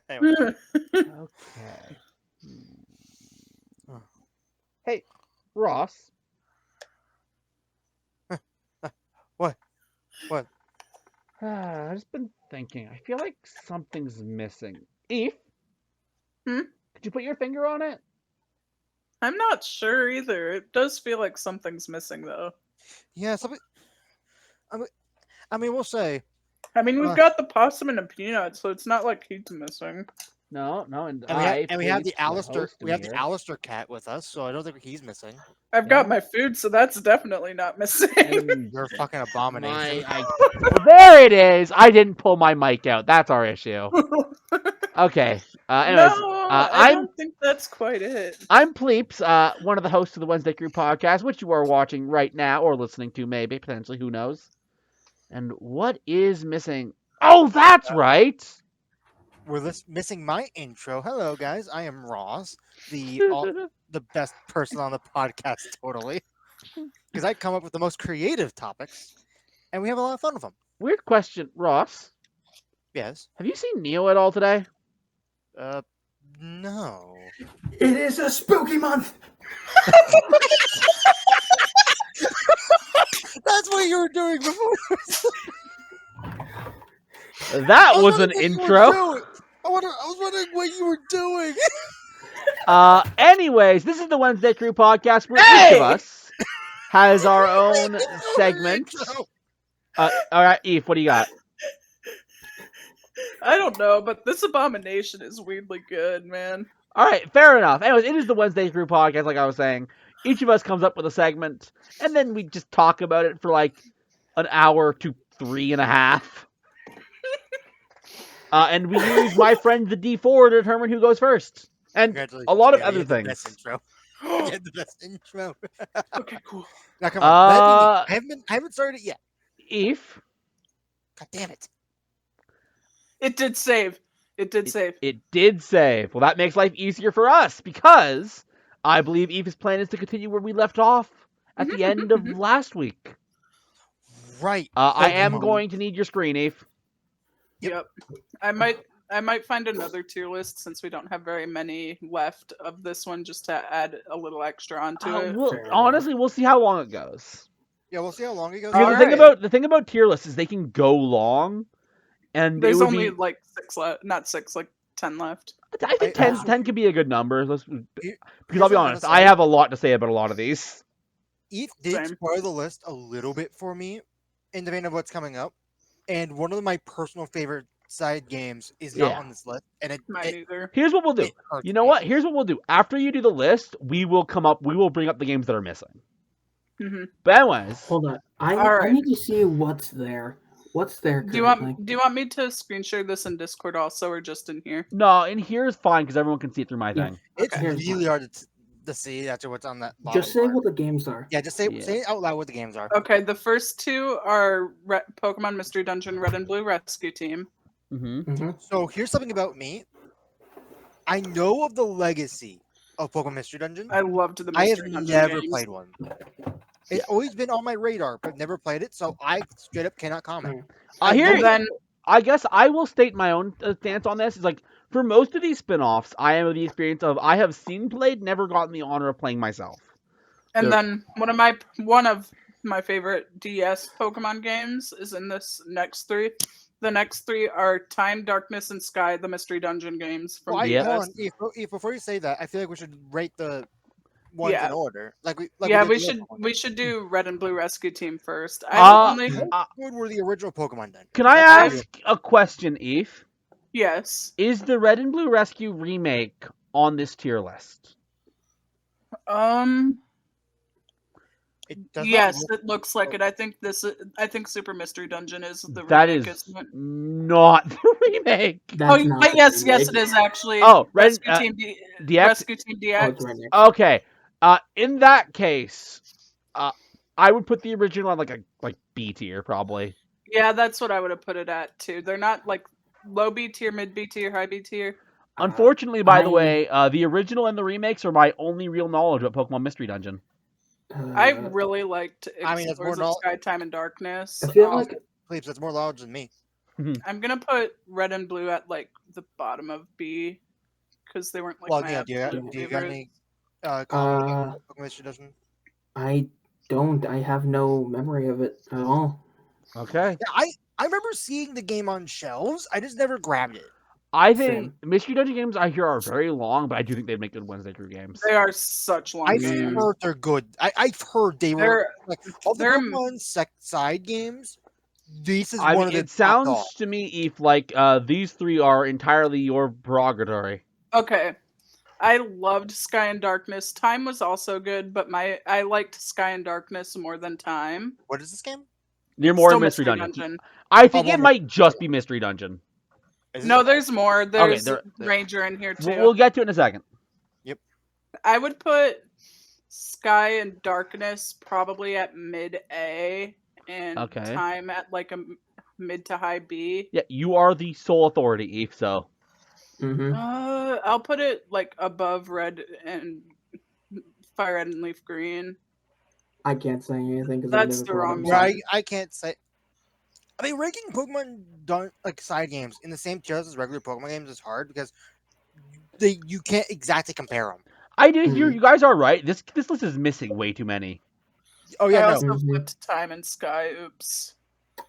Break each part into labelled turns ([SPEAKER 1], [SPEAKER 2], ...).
[SPEAKER 1] Anyway.
[SPEAKER 2] Okay. Hey, Ross.
[SPEAKER 1] What?
[SPEAKER 2] I've just been thinking. I feel like something's missing. Eve,
[SPEAKER 3] Hmm?
[SPEAKER 2] could you put your finger on it?
[SPEAKER 3] I'm not sure either. It does feel like something's missing, though.
[SPEAKER 1] Yeah, something. I mean, we'll say.
[SPEAKER 3] I mean, we've got the possum and a peanut, so it's not like he's missing.
[SPEAKER 2] No,
[SPEAKER 1] And
[SPEAKER 2] and
[SPEAKER 1] we have the
[SPEAKER 2] Pleeps,
[SPEAKER 1] Alistair.
[SPEAKER 2] host
[SPEAKER 1] We have
[SPEAKER 2] here.
[SPEAKER 1] the Alistair cat with us, so I don't think he's missing.
[SPEAKER 3] I've got my food, so that's definitely not missing.
[SPEAKER 2] And
[SPEAKER 1] You're a fucking abomination.
[SPEAKER 2] well, there it is. I didn't pull my mic out. That's our issue. Okay. Anyways,
[SPEAKER 3] No, I don't think that's quite it.
[SPEAKER 2] I'm Pleeps, one of the hosts of the Wednesday Crew podcast, which you are watching right now or listening to, maybe potentially, who knows? And what is missing? Oh, that's right.
[SPEAKER 1] We're missing my intro. Hello, guys. I am Ross, the best person on the podcast, totally, because I come up with the most creative topics, and we have a lot of fun with them.
[SPEAKER 2] Weird question, Ross.
[SPEAKER 1] Yes.
[SPEAKER 2] Have you seen Neo at all today?
[SPEAKER 1] No.
[SPEAKER 4] It is a spooky month.
[SPEAKER 1] That's what you were doing before.
[SPEAKER 2] That was an intro.
[SPEAKER 1] I was wondering what you were doing.
[SPEAKER 2] Anyways, this is the Wednesday Crew podcast where each of us has our own segment. All right, Eve, what do you got?
[SPEAKER 3] I don't know, but this abomination is weirdly good, man.
[SPEAKER 2] All right, fair enough. Anyways, it is the Wednesday Crew podcast, like I was saying. Each of us comes up with a segment, and then we just talk about it for like an hour to 3.5. And we use my friend the D4 to determine who goes first. And a lot of other things.
[SPEAKER 1] Best intro. You had the best intro.
[SPEAKER 3] Okay, cool.
[SPEAKER 1] Now come on. I haven't started it yet.
[SPEAKER 2] Eve.
[SPEAKER 1] God damn it.
[SPEAKER 3] It did save. It did save.
[SPEAKER 2] It did save. Well, that makes life easier for us because I believe Eve's plan is to continue where we left off at the end of last week.
[SPEAKER 1] Right.
[SPEAKER 2] I am going to need your screen, Eve.
[SPEAKER 3] Yep. I might find another tier list since we don't have very many left of this one, just to add a little extra onto it.
[SPEAKER 2] Honestly, we'll see how long it goes.
[SPEAKER 1] Yeah, we'll see how long it goes.
[SPEAKER 2] Because the thing about tier lists is they can go long, and
[SPEAKER 3] there's only like 6 left, not 6, like 10 left.
[SPEAKER 2] I think 10 could be a good number. Because I'll be honest, I have a lot to say about a lot of these.
[SPEAKER 1] Eve did spoil the list a little bit for me, in the vein of what's coming up, and one of my personal favorite side games is not on this list. And
[SPEAKER 2] here's what we'll do. You know what? Here's what we'll do. After you do the list, we will bring up the games that are missing.
[SPEAKER 3] Mm-hmm.
[SPEAKER 2] But anyways,
[SPEAKER 4] hold on. I need to see what's there. What's there?
[SPEAKER 3] Do you want me to screen share this in Discord also, or just in here?
[SPEAKER 2] No, in here is fine because everyone can see it through my thing.
[SPEAKER 1] It's really hard to see after what's on that.
[SPEAKER 4] Just say what the games are.
[SPEAKER 1] Yeah, just say it out loud what the games are.
[SPEAKER 3] Okay, the first 2 are Pokemon Mystery Dungeon Red and Blue Rescue Team.
[SPEAKER 1] So here's something about me. I know of the legacy of Pokemon Mystery Dungeon.
[SPEAKER 3] I loved the Mystery Dungeon.
[SPEAKER 1] I have never played one. It's always been on my radar, but never played it, so I straight up cannot comment.
[SPEAKER 2] I guess I will state my own stance on this. Is like for most of these spin-offs, I am of the experience of I have seen played, never gotten the honor of playing myself.
[SPEAKER 3] And then one of my favorite DS Pokemon games is in this next 3. The next 3 are Time, Darkness, and Sky, the Mystery Dungeon games from DS.
[SPEAKER 1] Before you say that, I feel like we should rate the ones in order.
[SPEAKER 3] We should do Red and Blue Rescue Team first.
[SPEAKER 1] What were the original Pokemon then?
[SPEAKER 2] Can I ask a question, Eve?
[SPEAKER 3] Yes.
[SPEAKER 2] Is the Red and Blue Rescue remake on this tier list?
[SPEAKER 3] Yes, it looks like it. I think Super Mystery Dungeon is the remake.
[SPEAKER 2] That is not the remake.
[SPEAKER 3] Yes, it is actually.
[SPEAKER 2] Oh,
[SPEAKER 3] Rescue Team DX. Rescue Team DX.
[SPEAKER 2] Okay. In that case, I would put the original on like B tier probably.
[SPEAKER 3] Yeah, that's what I would have put it at too. They're not like low B tier, mid B tier, high B tier.
[SPEAKER 2] Unfortunately, by the way, the original and the remakes are my only real knowledge about Pokemon Mystery Dungeon.
[SPEAKER 3] I really liked Explorers of Sky, Time, and Darkness.
[SPEAKER 4] I feel like
[SPEAKER 1] that's more knowledge than me.
[SPEAKER 3] I'm gonna put red and blue at like the bottom of B because they weren't like
[SPEAKER 1] Well,
[SPEAKER 3] my
[SPEAKER 1] yeah. Do you,
[SPEAKER 3] absolute
[SPEAKER 1] do you got
[SPEAKER 3] favorite.
[SPEAKER 1] any comments
[SPEAKER 4] Uh,
[SPEAKER 1] on Pokemon Mystery Dungeon?
[SPEAKER 4] I don't. I have no memory of it at all.
[SPEAKER 2] Okay.
[SPEAKER 1] Yeah, I remember seeing the game on shelves. I just never grabbed it.
[SPEAKER 2] I think
[SPEAKER 4] Same.
[SPEAKER 2] Mystery Dungeon games I hear are very long, but I do think they'd make good Wednesday crew games.
[SPEAKER 3] They are such long
[SPEAKER 1] I've
[SPEAKER 3] games.
[SPEAKER 1] heard they're good. I've heard they were
[SPEAKER 3] They're
[SPEAKER 1] like all the
[SPEAKER 3] they're-
[SPEAKER 1] Pokemon side games. This is
[SPEAKER 2] I
[SPEAKER 1] one
[SPEAKER 2] mean,
[SPEAKER 1] of the
[SPEAKER 2] it
[SPEAKER 1] top
[SPEAKER 2] sounds
[SPEAKER 1] dogs.
[SPEAKER 2] to me, Eve, like these three are entirely your prerogative.
[SPEAKER 3] okay. I loved Sky and Darkness. Time was also good, but I liked Sky and Darkness more than Time.
[SPEAKER 1] What is this game?
[SPEAKER 2] You're more
[SPEAKER 3] Still
[SPEAKER 2] in Mystery Dungeon.
[SPEAKER 3] Dungeon.
[SPEAKER 2] I think
[SPEAKER 1] more
[SPEAKER 2] it might just be Mystery Dungeon.
[SPEAKER 1] Is
[SPEAKER 3] No,
[SPEAKER 1] it-
[SPEAKER 3] there's more. There's
[SPEAKER 2] there-
[SPEAKER 3] Ranger in here too.
[SPEAKER 2] We'll get to it in a second.
[SPEAKER 3] I would put Sky and Darkness probably at mid A and
[SPEAKER 2] Okay.
[SPEAKER 3] Time at like a mid to high B.
[SPEAKER 2] Yeah, you are the sole authority, Eve. So
[SPEAKER 4] Mm-hmm.
[SPEAKER 3] I'll put it like above Red and Fire Red and Leaf Green.
[SPEAKER 4] I can't say anything because
[SPEAKER 3] That's the wrong
[SPEAKER 1] Yeah,
[SPEAKER 3] one.
[SPEAKER 1] I can't say. I mean, ranking Pokemon like side games in the same tier as regular Pokemon games is hard because you can't exactly compare them.
[SPEAKER 2] I do. You guys are right. This list is missing way too many.
[SPEAKER 1] Oh
[SPEAKER 3] I
[SPEAKER 1] yeah, no.
[SPEAKER 3] also
[SPEAKER 4] Mhm.
[SPEAKER 3] flipped Time and Sky. Oops.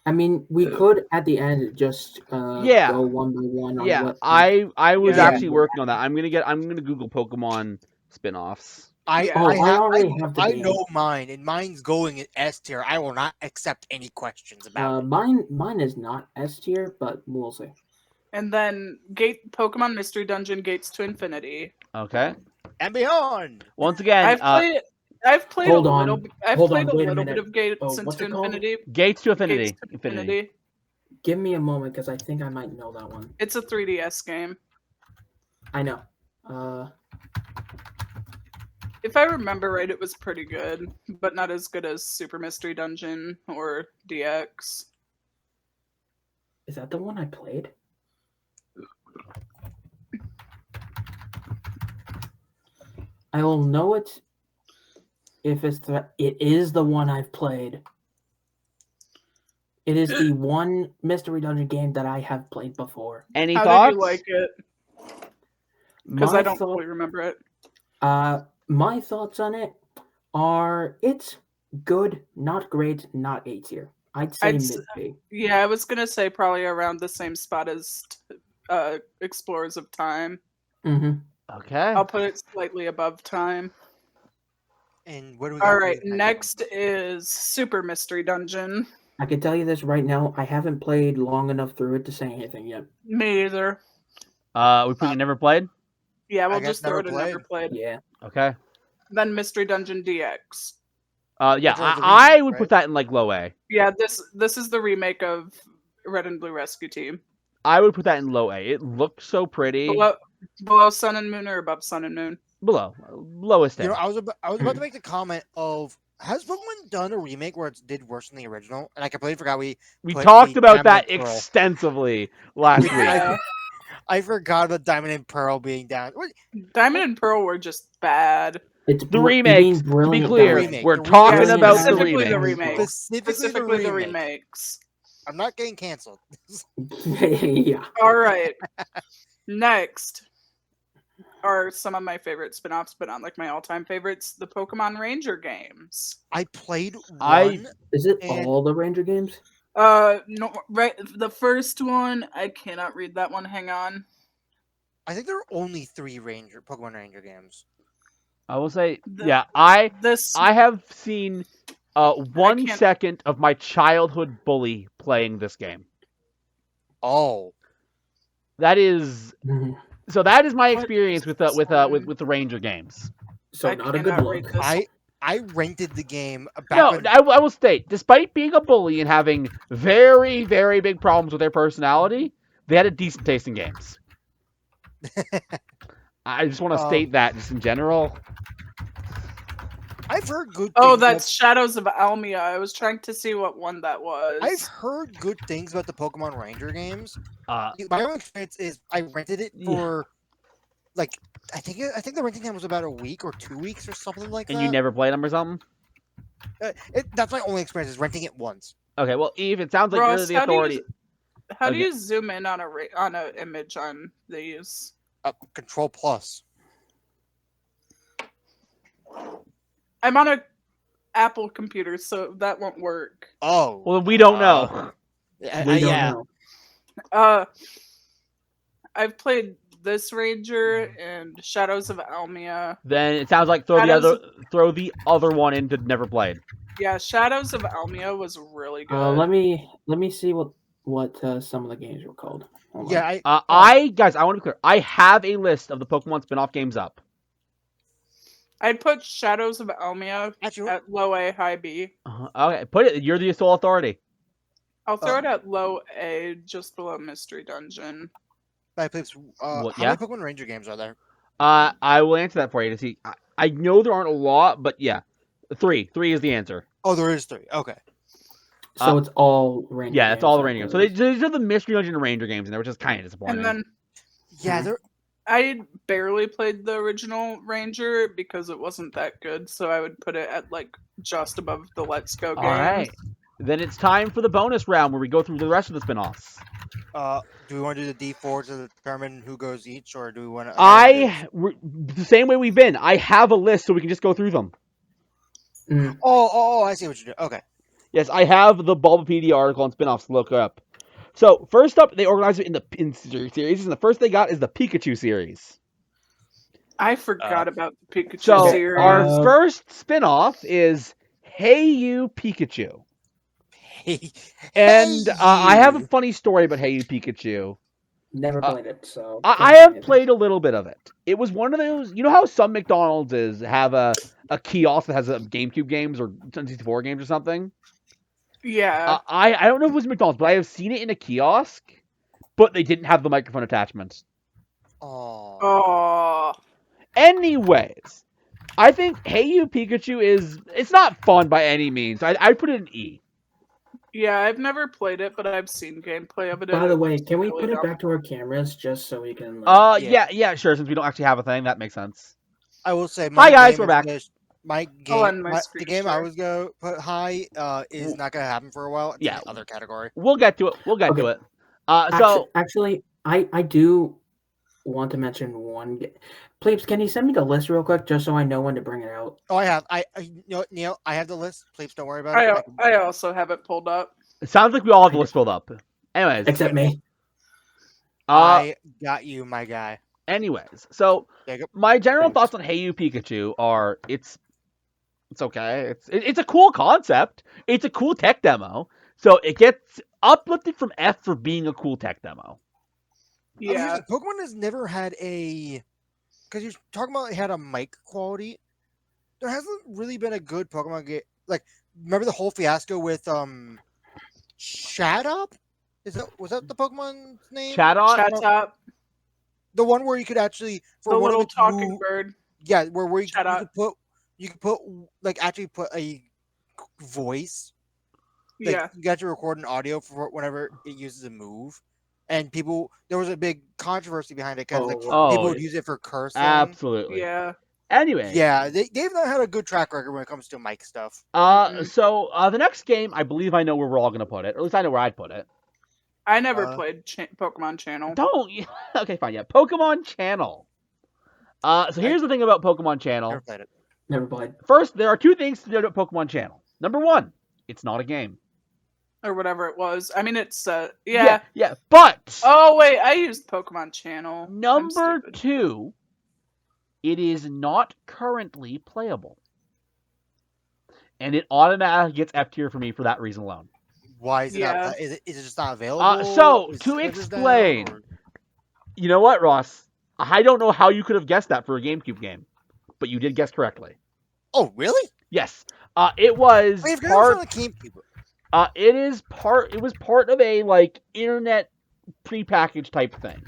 [SPEAKER 4] I mean, we could at the end just
[SPEAKER 2] Yeah.
[SPEAKER 4] go one by one on
[SPEAKER 2] Yeah,
[SPEAKER 4] what.
[SPEAKER 2] I was
[SPEAKER 3] Yeah.
[SPEAKER 2] actually working on that. I'm gonna Google Pokemon spin-offs.
[SPEAKER 1] I
[SPEAKER 3] Oh,
[SPEAKER 4] I already have the
[SPEAKER 1] I
[SPEAKER 4] game.
[SPEAKER 1] know mine, and mine's going in S tier. I will not accept any questions about it.
[SPEAKER 4] Mine is not S tier, but we'll see.
[SPEAKER 3] And then Pokemon Mystery Dungeon Gates to Infinity.
[SPEAKER 2] Okay.
[SPEAKER 1] And beyond.
[SPEAKER 2] Once again,
[SPEAKER 3] I've played
[SPEAKER 4] Hold
[SPEAKER 3] a
[SPEAKER 4] on.
[SPEAKER 3] little. I've
[SPEAKER 4] Hold
[SPEAKER 3] played
[SPEAKER 4] on,
[SPEAKER 3] a
[SPEAKER 4] wait a
[SPEAKER 3] little bit
[SPEAKER 4] minute.
[SPEAKER 3] of Gates
[SPEAKER 4] Oh, what's
[SPEAKER 3] into
[SPEAKER 4] it called?
[SPEAKER 3] Infinity.
[SPEAKER 2] Gates to Affinity.
[SPEAKER 3] Gates to Infinity.
[SPEAKER 4] Give me a moment because I think I might know that one.
[SPEAKER 3] It's a 3DS game.
[SPEAKER 4] I know.
[SPEAKER 3] If I remember right, it was pretty good, but not as good as Super Mystery Dungeon or DX.
[SPEAKER 4] Is that the one I played? I will know it if it is the one I've played. It is the one Mystery Dungeon game that I have played before.
[SPEAKER 2] Any
[SPEAKER 3] How
[SPEAKER 2] thoughts?
[SPEAKER 3] did you like it? Because
[SPEAKER 4] My
[SPEAKER 3] I don't
[SPEAKER 4] thought-
[SPEAKER 3] fully remember it.
[SPEAKER 4] My thoughts on it are it's good, not great, not A tier. I'd say
[SPEAKER 3] I'd
[SPEAKER 4] mid B.
[SPEAKER 3] Yeah, I was gonna say probably around the same spot as Explorers of Time.
[SPEAKER 4] Mm-hmm.
[SPEAKER 2] Okay.
[SPEAKER 3] I'll put it slightly above Time.
[SPEAKER 1] And what do we got?
[SPEAKER 3] All
[SPEAKER 1] for
[SPEAKER 3] right,
[SPEAKER 1] the
[SPEAKER 3] next is Super Mystery Dungeon.
[SPEAKER 4] I can tell you this right now. I haven't played long enough through it to say anything yet.
[SPEAKER 3] Me either.
[SPEAKER 2] We put you never played.
[SPEAKER 3] Yeah, we'll
[SPEAKER 1] guess
[SPEAKER 3] just throw
[SPEAKER 1] never
[SPEAKER 3] it in never played.
[SPEAKER 4] Yeah.
[SPEAKER 2] Okay.
[SPEAKER 3] Then Mystery Dungeon DX.
[SPEAKER 2] Yeah,
[SPEAKER 1] Which one's the
[SPEAKER 2] I
[SPEAKER 1] remake,
[SPEAKER 2] would
[SPEAKER 1] right?
[SPEAKER 2] put that in like low A.
[SPEAKER 3] Yeah, this is the remake of Red and Blue Rescue Team.
[SPEAKER 2] I would put that in low A. It looks so pretty.
[SPEAKER 3] Below Sun and Moon or above Sun and Moon?
[SPEAKER 2] Below. Lowest A.
[SPEAKER 1] You know, I was about to make the comment of has Pokemon done a remake where it did worse than the original? And I completely forgot
[SPEAKER 2] we
[SPEAKER 1] put
[SPEAKER 2] talked
[SPEAKER 1] the
[SPEAKER 2] about that
[SPEAKER 1] Diamond and Pearl.
[SPEAKER 2] extensively last week.
[SPEAKER 3] Yeah.
[SPEAKER 1] I forgot about Diamond and Pearl being down. What?
[SPEAKER 3] Diamond and Pearl were just bad.
[SPEAKER 4] It's
[SPEAKER 2] The remakes, to be clear,
[SPEAKER 1] Remake.
[SPEAKER 2] we're
[SPEAKER 1] The
[SPEAKER 2] talking
[SPEAKER 1] remake.
[SPEAKER 2] about the
[SPEAKER 3] Specifically
[SPEAKER 2] remakes.
[SPEAKER 3] the remake.
[SPEAKER 1] Specifically
[SPEAKER 3] The
[SPEAKER 1] remake.
[SPEAKER 3] remakes.
[SPEAKER 1] I'm not getting canceled.
[SPEAKER 4] Yeah.
[SPEAKER 3] All right. Next are some of my favorite spin-offs, but not like my all-time favorites, the Pokemon Ranger games.
[SPEAKER 1] I played one.
[SPEAKER 2] I-
[SPEAKER 4] Is it
[SPEAKER 1] And-
[SPEAKER 4] all the Ranger games?
[SPEAKER 3] No, right. The first one, I cannot read that one. Hang on.
[SPEAKER 1] I think there are only 3 Pokemon Ranger games.
[SPEAKER 2] I will say,
[SPEAKER 3] The-
[SPEAKER 2] yeah, I
[SPEAKER 3] This
[SPEAKER 2] have seen 1
[SPEAKER 3] can't-
[SPEAKER 2] second of my childhood bully playing this game.
[SPEAKER 1] Oh,
[SPEAKER 2] That is
[SPEAKER 4] Mhm.
[SPEAKER 2] so. That is my
[SPEAKER 3] What
[SPEAKER 2] experience with
[SPEAKER 3] is this
[SPEAKER 2] the Ranger games.
[SPEAKER 4] So
[SPEAKER 3] I
[SPEAKER 4] not a good
[SPEAKER 3] cannot read
[SPEAKER 4] look.
[SPEAKER 3] this.
[SPEAKER 1] I rented the game back
[SPEAKER 2] No,
[SPEAKER 1] when
[SPEAKER 2] I will state, despite being a bully and having very, very big problems with their personality, they had a decent taste in games. I just want to state that just in general.
[SPEAKER 1] I've heard good.
[SPEAKER 3] Oh,
[SPEAKER 1] things
[SPEAKER 3] that's Shadows of Almia. I was trying to see what one that was.
[SPEAKER 1] I've heard good things about the Pokemon Ranger games.
[SPEAKER 2] Uh,
[SPEAKER 1] My own experience is I rented it
[SPEAKER 2] Yeah.
[SPEAKER 1] for like I think the renting time was about a week or 2 weeks or something like
[SPEAKER 2] and
[SPEAKER 1] that.
[SPEAKER 2] you never played them or something?
[SPEAKER 1] That's my only experience is renting it once.
[SPEAKER 2] Okay, well, Eve, it sounds like
[SPEAKER 3] Ross,
[SPEAKER 2] you're the authority.
[SPEAKER 3] How do
[SPEAKER 2] Okay.
[SPEAKER 3] you zoom in on a image on these?
[SPEAKER 1] Control plus.
[SPEAKER 3] I'm on a Apple computer, so that won't work.
[SPEAKER 1] Oh.
[SPEAKER 2] Well, we don't know.
[SPEAKER 4] We don't
[SPEAKER 1] Yeah.
[SPEAKER 4] know.
[SPEAKER 3] I've played this Ranger and Shadows of Almia.
[SPEAKER 2] Then it sounds like throw the other one into never played.
[SPEAKER 3] Yeah, Shadows of Almia was really good.
[SPEAKER 4] Let me see what some of the games were called. Hold
[SPEAKER 1] Yeah.
[SPEAKER 4] on.
[SPEAKER 2] Guys, I want to be clear. I have a list of the Pokemon spin-off games up.
[SPEAKER 3] I'd put Shadows of Almia
[SPEAKER 1] Actually,
[SPEAKER 3] at low A, high B.
[SPEAKER 2] Okay, put it. You're the sole authority.
[SPEAKER 3] I'll throw it at low A, just below Mystery Dungeon.
[SPEAKER 1] how many Pokemon Ranger games are there?
[SPEAKER 2] I will answer that for you to see. I know there aren't a lot, but yeah, 3. 3 is the answer.
[SPEAKER 1] Oh, there is 3. Okay.
[SPEAKER 4] So it's all Ranger.
[SPEAKER 2] Yeah, it's all the Ranger games. So
[SPEAKER 4] games.
[SPEAKER 2] these are the Mystery Dungeon and Ranger games in there, which is kind of disappointing.
[SPEAKER 3] And then
[SPEAKER 1] Yeah,
[SPEAKER 4] Mhm.
[SPEAKER 1] there.
[SPEAKER 3] I barely played the original Ranger because it wasn't that good, so I would put it at like just above the Let's Go games.
[SPEAKER 2] All right. Then it's time for the bonus round where we go through the rest of the spin-offs.
[SPEAKER 1] Do we want to do the D4 to determine who goes each, or do we want to?
[SPEAKER 2] The same way we've been. I have a list so we can just go through them.
[SPEAKER 4] Mm.
[SPEAKER 1] Oh, I see what you do. Okay.
[SPEAKER 2] Yes, I have the Bulbapedia article on spin-offs to look up. So first up, they organized it in series, and the first they got is the Pikachu series.
[SPEAKER 3] I forgot about the Pikachu
[SPEAKER 2] So
[SPEAKER 3] series.
[SPEAKER 2] our first spin-off is Hey You Pikachu.
[SPEAKER 1] Hey,
[SPEAKER 2] And
[SPEAKER 1] hey
[SPEAKER 2] I have a
[SPEAKER 1] you.
[SPEAKER 2] funny story about Hey You Pikachu.
[SPEAKER 4] Never played it, so
[SPEAKER 2] I have played a little bit of it. It was one of those, you know how some McDonald's have a kiosk that has GameCube games or 64 games or something?
[SPEAKER 3] Yeah.
[SPEAKER 2] I don't know if it was McDonald's, but I have seen it in a kiosk, but they didn't have the microphone attachment.
[SPEAKER 3] Oh.
[SPEAKER 2] Anyways, I think Hey You Pikachu it's not fun by any means. I put it in E.
[SPEAKER 3] Yeah, I've never played it, but I've seen gameplay of it.
[SPEAKER 4] By
[SPEAKER 3] and
[SPEAKER 4] the
[SPEAKER 3] it
[SPEAKER 4] way,
[SPEAKER 3] looks
[SPEAKER 4] can we
[SPEAKER 3] really
[SPEAKER 4] put it
[SPEAKER 3] dumb.
[SPEAKER 4] back to our cameras just so we can? Like,
[SPEAKER 2] Yeah, sure. Since we don't actually have a thing, that makes sense.
[SPEAKER 1] I will say,
[SPEAKER 2] Hi, guys, we're back.
[SPEAKER 1] My
[SPEAKER 3] I'll
[SPEAKER 1] game,
[SPEAKER 3] end my
[SPEAKER 1] the
[SPEAKER 3] screen
[SPEAKER 1] game I
[SPEAKER 3] share.
[SPEAKER 1] was gonna put high, is not gonna happen for a while. It's
[SPEAKER 2] Yeah.
[SPEAKER 1] in the other category.
[SPEAKER 2] We'll get to it.
[SPEAKER 4] Okay.
[SPEAKER 2] To it. So
[SPEAKER 4] actually, I do want to mention one. Please, can you send me the list real quick just so I know when to bring it out?
[SPEAKER 1] Oh, I have. You know what, Neil, I have the list. Please don't worry about it.
[SPEAKER 3] I also have it pulled up.
[SPEAKER 2] it sounds like we all have the list filled up. Anyways,
[SPEAKER 4] Except me.
[SPEAKER 1] I got you, my guy.
[SPEAKER 2] Anyways, so
[SPEAKER 1] Jacob?
[SPEAKER 2] my general
[SPEAKER 4] Thanks.
[SPEAKER 2] thoughts on Hey You Pikachu are it's okay. It's a cool concept. It's a cool tech demo. So it gets uplifted from F for being a cool tech demo.
[SPEAKER 3] Yeah.
[SPEAKER 1] Pokemon has never had a. Because you're talking about it had a mic quality. There hasn't really been a good Pokemon game. Like, remember the whole fiasco with Shut Up? Was that the Pokemon's name?
[SPEAKER 2] Chattot?
[SPEAKER 3] Chatop,
[SPEAKER 1] The one where you could actually
[SPEAKER 3] the
[SPEAKER 1] one of
[SPEAKER 3] little
[SPEAKER 1] it to
[SPEAKER 3] talking
[SPEAKER 1] move-
[SPEAKER 3] bird.
[SPEAKER 1] Yeah, where you
[SPEAKER 3] Shut up.
[SPEAKER 1] could put like actually put a voice. Like,
[SPEAKER 3] Yeah.
[SPEAKER 1] you got to record an audio for whenever it uses a move, and there was a big controversy behind it because people would use it for cursing.
[SPEAKER 2] Absolutely.
[SPEAKER 3] Yeah.
[SPEAKER 2] Anyway.
[SPEAKER 1] Yeah, they've not had a good track record when it comes to mic stuff.
[SPEAKER 2] So the next game, I believe I know where we're all gonna put it, or at least I know where I'd put it.
[SPEAKER 3] I never played Pokemon Channel.
[SPEAKER 2] Don't. Okay, fine. Yeah, Pokemon Channel. So here's the thing about Pokemon Channel.
[SPEAKER 1] Never played it.
[SPEAKER 4] Never played.
[SPEAKER 2] First, there are 2 things to do about Pokemon Channel. Number 1, it's not a game.
[SPEAKER 3] Or whatever it was. I mean, it's yeah.
[SPEAKER 2] Yeah. But
[SPEAKER 3] Oh wait, I used Pokemon Channel. I'm
[SPEAKER 2] number
[SPEAKER 3] stupid.
[SPEAKER 2] 2, it is not currently playable, and it automatically gets F tier for me for that reason alone.
[SPEAKER 1] Why is it
[SPEAKER 3] Yeah.
[SPEAKER 1] not? Is it just not available?
[SPEAKER 2] So,
[SPEAKER 1] Is
[SPEAKER 2] to
[SPEAKER 1] servers down,
[SPEAKER 2] explain-
[SPEAKER 1] or-
[SPEAKER 2] You know what, Ross? I don't know how you could have guessed that for a GameCube game, but you did guess correctly.
[SPEAKER 1] Oh, really?
[SPEAKER 2] Yes. It was
[SPEAKER 1] Wait,
[SPEAKER 2] part.
[SPEAKER 1] the GameCube.
[SPEAKER 2] It was part of a like internet prepackaged type thing.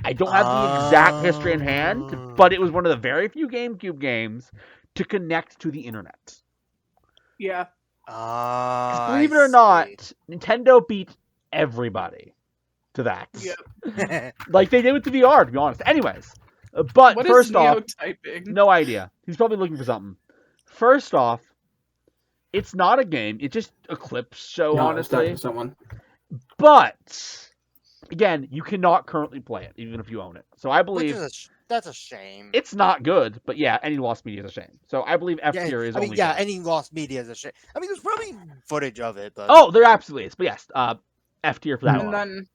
[SPEAKER 2] I don't have the exact history in hand, but it was one of the very few GameCube games to connect to the internet.
[SPEAKER 3] Yeah.
[SPEAKER 2] 'Cause believe it or not, Nintendo beat everybody to that.
[SPEAKER 3] Yeah.
[SPEAKER 2] Like they did with the VR, to be honest. Anyways, but
[SPEAKER 3] What
[SPEAKER 2] first
[SPEAKER 3] is
[SPEAKER 2] off,
[SPEAKER 3] typing?
[SPEAKER 2] no idea. He's probably looking for something. First off, it's not a game. It's just a clip show,
[SPEAKER 4] No, I was talking
[SPEAKER 2] honestly.
[SPEAKER 4] to someone.
[SPEAKER 2] But Again, you cannot currently play it, even if you own it. So I
[SPEAKER 1] Which
[SPEAKER 2] believe
[SPEAKER 1] is that's a shame.
[SPEAKER 2] it's not good, but yeah, any lost media is a shame. So I believe F
[SPEAKER 1] Yeah,
[SPEAKER 2] tier is
[SPEAKER 1] I mean,
[SPEAKER 2] only
[SPEAKER 1] yeah,
[SPEAKER 2] good.
[SPEAKER 1] any lost media is a shame. I mean, there's probably footage of it, but
[SPEAKER 2] Oh, there absolutely is. But yes, F tier for that
[SPEAKER 3] And
[SPEAKER 2] one.
[SPEAKER 3] then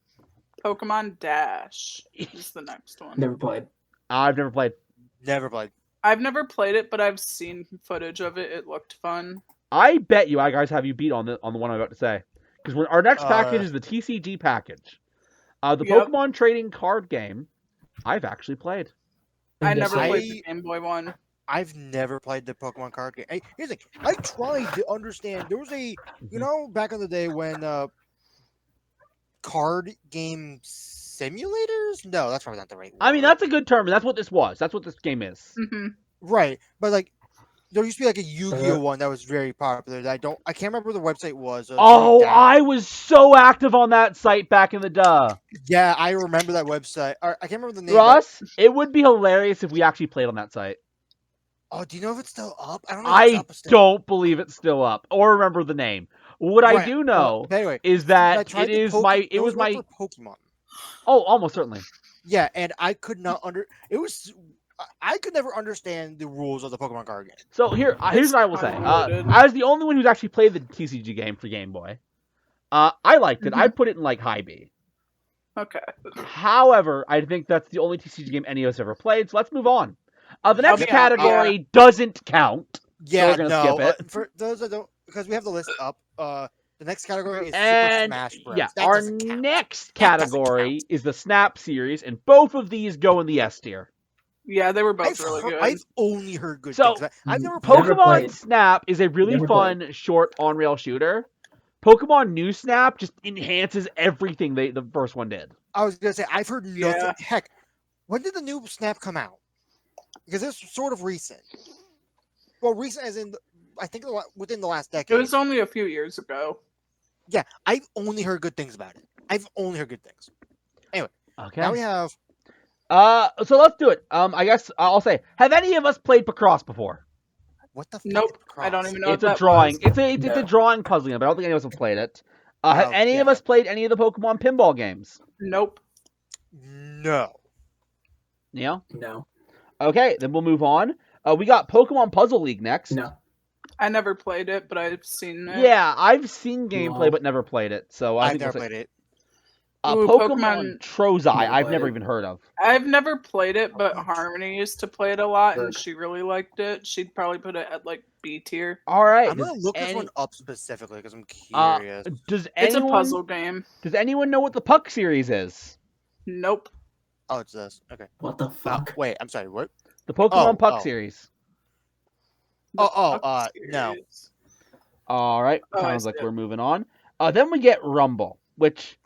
[SPEAKER 3] Pokemon Dash is the next one.
[SPEAKER 4] Never played.
[SPEAKER 2] I've never played.
[SPEAKER 1] never played.
[SPEAKER 3] I've never played it, but I've seen footage of it. It looked fun.
[SPEAKER 2] I bet you I guys have you beat on the one I'm about to say. Because our next package is the TCG package. The
[SPEAKER 3] Yep.
[SPEAKER 2] Pokemon trading card game, I've actually played.
[SPEAKER 3] I
[SPEAKER 4] Yes,
[SPEAKER 3] never
[SPEAKER 1] I-
[SPEAKER 3] played the Game Boy one.
[SPEAKER 1] I've never played the Pokemon card game. Here's the thing. I tried to understand. There was a, you know, back in the day when card game simulators. No, that's probably not the right word.
[SPEAKER 2] I mean, that's a good term, and that's what this was. That's what this game is.
[SPEAKER 3] Hmm.
[SPEAKER 1] right. But like, there used to be like a Yu-Gi-Oh
[SPEAKER 4] Uh,
[SPEAKER 1] one that was very popular. That I can't remember what the website was. It was
[SPEAKER 2] Oh,
[SPEAKER 1] pretty down.
[SPEAKER 2] I was so active on that site back in the duh.
[SPEAKER 1] Yeah, I remember that website. Or, I can't remember the name. but-
[SPEAKER 2] Ross, it would be hilarious if we actually played on that site.
[SPEAKER 1] Oh, do you know if it's still up? I don't know. If it's
[SPEAKER 2] I
[SPEAKER 1] up still.
[SPEAKER 2] don't believe it's still up or remember the name. What I
[SPEAKER 1] Right,
[SPEAKER 2] do
[SPEAKER 1] well,
[SPEAKER 2] know
[SPEAKER 1] but anyway,
[SPEAKER 2] is
[SPEAKER 1] I
[SPEAKER 2] that
[SPEAKER 1] tried
[SPEAKER 2] it
[SPEAKER 1] the
[SPEAKER 2] is
[SPEAKER 1] Poke-
[SPEAKER 2] my.
[SPEAKER 1] there
[SPEAKER 2] It was
[SPEAKER 1] one
[SPEAKER 2] my.
[SPEAKER 1] for Pokemon.
[SPEAKER 2] Oh, almost certainly.
[SPEAKER 1] Yeah, and I could not It was. I could never understand the rules of the Pokemon card game.
[SPEAKER 2] So here's
[SPEAKER 3] It's
[SPEAKER 2] what I will say.
[SPEAKER 3] convoluted.
[SPEAKER 2] I was the only one who's actually played the TCG game for Game Boy. I liked it.
[SPEAKER 3] Mhm.
[SPEAKER 2] I put it in like high B.
[SPEAKER 3] Okay.
[SPEAKER 2] However, I think that's the only TCG game any of us ever played. So let's move on. The next
[SPEAKER 3] Yeah,
[SPEAKER 2] category doesn't count.
[SPEAKER 1] Yeah,
[SPEAKER 2] we're gonna
[SPEAKER 1] no.
[SPEAKER 2] skip it.
[SPEAKER 1] For those that don't, because we have the list up. The next category is
[SPEAKER 2] And
[SPEAKER 1] Super Smash Bros.
[SPEAKER 2] yeah,
[SPEAKER 1] That
[SPEAKER 2] our
[SPEAKER 1] doesn't count.
[SPEAKER 2] next
[SPEAKER 1] That doesn't
[SPEAKER 2] category is the Snap series, and both of these go in the S tier.
[SPEAKER 3] Yeah, they were both
[SPEAKER 1] I've,
[SPEAKER 3] really
[SPEAKER 1] heard-
[SPEAKER 3] good.
[SPEAKER 1] I've only heard good
[SPEAKER 2] So,
[SPEAKER 1] things. I've never played.
[SPEAKER 4] Never
[SPEAKER 2] Pokemon
[SPEAKER 4] played.
[SPEAKER 2] Snap is a really
[SPEAKER 4] Never
[SPEAKER 2] fun, short on-rail shooter. Pokemon New Snap just enhances everything the first one did.
[SPEAKER 1] I was gonna say I've heard nothing.
[SPEAKER 3] Yeah.
[SPEAKER 1] Heck, when did the new Snap come out? Because it's sort of recent. Well, recent as in I think within the last
[SPEAKER 3] It
[SPEAKER 1] decade.
[SPEAKER 3] was only a few years ago.
[SPEAKER 1] Yeah, I've only heard good things about it. I've only heard good things.
[SPEAKER 2] Okay.
[SPEAKER 1] Now we have.
[SPEAKER 2] So let's do it. I guess I'll say, have any of us played Picross before?
[SPEAKER 1] What the?
[SPEAKER 3] Nope,
[SPEAKER 1] fuck
[SPEAKER 3] I don't even know
[SPEAKER 2] It's
[SPEAKER 3] what
[SPEAKER 2] a
[SPEAKER 3] that
[SPEAKER 2] drawing.
[SPEAKER 3] was.
[SPEAKER 2] It's a
[SPEAKER 4] No.
[SPEAKER 2] drawing puzzle game, but I don't think any of us have played it. Have
[SPEAKER 1] Oh,
[SPEAKER 2] any of
[SPEAKER 1] yeah.
[SPEAKER 2] us played any of the Pokemon pinball games?
[SPEAKER 3] Nope.
[SPEAKER 1] No.
[SPEAKER 2] Yeah.
[SPEAKER 4] No.
[SPEAKER 2] Okay, then we'll move on. We got Pokemon Puzzle League next.
[SPEAKER 4] No.
[SPEAKER 3] I never played it, but I've seen it.
[SPEAKER 2] Yeah, I've seen gameplay
[SPEAKER 4] No.
[SPEAKER 2] but never played it. So I
[SPEAKER 1] I've
[SPEAKER 2] think
[SPEAKER 1] never
[SPEAKER 2] we'll say-
[SPEAKER 1] played it.
[SPEAKER 3] Ooh,
[SPEAKER 2] Pokemon
[SPEAKER 3] Pokemon-
[SPEAKER 2] Trozei,
[SPEAKER 4] Never
[SPEAKER 2] I've
[SPEAKER 4] played
[SPEAKER 2] never
[SPEAKER 4] it.
[SPEAKER 2] even heard of.
[SPEAKER 3] I've never played it, but Harmony used to play it a lot, and
[SPEAKER 4] Heard.
[SPEAKER 3] she really liked it. She'd probably put it at like B tier.
[SPEAKER 2] All right.
[SPEAKER 1] I'm gonna
[SPEAKER 2] does
[SPEAKER 1] look this
[SPEAKER 2] any-
[SPEAKER 1] one up specifically because I'm
[SPEAKER 2] uh,
[SPEAKER 1] curious.
[SPEAKER 2] Does
[SPEAKER 3] It's
[SPEAKER 2] anyone
[SPEAKER 3] a puzzle game.
[SPEAKER 2] Does anyone know what the Puck series is?
[SPEAKER 3] Nope.
[SPEAKER 1] Oh, it's this. Okay.
[SPEAKER 4] What the fuck?
[SPEAKER 1] Wait, I'm sorry. What?
[SPEAKER 2] The Pokemon Puck
[SPEAKER 1] oh.
[SPEAKER 2] series.
[SPEAKER 3] The
[SPEAKER 1] Oh,
[SPEAKER 3] Puck
[SPEAKER 1] no.
[SPEAKER 3] series.
[SPEAKER 2] All right.
[SPEAKER 3] Oh, I
[SPEAKER 2] Sounds like
[SPEAKER 3] see it.
[SPEAKER 2] we're moving on. Then we get Rumble, which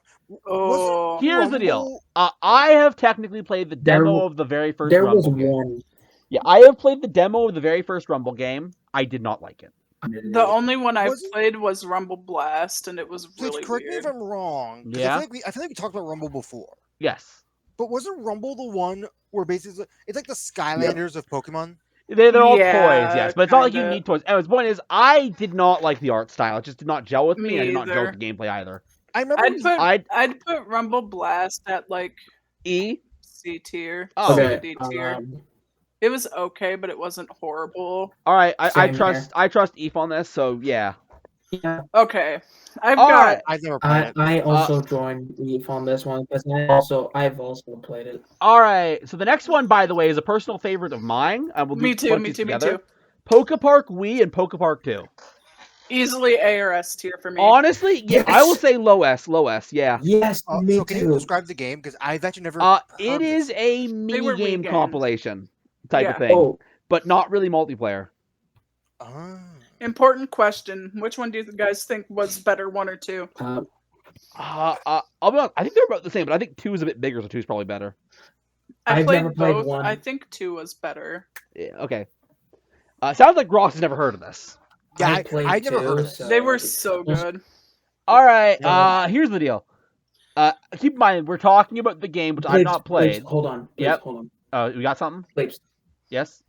[SPEAKER 3] Oh,
[SPEAKER 2] here's the deal.
[SPEAKER 1] Rumble-
[SPEAKER 2] I have technically played the
[SPEAKER 4] There
[SPEAKER 2] demo
[SPEAKER 4] w-
[SPEAKER 2] of the very first
[SPEAKER 4] There
[SPEAKER 2] Rumble
[SPEAKER 4] was
[SPEAKER 2] game.
[SPEAKER 4] one.
[SPEAKER 2] Yeah, I have played the demo of the very first Rumble game. I did not like it.
[SPEAKER 3] the only one I
[SPEAKER 1] Was it-
[SPEAKER 3] played was Rumble Blast, and it was
[SPEAKER 1] Please
[SPEAKER 3] really
[SPEAKER 1] correct me
[SPEAKER 3] weird.
[SPEAKER 1] if I'm wrong. 'cause
[SPEAKER 2] Yeah?
[SPEAKER 1] I feel like we talked about Rumble before.
[SPEAKER 2] Yes.
[SPEAKER 1] But wasn't Rumble the one where basically it's like the Skylanders of Pokemon?
[SPEAKER 2] They're all
[SPEAKER 3] Yeah,
[SPEAKER 2] toys, yes. But it's not like you
[SPEAKER 3] kinda.
[SPEAKER 2] need toys. Anyways, the point is, I did not like the art style. It just did not gel with me.
[SPEAKER 3] Me
[SPEAKER 2] I did not gel
[SPEAKER 3] either.
[SPEAKER 2] with the gameplay either.
[SPEAKER 1] I remember.
[SPEAKER 3] I'd put Rumble Blast at like
[SPEAKER 2] E?
[SPEAKER 3] C tier,
[SPEAKER 2] Oh.
[SPEAKER 3] C
[SPEAKER 4] Okay.
[SPEAKER 3] to D tier.
[SPEAKER 4] um,
[SPEAKER 3] It was okay, but it wasn't horrible.
[SPEAKER 2] All right, I
[SPEAKER 4] Same
[SPEAKER 2] trust Eve on this, so yeah.
[SPEAKER 4] yeah,
[SPEAKER 3] Okay, I've
[SPEAKER 2] All
[SPEAKER 3] got
[SPEAKER 2] right.
[SPEAKER 1] I've never played
[SPEAKER 4] I
[SPEAKER 1] it.
[SPEAKER 4] also joined Eve on this one because I've also played it.
[SPEAKER 2] All right. So the next one, by the way, is a personal favorite of mine. We'll do
[SPEAKER 3] me
[SPEAKER 2] both
[SPEAKER 3] too,
[SPEAKER 2] of
[SPEAKER 3] me
[SPEAKER 2] these
[SPEAKER 3] too, me
[SPEAKER 2] together.
[SPEAKER 3] too.
[SPEAKER 2] Pokepark Wii and Pokepark 2.
[SPEAKER 3] Easily A or S tier for me.
[SPEAKER 2] Honestly, yeah, I will
[SPEAKER 4] Yes.
[SPEAKER 2] say low S, yeah.
[SPEAKER 4] Yes, me
[SPEAKER 1] So can you
[SPEAKER 4] too.
[SPEAKER 1] describe the game? Because I've actually never.
[SPEAKER 2] It
[SPEAKER 1] heard
[SPEAKER 2] is
[SPEAKER 1] this.
[SPEAKER 2] a
[SPEAKER 3] were
[SPEAKER 2] mini
[SPEAKER 3] Wii
[SPEAKER 2] game
[SPEAKER 3] games.
[SPEAKER 2] compilation type of
[SPEAKER 3] Yeah.
[SPEAKER 2] thing,
[SPEAKER 4] Oh,
[SPEAKER 2] but not really multiplayer.
[SPEAKER 1] Ah.
[SPEAKER 3] Important question: which one do you guys think was better, one or two?
[SPEAKER 4] uh,
[SPEAKER 2] I'll be honest, I think they're about the same, but I think 2 is a bit bigger, so 2 is probably better.
[SPEAKER 3] I
[SPEAKER 4] I've
[SPEAKER 3] played
[SPEAKER 4] never played
[SPEAKER 3] both.
[SPEAKER 4] one.
[SPEAKER 3] I think two was better.
[SPEAKER 2] Yeah, okay. Sounds like Ross has never heard of this.
[SPEAKER 1] Yeah,
[SPEAKER 4] I played
[SPEAKER 1] I never heard of
[SPEAKER 4] two,
[SPEAKER 1] this.
[SPEAKER 4] so-
[SPEAKER 3] They were so good.
[SPEAKER 2] All right.
[SPEAKER 4] Yeah.
[SPEAKER 2] Here's the deal. Keep in mind we're talking about the game which I've
[SPEAKER 4] Plebes,
[SPEAKER 2] not
[SPEAKER 4] plebes,
[SPEAKER 2] played.
[SPEAKER 4] hold on. Plebes,
[SPEAKER 2] Yep.
[SPEAKER 4] Hold on.
[SPEAKER 2] We got something?
[SPEAKER 4] Plebes,
[SPEAKER 2] Yes.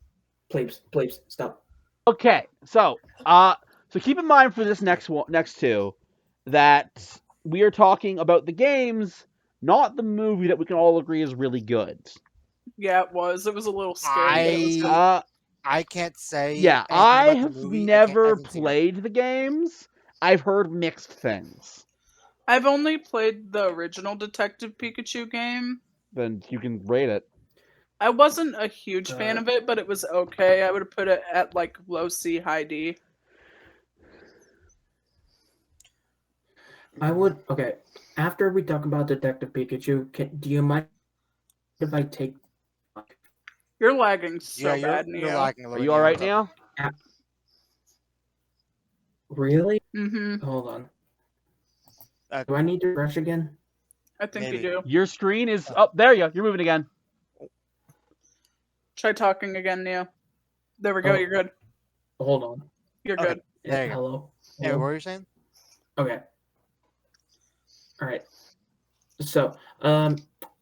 [SPEAKER 4] plebes, stop.
[SPEAKER 2] Okay. So keep in mind for this next two that we are talking about the games not the movie that we can all agree is really good.
[SPEAKER 3] Yeah, it was. It was a little scary. But it was good.
[SPEAKER 1] I can't say.
[SPEAKER 2] Yeah,
[SPEAKER 1] anything
[SPEAKER 2] I
[SPEAKER 1] about the
[SPEAKER 2] have
[SPEAKER 1] movie. I
[SPEAKER 2] never
[SPEAKER 1] haven't seen it.
[SPEAKER 2] played the games. I've heard mixed things.
[SPEAKER 3] I've only played the original Detective Pikachu game.
[SPEAKER 2] Then you can rate it.
[SPEAKER 3] I wasn't a huge fan of it, but it was okay. I would have put it at like low C, high D.
[SPEAKER 4] I would. Okay. After we talk about Detective Pikachu, do you mind if I take?
[SPEAKER 3] You're lagging so
[SPEAKER 1] Yeah,
[SPEAKER 3] bad,
[SPEAKER 1] you're
[SPEAKER 3] Neo.
[SPEAKER 1] lagging a
[SPEAKER 2] Are
[SPEAKER 1] little.
[SPEAKER 2] you all right now?
[SPEAKER 4] Really?
[SPEAKER 3] Mm-hmm.
[SPEAKER 4] Hold on.
[SPEAKER 1] Uh,
[SPEAKER 4] Do I need to refresh again?
[SPEAKER 3] I think
[SPEAKER 1] Maybe.
[SPEAKER 3] you do.
[SPEAKER 2] Your screen is up. There you go. You're moving again.
[SPEAKER 3] Try talking again, Neo. There we go.
[SPEAKER 4] Oh.
[SPEAKER 3] You're good.
[SPEAKER 4] Hold on.
[SPEAKER 3] You're
[SPEAKER 1] Okay.
[SPEAKER 3] good.
[SPEAKER 1] There you go.
[SPEAKER 4] Hello.
[SPEAKER 1] Hey,
[SPEAKER 4] Hello?
[SPEAKER 1] what were you saying?
[SPEAKER 4] Okay. All right. So,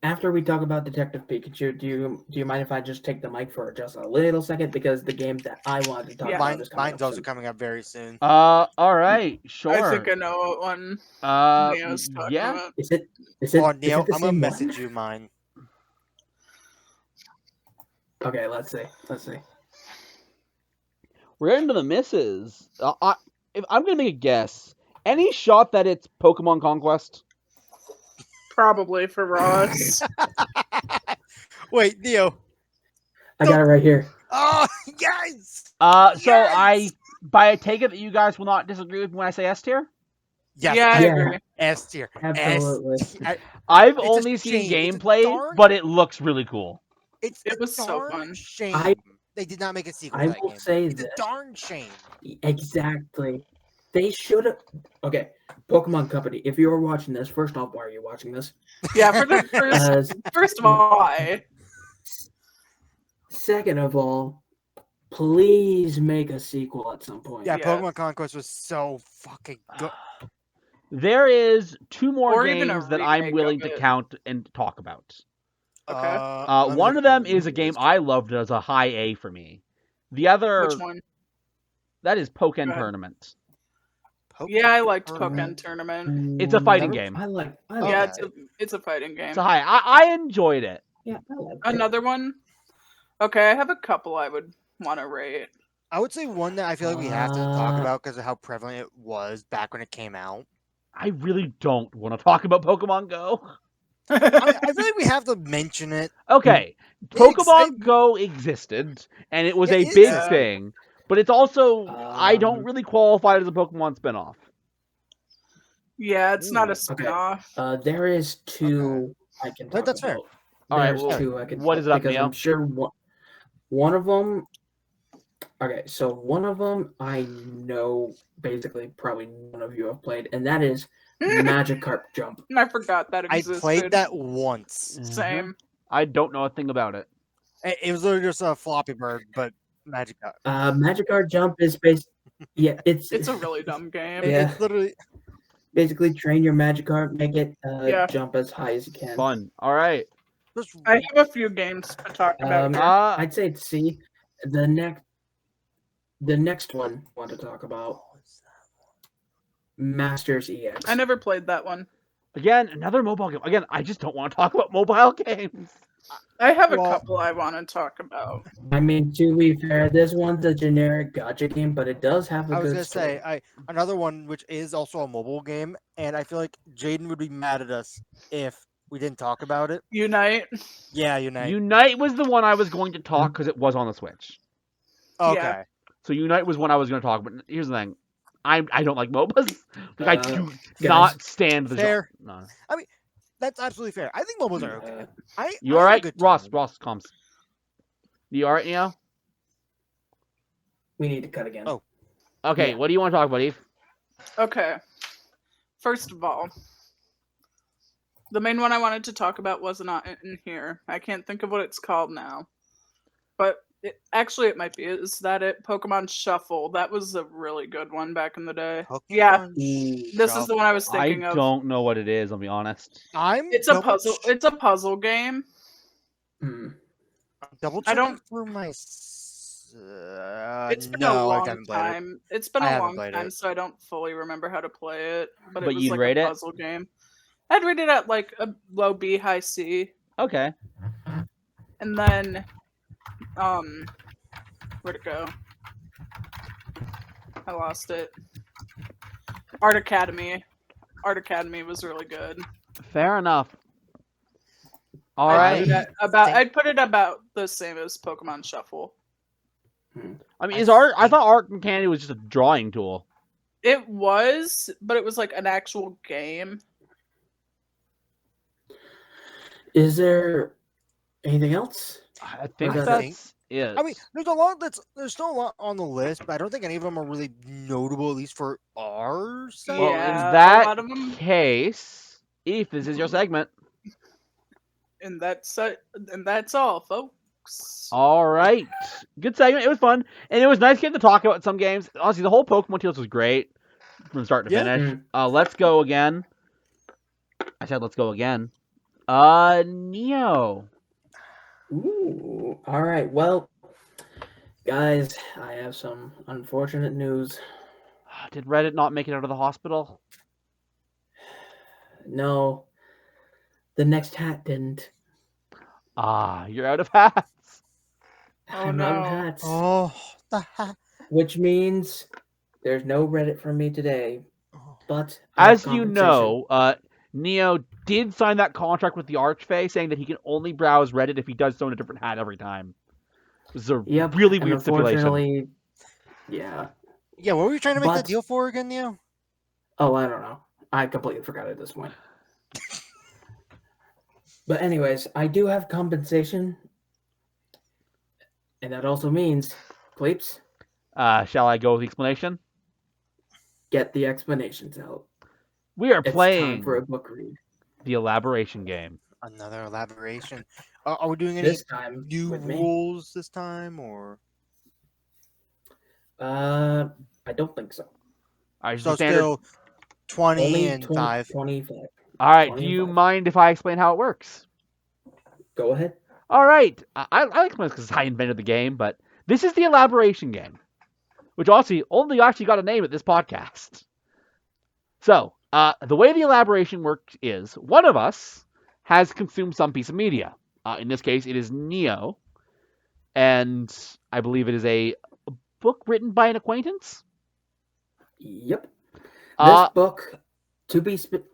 [SPEAKER 4] after we talk about Detective Pikachu, do you mind if I just take the mic for just a little second, because the game that I wanted to talk
[SPEAKER 3] Yeah.
[SPEAKER 4] about is coming
[SPEAKER 1] Mine's
[SPEAKER 4] up
[SPEAKER 1] also
[SPEAKER 4] soon.
[SPEAKER 1] coming up very soon.
[SPEAKER 2] All right. Sure.
[SPEAKER 3] I think I know what one Neo's talking
[SPEAKER 2] yeah.
[SPEAKER 3] about.
[SPEAKER 4] Is it?
[SPEAKER 1] Oh,
[SPEAKER 4] is
[SPEAKER 1] Neil,
[SPEAKER 4] it the
[SPEAKER 1] I'm gonna
[SPEAKER 4] same
[SPEAKER 1] message
[SPEAKER 4] one?
[SPEAKER 1] you mine.
[SPEAKER 4] Okay, let's see. Let's see.
[SPEAKER 2] We're into the misses. If I'm gonna make a guess, any shot that it's Pokemon Conquest?
[SPEAKER 3] Probably for Ross.
[SPEAKER 1] Wait, Neo.
[SPEAKER 4] I got it right here.
[SPEAKER 1] Oh, yes.
[SPEAKER 2] So
[SPEAKER 1] Yes!
[SPEAKER 2] I take it that you guys will not disagree with me when I say S tier.
[SPEAKER 1] Yes,
[SPEAKER 3] Yeah, I
[SPEAKER 4] Yeah.
[SPEAKER 3] agree.
[SPEAKER 1] S tier.
[SPEAKER 4] Absolutely.
[SPEAKER 2] I've
[SPEAKER 1] It's a
[SPEAKER 2] only seen
[SPEAKER 1] shame. It's a
[SPEAKER 2] gameplay,
[SPEAKER 1] darn-
[SPEAKER 2] but it looks really cool.
[SPEAKER 1] It's
[SPEAKER 3] It
[SPEAKER 1] a
[SPEAKER 3] was so
[SPEAKER 1] darn
[SPEAKER 3] fun.
[SPEAKER 1] shame they did not make a sequel
[SPEAKER 4] I
[SPEAKER 1] to that
[SPEAKER 4] will
[SPEAKER 1] game.
[SPEAKER 4] say
[SPEAKER 1] It's
[SPEAKER 4] this.
[SPEAKER 1] a darn shame.
[SPEAKER 4] Exactly. They should have. Okay, Pokemon Company. If you're watching this, first off, why are you watching this?
[SPEAKER 3] Yeah, for the first of all, why?
[SPEAKER 4] Second of all, please make a sequel at some point.
[SPEAKER 1] Yeah,
[SPEAKER 3] Yes.
[SPEAKER 1] Pokemon Conquest was so fucking good.
[SPEAKER 2] There is 2 more
[SPEAKER 3] Or even a
[SPEAKER 2] games that I'm
[SPEAKER 3] remake
[SPEAKER 2] willing
[SPEAKER 3] of
[SPEAKER 2] to
[SPEAKER 3] it.
[SPEAKER 2] count and talk about.
[SPEAKER 3] Okay.
[SPEAKER 1] let me
[SPEAKER 2] One
[SPEAKER 1] look
[SPEAKER 2] of them
[SPEAKER 1] at
[SPEAKER 2] is a game I loved as a high A for me. The other,
[SPEAKER 3] Which one?
[SPEAKER 2] that is Pokken
[SPEAKER 3] Go ahead.
[SPEAKER 2] Tournament.
[SPEAKER 3] Yeah, I liked
[SPEAKER 1] Tournament.
[SPEAKER 3] Pokken Tournament.
[SPEAKER 2] It's a fighting
[SPEAKER 1] Never-
[SPEAKER 2] game.
[SPEAKER 4] I like.
[SPEAKER 3] Yeah,
[SPEAKER 1] Okay.
[SPEAKER 3] it's a fighting game.
[SPEAKER 2] It's a high. I enjoyed it.
[SPEAKER 4] Yeah, I like it.
[SPEAKER 3] Another one. Okay, I have a couple I would want to rate.
[SPEAKER 1] I would say one that I feel like we have to talk
[SPEAKER 4] Uh,
[SPEAKER 1] about because of how prevalent it was back when it came out.
[SPEAKER 2] I really don't want to talk about Pokemon Go.
[SPEAKER 1] I feel like we have to mention it.
[SPEAKER 2] Okay, Pokemon Go existed, and it was
[SPEAKER 1] Yeah,
[SPEAKER 2] a
[SPEAKER 1] it
[SPEAKER 2] big
[SPEAKER 3] existed.
[SPEAKER 2] thing, but it's also I don't really qualify it as a Pokemon spinoff.
[SPEAKER 3] Yeah, it's not a
[SPEAKER 1] Ooh,
[SPEAKER 4] okay.
[SPEAKER 3] spin-off.
[SPEAKER 4] There is two I can talk
[SPEAKER 1] That's fair.
[SPEAKER 4] about.
[SPEAKER 2] All right,
[SPEAKER 4] There's
[SPEAKER 2] well,
[SPEAKER 4] two I can.
[SPEAKER 2] what
[SPEAKER 4] talk
[SPEAKER 2] is it up,
[SPEAKER 4] because
[SPEAKER 2] Neo?
[SPEAKER 4] I'm sure one of them. Okay, so one of them I know basically probably none of you have played, and that is Magikarp Jump.
[SPEAKER 3] I forgot that
[SPEAKER 1] I
[SPEAKER 3] existed.
[SPEAKER 1] played that once.
[SPEAKER 3] Same.
[SPEAKER 2] I don't know a thing about it.
[SPEAKER 1] It was literally just a Floppy Bird, but Magikarp.
[SPEAKER 4] Magikarp Jump is based. Yeah, it's
[SPEAKER 3] It's a really dumb game.
[SPEAKER 4] Yeah.
[SPEAKER 1] It's literally
[SPEAKER 4] basically train your Magikarp, make it
[SPEAKER 3] Yeah.
[SPEAKER 4] jump as high as you can.
[SPEAKER 2] Fun. All right.
[SPEAKER 1] just
[SPEAKER 3] I have a few games to talk about here.
[SPEAKER 4] I'd say it's C. The next one I want to talk about, Masters EX.
[SPEAKER 3] I never played that one.
[SPEAKER 2] Again, another mobile game. Again, I just don't want to talk about mobile games.
[SPEAKER 3] I have a
[SPEAKER 1] Well-
[SPEAKER 3] couple I want to talk about.
[SPEAKER 4] I mean, to be fair, this one's a generic gacha game, but it does have a
[SPEAKER 1] I was
[SPEAKER 4] good
[SPEAKER 1] gonna
[SPEAKER 4] story.
[SPEAKER 1] say another one which is also a mobile game, and I feel like Jaden would be mad at us if we didn't talk about it.
[SPEAKER 3] Unite.
[SPEAKER 1] Yeah, Unite.
[SPEAKER 2] Unite was the one I was going to talk because it was on the Switch.
[SPEAKER 1] Okay.
[SPEAKER 3] Yeah.
[SPEAKER 2] So Unite was one I was going to talk. But here's the thing, I don't like MOBAs. Like, I do
[SPEAKER 4] guys.
[SPEAKER 2] not stand the
[SPEAKER 1] Fair.
[SPEAKER 2] genre. No.
[SPEAKER 1] That's absolutely fair. I think MOBAs are okay.
[SPEAKER 2] You
[SPEAKER 1] I
[SPEAKER 2] all
[SPEAKER 1] had a
[SPEAKER 2] right,
[SPEAKER 1] good
[SPEAKER 2] Ross?
[SPEAKER 1] time.
[SPEAKER 2] Ross comes. You all right, Neo?
[SPEAKER 4] We need to cut again.
[SPEAKER 1] Oh.
[SPEAKER 2] Okay.
[SPEAKER 4] Yeah.
[SPEAKER 2] What do you want to talk about, Eve?
[SPEAKER 3] Okay. First of all, the main one I wanted to talk about was not in here. I can't think of what it's called now. But actually, it might be. Is that it? Pokemon Shuffle. That was a really good one back in the day. Yeah.
[SPEAKER 1] Pokemon
[SPEAKER 3] This is the one I was
[SPEAKER 2] I
[SPEAKER 3] thinking of.
[SPEAKER 2] don't know what it is. I'll be honest.
[SPEAKER 1] I'm
[SPEAKER 3] It's a
[SPEAKER 1] double
[SPEAKER 3] puzzle.
[SPEAKER 1] ch-
[SPEAKER 3] It's a puzzle game.
[SPEAKER 4] Hmm.
[SPEAKER 1] double
[SPEAKER 3] I
[SPEAKER 1] checking
[SPEAKER 3] don't-
[SPEAKER 1] through my.
[SPEAKER 3] It's been
[SPEAKER 1] no,
[SPEAKER 3] a
[SPEAKER 1] I
[SPEAKER 3] long
[SPEAKER 1] haven't played it.
[SPEAKER 3] time. It's been
[SPEAKER 1] I
[SPEAKER 3] a
[SPEAKER 1] haven't
[SPEAKER 3] long
[SPEAKER 1] played
[SPEAKER 3] time,
[SPEAKER 1] it.
[SPEAKER 3] so I don't fully remember how to play it. But
[SPEAKER 2] But
[SPEAKER 3] it was
[SPEAKER 2] you'd
[SPEAKER 3] like
[SPEAKER 2] rate
[SPEAKER 3] a
[SPEAKER 2] it?
[SPEAKER 3] puzzle game. I'd rate it at like a low B, high C.
[SPEAKER 2] Okay.
[SPEAKER 3] And then, where'd it go? I lost it. Art Academy. Art Academy was really good.
[SPEAKER 2] Fair enough. All
[SPEAKER 3] I'd put
[SPEAKER 2] right.
[SPEAKER 3] it I'd put it about the same as Pokemon Shuffle.
[SPEAKER 2] I mean, I thought Art and Candy was just a drawing tool.
[SPEAKER 3] It was, but it was like an actual game.
[SPEAKER 4] Is there anything else?
[SPEAKER 2] I think
[SPEAKER 4] I
[SPEAKER 2] that's it.
[SPEAKER 1] I mean, there's still a lot on the list, but I don't think any of them are really notable, at least for our side.
[SPEAKER 2] Well,
[SPEAKER 3] Yeah,
[SPEAKER 2] in
[SPEAKER 3] a
[SPEAKER 2] that
[SPEAKER 3] lot of them.
[SPEAKER 2] case, Eve, this is your segment.
[SPEAKER 3] And that's all, folks.
[SPEAKER 2] All right. Good segment. It was fun. And it was nice getting to talk about some games. Honestly, the whole Pokemon Tales was great from start to
[SPEAKER 1] Yeah.
[SPEAKER 2] finish. Let's go again. I said let's go again. Neo.
[SPEAKER 4] Ooh, all right. Well, guys, I have some unfortunate news.
[SPEAKER 2] Did Reddit not make it out of the hospital?
[SPEAKER 4] No, the next hat didn't.
[SPEAKER 2] You're out of hats.
[SPEAKER 3] Oh,
[SPEAKER 4] I'm out of
[SPEAKER 3] no.
[SPEAKER 4] hats,
[SPEAKER 1] Oh, the heck.
[SPEAKER 4] which means there's no Reddit from me today.
[SPEAKER 1] Oh.
[SPEAKER 4] But I have
[SPEAKER 2] As you
[SPEAKER 4] compensation.
[SPEAKER 2] know, Neo did sign that contract with the Archfey saying that he can only browse Reddit if he does so in a different hat every time. This is a
[SPEAKER 4] Yep,
[SPEAKER 2] really
[SPEAKER 4] and
[SPEAKER 2] weird stipulation.
[SPEAKER 4] unfortunately, yeah.
[SPEAKER 1] Yeah, what were you trying to make that
[SPEAKER 4] But-
[SPEAKER 1] deal for again, Neo?
[SPEAKER 4] Oh, I don't know. I completely forgot at this point. But anyways, I do have compensation. And that also means, Cleeps,
[SPEAKER 2] Shall I go with the explanation?
[SPEAKER 4] get the explanations out.
[SPEAKER 2] We are
[SPEAKER 4] It's
[SPEAKER 2] playing
[SPEAKER 4] time for a book read.
[SPEAKER 2] the elaboration game.
[SPEAKER 1] Another elaboration. Are we doing any
[SPEAKER 4] This time
[SPEAKER 1] new
[SPEAKER 4] with me.
[SPEAKER 1] rules this time, or
[SPEAKER 4] I don't think so.
[SPEAKER 2] All right,
[SPEAKER 1] so
[SPEAKER 2] standard.
[SPEAKER 1] still 20
[SPEAKER 4] Only
[SPEAKER 1] and
[SPEAKER 4] 20,
[SPEAKER 1] 5?
[SPEAKER 4] 25.
[SPEAKER 2] All right, do you
[SPEAKER 4] 25.
[SPEAKER 2] mind if I explain how it works?
[SPEAKER 4] Go ahead.
[SPEAKER 2] All right, I explain this because I invented the game, but this is the elaboration game, which also only actually got a name at this podcast. So, the way the elaboration works is one of us has consumed some piece of media. In this case, it is Neo, and I believe it is a book written by an acquaintance.
[SPEAKER 4] Yep. This
[SPEAKER 2] Uh,
[SPEAKER 4] book,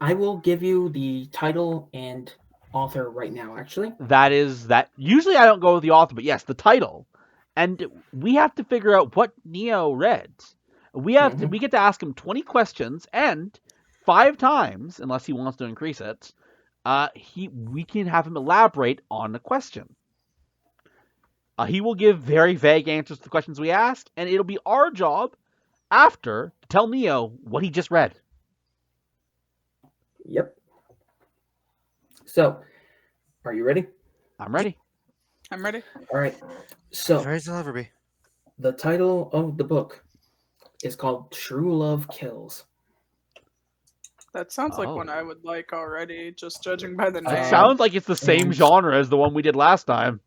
[SPEAKER 4] I will give you the title and author right now, actually.
[SPEAKER 2] That is that. Usually I don't go with the author, but yes, the title. And we have to figure out what Neo read. We get to ask him 20 questions, and 5 times, unless he wants to increase it, we can have him elaborate on the question. He will give very vague answers to the questions we ask, and it'll be our job after to tell Neo what he just read.
[SPEAKER 4] Yep. So, are you ready?
[SPEAKER 2] I'm ready.
[SPEAKER 3] I'm ready.
[SPEAKER 4] All right. So,
[SPEAKER 1] Very as it'll ever be.
[SPEAKER 4] the title of the book is called True Love Kills.
[SPEAKER 3] That sounds like one
[SPEAKER 2] Oh.
[SPEAKER 3] I would like already, just judging by the
[SPEAKER 4] It
[SPEAKER 3] name.
[SPEAKER 2] It sounds like it's the same
[SPEAKER 4] and-
[SPEAKER 2] genre as the one we did last time.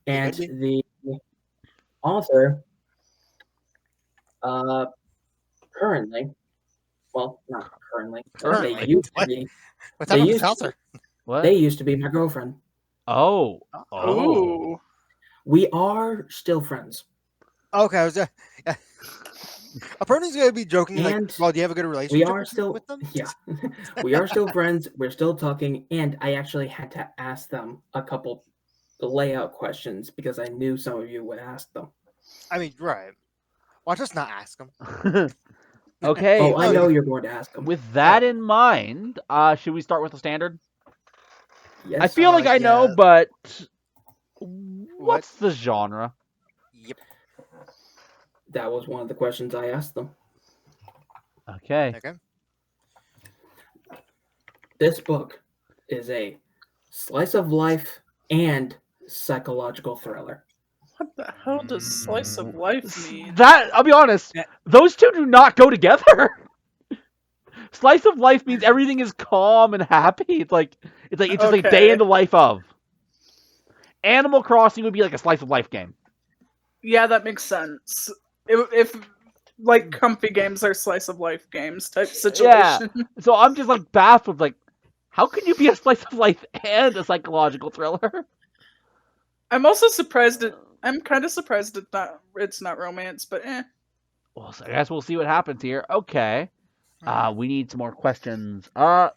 [SPEAKER 4] And
[SPEAKER 1] Could
[SPEAKER 4] the author, currently, well, not currently,
[SPEAKER 1] Currently?
[SPEAKER 4] they used to
[SPEAKER 1] What?
[SPEAKER 4] be,
[SPEAKER 1] What's
[SPEAKER 4] They
[SPEAKER 1] up with
[SPEAKER 4] used-
[SPEAKER 1] the seltzer?
[SPEAKER 2] What?
[SPEAKER 4] they used to be my girlfriend.
[SPEAKER 2] Oh.
[SPEAKER 3] Ooh.
[SPEAKER 4] We are still friends.
[SPEAKER 1] Okay, I was. Apparently, he's gonna be joking. Like,
[SPEAKER 4] And
[SPEAKER 1] well, do you have a good relationship?
[SPEAKER 4] We are still,
[SPEAKER 1] with them.
[SPEAKER 4] yeah, we are still friends. We're still talking, and I actually had to ask them a couple layout questions because I knew some of you would ask them.
[SPEAKER 1] I mean, right. Watch us not ask him.
[SPEAKER 2] Okay.
[SPEAKER 4] Oh, I
[SPEAKER 1] oh,
[SPEAKER 4] know
[SPEAKER 1] yeah.
[SPEAKER 4] you're going to ask them.
[SPEAKER 2] With that in mind, should we start with the standard?
[SPEAKER 4] Yes.
[SPEAKER 2] I feel like I know,
[SPEAKER 1] yeah.
[SPEAKER 2] but what's the genre?
[SPEAKER 1] Yep.
[SPEAKER 4] That was one of the questions I asked them.
[SPEAKER 2] Okay.
[SPEAKER 1] Okay.
[SPEAKER 4] This book is a slice of life and psychological thriller.
[SPEAKER 3] What the hell does slice of life mean?
[SPEAKER 2] That I'll be honest,
[SPEAKER 1] Yeah.
[SPEAKER 2] those two do not go together. Slice of life means everything is calm and happy. It's just like day
[SPEAKER 3] Okay.
[SPEAKER 2] in the life of. Animal Crossing would be like a slice of life game.
[SPEAKER 3] Yeah, that makes sense. If like comfy games are slice of life games type situation.
[SPEAKER 2] So I'm just like baffled. Like How can you be a slice of life and a psychological thriller?
[SPEAKER 3] I'm also surprised. I'm kind of surprised it's not romance, but
[SPEAKER 2] Well, so I guess we'll see what happens here. Okay. We need some more questions.
[SPEAKER 1] I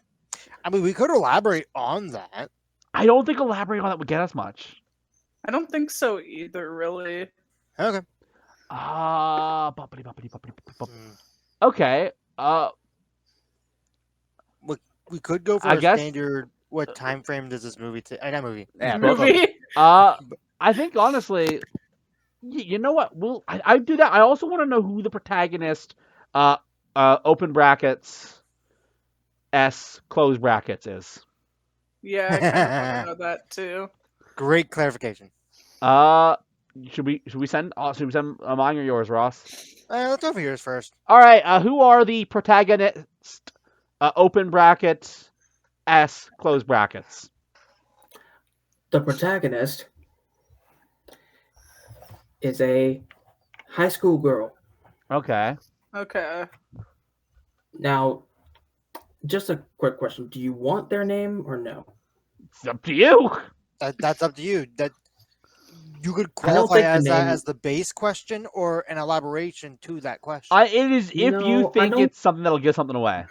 [SPEAKER 1] mean, we could elaborate on that.
[SPEAKER 2] I don't think elaborating on that would get us much.
[SPEAKER 3] I don't think so either. Really.
[SPEAKER 1] Okay.
[SPEAKER 2] Bumpity.
[SPEAKER 1] Mm.
[SPEAKER 2] Okay.
[SPEAKER 1] We could go for
[SPEAKER 2] I
[SPEAKER 1] a
[SPEAKER 2] guess-
[SPEAKER 1] standard. What time frame does this movie take? Not movie.
[SPEAKER 2] Yeah, both of
[SPEAKER 3] Movie.
[SPEAKER 2] I think honestly, you know what? I do that. I also want to know who the protagonist, open brackets, S close brackets is.
[SPEAKER 3] Yeah, I kind of want to know that too.
[SPEAKER 1] Great clarification.
[SPEAKER 2] Should we send mine or yours, Ross?
[SPEAKER 1] Let's go for yours first.
[SPEAKER 2] All right. Who are the protagonist? Open brackets, S close brackets.
[SPEAKER 4] The protagonist is a high school girl.
[SPEAKER 2] Okay.
[SPEAKER 3] Okay.
[SPEAKER 4] Now, just a quick question: do you want their name or no?
[SPEAKER 2] It's up to you.
[SPEAKER 1] That's up to you. That you could
[SPEAKER 4] I don't
[SPEAKER 1] qualify
[SPEAKER 4] think the
[SPEAKER 1] as that
[SPEAKER 4] name-
[SPEAKER 1] as the base question or an elaboration to that question.
[SPEAKER 2] It is if
[SPEAKER 4] No,
[SPEAKER 2] you
[SPEAKER 4] I
[SPEAKER 2] think
[SPEAKER 4] don't-
[SPEAKER 2] it's something that'll give something away.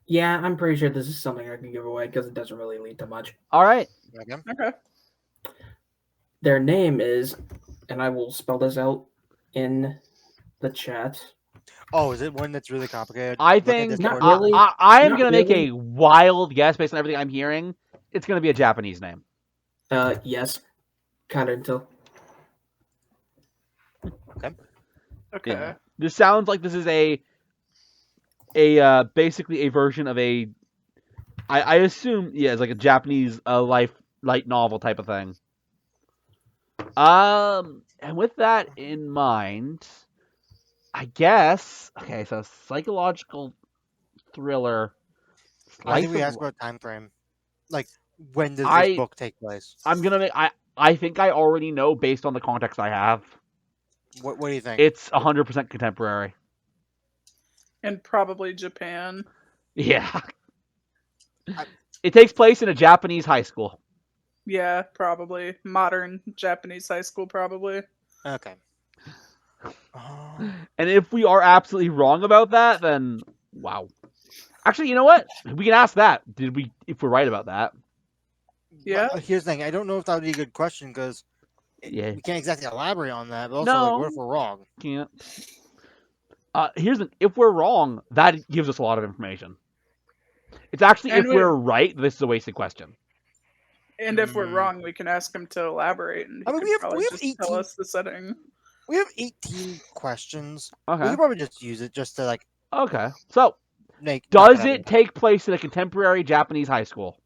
[SPEAKER 4] Yeah, I'm pretty sure this is something I can give away because it doesn't really lead to much.
[SPEAKER 2] All right.
[SPEAKER 1] Okay.
[SPEAKER 3] Okay.
[SPEAKER 4] Their name is, and I will spell this out in the chat.
[SPEAKER 1] Oh, is it one that's really complicated?
[SPEAKER 2] I
[SPEAKER 1] Look at
[SPEAKER 2] think
[SPEAKER 1] Discord.
[SPEAKER 4] Not really.
[SPEAKER 2] I am
[SPEAKER 4] Not
[SPEAKER 2] gonna make
[SPEAKER 4] really.
[SPEAKER 2] a wild guess based on everything I'm hearing. It's gonna be a Japanese name.
[SPEAKER 4] Yes, kind of until.
[SPEAKER 3] Okay.
[SPEAKER 2] Yeah. This sounds like this is a basically a version of a. I assume it's like a Japanese light novel type of thing. And with that in mind, I guess so psychological thriller.
[SPEAKER 1] I think we
[SPEAKER 2] slice of
[SPEAKER 1] asked about time frame. Like, when does
[SPEAKER 2] I-
[SPEAKER 1] this book take place?
[SPEAKER 2] I'm gonna make. I think I already know based on the context I have.
[SPEAKER 1] What do you think?
[SPEAKER 2] It's 100% contemporary.
[SPEAKER 3] And probably Japan.
[SPEAKER 2] Yeah.
[SPEAKER 1] I-
[SPEAKER 2] It takes place in a Japanese high school.
[SPEAKER 3] Yeah, probably modern Japanese high school. Probably.
[SPEAKER 1] Okay. Oh,
[SPEAKER 2] And if we are absolutely wrong about that, then wow. Actually, you know what? We can ask that. If we're right about that?
[SPEAKER 3] Yeah.
[SPEAKER 1] but here's the thing. I don't know if that would be a good question because
[SPEAKER 2] Yeah.
[SPEAKER 1] we can't exactly elaborate on that. But also,
[SPEAKER 2] No.
[SPEAKER 1] what if we're wrong?
[SPEAKER 2] Can't. If we're wrong, that gives us a lot of information. It's actually
[SPEAKER 3] And
[SPEAKER 2] if we're right, this is a wasted question.
[SPEAKER 3] And if we're
[SPEAKER 1] Mm.
[SPEAKER 3] wrong, we can ask him to elaborate, and he
[SPEAKER 1] I mean,
[SPEAKER 3] could
[SPEAKER 1] we have
[SPEAKER 3] probably just
[SPEAKER 1] 18
[SPEAKER 3] tell us the setting.
[SPEAKER 1] We have 18 questions. We
[SPEAKER 2] Okay.
[SPEAKER 1] could probably just use it just to like
[SPEAKER 2] Okay. So,
[SPEAKER 1] make.
[SPEAKER 2] does
[SPEAKER 1] knock
[SPEAKER 2] it take place in a contemporary Japanese high school?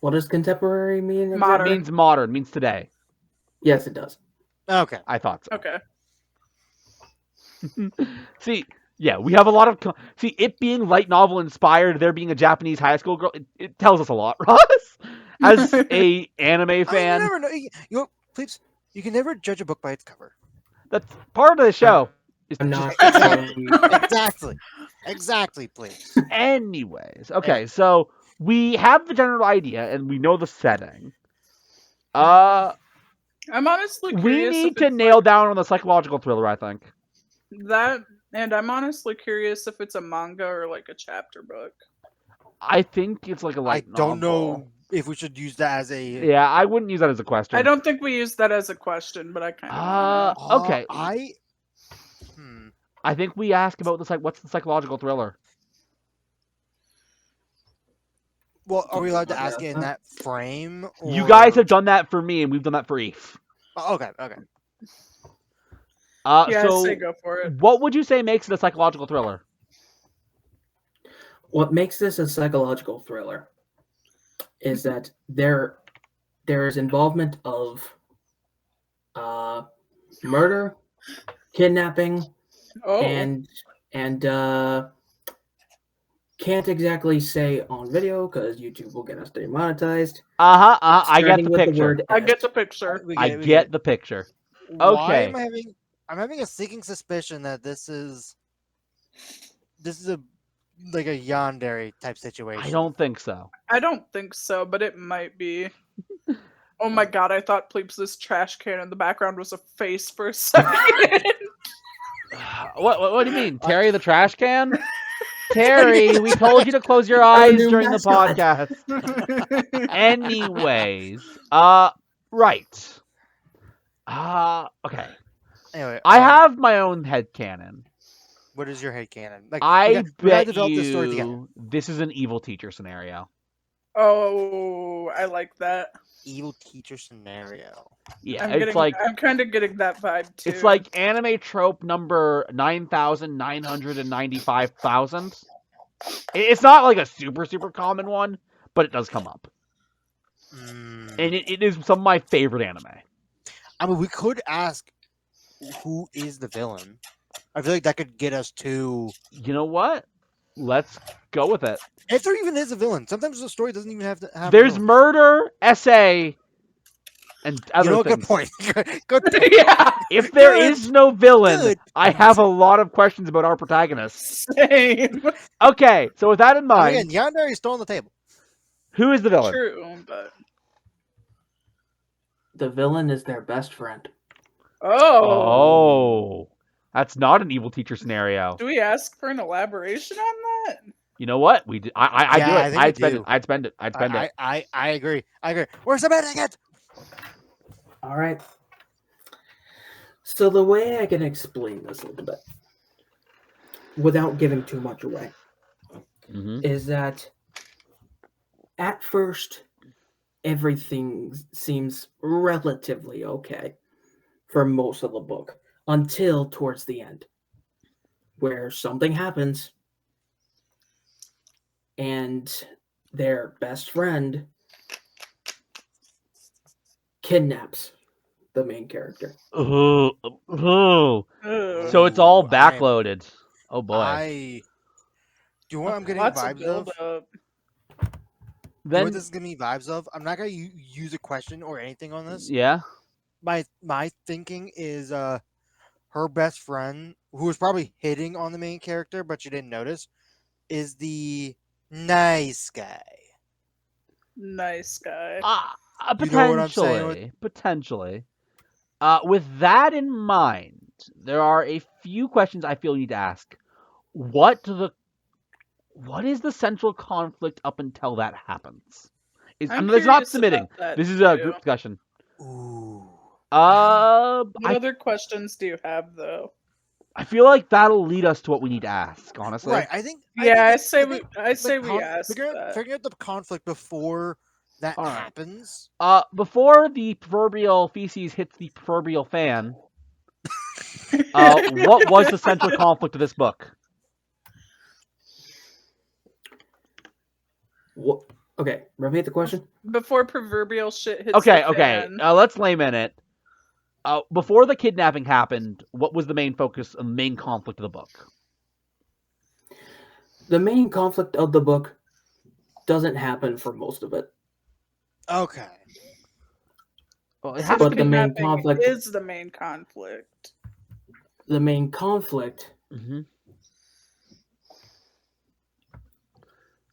[SPEAKER 4] What does contemporary mean?
[SPEAKER 3] Modern.
[SPEAKER 2] Means modern. Means today.
[SPEAKER 4] Yes, it does.
[SPEAKER 1] Okay.
[SPEAKER 2] I thought so.
[SPEAKER 3] Okay.
[SPEAKER 2] See, yeah, we have a lot of. See, it being light novel inspired, there being a Japanese high school girl, it tells us a lot, Ross. As a anime
[SPEAKER 1] You
[SPEAKER 2] fan,
[SPEAKER 1] never know. Please, you can never judge a book by its cover.
[SPEAKER 2] that's part of the show. Is
[SPEAKER 4] I'm
[SPEAKER 2] just-
[SPEAKER 4] not.
[SPEAKER 1] Exactly. Please.
[SPEAKER 2] Anyways, okay, so we have the general idea and we know the setting.
[SPEAKER 3] I'm honestly
[SPEAKER 2] We
[SPEAKER 3] curious
[SPEAKER 2] need
[SPEAKER 3] if
[SPEAKER 2] to
[SPEAKER 3] it's
[SPEAKER 2] nail down on the psychological thriller, I think.
[SPEAKER 3] like that, and I'm honestly curious if it's a manga or like a chapter book.
[SPEAKER 2] I think it's like a
[SPEAKER 1] I
[SPEAKER 2] light
[SPEAKER 1] don't
[SPEAKER 2] novel.
[SPEAKER 1] know if we should use that as a.
[SPEAKER 2] Yeah, I wouldn't use that as a question.
[SPEAKER 3] I don't think we use that as a question, but I kind of.
[SPEAKER 2] Okay. I think we ask about what's the psychological thriller?
[SPEAKER 1] Well, are we allowed to
[SPEAKER 4] Yeah.
[SPEAKER 1] ask it in that frame?
[SPEAKER 2] You guys
[SPEAKER 1] or-
[SPEAKER 2] have done that for me, and we've done that for Eve.
[SPEAKER 1] Oh, okay.
[SPEAKER 3] Yeah,
[SPEAKER 2] so
[SPEAKER 3] I say go for it.
[SPEAKER 2] what would you say makes it a psychological thriller?
[SPEAKER 4] What makes this a psychological thriller is that there is involvement of murder, kidnapping,
[SPEAKER 3] Oh,
[SPEAKER 4] and can't exactly say on video because YouTube will get us demonetized.
[SPEAKER 2] I get
[SPEAKER 4] Starting
[SPEAKER 2] the
[SPEAKER 4] with
[SPEAKER 2] picture.
[SPEAKER 4] word
[SPEAKER 3] I
[SPEAKER 4] S.
[SPEAKER 3] get the picture.
[SPEAKER 1] We
[SPEAKER 2] I
[SPEAKER 1] it, we
[SPEAKER 2] get
[SPEAKER 1] it.
[SPEAKER 2] the picture.
[SPEAKER 1] Why
[SPEAKER 2] Okay.
[SPEAKER 1] I'm having a sinking suspicion that this is a like a yandere type situation.
[SPEAKER 2] I don't think so.
[SPEAKER 3] I don't think so, but it might be. Oh my god, I thought Pleeps' trash can in the background was a face for a second.
[SPEAKER 2] What do you mean, Terry the trash can? Terry, we told you to close your eyes
[SPEAKER 4] new
[SPEAKER 2] during the
[SPEAKER 4] mascot.
[SPEAKER 2] podcast. Anyways, right. Okay.
[SPEAKER 1] Anyway,
[SPEAKER 2] I have my own headcanon.
[SPEAKER 1] What is your headcanon? Like,
[SPEAKER 2] I
[SPEAKER 1] we gotta
[SPEAKER 2] bet
[SPEAKER 1] develop this story together.
[SPEAKER 2] you this is an evil teacher scenario.
[SPEAKER 3] Oh, I like that.
[SPEAKER 1] Evil teacher scenario.
[SPEAKER 2] Yeah,
[SPEAKER 3] I'm
[SPEAKER 2] it's like
[SPEAKER 3] kind of getting that vibe too.
[SPEAKER 2] it's like anime trope number 9,995,000. It's not like a super common one, but it does come up,
[SPEAKER 1] Mm.
[SPEAKER 2] and it is some of my favorite anime.
[SPEAKER 1] I mean, we could ask who is the villain. I feel like that could get us to.
[SPEAKER 2] You know what? Let's go with it.
[SPEAKER 1] If there even is a villain, sometimes the story doesn't even have to have.
[SPEAKER 2] There's
[SPEAKER 1] a villain.
[SPEAKER 2] murder, essay, and other
[SPEAKER 1] You know,
[SPEAKER 2] things.
[SPEAKER 1] good point. Good point.
[SPEAKER 3] yeah,
[SPEAKER 2] If there
[SPEAKER 1] Good.
[SPEAKER 2] is no villain,
[SPEAKER 1] Good.
[SPEAKER 2] I have a lot of questions about our protagonists.
[SPEAKER 3] same.
[SPEAKER 2] Okay, so with that in
[SPEAKER 1] And
[SPEAKER 2] mind,
[SPEAKER 1] again, yandere is still on the table.
[SPEAKER 2] who is the villain?
[SPEAKER 3] True, but
[SPEAKER 4] The villain is their best friend.
[SPEAKER 2] Oh, that's not an evil teacher scenario.
[SPEAKER 3] Do we ask for an elaboration on that?
[SPEAKER 2] You know what? We do. I
[SPEAKER 1] Yeah,
[SPEAKER 2] do
[SPEAKER 1] I
[SPEAKER 2] it.
[SPEAKER 1] think we
[SPEAKER 2] I'd spend
[SPEAKER 1] do.
[SPEAKER 2] it. I'd spend it. I'd spend it.
[SPEAKER 1] I agree. I agree. We're submitting it.
[SPEAKER 4] All right. So the way I can explain this a little bit, without giving too much away,
[SPEAKER 2] Mm-hmm.
[SPEAKER 4] is that at first everything seems relatively okay for most of the book until towards the end, where something happens and their best friend kidnaps the main character.
[SPEAKER 2] Ooh.
[SPEAKER 3] Ugh.
[SPEAKER 2] So it's all
[SPEAKER 1] Ooh,
[SPEAKER 2] backloaded. Oh boy.
[SPEAKER 1] Do you know what I'm getting
[SPEAKER 3] Lots of
[SPEAKER 1] vibes of?
[SPEAKER 3] build up.
[SPEAKER 1] You know
[SPEAKER 2] Then
[SPEAKER 1] what this is giving me vibes of? I'm not gonna use a question or anything on this.
[SPEAKER 2] yeah.
[SPEAKER 1] My thinking is her best friend, who was probably hitting on the main character, but she didn't notice, is the nice guy.
[SPEAKER 3] Nice guy.
[SPEAKER 1] You know what I'm saying with-
[SPEAKER 2] Potentially. With that in mind, there are a few questions I feel you need to ask. What is the central conflict up until that happens? It's not
[SPEAKER 3] curious
[SPEAKER 2] submitting.
[SPEAKER 3] about that
[SPEAKER 2] This is a
[SPEAKER 3] too.
[SPEAKER 2] group discussion.
[SPEAKER 1] Ooh.
[SPEAKER 3] What
[SPEAKER 2] I
[SPEAKER 3] other questions do you have though?
[SPEAKER 2] feel like that'll lead us to what we need to ask. Honestly,
[SPEAKER 1] Right. I think.
[SPEAKER 3] Yeah, I
[SPEAKER 1] think
[SPEAKER 3] say
[SPEAKER 1] think
[SPEAKER 3] we ask
[SPEAKER 1] figuring
[SPEAKER 3] that.
[SPEAKER 1] out the conflict before that
[SPEAKER 2] Alright.
[SPEAKER 1] happens.
[SPEAKER 2] Before the proverbial feces hits the proverbial fan, what was the central conflict of this book?
[SPEAKER 4] What? Okay, repeat the question.
[SPEAKER 3] Before proverbial shit hits
[SPEAKER 2] Okay,
[SPEAKER 3] the
[SPEAKER 2] okay.
[SPEAKER 3] fan.
[SPEAKER 2] Let's layman it. Before the kidnapping happened, what was the main focus, the main conflict of the book?
[SPEAKER 4] The main conflict of the book doesn't happen for most of it.
[SPEAKER 1] Okay.
[SPEAKER 2] Well, it
[SPEAKER 3] So
[SPEAKER 2] has
[SPEAKER 4] But
[SPEAKER 2] to
[SPEAKER 4] the
[SPEAKER 2] be.
[SPEAKER 4] main
[SPEAKER 3] kidnapping
[SPEAKER 4] conflict-
[SPEAKER 3] is the main conflict.
[SPEAKER 4] The main conflict.
[SPEAKER 2] Mhm.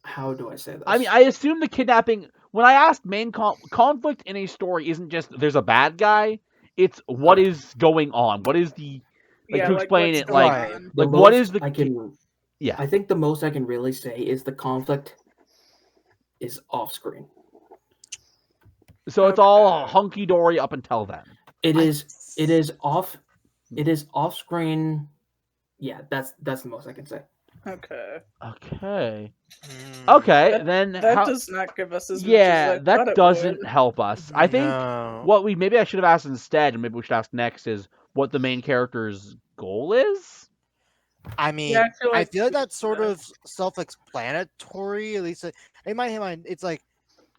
[SPEAKER 4] How do I say this?
[SPEAKER 2] I mean, I assume the kidnapping. When I asked main conflict in a story, isn't just there's a bad guy. It's what is going on. What is the like to explain
[SPEAKER 3] what's
[SPEAKER 2] it?
[SPEAKER 3] going
[SPEAKER 2] Like,
[SPEAKER 3] on.
[SPEAKER 4] The
[SPEAKER 2] like what
[SPEAKER 4] most
[SPEAKER 2] is the
[SPEAKER 4] I can?
[SPEAKER 2] Yeah.
[SPEAKER 4] I think the most I can really say is the conflict is off screen.
[SPEAKER 2] So it's all
[SPEAKER 3] Okay.
[SPEAKER 2] hunky dory up until then.
[SPEAKER 4] It is off. It is off screen. Yeah, that's the most I can say.
[SPEAKER 3] Okay.
[SPEAKER 2] Okay.
[SPEAKER 1] Hmm.
[SPEAKER 2] Okay.
[SPEAKER 3] That-
[SPEAKER 2] then
[SPEAKER 3] That
[SPEAKER 2] how?
[SPEAKER 3] does not give us as much
[SPEAKER 2] Yeah,
[SPEAKER 3] as I thought
[SPEAKER 2] that
[SPEAKER 3] it
[SPEAKER 2] doesn't
[SPEAKER 3] would.
[SPEAKER 2] help us. I think
[SPEAKER 1] No.
[SPEAKER 2] what maybe I should have asked instead, and maybe we should ask next, is what the main character's goal is.
[SPEAKER 1] I mean,
[SPEAKER 3] Yeah,
[SPEAKER 1] I feel like
[SPEAKER 3] we
[SPEAKER 1] that's
[SPEAKER 3] should
[SPEAKER 1] sort
[SPEAKER 3] know.
[SPEAKER 1] of self-explanatory. At least in my mind, it's like,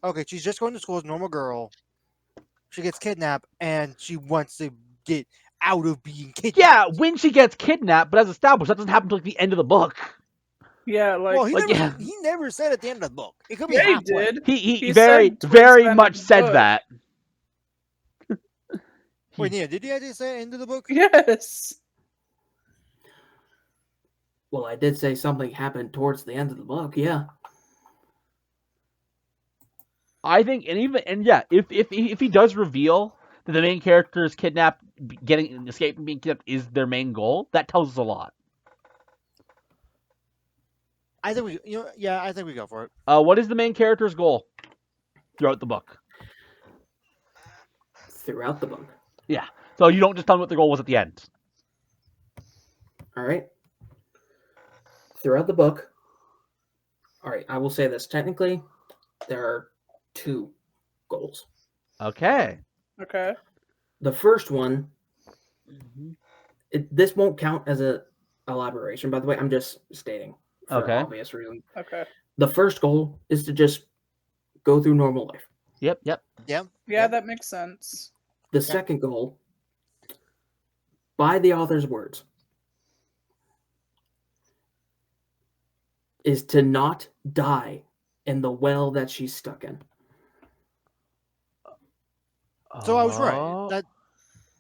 [SPEAKER 1] okay, she's just going to school as a normal girl. She gets kidnapped, and she wants to get out of being kidnapped.
[SPEAKER 2] Yeah, when she gets kidnapped, but as established, that doesn't happen until like, the end of the book.
[SPEAKER 3] Yeah, like,
[SPEAKER 1] Well, he
[SPEAKER 2] like,
[SPEAKER 1] never,
[SPEAKER 2] yeah.
[SPEAKER 1] he never said at the end of the book. It could be
[SPEAKER 3] yeah, he
[SPEAKER 1] halfway.
[SPEAKER 3] did.
[SPEAKER 2] He
[SPEAKER 3] He
[SPEAKER 2] very
[SPEAKER 3] said towards
[SPEAKER 2] very
[SPEAKER 3] the end
[SPEAKER 2] much
[SPEAKER 3] of the
[SPEAKER 2] said
[SPEAKER 3] book.
[SPEAKER 2] that.
[SPEAKER 1] Wait, yeah, did he actually say at the end of the book?
[SPEAKER 3] Yes.
[SPEAKER 4] Well, I did say something happened towards the end of the book. Yeah.
[SPEAKER 2] I think, if he does reveal that the main character is kidnapped, escaping being kidnapped is their main goal, that tells us a lot.
[SPEAKER 1] I think I think we go for it.
[SPEAKER 2] What is the main character's goal throughout the book?
[SPEAKER 4] Throughout the book.
[SPEAKER 2] Yeah. So you don't just tell me what the goal was at the end.
[SPEAKER 4] All right. Throughout the book. All right. I will say this. Technically, there are 2 goals.
[SPEAKER 2] Okay.
[SPEAKER 3] Okay.
[SPEAKER 4] The first one, this won't count as a elaboration, by the way. I'm just stating for
[SPEAKER 2] Okay.
[SPEAKER 4] obvious reasons.
[SPEAKER 3] Okay.
[SPEAKER 4] The first goal is to just go through normal life.
[SPEAKER 2] Yep.
[SPEAKER 3] Yeah,
[SPEAKER 1] Yep.
[SPEAKER 3] that makes sense.
[SPEAKER 4] The second goal, by the author's words, is to not die in the well that she's stuck in.
[SPEAKER 1] So I was right.
[SPEAKER 2] Oh,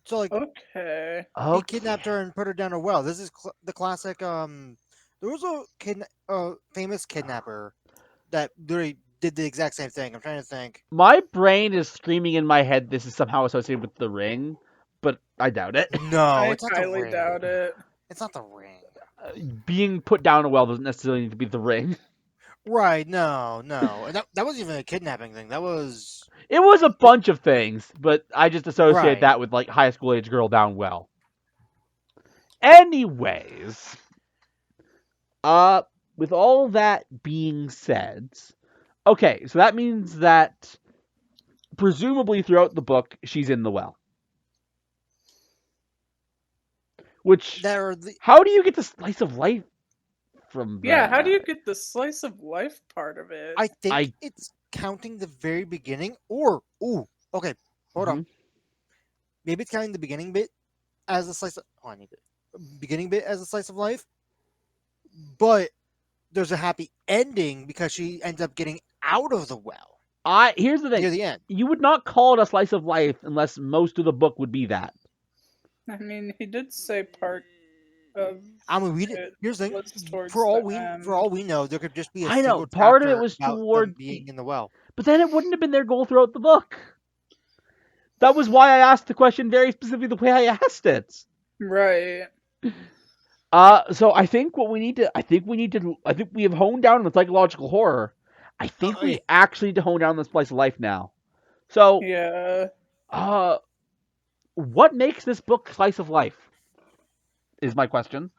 [SPEAKER 1] So like
[SPEAKER 3] Okay.
[SPEAKER 1] he kidnapped her and put her down a well. This is the classic. There was a famous kidnapper that literally did the exact same thing. I'm trying to think.
[SPEAKER 2] My brain is screaming in my head this is somehow associated with The Ring, but I doubt it.
[SPEAKER 1] No,
[SPEAKER 3] I
[SPEAKER 1] it's not the
[SPEAKER 3] highly
[SPEAKER 1] ring.
[SPEAKER 3] doubt it.
[SPEAKER 1] It's not the ring.
[SPEAKER 2] Being put down a well doesn't necessarily need to be The Ring.
[SPEAKER 1] Right? No. And that wasn't even a kidnapping thing. That was
[SPEAKER 2] It was a bunch of things, but I just associate
[SPEAKER 1] Right.
[SPEAKER 2] that with like high school age girl down well. Anyways, with all that being said, okay, so that means that presumably throughout the book she's in the well. Which
[SPEAKER 1] that or the
[SPEAKER 2] how do you get the slice of life from that?
[SPEAKER 3] Yeah, how do you get the slice of life part of it?
[SPEAKER 1] I think
[SPEAKER 2] I-
[SPEAKER 1] it's counting the very beginning or okay, hold on. Maybe it's counting the beginning bit as a slice of beginning bit as a slice of life. But there's a happy ending because she ends up getting out of the well
[SPEAKER 2] Here's the thing.
[SPEAKER 1] near the end.
[SPEAKER 2] You would not call it a slice of life unless most of the book would be that.
[SPEAKER 3] I mean, he did say part of
[SPEAKER 1] I mean,
[SPEAKER 3] it
[SPEAKER 1] here's the
[SPEAKER 3] was
[SPEAKER 1] thing.
[SPEAKER 3] towards
[SPEAKER 1] For all
[SPEAKER 3] the end.
[SPEAKER 1] we know, there could just be a
[SPEAKER 2] I know,
[SPEAKER 1] single
[SPEAKER 2] part of it
[SPEAKER 1] chapter
[SPEAKER 2] was
[SPEAKER 1] about them
[SPEAKER 2] toward-
[SPEAKER 1] being in the well.
[SPEAKER 2] But then it wouldn't have been their goal throughout the book. That was why I asked the question very specifically the way I asked it.
[SPEAKER 3] Right.
[SPEAKER 2] So I think we have honed down on the psychological horror. I think we
[SPEAKER 1] yeah.
[SPEAKER 2] actually need to hone down on the slice of life now. So,
[SPEAKER 3] Yeah.
[SPEAKER 2] what makes this book slice of life? Is my question.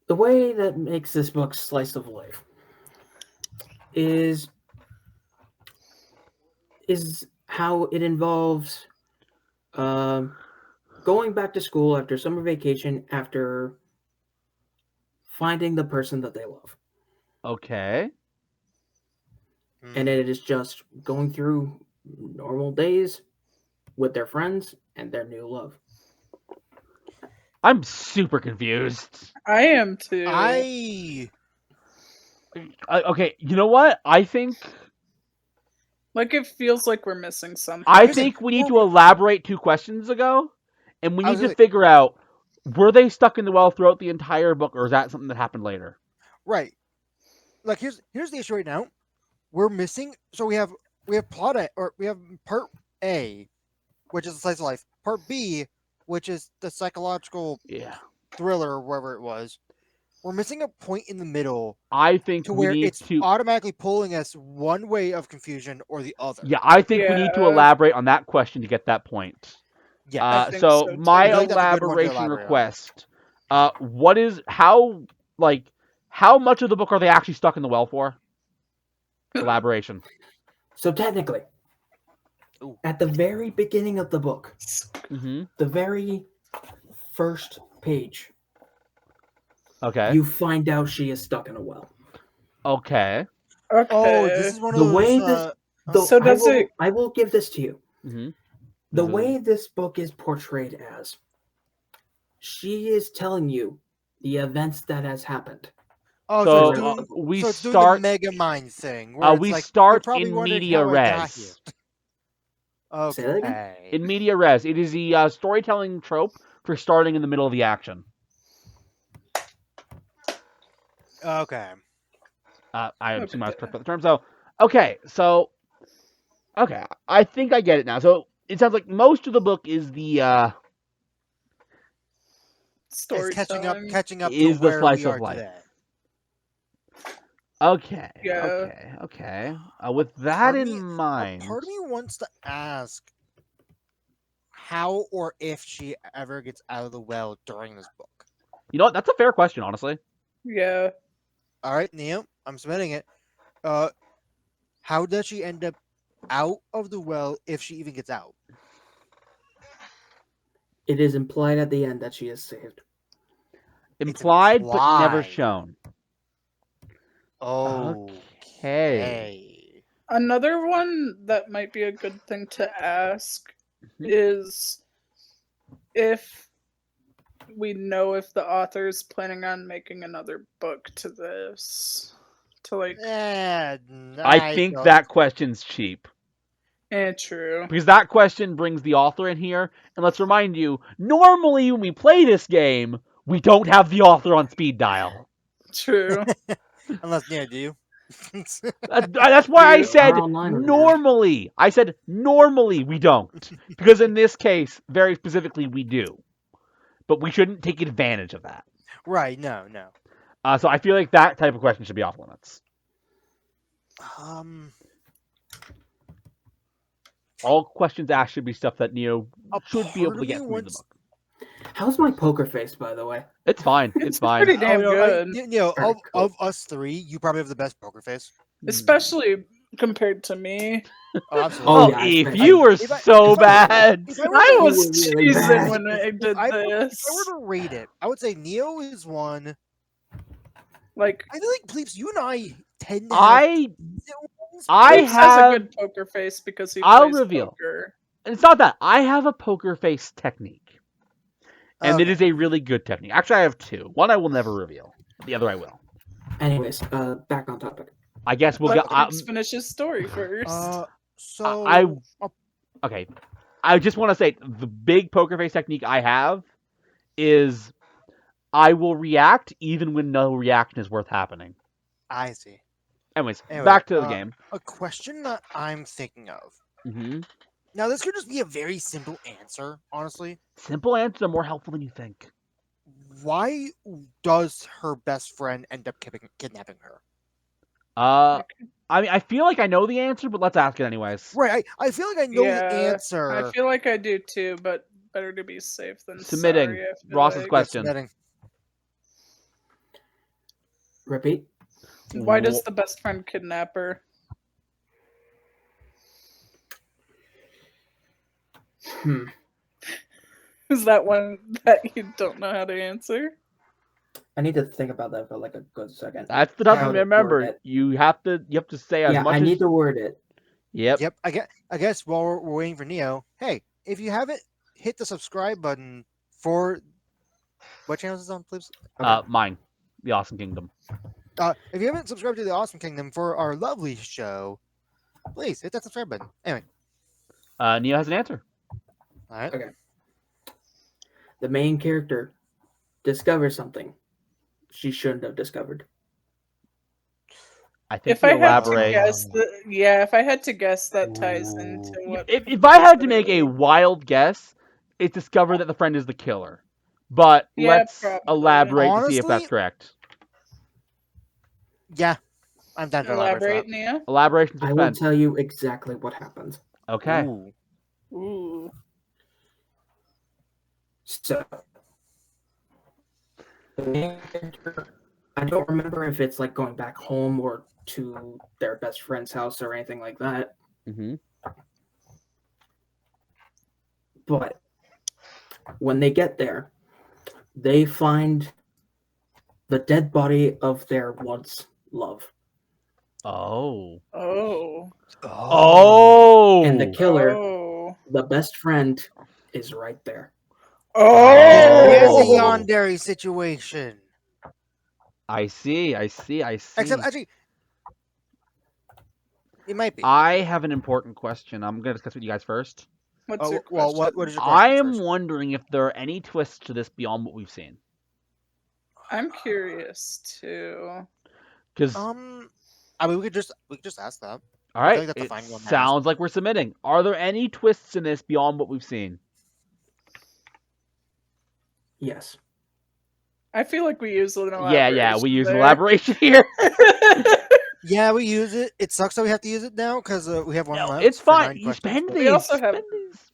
[SPEAKER 4] The way that makes this book slice of life is how it involves going back to school after summer vacation after finding the person that they love.
[SPEAKER 2] Okay.
[SPEAKER 4] And it is just going through normal days with their friends and their new love.
[SPEAKER 2] I'm super confused.
[SPEAKER 3] I am too.
[SPEAKER 2] Okay, you know what? I think
[SPEAKER 3] Like, it feels like we're missing something.
[SPEAKER 2] we need to elaborate 2 questions ago, and we
[SPEAKER 1] I
[SPEAKER 2] need
[SPEAKER 1] was
[SPEAKER 2] to
[SPEAKER 1] gonna-
[SPEAKER 2] figure out, were they stuck in the well throughout the entire book, or is that something that happened later?
[SPEAKER 1] Right. Like here's the issue right now. We're missing. So we have plot A, or we have part A, which is the slice of life. Part B, which is the psychological
[SPEAKER 2] Yeah.
[SPEAKER 1] thriller, or wherever it was. We're missing a point in the middle
[SPEAKER 2] I think
[SPEAKER 1] to
[SPEAKER 2] we
[SPEAKER 1] where
[SPEAKER 2] need
[SPEAKER 1] it's
[SPEAKER 2] to.
[SPEAKER 1] automatically pulling us one way of confusion or the other.
[SPEAKER 2] Yeah, I think we need to
[SPEAKER 3] Yeah.
[SPEAKER 2] elaborate on that question to get that point.
[SPEAKER 1] Yeah.
[SPEAKER 3] I think
[SPEAKER 2] So
[SPEAKER 3] so,
[SPEAKER 2] my
[SPEAKER 3] too.
[SPEAKER 1] I think that's a good one to
[SPEAKER 2] elaboration
[SPEAKER 1] elaborate on.
[SPEAKER 2] request. How much of the book are they actually stuck in the well for? Elaboration.
[SPEAKER 4] So technically,
[SPEAKER 1] Ooh.
[SPEAKER 4] at the very beginning of the book,
[SPEAKER 2] Mm-hmm.
[SPEAKER 4] the very first page,
[SPEAKER 2] Okay.
[SPEAKER 4] you find out she is stuck in a well.
[SPEAKER 2] Okay.
[SPEAKER 3] Okay.
[SPEAKER 1] Oh, this is one of
[SPEAKER 4] The
[SPEAKER 1] those.
[SPEAKER 4] way this-
[SPEAKER 3] So does it-
[SPEAKER 4] I will give this to you.
[SPEAKER 2] Mm-hmm.
[SPEAKER 4] The
[SPEAKER 2] Mhm.
[SPEAKER 4] way this book is portrayed as, she is telling you the events that has happened.
[SPEAKER 1] Oh,
[SPEAKER 2] So,
[SPEAKER 1] it's doing,
[SPEAKER 2] we
[SPEAKER 1] so it's doing
[SPEAKER 2] start.
[SPEAKER 1] the Mega Mind thing. Where it's
[SPEAKER 2] We
[SPEAKER 1] like,
[SPEAKER 2] start
[SPEAKER 1] you're probably
[SPEAKER 2] in
[SPEAKER 1] wondering
[SPEAKER 2] media
[SPEAKER 1] how I got
[SPEAKER 2] res.
[SPEAKER 1] here.
[SPEAKER 4] Say that again?
[SPEAKER 1] Okay.
[SPEAKER 2] In media res, it is the storytelling trope for starting in the middle of the action.
[SPEAKER 1] Okay.
[SPEAKER 2] I assume I was
[SPEAKER 3] Okay.
[SPEAKER 2] correct about the term. So, okay, I think I get it now. So it sounds like most of the book is the
[SPEAKER 1] It's
[SPEAKER 3] Storytelling.
[SPEAKER 1] catching up to
[SPEAKER 2] Is the
[SPEAKER 1] where
[SPEAKER 2] slice
[SPEAKER 1] we
[SPEAKER 2] of
[SPEAKER 1] are
[SPEAKER 2] life.
[SPEAKER 1] today.
[SPEAKER 2] okay,
[SPEAKER 3] Yeah.
[SPEAKER 2] okay. With that
[SPEAKER 1] Part of
[SPEAKER 2] in
[SPEAKER 1] me-
[SPEAKER 2] mind,
[SPEAKER 1] Part of me wants to ask how or if she ever gets out of the well during this book.
[SPEAKER 2] you know what? That's a fair question, honestly.
[SPEAKER 3] Yeah.
[SPEAKER 1] All right, Neo, I'm submitting it. How does she end up out of the well if she even gets out?
[SPEAKER 4] It is implied at the end that she is saved.
[SPEAKER 2] Implied, but never
[SPEAKER 1] implied.
[SPEAKER 2] shown.
[SPEAKER 1] Okay.
[SPEAKER 3] Another one that might be a good thing to ask
[SPEAKER 2] Mhm.
[SPEAKER 3] is if we know if the author is planning on making another book to this. To like,
[SPEAKER 2] I think
[SPEAKER 1] don't
[SPEAKER 2] that question's cheap.
[SPEAKER 3] true.
[SPEAKER 2] Because that question brings the author in here, and let's remind you, normally when we play this game, we don't have the author on speed dial.
[SPEAKER 3] True.
[SPEAKER 1] Unless Neo, do you?
[SPEAKER 2] That's why I
[SPEAKER 3] You
[SPEAKER 2] said
[SPEAKER 4] are online right now.
[SPEAKER 2] normally. I said normally we don't. Because in this case, very specifically, we do. But we shouldn't take advantage of that.
[SPEAKER 1] Right? No.
[SPEAKER 2] So I feel like that type of question should be off limits. All questions asked should be stuff that Neo should be able to get from reading the book.
[SPEAKER 4] How's my poker face, by the way?
[SPEAKER 2] It's fine. It's fine.
[SPEAKER 3] pretty damn good.
[SPEAKER 1] Neo,
[SPEAKER 4] Alright, cool.
[SPEAKER 1] of us three, you probably have the best poker face.
[SPEAKER 3] Especially compared to me.
[SPEAKER 1] Oh, absolutely.
[SPEAKER 2] Oh,
[SPEAKER 4] yeah,
[SPEAKER 2] if
[SPEAKER 4] especially-
[SPEAKER 2] you were
[SPEAKER 1] If I-
[SPEAKER 2] so
[SPEAKER 1] if I-
[SPEAKER 2] bad.
[SPEAKER 1] if I were
[SPEAKER 3] I
[SPEAKER 1] to-
[SPEAKER 3] was
[SPEAKER 4] really
[SPEAKER 3] cheesing
[SPEAKER 4] bad.
[SPEAKER 3] when I did
[SPEAKER 1] If I
[SPEAKER 3] this.
[SPEAKER 1] were to rate it, I would say Neo is one.
[SPEAKER 3] Like,
[SPEAKER 1] I feel like Pleeps, you and I tend to have
[SPEAKER 2] I
[SPEAKER 1] ones.
[SPEAKER 3] Peeps has
[SPEAKER 2] have.
[SPEAKER 3] a good poker face because he
[SPEAKER 2] I'll
[SPEAKER 3] plays
[SPEAKER 2] reveal.
[SPEAKER 3] poker.
[SPEAKER 2] It's not that. I have a poker face technique. And it
[SPEAKER 1] Okay.
[SPEAKER 2] is a really good technique. Actually, I have two. One I will never reveal. The other I will.
[SPEAKER 4] Anyways, back on topic.
[SPEAKER 2] I guess we'll
[SPEAKER 3] Let
[SPEAKER 2] get.
[SPEAKER 3] Peeps finish his story first.
[SPEAKER 1] So
[SPEAKER 2] Okay. I just want to say the big poker face technique I have is I will react even when no reaction is worth happening.
[SPEAKER 1] I see.
[SPEAKER 2] Anyways,
[SPEAKER 1] Anyway,
[SPEAKER 2] back to the game.
[SPEAKER 1] A question that I'm thinking of.
[SPEAKER 2] hmm
[SPEAKER 1] Now, this could just be a very simple answer, honestly.
[SPEAKER 2] Simple answers are more helpful than you think.
[SPEAKER 1] Why does her best friend end up kidnapping her?
[SPEAKER 2] I mean, I feel like I know the answer, but let's ask it anyways.
[SPEAKER 1] Right, I feel like I know the
[SPEAKER 3] Yeah,
[SPEAKER 1] answer.
[SPEAKER 3] I feel like I do too, but better to be safe than
[SPEAKER 2] Submitting
[SPEAKER 3] sorry. I feel
[SPEAKER 2] Ross's
[SPEAKER 3] like.
[SPEAKER 2] question.
[SPEAKER 1] Submitting.
[SPEAKER 4] Repeat.
[SPEAKER 3] Why does the best friend kidnap her? Is that one that you don't know how to answer?
[SPEAKER 4] I need to think about that for like a good second.
[SPEAKER 2] That's the tough
[SPEAKER 4] How
[SPEAKER 2] thing
[SPEAKER 4] to
[SPEAKER 2] to remember.
[SPEAKER 4] word it.
[SPEAKER 2] You have to say as
[SPEAKER 4] Yeah,
[SPEAKER 2] much
[SPEAKER 4] I
[SPEAKER 2] as.
[SPEAKER 4] need to word it.
[SPEAKER 2] Yep.
[SPEAKER 1] Yep, I guess while we're waiting for Neo, hey, if you haven't hit the subscribe button for what channel is this on, please?
[SPEAKER 2] Mine, the Awesome Kingdom.
[SPEAKER 1] If you haven't subscribed to the Awesome Kingdom for our lovely show, please hit that subscribe button. Anyway,
[SPEAKER 2] Neo has an answer.
[SPEAKER 1] all right.
[SPEAKER 4] Okay. The main character discovers something she shouldn't have discovered.
[SPEAKER 2] I think
[SPEAKER 3] If I
[SPEAKER 2] you
[SPEAKER 3] had to
[SPEAKER 2] elaborate.
[SPEAKER 3] guess, if I had to guess, that ties into what.
[SPEAKER 2] If I had to make a wild guess, it's discovered that the friend is the killer. But
[SPEAKER 3] Yeah,
[SPEAKER 2] let's
[SPEAKER 3] probably.
[SPEAKER 2] elaborate to see if that's
[SPEAKER 1] Honestly,
[SPEAKER 2] correct.
[SPEAKER 1] Yeah, I'm down to
[SPEAKER 3] Elaborate,
[SPEAKER 1] elaborate.
[SPEAKER 3] Nia.
[SPEAKER 2] Elaboration
[SPEAKER 4] I will
[SPEAKER 2] suspend.
[SPEAKER 4] tell you exactly what happened.
[SPEAKER 2] Okay.
[SPEAKER 1] Ooh.
[SPEAKER 3] Ooh.
[SPEAKER 4] So, the main character, I don't remember if it's like going back home or to their best friend's house or anything like that.
[SPEAKER 2] hmm
[SPEAKER 4] But when they get there, they find the dead body of their once love.
[SPEAKER 2] Oh.
[SPEAKER 3] Oh.
[SPEAKER 2] Oh.
[SPEAKER 4] And the killer,
[SPEAKER 3] Oh.
[SPEAKER 4] the best friend, is right there.
[SPEAKER 1] Here's a
[SPEAKER 3] Oh.
[SPEAKER 1] yandere situation.
[SPEAKER 2] I see.
[SPEAKER 1] Except, actually, it might be.
[SPEAKER 2] I have an important question. I'm going to discuss with you guys first.
[SPEAKER 3] What's your question?
[SPEAKER 1] well, what is your question?
[SPEAKER 2] I am
[SPEAKER 1] first?
[SPEAKER 2] wondering if there are any twists to this beyond what we've seen.
[SPEAKER 3] I'm curious too.
[SPEAKER 2] Because
[SPEAKER 1] I mean, we could just ask that.
[SPEAKER 2] all right,
[SPEAKER 1] think that's a
[SPEAKER 2] it
[SPEAKER 1] fine one to ask.
[SPEAKER 2] sounds like we're submitting. Are there any twists in this beyond what we've seen?
[SPEAKER 4] Yes.
[SPEAKER 3] I feel like we use an
[SPEAKER 2] Yeah, we use
[SPEAKER 3] there.
[SPEAKER 2] elaboration here.
[SPEAKER 1] Yeah, we use it. It sucks that we have to use it now because we have one
[SPEAKER 2] No,
[SPEAKER 1] left.
[SPEAKER 2] it's
[SPEAKER 1] for
[SPEAKER 2] fine.
[SPEAKER 1] 9
[SPEAKER 2] You
[SPEAKER 1] questions,
[SPEAKER 2] spend
[SPEAKER 1] but-
[SPEAKER 2] these.
[SPEAKER 3] We also have-
[SPEAKER 2] spend these.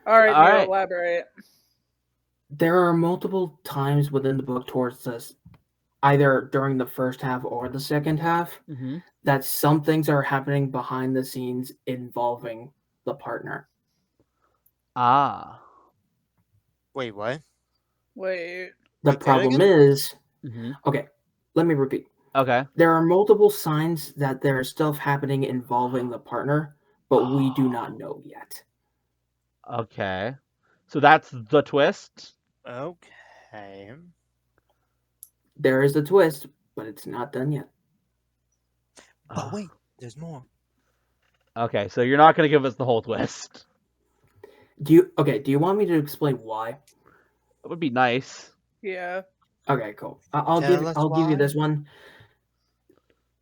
[SPEAKER 3] All right,
[SPEAKER 2] All
[SPEAKER 3] Neil,
[SPEAKER 2] right.
[SPEAKER 3] elaborate.
[SPEAKER 4] There are multiple times within the book towards this, either during the first half or the second half,
[SPEAKER 2] Mm-hmm.
[SPEAKER 4] that some things are happening behind the scenes involving the partner.
[SPEAKER 2] Ah.
[SPEAKER 1] Wait, what?
[SPEAKER 3] Wait.
[SPEAKER 4] The
[SPEAKER 1] Wait, say it
[SPEAKER 4] problem
[SPEAKER 1] again?
[SPEAKER 4] is,
[SPEAKER 2] Mm-hmm.
[SPEAKER 4] okay, let me repeat.
[SPEAKER 2] Okay.
[SPEAKER 4] There are multiple signs that there is stuff happening involving the partner, but we do not know yet.
[SPEAKER 2] Okay. So that's the twist.
[SPEAKER 1] Okay.
[SPEAKER 4] There is a twist, but it's not done yet.
[SPEAKER 1] Oh wait, there's more.
[SPEAKER 2] Okay, so you're not going to give us the whole twist.
[SPEAKER 4] Do you want me to explain why?
[SPEAKER 2] That would be nice.
[SPEAKER 3] Yeah.
[SPEAKER 4] Okay, cool. I'll
[SPEAKER 1] Tell us
[SPEAKER 4] give you
[SPEAKER 1] why.
[SPEAKER 4] this one.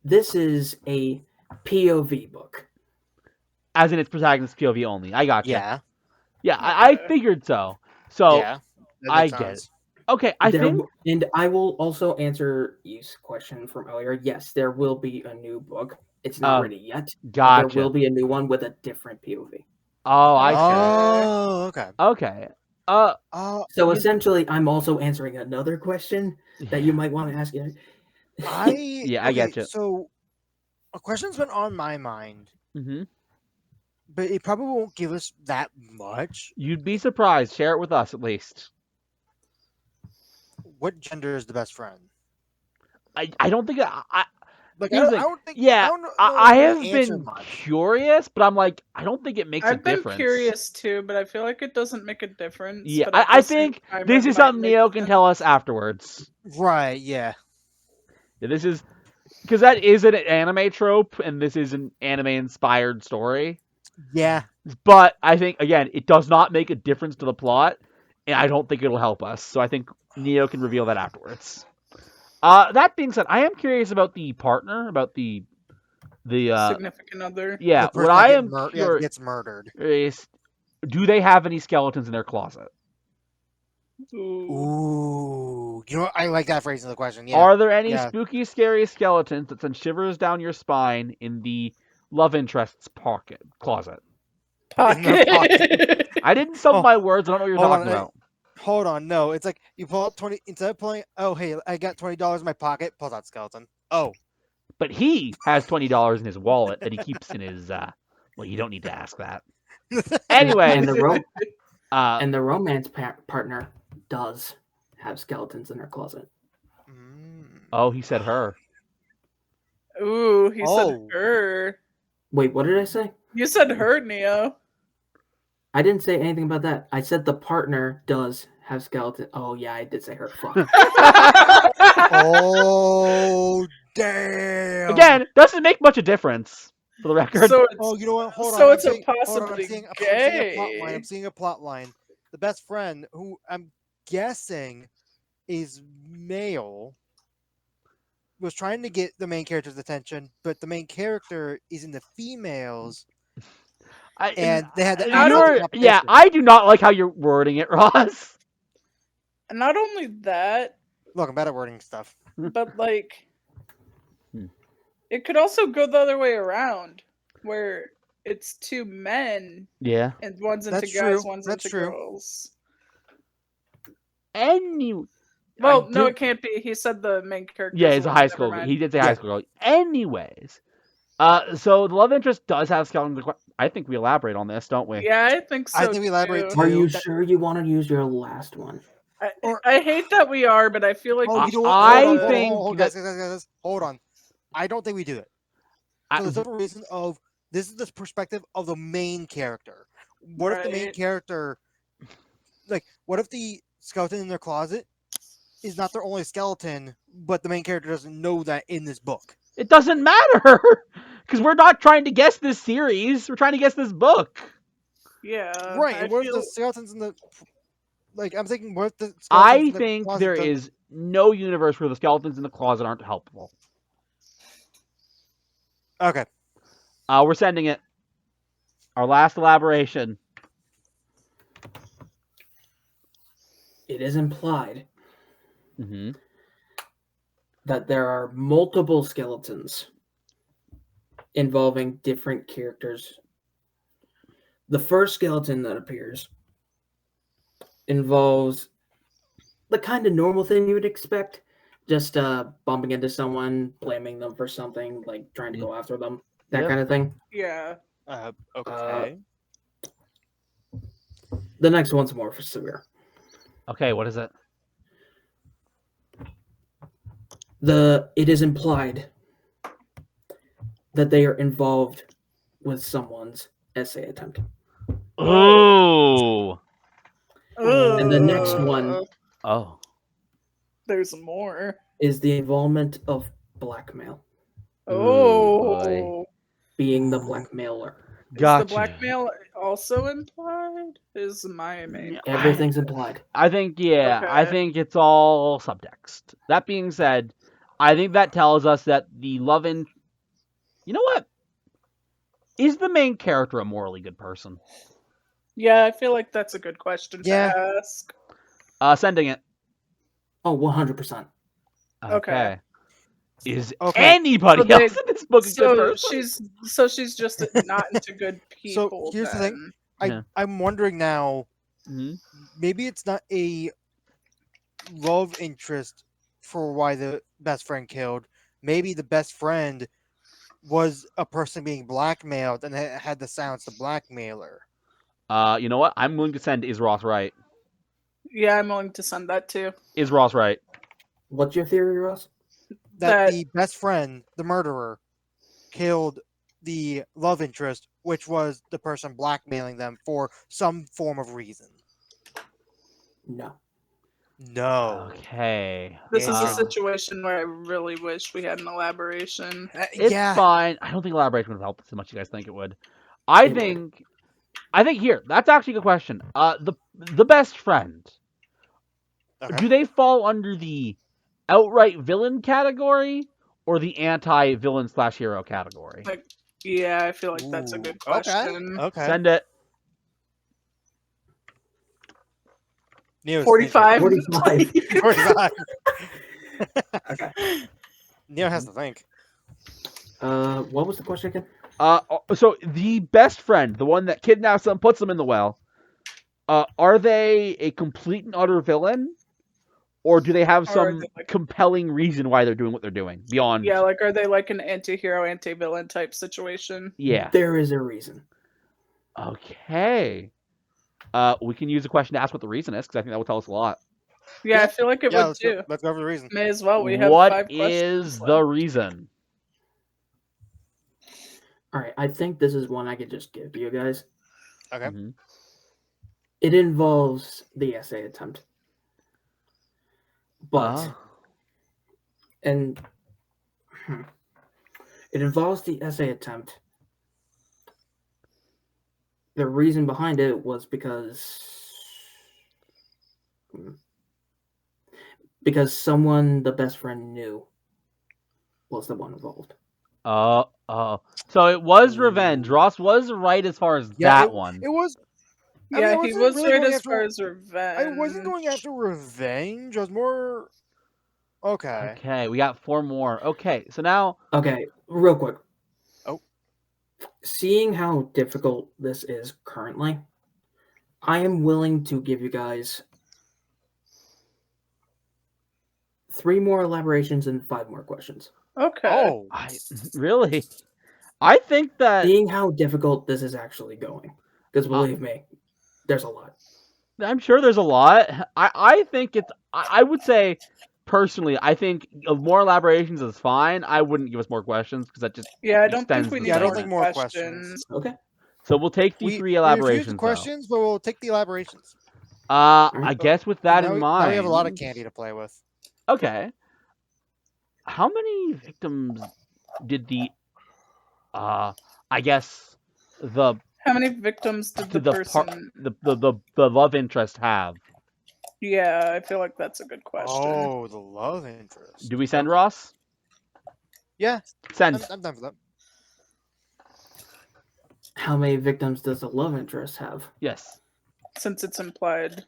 [SPEAKER 4] This is a POV book.
[SPEAKER 2] As in its protagonist POV only. I got you.
[SPEAKER 1] Yeah.
[SPEAKER 2] Yeah, I figured so. So,
[SPEAKER 1] yeah. that
[SPEAKER 2] I
[SPEAKER 1] makes
[SPEAKER 2] get it.
[SPEAKER 1] sense.
[SPEAKER 2] okay, I think...
[SPEAKER 4] And I will also answer Eve's question from earlier. Yes, there will be a new book. It's not ready yet. But
[SPEAKER 2] Gotcha.
[SPEAKER 4] there will be a new one with a different POV.
[SPEAKER 2] Oh, I see.
[SPEAKER 1] Oh, okay.
[SPEAKER 2] Okay.
[SPEAKER 4] So essentially, I'm also answering another question that you might want to ask.
[SPEAKER 2] I get you.
[SPEAKER 1] So, a question's been on my mind,
[SPEAKER 2] Mm-hmm.
[SPEAKER 1] but it probably won't give us that much.
[SPEAKER 2] You'd be surprised. Share it with us, at least.
[SPEAKER 1] What gender is the best friend?
[SPEAKER 2] I don't think...
[SPEAKER 1] Like,
[SPEAKER 2] Here's the
[SPEAKER 1] I don't think.
[SPEAKER 2] Yeah,
[SPEAKER 1] I, don't know
[SPEAKER 2] I
[SPEAKER 1] the
[SPEAKER 2] have
[SPEAKER 1] answer
[SPEAKER 2] been
[SPEAKER 1] much.
[SPEAKER 2] curious, but I'm like, I don't think it makes a
[SPEAKER 3] I've been
[SPEAKER 2] difference.
[SPEAKER 3] curious too, but I feel like it doesn't make a difference.
[SPEAKER 2] Yeah,
[SPEAKER 3] but at
[SPEAKER 2] I
[SPEAKER 3] the same
[SPEAKER 2] think
[SPEAKER 3] time,
[SPEAKER 2] this
[SPEAKER 3] it
[SPEAKER 2] is
[SPEAKER 3] might
[SPEAKER 2] something
[SPEAKER 3] make
[SPEAKER 2] Neo
[SPEAKER 3] a
[SPEAKER 2] can tell us
[SPEAKER 3] difference.
[SPEAKER 2] afterwards.
[SPEAKER 1] Right. Yeah.
[SPEAKER 2] Yeah, this is because that is an anime trope, and this is an anime-inspired story.
[SPEAKER 1] Yeah.
[SPEAKER 2] But I think again, it does not make a difference to the plot, and I don't think it'll help us. So I think Neo can reveal that afterwards. That being said, I am curious about the partner, about the
[SPEAKER 3] Significant other.
[SPEAKER 2] yeah.
[SPEAKER 1] The person
[SPEAKER 2] What
[SPEAKER 1] that
[SPEAKER 2] I am curious
[SPEAKER 1] gets murdered.
[SPEAKER 2] is, do they have any skeletons in their closet?
[SPEAKER 3] Ooh.
[SPEAKER 1] Ooh. You know what? I like that phrase in the question. Yeah.
[SPEAKER 2] Are there any
[SPEAKER 1] Yeah.
[SPEAKER 2] spooky, scary skeletons that send shivers down your spine in the love interest's closet?
[SPEAKER 1] In their pocket.
[SPEAKER 2] I didn't sum
[SPEAKER 1] Oh,
[SPEAKER 2] my words. I don't know what you're
[SPEAKER 1] hold
[SPEAKER 2] talking
[SPEAKER 1] on,
[SPEAKER 2] about.
[SPEAKER 1] Hold on. No, it's like you pull out 20 instead of pulling. Oh, hey, I got $20 in my pocket. Pulls out skeleton. Oh.
[SPEAKER 2] But he has $20 in his wallet that he keeps in his. Well, you don't need to ask that. Anyway,
[SPEAKER 4] And the romance partner does have skeletons in her closet.
[SPEAKER 1] Mm.
[SPEAKER 2] oh, he said her.
[SPEAKER 3] Ooh, he
[SPEAKER 1] Oh.
[SPEAKER 3] said her.
[SPEAKER 4] Wait, what did I say?
[SPEAKER 3] You said her, Neo.
[SPEAKER 4] I didn't say anything about that. I said the partner does have skeleton. Oh yeah, I did say her. Fuck.
[SPEAKER 1] Oh, damn.
[SPEAKER 2] Again, doesn't make much of a difference for the record.
[SPEAKER 3] So it's,
[SPEAKER 1] Oh, you know what? Hold on.
[SPEAKER 3] So
[SPEAKER 1] I'm
[SPEAKER 3] it's a
[SPEAKER 1] seeing- hold on,
[SPEAKER 3] possibly
[SPEAKER 1] I'm seeing a
[SPEAKER 3] gay.
[SPEAKER 1] plot line. I'm seeing a plot line. The best friend, who I'm guessing is male, was trying to get the main character's attention, but the main character is in the females, and they had the
[SPEAKER 2] yeah, I do not like how you're wording it, Ross.
[SPEAKER 3] not only that,
[SPEAKER 1] Look, I'm bad at wording stuff.
[SPEAKER 3] but like,
[SPEAKER 2] Hmm.
[SPEAKER 3] it could also go the other way around, where it's two men
[SPEAKER 2] Yeah.
[SPEAKER 3] and one's into
[SPEAKER 1] That's
[SPEAKER 3] guys,
[SPEAKER 1] true,
[SPEAKER 3] one's
[SPEAKER 1] that's
[SPEAKER 3] into
[SPEAKER 1] true.
[SPEAKER 3] girls.
[SPEAKER 2] Well,
[SPEAKER 3] Well, no, it can't be. He said the main character.
[SPEAKER 2] Yeah, he's a high school. He did say high school girl. Anyways, so the love interest does have skeletons. I think we elaborate on this, don't we?
[SPEAKER 3] Yeah, I think so.
[SPEAKER 1] I think we elaborate
[SPEAKER 3] too.
[SPEAKER 4] Are you
[SPEAKER 1] That-
[SPEAKER 4] sure you want to use your last one?
[SPEAKER 3] I hate that we are, but I feel like
[SPEAKER 1] Oh,
[SPEAKER 3] we
[SPEAKER 1] you know what?
[SPEAKER 2] I
[SPEAKER 1] Hold on,
[SPEAKER 2] think
[SPEAKER 1] hold on, guys, hold on. I don't think we do it. For the simple reason of this is the perspective of the main character. What if the main
[SPEAKER 3] Right.
[SPEAKER 1] character, like, what if the skeleton in their closet is not their only skeleton, but the main character doesn't know that in this book?
[SPEAKER 2] It doesn't matter because we're not trying to guess this series. We're trying to guess this book.
[SPEAKER 3] yeah.
[SPEAKER 1] Right.
[SPEAKER 3] I
[SPEAKER 1] And what if
[SPEAKER 3] feel-
[SPEAKER 1] the skeletons in the, like, I'm thinking, what if the skeletons
[SPEAKER 2] I
[SPEAKER 1] in the
[SPEAKER 2] think
[SPEAKER 1] closet
[SPEAKER 2] there
[SPEAKER 1] don't-
[SPEAKER 2] is no universe where the skeletons in the closet aren't helpful.
[SPEAKER 1] Okay.
[SPEAKER 2] We're sending it. Our last elaboration.
[SPEAKER 4] It is implied
[SPEAKER 2] Mm-hmm.
[SPEAKER 4] that there are multiple skeletons involving different characters. The first skeleton that appears involves the kind of normal thing you would expect, just bumping into someone, blaming them for something, like trying to go after them, that
[SPEAKER 2] Yep.
[SPEAKER 4] kind of thing.
[SPEAKER 3] Yeah.
[SPEAKER 1] Okay.
[SPEAKER 4] The next one's more severe.
[SPEAKER 2] Okay, what is it?
[SPEAKER 4] It is implied that they are involved with someone's essay attempt.
[SPEAKER 2] Oh.
[SPEAKER 4] And the next one
[SPEAKER 2] Oh.
[SPEAKER 3] There's more.
[SPEAKER 4] is the involvement of blackmail,
[SPEAKER 3] Oh.
[SPEAKER 4] being the blackmailer.
[SPEAKER 3] Is
[SPEAKER 2] Gotcha.
[SPEAKER 3] the blackmail also implied? Is my main.
[SPEAKER 4] Everything's implied.
[SPEAKER 2] I think, yeah, I
[SPEAKER 3] Okay.
[SPEAKER 2] think it's all subtext. That being said, I think that tells us that the love and... You know what? Is the main character a morally good person?
[SPEAKER 3] Yeah, I feel like that's a good question
[SPEAKER 1] Yeah.
[SPEAKER 3] to ask.
[SPEAKER 2] Sending it.
[SPEAKER 4] Oh, 100%.
[SPEAKER 3] Okay.
[SPEAKER 2] Is
[SPEAKER 1] Okay.
[SPEAKER 2] anybody
[SPEAKER 3] So they-
[SPEAKER 2] else in this book a good
[SPEAKER 3] So
[SPEAKER 2] person?
[SPEAKER 3] she's just not into good
[SPEAKER 1] So,
[SPEAKER 3] people.
[SPEAKER 1] here's the thing.
[SPEAKER 2] Yeah.
[SPEAKER 1] I'm wondering now,
[SPEAKER 2] Mhm.
[SPEAKER 1] maybe it's not a love interest for why the best friend killed. Maybe the best friend was a person being blackmailed and had to silence the blackmailer.
[SPEAKER 2] You know what? I'm willing to send Is Ross right.
[SPEAKER 3] Yeah, I'm willing to send that too.
[SPEAKER 2] Is Ross right?
[SPEAKER 4] What's your theory, Ross?
[SPEAKER 1] That the best friend, the murderer, killed the love interest, which was the person blackmailing them for some form of reason.
[SPEAKER 4] No.
[SPEAKER 1] No.
[SPEAKER 2] Okay.
[SPEAKER 3] This is a
[SPEAKER 2] Uh,
[SPEAKER 3] situation where I really wish we had an elaboration.
[SPEAKER 2] It's
[SPEAKER 1] Yeah.
[SPEAKER 2] fine. I don't think elaboration would help as much as you guys think it would. I
[SPEAKER 4] It would.
[SPEAKER 2] think here, that's actually a good question. The best friend.
[SPEAKER 1] Okay.
[SPEAKER 2] Do they fall under the outright villain category or the anti-villain / hero category?
[SPEAKER 3] Like, yeah, I feel like that's a good
[SPEAKER 1] Ooh, okay.
[SPEAKER 3] question.
[SPEAKER 1] Okay.
[SPEAKER 2] Send it.
[SPEAKER 1] Neo's
[SPEAKER 3] 45.
[SPEAKER 4] 45.
[SPEAKER 1] 45.
[SPEAKER 4] Okay.
[SPEAKER 1] Neo has to think.
[SPEAKER 4] What was the question again?
[SPEAKER 2] So the best friend, the one that kidnaps them, puts them in the well, are they a complete and utter villain? Or do they have
[SPEAKER 3] Or are
[SPEAKER 2] some
[SPEAKER 3] they like-
[SPEAKER 2] compelling reason why they're doing what they're doing? Beyond...
[SPEAKER 3] Yeah, like are they like an anti-hero, anti-villain type situation?
[SPEAKER 2] Yeah.
[SPEAKER 4] There is a reason.
[SPEAKER 2] Okay. We can use a question to ask what the reason is, because I think that will tell us a lot.
[SPEAKER 3] Yeah,
[SPEAKER 1] Yeah.
[SPEAKER 3] I feel like it
[SPEAKER 1] Yeah,
[SPEAKER 3] would
[SPEAKER 1] let's go,
[SPEAKER 3] too.
[SPEAKER 1] let's go over the reason.
[SPEAKER 3] May as well. We have
[SPEAKER 2] What
[SPEAKER 3] 5 questions.
[SPEAKER 2] is the reason?
[SPEAKER 4] All right, I think this is one I could just give you guys.
[SPEAKER 1] Okay.
[SPEAKER 2] Mhm.
[SPEAKER 4] It involves the essay attempt. But
[SPEAKER 2] Ah.
[SPEAKER 4] and it involves the essay attempt. The reason behind it was because someone the best friend knew was the one involved.
[SPEAKER 2] So it was revenge. Ross was right as far as
[SPEAKER 1] Yeah,
[SPEAKER 2] that one.
[SPEAKER 1] It was. I mean,
[SPEAKER 3] Yeah,
[SPEAKER 1] I
[SPEAKER 3] he
[SPEAKER 1] wasn't
[SPEAKER 3] was
[SPEAKER 1] really
[SPEAKER 3] right
[SPEAKER 1] going
[SPEAKER 3] as
[SPEAKER 1] after-
[SPEAKER 3] far as revenge.
[SPEAKER 1] I wasn't going after revenge. I was more. Okay.
[SPEAKER 2] Okay, we got 4 more. Okay, so now...
[SPEAKER 4] Okay, real quick.
[SPEAKER 1] Oh.
[SPEAKER 4] Seeing how difficult this is currently, I am willing to give you guys 3 more elaborations and 5 more questions.
[SPEAKER 3] Okay.
[SPEAKER 1] Oh.
[SPEAKER 2] Really? I think that...
[SPEAKER 4] Seeing how difficult this is actually going. Because believe me, there's a lot.
[SPEAKER 2] I'm sure there's a lot. I think it's... I would say, personally, I think more elaborations is fine. I wouldn't give us more questions, because that just...
[SPEAKER 3] Yeah, I don't think
[SPEAKER 2] extends
[SPEAKER 3] we
[SPEAKER 2] the
[SPEAKER 3] need
[SPEAKER 1] Yeah, I don't
[SPEAKER 3] more
[SPEAKER 1] think more
[SPEAKER 3] questions.
[SPEAKER 4] Okay.
[SPEAKER 2] So we'll take the
[SPEAKER 1] We
[SPEAKER 2] 3
[SPEAKER 1] refuse
[SPEAKER 2] elaborations,
[SPEAKER 1] the
[SPEAKER 2] though.
[SPEAKER 1] questions, but we'll take the elaborations.
[SPEAKER 2] I guess with that
[SPEAKER 1] now
[SPEAKER 2] in
[SPEAKER 1] we,
[SPEAKER 2] mind...
[SPEAKER 1] now we have a lot of candy to play with.
[SPEAKER 2] Okay. How many victims did the... I guess the
[SPEAKER 3] How many victims did the person?
[SPEAKER 2] the love interest have?
[SPEAKER 3] Yeah, I feel like that's a good question.
[SPEAKER 1] Oh, the love interest.
[SPEAKER 2] Do we send Ross?
[SPEAKER 1] Yeah,
[SPEAKER 2] Send.
[SPEAKER 1] I'm done for that.
[SPEAKER 4] How many victims does the love interest have?
[SPEAKER 2] Yes.
[SPEAKER 3] Since it's implied.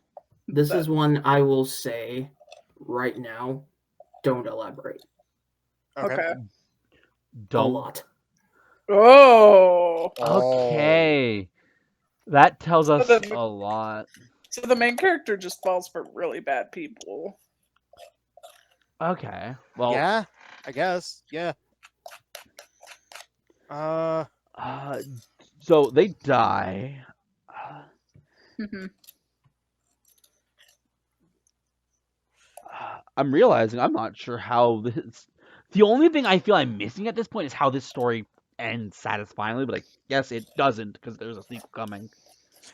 [SPEAKER 4] This
[SPEAKER 3] That-
[SPEAKER 4] is one I will say right now. Don't elaborate.
[SPEAKER 1] Okay.
[SPEAKER 3] Okay.
[SPEAKER 4] A
[SPEAKER 2] Don't.
[SPEAKER 4] lot.
[SPEAKER 3] Oh.
[SPEAKER 2] Okay. That tells us
[SPEAKER 3] the-
[SPEAKER 2] a lot.
[SPEAKER 3] So the main character just falls for really bad people.
[SPEAKER 2] Okay. Well,
[SPEAKER 1] Yeah, I guess. Yeah.
[SPEAKER 2] so they die.
[SPEAKER 3] Mhm.
[SPEAKER 2] I'm realizing I'm not sure how this. The only thing I feel I'm missing at this point is how this story ends satisfyingly, but I guess it doesn't because there's a sequel coming.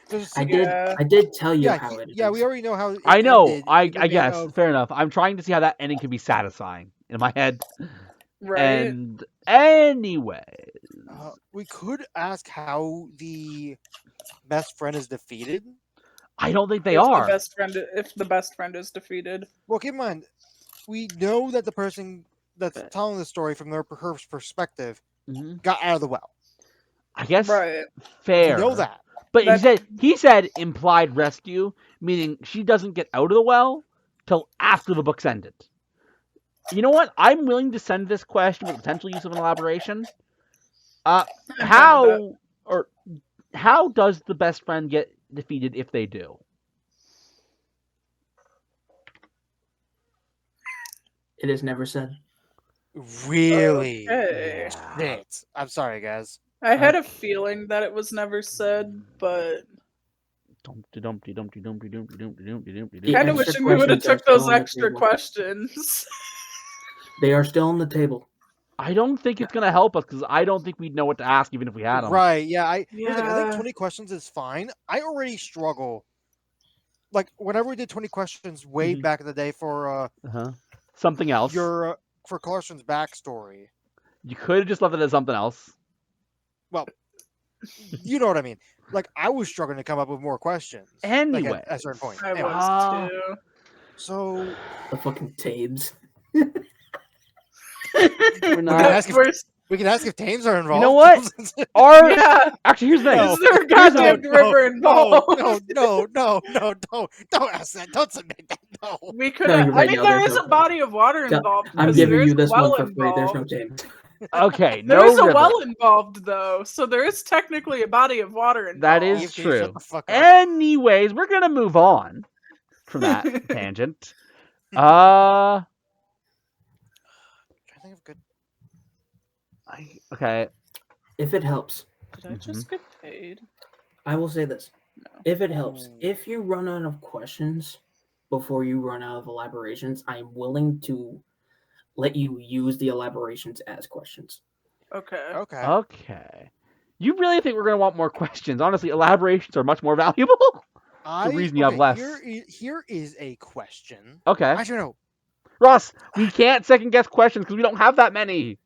[SPEAKER 1] There's
[SPEAKER 4] I
[SPEAKER 1] a-
[SPEAKER 4] did.
[SPEAKER 3] Yeah.
[SPEAKER 4] I did tell you
[SPEAKER 1] yeah,
[SPEAKER 4] how it
[SPEAKER 1] yeah.
[SPEAKER 4] ends.
[SPEAKER 1] We already know how. It
[SPEAKER 2] I know.
[SPEAKER 1] ended
[SPEAKER 2] I
[SPEAKER 1] in the vein
[SPEAKER 2] guess
[SPEAKER 1] of-
[SPEAKER 2] fair enough. I'm trying to see how that ending can be satisfying in my head.
[SPEAKER 3] Right.
[SPEAKER 2] And anyway,
[SPEAKER 1] we could ask how the best friend is defeated.
[SPEAKER 2] I don't think they
[SPEAKER 3] if
[SPEAKER 2] are.
[SPEAKER 3] If the best friend is defeated.
[SPEAKER 1] Well, keep in mind, we know that the person that's telling the story from her perspective
[SPEAKER 2] Mhm.
[SPEAKER 1] got out of the well.
[SPEAKER 2] I guess
[SPEAKER 3] Right.
[SPEAKER 2] fair.
[SPEAKER 1] We know that.
[SPEAKER 2] But
[SPEAKER 3] That-
[SPEAKER 2] he said implied rescue, meaning she doesn't get out of the well till after the book's ended. You know what? I'm willing to send this question with potential use of an elaboration.
[SPEAKER 3] I'm fine with that.
[SPEAKER 2] How does the best friend get defeated if they do?
[SPEAKER 4] It is never said.
[SPEAKER 1] Really?
[SPEAKER 3] Okay.
[SPEAKER 1] Shit. I'm sorry, guys.
[SPEAKER 3] I had a feeling that it was never said, but
[SPEAKER 4] The
[SPEAKER 3] kind of
[SPEAKER 4] extra
[SPEAKER 3] wishing we would have
[SPEAKER 4] questions are
[SPEAKER 3] took those
[SPEAKER 4] still on the
[SPEAKER 3] extra
[SPEAKER 4] table.
[SPEAKER 3] questions.
[SPEAKER 4] They are still on the table.
[SPEAKER 2] I don't think it's gonna help us because I don't think we'd know what to ask even if we had them.
[SPEAKER 1] Right? Yeah. Here's the thing, I think
[SPEAKER 3] Yeah.
[SPEAKER 1] 20 questions is fine. I already struggle. Like whenever we did 20 questions way
[SPEAKER 2] Mhm.
[SPEAKER 1] back in the day for
[SPEAKER 2] Uh-huh. Something else.
[SPEAKER 1] your for Carson's backstory.
[SPEAKER 2] You could have just left it as something else.
[SPEAKER 1] Well, you know what I mean. Like I was struggling to come up with more questions. like,
[SPEAKER 2] Anyway,
[SPEAKER 1] at a certain point.
[SPEAKER 3] I
[SPEAKER 1] Anyway,
[SPEAKER 3] was too.
[SPEAKER 1] so
[SPEAKER 4] The fucking Tabes.
[SPEAKER 2] we're
[SPEAKER 1] we can
[SPEAKER 2] not.
[SPEAKER 1] ask if,
[SPEAKER 3] We're-
[SPEAKER 1] we can ask if Tames are involved.
[SPEAKER 2] You know what? Or
[SPEAKER 3] yeah.
[SPEAKER 2] actually, here's the thing.
[SPEAKER 1] No.
[SPEAKER 3] Is there a
[SPEAKER 2] Here's
[SPEAKER 3] goddamn
[SPEAKER 2] the-
[SPEAKER 3] river involved?
[SPEAKER 1] don't ask that. Don't submit that. No.
[SPEAKER 3] We could.
[SPEAKER 4] Telling you
[SPEAKER 3] I
[SPEAKER 4] right
[SPEAKER 3] mean,
[SPEAKER 4] now,
[SPEAKER 3] there
[SPEAKER 4] there's
[SPEAKER 3] is
[SPEAKER 4] no
[SPEAKER 3] a body of water
[SPEAKER 4] Tell-
[SPEAKER 3] involved.
[SPEAKER 4] I'm
[SPEAKER 3] because
[SPEAKER 4] giving
[SPEAKER 3] there
[SPEAKER 4] you
[SPEAKER 3] is a
[SPEAKER 4] this
[SPEAKER 3] well
[SPEAKER 4] one for free. There's no
[SPEAKER 3] involved.
[SPEAKER 4] Tabes.
[SPEAKER 2] Okay,
[SPEAKER 3] There
[SPEAKER 2] no
[SPEAKER 3] is a
[SPEAKER 2] river.
[SPEAKER 3] well involved, though, so there is technically a body of water involved.
[SPEAKER 2] That is
[SPEAKER 1] EFK,
[SPEAKER 2] true.
[SPEAKER 1] Shut the fuck up.
[SPEAKER 2] Anyways, we're gonna move on from that tangent.
[SPEAKER 1] I'm trying to think of good.
[SPEAKER 2] Okay.
[SPEAKER 4] If it helps,
[SPEAKER 3] Did I just get paid?
[SPEAKER 4] I will say this.
[SPEAKER 3] No.
[SPEAKER 4] If it helps,
[SPEAKER 1] Ooh.
[SPEAKER 4] if you run out of questions before you run out of elaborations, I am willing to let you use the elaborations as questions.
[SPEAKER 3] Okay.
[SPEAKER 1] Okay.
[SPEAKER 2] Okay. You really think we're gonna want more questions? Honestly, elaborations are much more valuable.
[SPEAKER 1] I,
[SPEAKER 2] reason you have
[SPEAKER 1] okay,
[SPEAKER 2] less.
[SPEAKER 1] Here is a question.
[SPEAKER 2] Okay.
[SPEAKER 1] Actually, no.
[SPEAKER 2] Ross, we can't second guess questions because we don't have that many.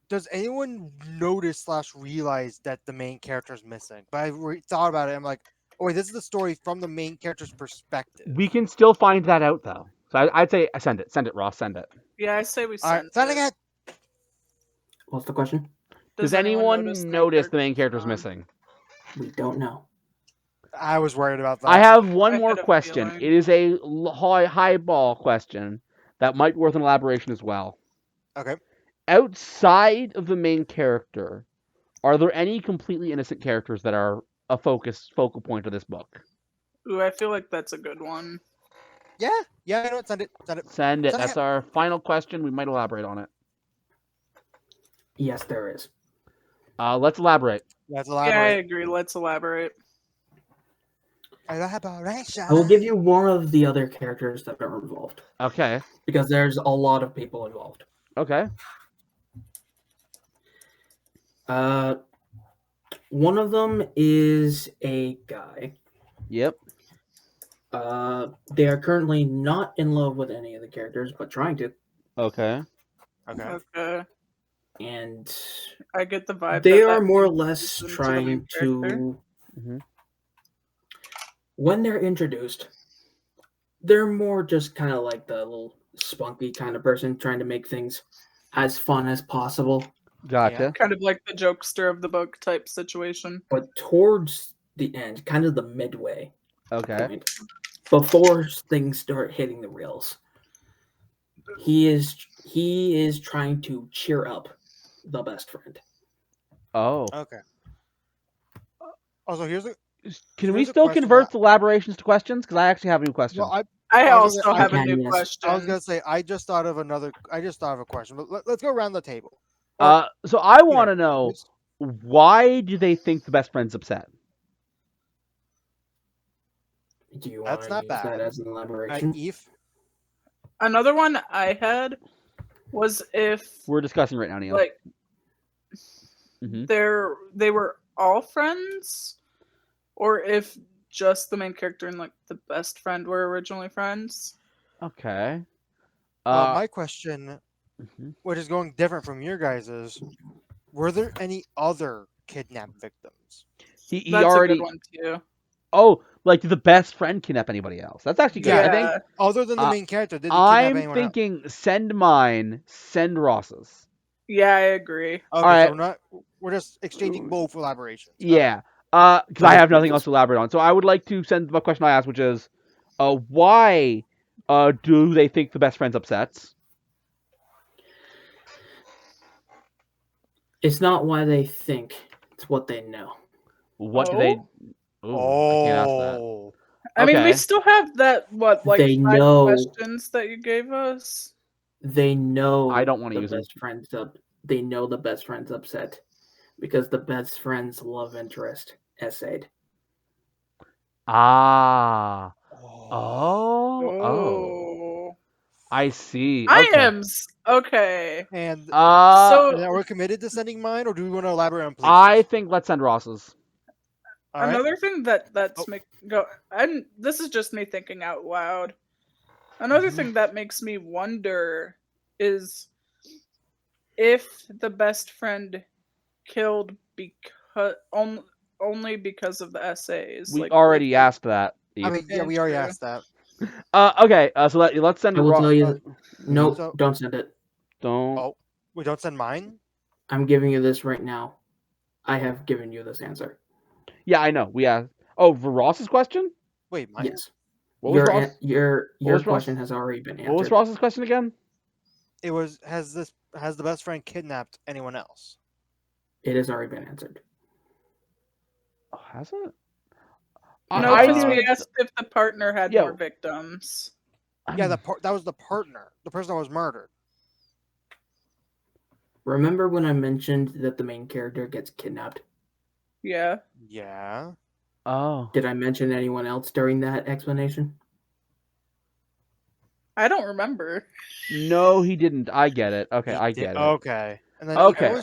[SPEAKER 1] Does anyone notice / realize that the main character is missing? But I thought about it. I'm like, oh wait, this is the story from the main character's perspective.
[SPEAKER 2] We can still find that out though. So I'd say send it. Send it, Ross. Send it.
[SPEAKER 3] Yeah, I say we
[SPEAKER 1] All right,
[SPEAKER 3] send
[SPEAKER 1] sending
[SPEAKER 3] it.
[SPEAKER 1] it.
[SPEAKER 4] What's the question?
[SPEAKER 2] Does anyone notice the main
[SPEAKER 3] character's
[SPEAKER 2] character's
[SPEAKER 3] gone?
[SPEAKER 2] missing?
[SPEAKER 4] We don't know.
[SPEAKER 1] I was worried about that.
[SPEAKER 2] I have one
[SPEAKER 3] I
[SPEAKER 2] more
[SPEAKER 3] had a
[SPEAKER 2] question.
[SPEAKER 3] feeling.
[SPEAKER 2] It is a high ball question that might be worth an elaboration as well.
[SPEAKER 1] Okay.
[SPEAKER 2] Outside of the main character, are there any completely innocent characters that are a focal point of this book?
[SPEAKER 3] Ooh, I feel like that's a good one.
[SPEAKER 1] Yeah. I know it. Send it. Send it.
[SPEAKER 2] Send it.
[SPEAKER 1] Send
[SPEAKER 2] That's
[SPEAKER 1] it.
[SPEAKER 2] our final question. We might elaborate on it.
[SPEAKER 4] Yes, there is.
[SPEAKER 2] Let's elaborate.
[SPEAKER 1] Let's
[SPEAKER 3] Yeah, I
[SPEAKER 1] elaborate.
[SPEAKER 3] agree. Let's elaborate.
[SPEAKER 1] Elaboration.
[SPEAKER 4] I will give you more of the other characters that are involved
[SPEAKER 2] Okay.
[SPEAKER 4] because there's a lot of people involved.
[SPEAKER 2] Okay.
[SPEAKER 4] One of them is a guy.
[SPEAKER 2] Yep.
[SPEAKER 4] They are currently not in love with any of the characters, but trying to.
[SPEAKER 2] Okay.
[SPEAKER 1] Okay.
[SPEAKER 3] Okay.
[SPEAKER 4] And
[SPEAKER 3] I get the vibe.
[SPEAKER 4] they
[SPEAKER 3] that
[SPEAKER 4] are
[SPEAKER 3] that
[SPEAKER 4] more or
[SPEAKER 3] leads
[SPEAKER 4] less
[SPEAKER 3] into the
[SPEAKER 4] trying
[SPEAKER 3] main character.
[SPEAKER 4] to.
[SPEAKER 2] Mhm.
[SPEAKER 4] When they're introduced, they're more just kind of like the little spunky kind of person trying to make things as fun as possible.
[SPEAKER 2] Gotcha.
[SPEAKER 3] Kind of like the jokester of the book type situation.
[SPEAKER 4] But towards the end, kind of the midway
[SPEAKER 2] Okay.
[SPEAKER 4] point, before things start hitting the rails, he is trying to cheer up the best friend.
[SPEAKER 2] Oh.
[SPEAKER 1] Okay. Also, here's a
[SPEAKER 2] Can we
[SPEAKER 1] here's a
[SPEAKER 2] still
[SPEAKER 1] question
[SPEAKER 2] convert
[SPEAKER 1] that-
[SPEAKER 2] the elaborations to questions? Because I actually have a new question.
[SPEAKER 1] well,
[SPEAKER 3] I
[SPEAKER 1] I was
[SPEAKER 3] also
[SPEAKER 1] gonna- I
[SPEAKER 3] have a
[SPEAKER 4] can,
[SPEAKER 3] new
[SPEAKER 4] yes.
[SPEAKER 3] question.
[SPEAKER 1] I was gonna say I just thought of a question, but let's go around the table.
[SPEAKER 2] So I want to
[SPEAKER 1] Yeah,
[SPEAKER 2] know,
[SPEAKER 1] it's-
[SPEAKER 2] why do they think the best friend's upset?
[SPEAKER 4] Do you want
[SPEAKER 1] That's
[SPEAKER 4] to
[SPEAKER 1] not
[SPEAKER 4] use
[SPEAKER 1] bad.
[SPEAKER 4] that as an elaboration?
[SPEAKER 1] Eve.
[SPEAKER 3] Another one I had was if
[SPEAKER 2] We're discussing right now, Neil.
[SPEAKER 3] like
[SPEAKER 2] Mhm.
[SPEAKER 3] they were all friends, or if just the main character and like the best friend were originally friends.
[SPEAKER 2] Okay.
[SPEAKER 1] My question,
[SPEAKER 2] Mhm.
[SPEAKER 1] which is going different from your guys's, were there any other kidnapped victims?
[SPEAKER 2] He
[SPEAKER 3] That's
[SPEAKER 2] already.
[SPEAKER 3] a good one too.
[SPEAKER 2] Oh, like, did the best friend kidnap anybody else? That's actually good.
[SPEAKER 1] Yeah.
[SPEAKER 2] I think
[SPEAKER 1] Other than the
[SPEAKER 2] Uh,
[SPEAKER 1] main character, did he kidnap
[SPEAKER 2] I'm
[SPEAKER 1] anyone else?
[SPEAKER 2] thinking send mine, send Ross's.
[SPEAKER 3] Yeah, I agree.
[SPEAKER 1] Okay,
[SPEAKER 2] Alright.
[SPEAKER 1] so we're just exchanging both elaborations. Okay.
[SPEAKER 2] Yeah. Because I have nothing else to elaborate on. So I would like to send the question I asked, which is, why do they think the best friend's upset?
[SPEAKER 4] It's not why they think; it's what they know.
[SPEAKER 2] What do they? Ooh, I can't ask that.
[SPEAKER 1] Oh,
[SPEAKER 3] I mean, we
[SPEAKER 2] Okay.
[SPEAKER 3] still have that like
[SPEAKER 4] They
[SPEAKER 3] 5
[SPEAKER 4] know.
[SPEAKER 3] questions that you gave us.
[SPEAKER 4] They know
[SPEAKER 2] I don't wanna
[SPEAKER 4] the
[SPEAKER 2] use them.
[SPEAKER 4] best friend's up. They know the best friend's upset because the best friend's love interest essayed.
[SPEAKER 2] Ah.
[SPEAKER 1] oh.
[SPEAKER 2] Oh. I see.
[SPEAKER 3] I
[SPEAKER 2] Okay.
[SPEAKER 3] am okay.
[SPEAKER 1] And
[SPEAKER 3] So
[SPEAKER 1] are we committed to sending mine, or do we want to elaborate on please?
[SPEAKER 2] I think let's send Ross's.
[SPEAKER 1] All right.
[SPEAKER 3] another thing that's
[SPEAKER 1] Oh.
[SPEAKER 3] make go and this is just me thinking out loud. Another
[SPEAKER 1] Mhm.
[SPEAKER 3] thing that makes me wonder is if the best friend killed because only because of the essays.
[SPEAKER 2] We
[SPEAKER 3] like,
[SPEAKER 2] already
[SPEAKER 3] they-
[SPEAKER 2] asked that.
[SPEAKER 1] I mean, yeah, we already
[SPEAKER 3] True.
[SPEAKER 1] asked that.
[SPEAKER 2] Okay. So let's send
[SPEAKER 4] I will
[SPEAKER 2] Ross.
[SPEAKER 4] tell you, nope,
[SPEAKER 1] So-
[SPEAKER 4] don't send it.
[SPEAKER 2] Don't.
[SPEAKER 1] Oh, we don't send mine.
[SPEAKER 4] I'm giving you this right now. I have given you this answer.
[SPEAKER 2] Yeah, I know. We asked. Oh, for Ross's question.
[SPEAKER 1] Wait, mine.
[SPEAKER 4] Yes,
[SPEAKER 2] What was Ross?
[SPEAKER 4] your
[SPEAKER 2] was Ross?
[SPEAKER 4] question has already been answered.
[SPEAKER 2] What was Ross's question again?
[SPEAKER 1] It was has the best friend kidnapped anyone else?
[SPEAKER 4] It has already been answered.
[SPEAKER 2] Oh, has it?
[SPEAKER 3] No,
[SPEAKER 2] I
[SPEAKER 3] because
[SPEAKER 2] knew
[SPEAKER 3] we
[SPEAKER 2] it-
[SPEAKER 3] asked if the partner had
[SPEAKER 2] Yeah.
[SPEAKER 3] more victims.
[SPEAKER 1] Yeah, that was the partner, the person that was murdered.
[SPEAKER 4] Remember when I mentioned that the main character gets kidnapped?
[SPEAKER 3] Yeah.
[SPEAKER 1] Yeah.
[SPEAKER 2] Oh.
[SPEAKER 4] Did I mention anyone else during that explanation?
[SPEAKER 3] I don't remember.
[SPEAKER 2] No, he didn't. I get it. Okay,
[SPEAKER 1] He
[SPEAKER 2] I
[SPEAKER 1] did-
[SPEAKER 2] get it.
[SPEAKER 1] Okay. And then
[SPEAKER 2] Okay.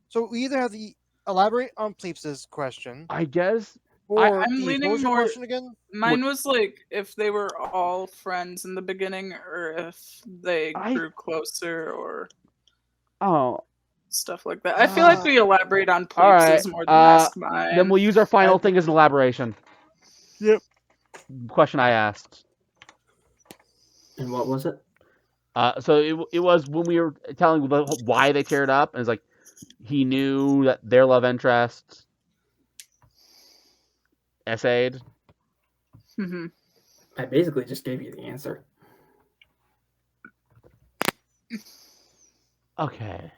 [SPEAKER 1] so we either have the elaborate on Pleeps's question,
[SPEAKER 2] I guess.
[SPEAKER 1] or
[SPEAKER 3] I'm
[SPEAKER 1] Eve,
[SPEAKER 3] leaning
[SPEAKER 1] what was your
[SPEAKER 3] more-
[SPEAKER 1] question again?
[SPEAKER 3] Mine was like if they were all friends in the beginning or if they
[SPEAKER 2] I-
[SPEAKER 3] grew closer or
[SPEAKER 2] Oh.
[SPEAKER 3] stuff like that. I feel like we elaborate on
[SPEAKER 2] Alright,
[SPEAKER 3] places more than ask mine.
[SPEAKER 2] Then we'll use our final thing as an elaboration.
[SPEAKER 1] Yep.
[SPEAKER 2] Question I asked.
[SPEAKER 4] And what was it?
[SPEAKER 2] So it was when we were telling why they tear it up, and it's like he knew that their love interest essayed.
[SPEAKER 3] Mhm.
[SPEAKER 4] I basically just gave you the answer.
[SPEAKER 2] Okay.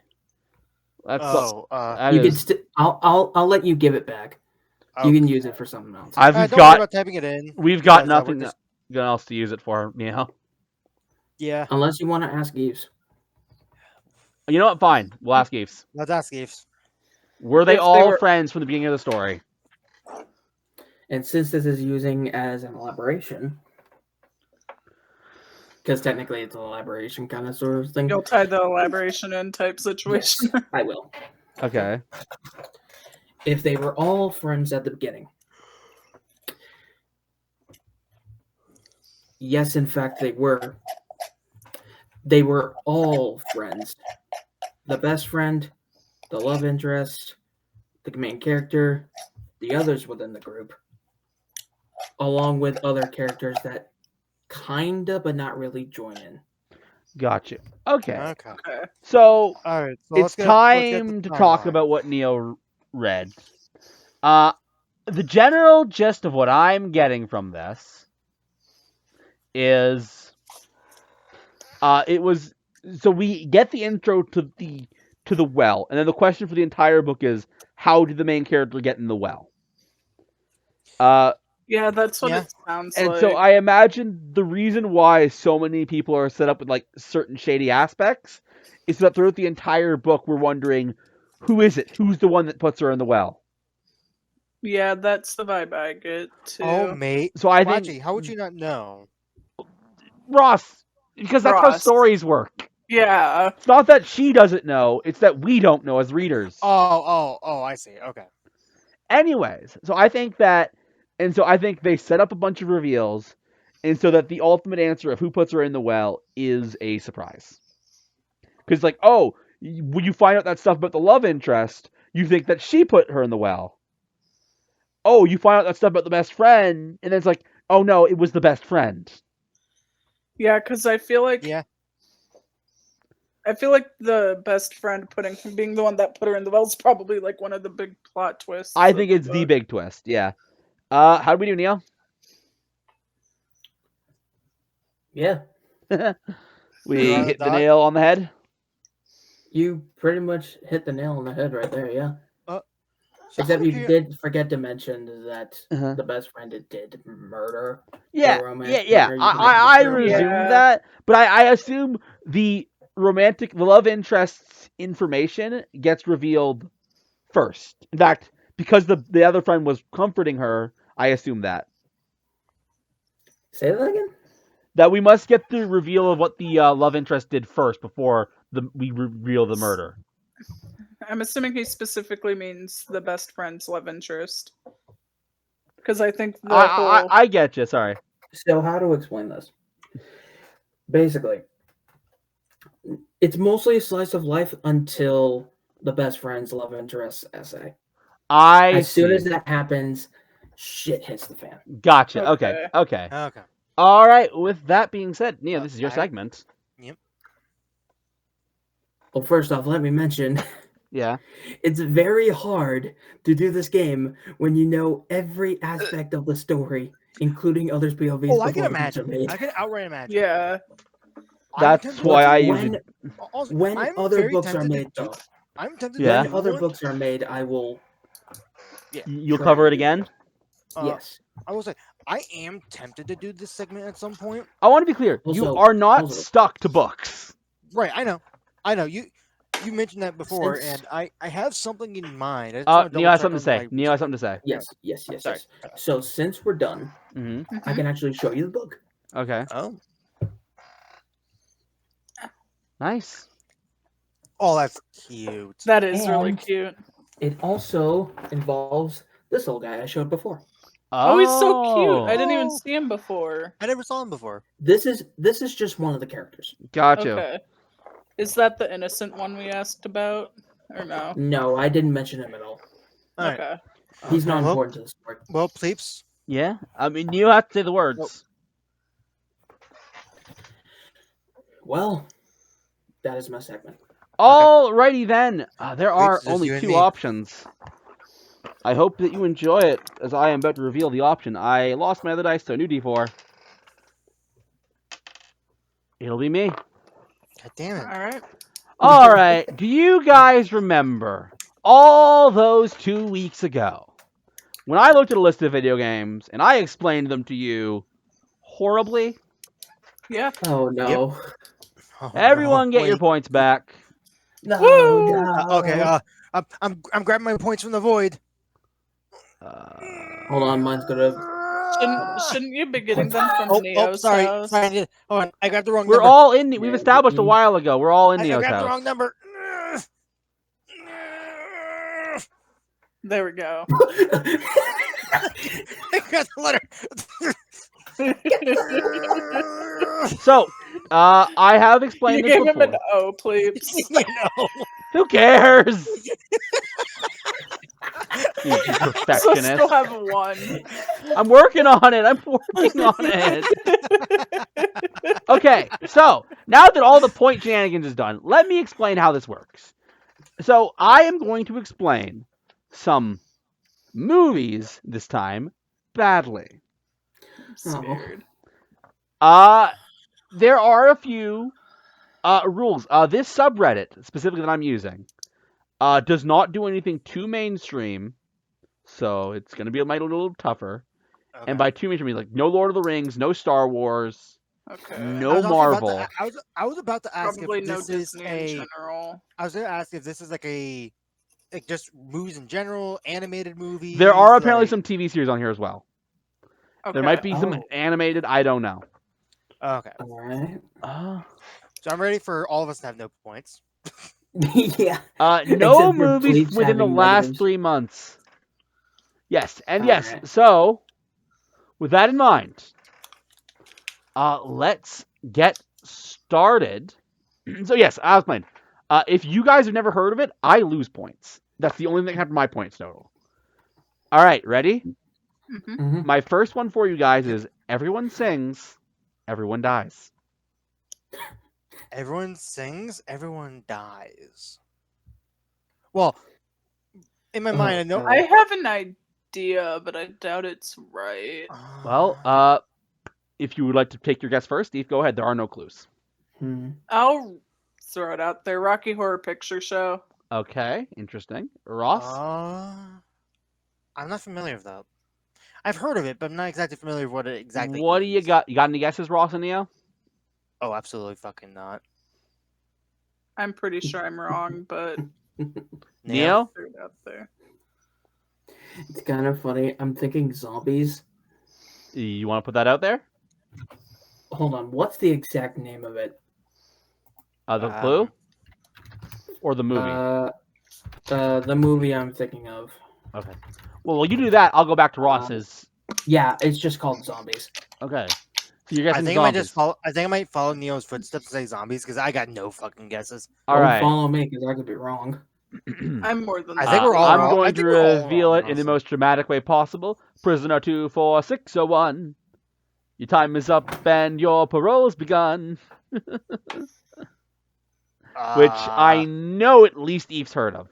[SPEAKER 2] That's
[SPEAKER 1] Oh,
[SPEAKER 2] that
[SPEAKER 4] You can
[SPEAKER 2] is-
[SPEAKER 4] I'll let you give it back. You can use it for something else.
[SPEAKER 2] I've
[SPEAKER 1] don't worry
[SPEAKER 2] got
[SPEAKER 1] about typing it in.
[SPEAKER 2] we've got
[SPEAKER 1] because, we're
[SPEAKER 2] nothing
[SPEAKER 1] just-
[SPEAKER 2] else to use it for,
[SPEAKER 1] Yeah,
[SPEAKER 4] Unless you want to ask Eves.
[SPEAKER 2] You know what? Fine. We'll ask Eves.
[SPEAKER 1] let's ask Eves.
[SPEAKER 2] Were they
[SPEAKER 3] If they
[SPEAKER 2] all
[SPEAKER 3] were-
[SPEAKER 2] friends from the beginning of the story?
[SPEAKER 4] And since this is using as an elaboration, because technically it's an elaboration kind of sort of thing,
[SPEAKER 3] You'll tie the elaboration in type situation.
[SPEAKER 4] I will.
[SPEAKER 2] Okay.
[SPEAKER 4] If they were all friends at the beginning, yes, in fact, they were. They were all friends. The best friend, the love interest, the main character, the others within the group, along with other characters that kinda but not really join in.
[SPEAKER 2] Gotcha. Okay.
[SPEAKER 1] Okay.
[SPEAKER 3] Okay.
[SPEAKER 2] So
[SPEAKER 1] All right. So
[SPEAKER 2] it's
[SPEAKER 1] let's get
[SPEAKER 2] time
[SPEAKER 1] the
[SPEAKER 2] to talk
[SPEAKER 1] timeline.
[SPEAKER 2] about what Neo read. The general gist of what I'm getting from this is, it was, so we get the intro to the well, and then the question for the entire book is, how did the main character get in the well?
[SPEAKER 3] Yeah, that's what
[SPEAKER 1] Yeah.
[SPEAKER 3] it sounds
[SPEAKER 2] And
[SPEAKER 3] like.
[SPEAKER 2] so I imagine the reason why so many people are set up with like certain shady aspects is that throughout the entire book we're wondering, who is it? Who's the one that puts her in the well?
[SPEAKER 3] Yeah, that's the vibe I get too.
[SPEAKER 1] Oh, mate.
[SPEAKER 2] So I
[SPEAKER 1] Well,
[SPEAKER 2] think
[SPEAKER 1] actually, how would you not know?
[SPEAKER 2] Ross, because that's how
[SPEAKER 3] Ross.
[SPEAKER 2] stories work.
[SPEAKER 3] Yeah.
[SPEAKER 2] It's not that she doesn't know, it's that we don't know as readers.
[SPEAKER 1] Oh, I see. Okay.
[SPEAKER 2] Anyways, so I think they set up a bunch of reveals, and so that the ultimate answer of who puts her in the well is a surprise. Because, like, oh, when you find out that stuff about the love interest, you think that she put her in the well. Oh, you find out that stuff about the best friend, and then it's like, oh no, it was the best friend.
[SPEAKER 3] Yeah, because I feel like
[SPEAKER 1] Yeah.
[SPEAKER 3] the best friend being the one that put her in the well is probably like one of the big plot twists.
[SPEAKER 2] I think
[SPEAKER 3] of
[SPEAKER 2] it's the
[SPEAKER 3] book.
[SPEAKER 2] big twist, yeah. How do we do, Neil?
[SPEAKER 4] Yeah,
[SPEAKER 2] We
[SPEAKER 1] You're on
[SPEAKER 2] hit
[SPEAKER 1] the
[SPEAKER 2] the
[SPEAKER 1] dot?
[SPEAKER 2] nail on the head?
[SPEAKER 4] you pretty much hit the nail on the head right there. Yeah.
[SPEAKER 1] So
[SPEAKER 4] Except
[SPEAKER 1] how
[SPEAKER 4] you
[SPEAKER 1] would you-
[SPEAKER 4] did forget to mention that
[SPEAKER 2] Uh-huh.
[SPEAKER 4] the best friend did murder.
[SPEAKER 2] Yeah,
[SPEAKER 4] romance
[SPEAKER 2] yeah.
[SPEAKER 4] partner, you
[SPEAKER 2] I
[SPEAKER 4] can make it
[SPEAKER 2] resumed
[SPEAKER 3] Yeah.
[SPEAKER 2] that, but I assume the love interest's information gets revealed first. In fact, because the other friend was comforting her, I assume that
[SPEAKER 4] Say that again.
[SPEAKER 2] we must get the reveal of what the love interest did first before we reveal the murder.
[SPEAKER 3] I'm assuming he specifically means the best friend's love interest. Because I think the whole
[SPEAKER 2] I get you. Sorry.
[SPEAKER 4] So how to explain this? Basically, it's mostly a slice of life until the best friend's love interest essay. As soon as that happens, shit hits the fan.
[SPEAKER 2] Gotcha. Okay.
[SPEAKER 1] Okay.
[SPEAKER 2] All right. With that being said, Nia, this is your
[SPEAKER 1] Okay.
[SPEAKER 2] segment.
[SPEAKER 4] Well, first off, let me mention
[SPEAKER 2] Yeah.
[SPEAKER 4] it's very hard to do this game when you know every aspect of the story, including others' POVs.
[SPEAKER 1] Oh, I can
[SPEAKER 4] before the books are
[SPEAKER 1] imagine.
[SPEAKER 4] made.
[SPEAKER 1] I can outright imagine.
[SPEAKER 3] yeah.
[SPEAKER 2] That's why I
[SPEAKER 4] when
[SPEAKER 2] usually.
[SPEAKER 1] Also,
[SPEAKER 4] when
[SPEAKER 1] I'm
[SPEAKER 4] other
[SPEAKER 1] very
[SPEAKER 4] books are
[SPEAKER 1] tempted to
[SPEAKER 4] made,
[SPEAKER 1] do-
[SPEAKER 4] though.
[SPEAKER 1] I'm tempted
[SPEAKER 2] Yeah.
[SPEAKER 1] to
[SPEAKER 4] When
[SPEAKER 1] do
[SPEAKER 4] other
[SPEAKER 1] one.
[SPEAKER 4] books are made, I will.
[SPEAKER 2] You'll
[SPEAKER 4] try
[SPEAKER 2] cover
[SPEAKER 4] and
[SPEAKER 2] it
[SPEAKER 4] do
[SPEAKER 2] again.
[SPEAKER 4] Yes.
[SPEAKER 1] I will say I am tempted to do this segment at some point.
[SPEAKER 2] I want to be clear. You
[SPEAKER 4] Also-
[SPEAKER 2] are not
[SPEAKER 4] also-
[SPEAKER 2] stuck to books.
[SPEAKER 1] Right. I know. You mentioned that before,
[SPEAKER 4] Since-
[SPEAKER 1] and I have something in mind. I just wanna
[SPEAKER 2] Neo has
[SPEAKER 1] double-check
[SPEAKER 2] something to
[SPEAKER 1] on
[SPEAKER 2] say.
[SPEAKER 1] my
[SPEAKER 2] Neo has something to say.
[SPEAKER 4] Yes.
[SPEAKER 1] Sorry.
[SPEAKER 4] So since we're done,
[SPEAKER 2] Hmm.
[SPEAKER 4] I can actually show you the book.
[SPEAKER 2] Okay.
[SPEAKER 1] Oh.
[SPEAKER 2] Nice.
[SPEAKER 1] Oh, that's cute.
[SPEAKER 3] That is really
[SPEAKER 4] And-
[SPEAKER 3] cute.
[SPEAKER 4] It also involves this old guy I showed before.
[SPEAKER 3] Oh, he's so cute. I didn't even
[SPEAKER 1] Oh.
[SPEAKER 3] see him before.
[SPEAKER 1] I never saw him before.
[SPEAKER 4] This is just one of the characters.
[SPEAKER 2] Gotcha.
[SPEAKER 3] Okay. Is that the innocent one we asked about? Or no?
[SPEAKER 4] No, I didn't mention him at all.
[SPEAKER 1] All right.
[SPEAKER 3] Okay.
[SPEAKER 4] He's not
[SPEAKER 1] Well-
[SPEAKER 4] important to the story.
[SPEAKER 1] Well, Pleeps.
[SPEAKER 2] Yeah. I mean, you have to say the words.
[SPEAKER 4] Well, that is my segment.
[SPEAKER 2] Alrighty then. There are
[SPEAKER 1] It's just
[SPEAKER 2] only
[SPEAKER 1] you and
[SPEAKER 2] 2
[SPEAKER 1] me.
[SPEAKER 2] options. I hope that you enjoy it, as I am about to reveal the option. I lost my other dice to a new D4. It'll be me.
[SPEAKER 1] God damn it.
[SPEAKER 3] All right.
[SPEAKER 2] Alright, do you guys remember all those 2 weeks ago when I looked at a list of video games and I explained them to you horribly?
[SPEAKER 3] Yeah.
[SPEAKER 4] Oh no.
[SPEAKER 1] Oh,
[SPEAKER 2] Everyone
[SPEAKER 1] no,
[SPEAKER 2] get your
[SPEAKER 1] wait.
[SPEAKER 2] points back.
[SPEAKER 4] No,
[SPEAKER 3] Woo!
[SPEAKER 4] no.
[SPEAKER 1] Okay. I'm grabbing my points from the void.
[SPEAKER 4] Hold on, mine's gonna.
[SPEAKER 3] Shouldn't you be getting them from
[SPEAKER 1] Oh,
[SPEAKER 3] Neo's
[SPEAKER 1] sorry.
[SPEAKER 3] house?
[SPEAKER 1] Sorry. Hold on. I got the wrong
[SPEAKER 2] We're
[SPEAKER 1] number.
[SPEAKER 2] all in. We've
[SPEAKER 4] Yeah,
[SPEAKER 2] established a
[SPEAKER 4] we-
[SPEAKER 2] while ago. We're all in
[SPEAKER 1] I
[SPEAKER 2] Neo's
[SPEAKER 1] grabbed the
[SPEAKER 2] house.
[SPEAKER 1] wrong number.
[SPEAKER 3] There we go.
[SPEAKER 1] I got the letter.
[SPEAKER 2] So, I have
[SPEAKER 3] You
[SPEAKER 2] explained this
[SPEAKER 3] gave him
[SPEAKER 2] before.
[SPEAKER 3] an O, please.
[SPEAKER 1] I know.
[SPEAKER 2] Who cares? You
[SPEAKER 3] So I
[SPEAKER 2] perfectionist.
[SPEAKER 3] still have one.
[SPEAKER 2] I'm working on it. I'm working on it. Okay, so now that all the point shenanigans is done, let me explain how this works. So I am going to explain some movies this time badly.
[SPEAKER 3] I'm scared.
[SPEAKER 2] There are a few rules. This subreddit specifically that I'm using does not do anything too mainstream, so it's going to be a little tougher.
[SPEAKER 1] Okay.
[SPEAKER 2] And by too mainstream, I mean like no Lord of the Rings, no Star Wars,
[SPEAKER 3] Okay.
[SPEAKER 2] no Marvel.
[SPEAKER 1] I was about to ask
[SPEAKER 3] Probably
[SPEAKER 1] if
[SPEAKER 3] no
[SPEAKER 1] this is
[SPEAKER 3] Disney in general.
[SPEAKER 1] I was going to ask if this is like just movies in general, animated movies.
[SPEAKER 2] There are apparently
[SPEAKER 1] like...
[SPEAKER 2] some TV series on here as well.
[SPEAKER 3] Okay.
[SPEAKER 2] There might be some animated. I don't know.
[SPEAKER 1] Okay.
[SPEAKER 4] All right.
[SPEAKER 1] So I'm ready for all of us to have no points.
[SPEAKER 4] Yeah.
[SPEAKER 2] No
[SPEAKER 4] Except for
[SPEAKER 2] movies
[SPEAKER 4] Bleeps
[SPEAKER 2] within the
[SPEAKER 4] having
[SPEAKER 2] last
[SPEAKER 4] negatives.
[SPEAKER 2] 3 months. Yes, and
[SPEAKER 4] All
[SPEAKER 2] yes.
[SPEAKER 4] right.
[SPEAKER 2] So, with that in mind, let's get started. So yes, I was playing. If you guys have never heard of it, I lose points. That's the only thing that can happen to my points total. All right, ready?
[SPEAKER 3] Mhm.
[SPEAKER 4] Mhm.
[SPEAKER 2] My first one for you guys is everyone sings, everyone dies.
[SPEAKER 1] Everyone sings, everyone dies. Well, in my mind, I know.
[SPEAKER 3] I have an idea, but I doubt it's right.
[SPEAKER 2] Well, if you would like to take your guess first, Steve, go ahead. There are no clues.
[SPEAKER 3] I'll throw it out there. Rocky Horror Picture Show.
[SPEAKER 2] Okay, interesting. Ross?
[SPEAKER 1] I'm not familiar with that. I've heard of it, but I'm not exactly familiar with what it exactly
[SPEAKER 2] What do you
[SPEAKER 1] means.
[SPEAKER 2] got? You got any guesses, Ross and Neo?
[SPEAKER 1] Oh, absolutely fucking not.
[SPEAKER 3] I'm pretty sure I'm wrong, but
[SPEAKER 2] Neo?
[SPEAKER 3] threw it out there.
[SPEAKER 4] It's kind of funny. I'm thinking zombies.
[SPEAKER 2] You want to put that out there?
[SPEAKER 4] Hold on. What's the exact name of it?
[SPEAKER 2] The clue? Or the movie?
[SPEAKER 4] The movie I'm thinking of.
[SPEAKER 2] Okay. Well, while you do that, I'll go back to Ross's.
[SPEAKER 4] Yeah, it's just called Zombies.
[SPEAKER 2] Okay. So you're guessing
[SPEAKER 1] I think
[SPEAKER 2] zombies.
[SPEAKER 1] I think I might follow Neo's footsteps and say zombies because I got no fucking guesses.
[SPEAKER 2] All
[SPEAKER 4] Don't
[SPEAKER 2] right.
[SPEAKER 4] follow me because I could be wrong.
[SPEAKER 3] I'm more than
[SPEAKER 1] I
[SPEAKER 3] that.
[SPEAKER 1] think we're all
[SPEAKER 2] I'm
[SPEAKER 1] wrong. I
[SPEAKER 2] going
[SPEAKER 1] think
[SPEAKER 2] to
[SPEAKER 1] we're all
[SPEAKER 2] reveal
[SPEAKER 1] wrong,
[SPEAKER 2] it in the
[SPEAKER 1] honestly.
[SPEAKER 2] most dramatic way possible. Prisoner 24601. Your time is up and your parole's begun. Which I know at least Eve's heard of.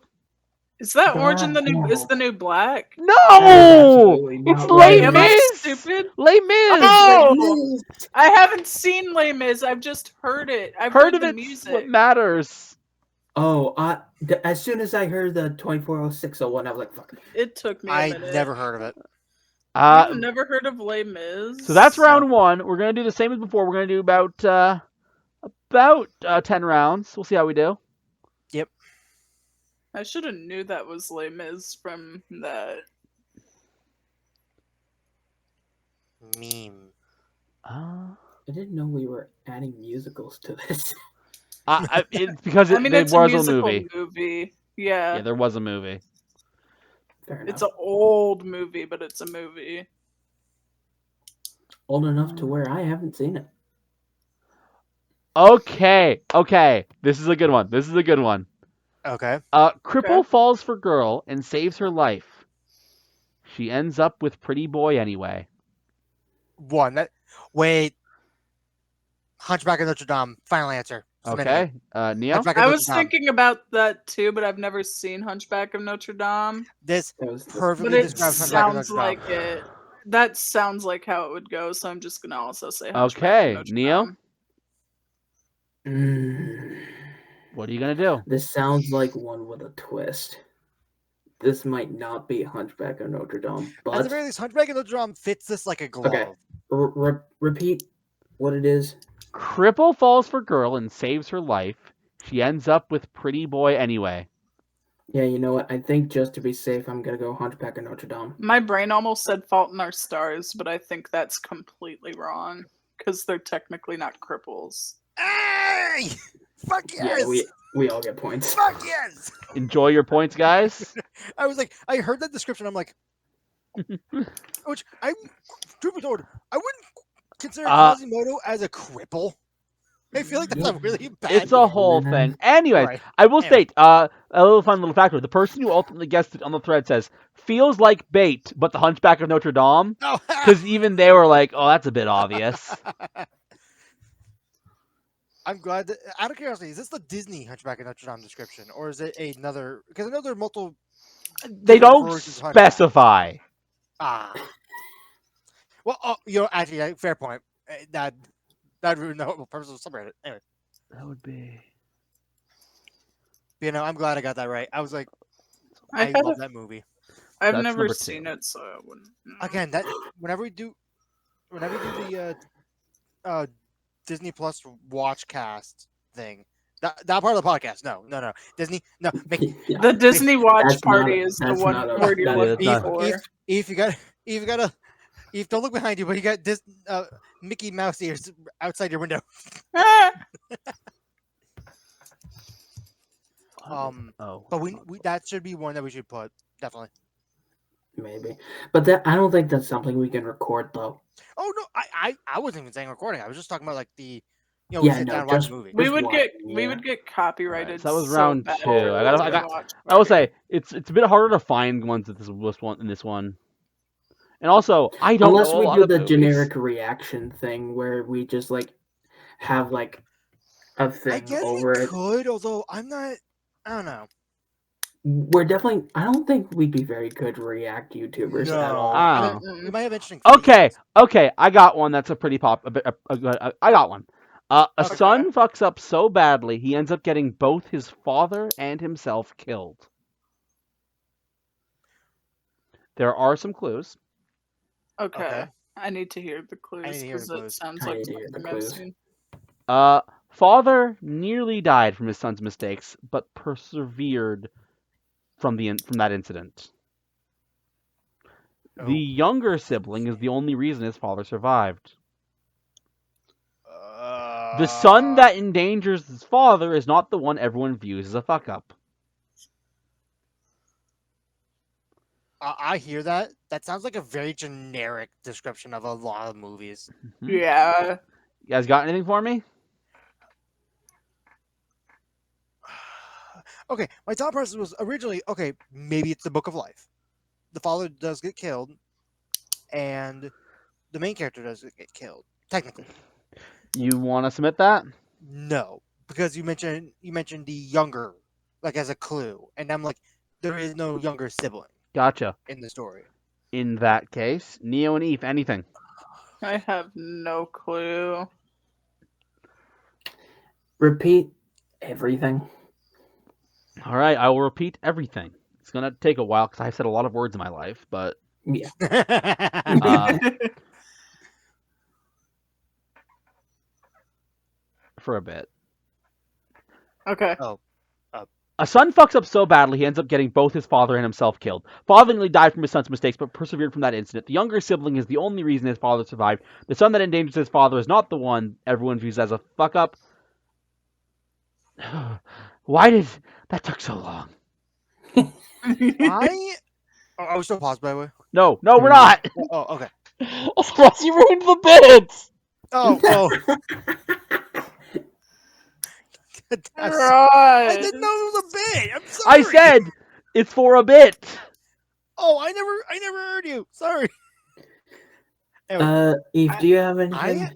[SPEAKER 3] Is that Orange in the New?
[SPEAKER 4] No.
[SPEAKER 3] Is the New Black?
[SPEAKER 2] No!
[SPEAKER 4] absolutely not
[SPEAKER 2] It's
[SPEAKER 4] right.
[SPEAKER 2] Les
[SPEAKER 3] Am I
[SPEAKER 2] Mis!
[SPEAKER 3] stupid?
[SPEAKER 2] Les Mis!
[SPEAKER 3] Oh! I haven't seen Les Mis. I've just heard it. I've
[SPEAKER 2] Heard of
[SPEAKER 3] the
[SPEAKER 2] it's
[SPEAKER 3] music.
[SPEAKER 2] what matters.
[SPEAKER 4] Oh, as soon as I heard the 240601, I was like, fuck.
[SPEAKER 3] It took me a
[SPEAKER 1] I
[SPEAKER 3] minute.
[SPEAKER 1] never heard of it.
[SPEAKER 3] You've never heard of Les Mis?
[SPEAKER 2] So that's round one. We're gonna do the same as before. We're gonna do about 10 rounds. We'll see how we do.
[SPEAKER 3] I should have knew that was Les Mis from that.
[SPEAKER 1] Meme.
[SPEAKER 4] I didn't know we were adding musicals to this.
[SPEAKER 2] It's because there
[SPEAKER 3] it's
[SPEAKER 2] was
[SPEAKER 3] a musical
[SPEAKER 2] movie.
[SPEAKER 3] Yeah.
[SPEAKER 2] Yeah, there was a movie.
[SPEAKER 4] Fair
[SPEAKER 3] It's
[SPEAKER 4] enough.
[SPEAKER 3] an old movie, but it's a movie.
[SPEAKER 4] Old enough to where I haven't seen it.
[SPEAKER 2] Okay. This is a good one.
[SPEAKER 1] Okay.
[SPEAKER 2] Cripple falls for girl and saves her life. She ends up with pretty boy anyway.
[SPEAKER 1] Wait. Hunchback of Notre Dame. Final answer.
[SPEAKER 2] Okay. Neo?
[SPEAKER 1] Hunchback of
[SPEAKER 3] I
[SPEAKER 1] Notre
[SPEAKER 3] was
[SPEAKER 1] Dame.
[SPEAKER 3] thinking about that too, but I've never seen Hunchback of Notre Dame.
[SPEAKER 1] This
[SPEAKER 4] That was
[SPEAKER 1] perfectly
[SPEAKER 3] But it
[SPEAKER 1] describes Hunchback of
[SPEAKER 3] sounds
[SPEAKER 1] Notre Dame.
[SPEAKER 3] like it. That sounds like how it would go, so I'm just gonna also say Hunchback
[SPEAKER 2] Okay,
[SPEAKER 3] of Notre
[SPEAKER 2] Neo?
[SPEAKER 3] Dame.
[SPEAKER 2] What are you gonna do?
[SPEAKER 4] This sounds like one with a twist. This might not be Hunchback of Notre Dame,
[SPEAKER 1] At
[SPEAKER 4] but
[SPEAKER 1] the very least, Hunchback of Notre Dame fits this like a glove.
[SPEAKER 4] Okay. Repeat what it is.
[SPEAKER 2] Cripple falls for girl and saves her life. She ends up with pretty boy anyway.
[SPEAKER 4] Yeah, you know what? I think just to be safe, I'm gonna go Hunchback of Notre Dame.
[SPEAKER 3] My brain almost said Fault in Our Stars, but I think that's completely wrong because they're technically not cripples.
[SPEAKER 1] Hey! Fuck yes!
[SPEAKER 4] Yeah, we all get points.
[SPEAKER 1] Fuck yes!
[SPEAKER 2] Enjoy your points, guys.
[SPEAKER 1] I was like, I heard that description. I'm like, which I, truth be told, I wouldn't consider Quasimodo as a cripple. I feel like that's a really bad.
[SPEAKER 2] It's a whole thing. Anyways,
[SPEAKER 1] Right.
[SPEAKER 2] I will
[SPEAKER 1] Anyway.
[SPEAKER 2] state a little fun little factor. The person who ultimately guessed it on the thread says feels like bait, but the Hunchback of Notre Dame,
[SPEAKER 1] No.
[SPEAKER 2] because even they were like, "Oh, that's a bit obvious."
[SPEAKER 1] I'm glad that. Out of curiosity, is this the Disney Hunchback of Notre Dame description, or is it another? Because I know there are multiple.
[SPEAKER 2] They
[SPEAKER 1] different
[SPEAKER 2] don't
[SPEAKER 1] versions of Hunchback.
[SPEAKER 2] specify.
[SPEAKER 1] Ah. Well, actually, fair point. That ruined the whole purpose of the subreddit. Anyway,
[SPEAKER 2] That would be.
[SPEAKER 1] I'm glad I got that right. I was like,
[SPEAKER 3] I
[SPEAKER 1] I
[SPEAKER 3] had
[SPEAKER 1] love
[SPEAKER 3] a,
[SPEAKER 1] that movie.
[SPEAKER 3] I've
[SPEAKER 2] That's
[SPEAKER 3] never
[SPEAKER 2] number
[SPEAKER 3] seen
[SPEAKER 2] 2.
[SPEAKER 3] it, so I wouldn't. know.
[SPEAKER 1] Again, that whenever we do the Disney Plus watch cast thing, that part of the podcast. No, Disney, no.
[SPEAKER 4] Yeah.
[SPEAKER 3] The Disney Watch
[SPEAKER 4] That's
[SPEAKER 3] Party
[SPEAKER 4] not-
[SPEAKER 3] is the
[SPEAKER 4] that's
[SPEAKER 3] one
[SPEAKER 4] not a-
[SPEAKER 3] word you're
[SPEAKER 4] that-
[SPEAKER 3] looking
[SPEAKER 2] that's
[SPEAKER 3] for.
[SPEAKER 1] Eve, you gotta. Eve, don't look behind you, but you got this Mickey Mouse ears outside your window.
[SPEAKER 3] Ah!
[SPEAKER 2] Oh.
[SPEAKER 1] But we that should be one that we should put definitely.
[SPEAKER 4] Maybe, but I don't think that's something we can record though.
[SPEAKER 1] Oh no, I wasn't even saying recording. I was just talking about like the, we
[SPEAKER 4] Yeah,
[SPEAKER 1] sit
[SPEAKER 4] no,
[SPEAKER 1] down and watch
[SPEAKER 4] just-
[SPEAKER 1] a movie.
[SPEAKER 3] we
[SPEAKER 4] Just
[SPEAKER 3] would get
[SPEAKER 4] watching,
[SPEAKER 3] we
[SPEAKER 4] yeah.
[SPEAKER 3] would get copyrighted.
[SPEAKER 2] so that was
[SPEAKER 3] so
[SPEAKER 2] round
[SPEAKER 3] bad
[SPEAKER 2] 2.
[SPEAKER 3] if it
[SPEAKER 2] I
[SPEAKER 3] was a
[SPEAKER 2] got.
[SPEAKER 3] watch
[SPEAKER 2] I will
[SPEAKER 3] party.
[SPEAKER 2] say it's a bit harder to find ones at this one. And also, I don't
[SPEAKER 4] Unless
[SPEAKER 2] know a
[SPEAKER 4] we
[SPEAKER 2] lot
[SPEAKER 4] do
[SPEAKER 2] of
[SPEAKER 4] the
[SPEAKER 2] movies.
[SPEAKER 4] generic reaction thing where we just like have like a
[SPEAKER 1] I
[SPEAKER 4] thing
[SPEAKER 1] guess
[SPEAKER 4] over
[SPEAKER 1] we
[SPEAKER 4] it.
[SPEAKER 1] could, although I'm not. I don't know.
[SPEAKER 4] We're definitely. I don't think we'd be very good React YouTubers at all.
[SPEAKER 2] Ah.
[SPEAKER 1] We might have interesting.
[SPEAKER 2] Okay, I got one that's a pretty pop. I got one. A
[SPEAKER 1] Okay.
[SPEAKER 2] son fucks up so badly he ends up getting both his father and himself killed. There are some clues.
[SPEAKER 3] Okay.
[SPEAKER 1] Okay.
[SPEAKER 3] I need to hear the clues
[SPEAKER 1] need to hear the
[SPEAKER 3] because
[SPEAKER 1] clues.
[SPEAKER 3] it sounds
[SPEAKER 4] I
[SPEAKER 3] like
[SPEAKER 4] need to hear the
[SPEAKER 3] something I've
[SPEAKER 4] clues.
[SPEAKER 3] seen.
[SPEAKER 2] Father nearly died from his son's mistakes, but persevered from that incident.
[SPEAKER 1] Oh.
[SPEAKER 2] The younger sibling is the only reason his father survived. The son that endangers his father is not the one everyone views as a fuck up.
[SPEAKER 1] I hear that. That sounds like a very generic description of a lot of movies.
[SPEAKER 3] Yeah.
[SPEAKER 2] You guys got anything for me?
[SPEAKER 1] Okay, my thought process was originally maybe it's the Book of Life. The father does get killed, and the main character does get killed. Technically,
[SPEAKER 2] You want to submit that?
[SPEAKER 1] no, because you mentioned the younger, like as a clue, and I'm like, there is no younger sibling
[SPEAKER 2] Gotcha.
[SPEAKER 1] in the story.
[SPEAKER 2] In that case, Neo and Eve, anything?
[SPEAKER 3] I have no clue.
[SPEAKER 4] Repeat everything.
[SPEAKER 2] All right, I will repeat everything. It's gonna take a while because I've said a lot of words in my life, but
[SPEAKER 4] Yeah.
[SPEAKER 2] for a bit.
[SPEAKER 3] Okay.
[SPEAKER 2] A son fucks up so badly he ends up getting both his father and himself killed. Father nearly died from his son's mistakes, but persevered from that incident. The younger sibling is the only reason his father survived. The son that endangers his father is not the one everyone views as a fuck up. Why did that took so long?
[SPEAKER 1] Are we still paused, by the way?
[SPEAKER 2] No, we're not.
[SPEAKER 1] Oh, okay.
[SPEAKER 2] Ross, you ruined the bits.
[SPEAKER 1] Oh. I
[SPEAKER 3] Right.
[SPEAKER 1] didn't know it was a bit. I'm sorry.
[SPEAKER 2] I said it's for a bit.
[SPEAKER 1] Oh, I never heard you. Sorry. Anyway,
[SPEAKER 4] Eve, do you have anything?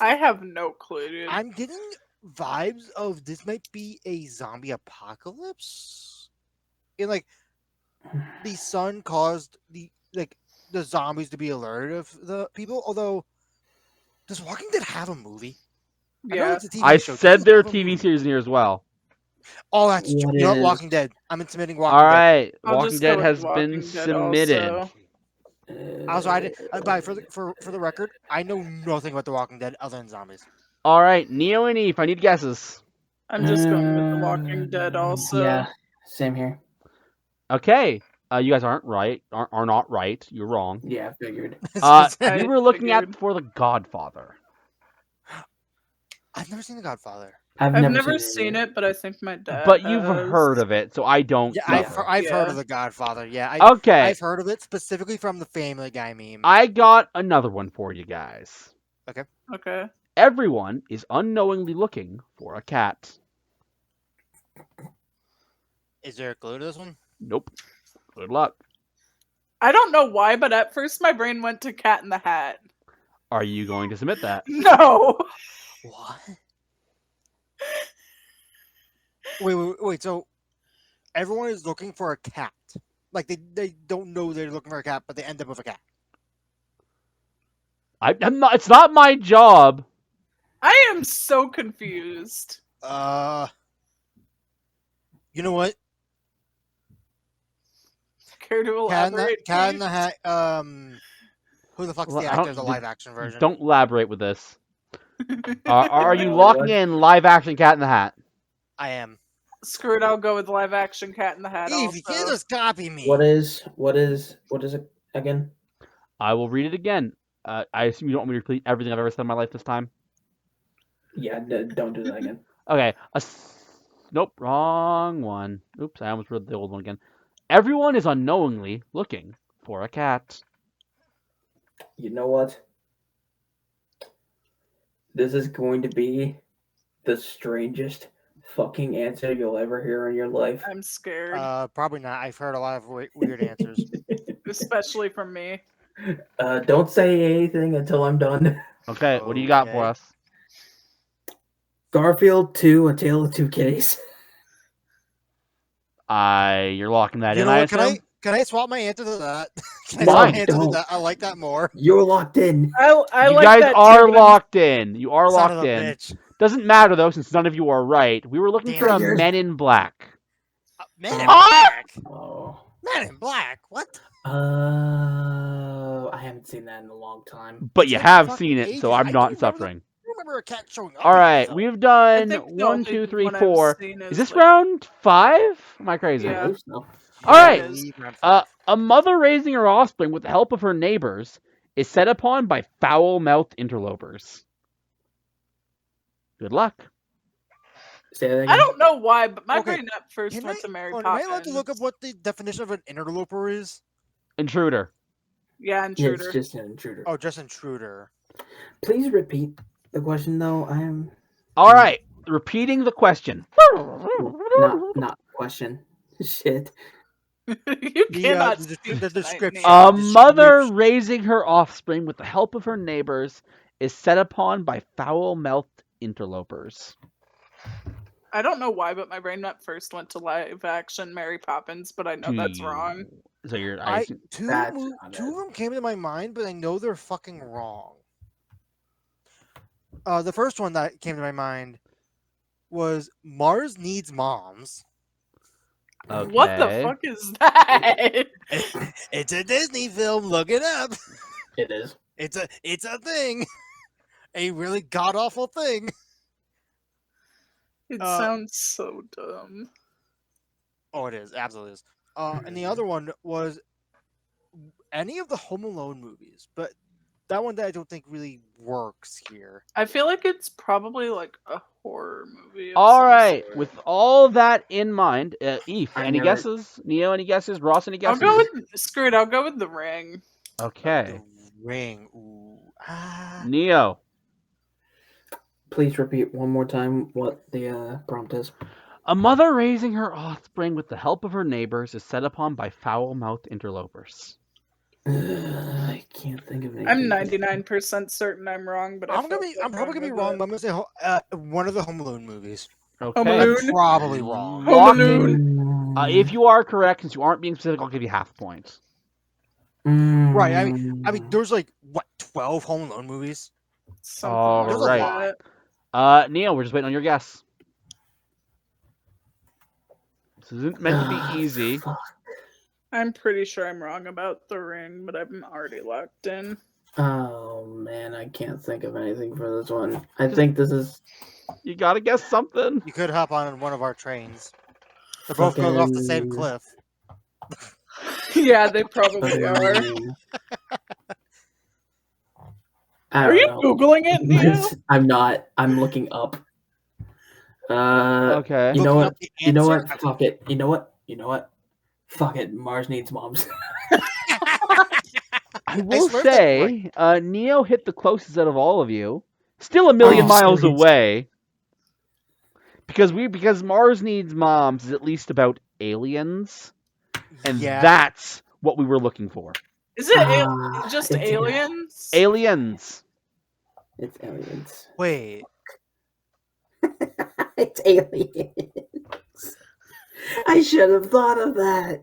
[SPEAKER 3] I have no clue, dude.
[SPEAKER 1] I'm getting vibes of this might be a zombie apocalypse. And like the sun caused the zombies to be alerted of the people. Although, does Walking Dead have a movie? I know
[SPEAKER 3] Yeah.
[SPEAKER 1] it's a TV
[SPEAKER 2] I
[SPEAKER 1] show.
[SPEAKER 2] said
[SPEAKER 1] Does it
[SPEAKER 2] there are
[SPEAKER 1] have a
[SPEAKER 2] TV
[SPEAKER 1] movie?
[SPEAKER 2] series in here as well.
[SPEAKER 1] Oh, that's true.
[SPEAKER 4] What
[SPEAKER 1] You know what?
[SPEAKER 4] is-
[SPEAKER 1] Walking Dead. I'm submitting Walking
[SPEAKER 2] All
[SPEAKER 1] Dead.
[SPEAKER 2] right,
[SPEAKER 3] I'll
[SPEAKER 2] Walking
[SPEAKER 3] just
[SPEAKER 2] Dead
[SPEAKER 3] go with
[SPEAKER 2] has
[SPEAKER 3] Walking
[SPEAKER 2] been
[SPEAKER 3] Dead
[SPEAKER 2] submitted.
[SPEAKER 3] also.
[SPEAKER 1] Also, for the record, I know nothing about The Walking Dead other than zombies.
[SPEAKER 2] All right, Neo and Eve, I need guesses.
[SPEAKER 3] I'm just going with The Walking Dead also.
[SPEAKER 4] Yeah, same here.
[SPEAKER 2] Okay, you guys aren't right. Are not right. You're wrong.
[SPEAKER 4] Yeah, I figured.
[SPEAKER 3] I
[SPEAKER 2] You were looking at
[SPEAKER 3] figured.
[SPEAKER 2] for The Godfather.
[SPEAKER 1] I've never seen The Godfather.
[SPEAKER 3] I've never seen it, but I think my dad
[SPEAKER 2] But you've
[SPEAKER 3] has.
[SPEAKER 2] heard of it, so I don't.
[SPEAKER 1] Yeah,
[SPEAKER 2] know.
[SPEAKER 1] I've heard
[SPEAKER 3] Yeah.
[SPEAKER 1] of The Godfather. Yeah,
[SPEAKER 2] Okay,
[SPEAKER 1] I've heard of it specifically from the Family Guy meme.
[SPEAKER 2] I got another one for you guys.
[SPEAKER 3] Okay.
[SPEAKER 2] Everyone is unknowingly looking for a cat.
[SPEAKER 1] Is there a clue to this one?
[SPEAKER 2] Nope. Good luck.
[SPEAKER 3] I don't know why, but at first my brain went to Cat in the Hat.
[SPEAKER 2] Are you going to submit that?
[SPEAKER 3] No.
[SPEAKER 1] What? Wait. So everyone is looking for a cat. Like they don't know they're looking for a cat, but they end up with a cat.
[SPEAKER 2] I'm not. It's not my job.
[SPEAKER 3] I am so confused.
[SPEAKER 1] You know what?
[SPEAKER 3] Care to elaborate?
[SPEAKER 1] Cat in
[SPEAKER 3] please?
[SPEAKER 1] the Hat. Who the fuck's
[SPEAKER 2] Well,
[SPEAKER 1] the
[SPEAKER 2] I
[SPEAKER 1] actor
[SPEAKER 2] don't-
[SPEAKER 1] of the live action version?
[SPEAKER 2] Don't elaborate with this. Are you
[SPEAKER 4] What?
[SPEAKER 2] locking in live action Cat in the Hat?
[SPEAKER 1] I am.
[SPEAKER 3] Screw it, I'll go with live action Cat in the Hat.
[SPEAKER 1] Eve, you can't
[SPEAKER 3] Also.
[SPEAKER 1] just copy me.
[SPEAKER 4] What is it again?
[SPEAKER 2] I will read it again. I assume you don't want me to repeat everything I've ever said in my life this time.
[SPEAKER 4] Yeah, don't do that again.
[SPEAKER 2] Okay. Nope, wrong one. Oops, I almost read the old one again. Everyone is unknowingly looking for a cat.
[SPEAKER 4] You know what? This is going to be the strangest fucking answer you'll ever hear in your life.
[SPEAKER 3] I'm scared,
[SPEAKER 1] Probably not. I've heard a lot of weird answers.
[SPEAKER 3] especially from me.
[SPEAKER 4] Don't say anything until I'm done.
[SPEAKER 2] Okay, what do you got for
[SPEAKER 1] Okay.
[SPEAKER 2] us?
[SPEAKER 4] Garfield 2, A Tale of Two Kitties.
[SPEAKER 2] You're locking that
[SPEAKER 1] You
[SPEAKER 2] in,
[SPEAKER 1] know
[SPEAKER 2] I
[SPEAKER 1] what?
[SPEAKER 2] assume?
[SPEAKER 1] Can I swap my answer to that? Can I
[SPEAKER 4] No,
[SPEAKER 1] swap my answer to
[SPEAKER 4] don't.
[SPEAKER 1] that? I like that more.
[SPEAKER 4] You're locked in.
[SPEAKER 3] I
[SPEAKER 2] You
[SPEAKER 3] like
[SPEAKER 2] guys
[SPEAKER 3] that
[SPEAKER 2] are
[SPEAKER 3] too, but I'm-
[SPEAKER 2] locked in. You are
[SPEAKER 1] Son
[SPEAKER 2] locked
[SPEAKER 1] of a
[SPEAKER 2] in.
[SPEAKER 1] bitch.
[SPEAKER 2] Doesn't matter though, since none of you are right. We were looking
[SPEAKER 1] Damn
[SPEAKER 2] for a
[SPEAKER 4] it.
[SPEAKER 2] Men in Black.
[SPEAKER 1] Men in
[SPEAKER 4] Ah!
[SPEAKER 1] Black.
[SPEAKER 4] Oh.
[SPEAKER 1] Men in Black. What?
[SPEAKER 4] I haven't seen that in a long time.
[SPEAKER 2] But
[SPEAKER 1] It's
[SPEAKER 2] you
[SPEAKER 1] been
[SPEAKER 2] have
[SPEAKER 1] fucking
[SPEAKER 2] seen it, so
[SPEAKER 1] ages.
[SPEAKER 2] I'm
[SPEAKER 1] I
[SPEAKER 2] not
[SPEAKER 1] do remember
[SPEAKER 2] suffering.
[SPEAKER 1] I remember a cat showing up.
[SPEAKER 2] All
[SPEAKER 1] in
[SPEAKER 2] right,
[SPEAKER 1] that film.
[SPEAKER 2] we've
[SPEAKER 3] I
[SPEAKER 2] done
[SPEAKER 3] think the
[SPEAKER 2] 1,
[SPEAKER 3] only
[SPEAKER 2] 2, 3,
[SPEAKER 3] one I've
[SPEAKER 2] 4.
[SPEAKER 3] seen
[SPEAKER 2] Is this
[SPEAKER 3] like-
[SPEAKER 2] round 5? Am I crazy?
[SPEAKER 4] I
[SPEAKER 3] Yeah.
[SPEAKER 4] believe so.
[SPEAKER 2] All
[SPEAKER 1] I
[SPEAKER 2] right.
[SPEAKER 1] believe round five.
[SPEAKER 2] A mother raising her offspring with the help of her neighbors is set upon by foul-mouthed interlopers. Good luck.
[SPEAKER 4] Say that again.
[SPEAKER 3] I don't know why, but my
[SPEAKER 1] Okay,
[SPEAKER 3] brain at first
[SPEAKER 1] Can
[SPEAKER 3] went
[SPEAKER 1] I,
[SPEAKER 3] to Mary
[SPEAKER 1] am I
[SPEAKER 3] Poppins.
[SPEAKER 1] allowed to look up what the definition of an interloper is?
[SPEAKER 2] Intruder.
[SPEAKER 3] Yeah,
[SPEAKER 4] Yeah,
[SPEAKER 3] intruder.
[SPEAKER 4] it's just an intruder.
[SPEAKER 1] Oh, just intruder.
[SPEAKER 4] Please repeat the question, though. I am
[SPEAKER 2] All right, repeating the question.
[SPEAKER 4] not question. Shit.
[SPEAKER 3] You cannot
[SPEAKER 1] the
[SPEAKER 3] speak
[SPEAKER 1] the
[SPEAKER 3] tonight,
[SPEAKER 1] description.
[SPEAKER 3] Neil.
[SPEAKER 2] A
[SPEAKER 1] The
[SPEAKER 2] mother
[SPEAKER 1] description.
[SPEAKER 2] raising her offspring with the help of her neighbors is set upon by foul-mouthed interlopers.
[SPEAKER 3] I don't know why, but my brain at first went to live action Mary Poppins, but I know that's wrong.
[SPEAKER 2] So you're.
[SPEAKER 1] Two
[SPEAKER 4] That's
[SPEAKER 1] of
[SPEAKER 4] not
[SPEAKER 1] them came to my mind, but I know they're fucking wrong. The first one that came to my mind was Mars Needs Moms.
[SPEAKER 3] What the
[SPEAKER 2] Okay.
[SPEAKER 3] fuck is that?
[SPEAKER 1] It's a Disney film. Look it up.
[SPEAKER 4] It is.
[SPEAKER 1] It's a thing. A really god awful thing.
[SPEAKER 3] It
[SPEAKER 1] Uh,
[SPEAKER 3] sounds so dumb.
[SPEAKER 1] Oh, it is. Absolutely is. And the other one was any of the Home Alone movies, but that one that I don't think really works here.
[SPEAKER 3] I feel like it's probably like a horror movie. of
[SPEAKER 2] All
[SPEAKER 3] some
[SPEAKER 2] right.
[SPEAKER 3] sort.
[SPEAKER 2] With all that in mind, Eve,
[SPEAKER 4] I
[SPEAKER 2] any
[SPEAKER 4] never-
[SPEAKER 2] guesses? Neo, any guesses? Ross, any
[SPEAKER 3] I'll
[SPEAKER 2] guesses?
[SPEAKER 3] go with screw it. I'll go with The Ring.
[SPEAKER 2] Okay.
[SPEAKER 1] The Ring. Ooh.
[SPEAKER 2] Neo.
[SPEAKER 4] Please repeat one more time what the prompt is.
[SPEAKER 2] A mother raising her offspring with the help of her neighbors is set upon by foul-mouthed interlopers.
[SPEAKER 4] I can't think of anything.
[SPEAKER 3] I'm 99% certain I'm wrong, but
[SPEAKER 1] I'm probably gonna be wrong, but I'm gonna say one of the Home Alone movies.
[SPEAKER 2] Okay.
[SPEAKER 3] Alone.
[SPEAKER 1] I'm probably wrong.
[SPEAKER 2] Lock
[SPEAKER 3] Home
[SPEAKER 2] it. If you are correct, since you aren't being specific, I'll give you half points.
[SPEAKER 1] Right, I mean, there's like what 12 Home Alone movies.
[SPEAKER 3] Something
[SPEAKER 2] All
[SPEAKER 3] like
[SPEAKER 1] right.
[SPEAKER 3] that.
[SPEAKER 2] Neo, we're just waiting on your guess. This isn't meant to be easy.
[SPEAKER 4] Fuck.
[SPEAKER 3] I'm pretty sure I'm wrong about The Ring, but I'm already locked in.
[SPEAKER 4] Oh man, I can't think of anything for this one. I think this is
[SPEAKER 2] You gotta guess something.
[SPEAKER 1] You could hop on one of our trains. They're both going off the same
[SPEAKER 4] Fucking-
[SPEAKER 1] cliff.
[SPEAKER 3] Yeah, they probably are.
[SPEAKER 4] I
[SPEAKER 3] Are
[SPEAKER 4] don't
[SPEAKER 3] you
[SPEAKER 4] know.
[SPEAKER 3] Googling it, Neo?
[SPEAKER 4] I'm not. I'm looking up.
[SPEAKER 2] Okay.
[SPEAKER 4] You know
[SPEAKER 1] Looking
[SPEAKER 4] what?
[SPEAKER 1] up the
[SPEAKER 4] You know what?
[SPEAKER 1] answer?
[SPEAKER 4] Fuck it. You know what? You know what? Fuck it. Mars Needs Moms.
[SPEAKER 2] I will
[SPEAKER 1] swear that's
[SPEAKER 2] say, Neo hit the closest out of all of you. Still a million
[SPEAKER 4] Oh,
[SPEAKER 2] miles
[SPEAKER 4] serious.
[SPEAKER 2] away. Because Mars Needs Moms is at least about aliens, and
[SPEAKER 1] Yeah.
[SPEAKER 2] that's what we were looking for.
[SPEAKER 3] Is it
[SPEAKER 4] it's
[SPEAKER 3] just
[SPEAKER 4] a-
[SPEAKER 3] aliens?
[SPEAKER 2] Aliens.
[SPEAKER 4] It's aliens.
[SPEAKER 1] Wait.
[SPEAKER 4] It's aliens. I should have thought of that.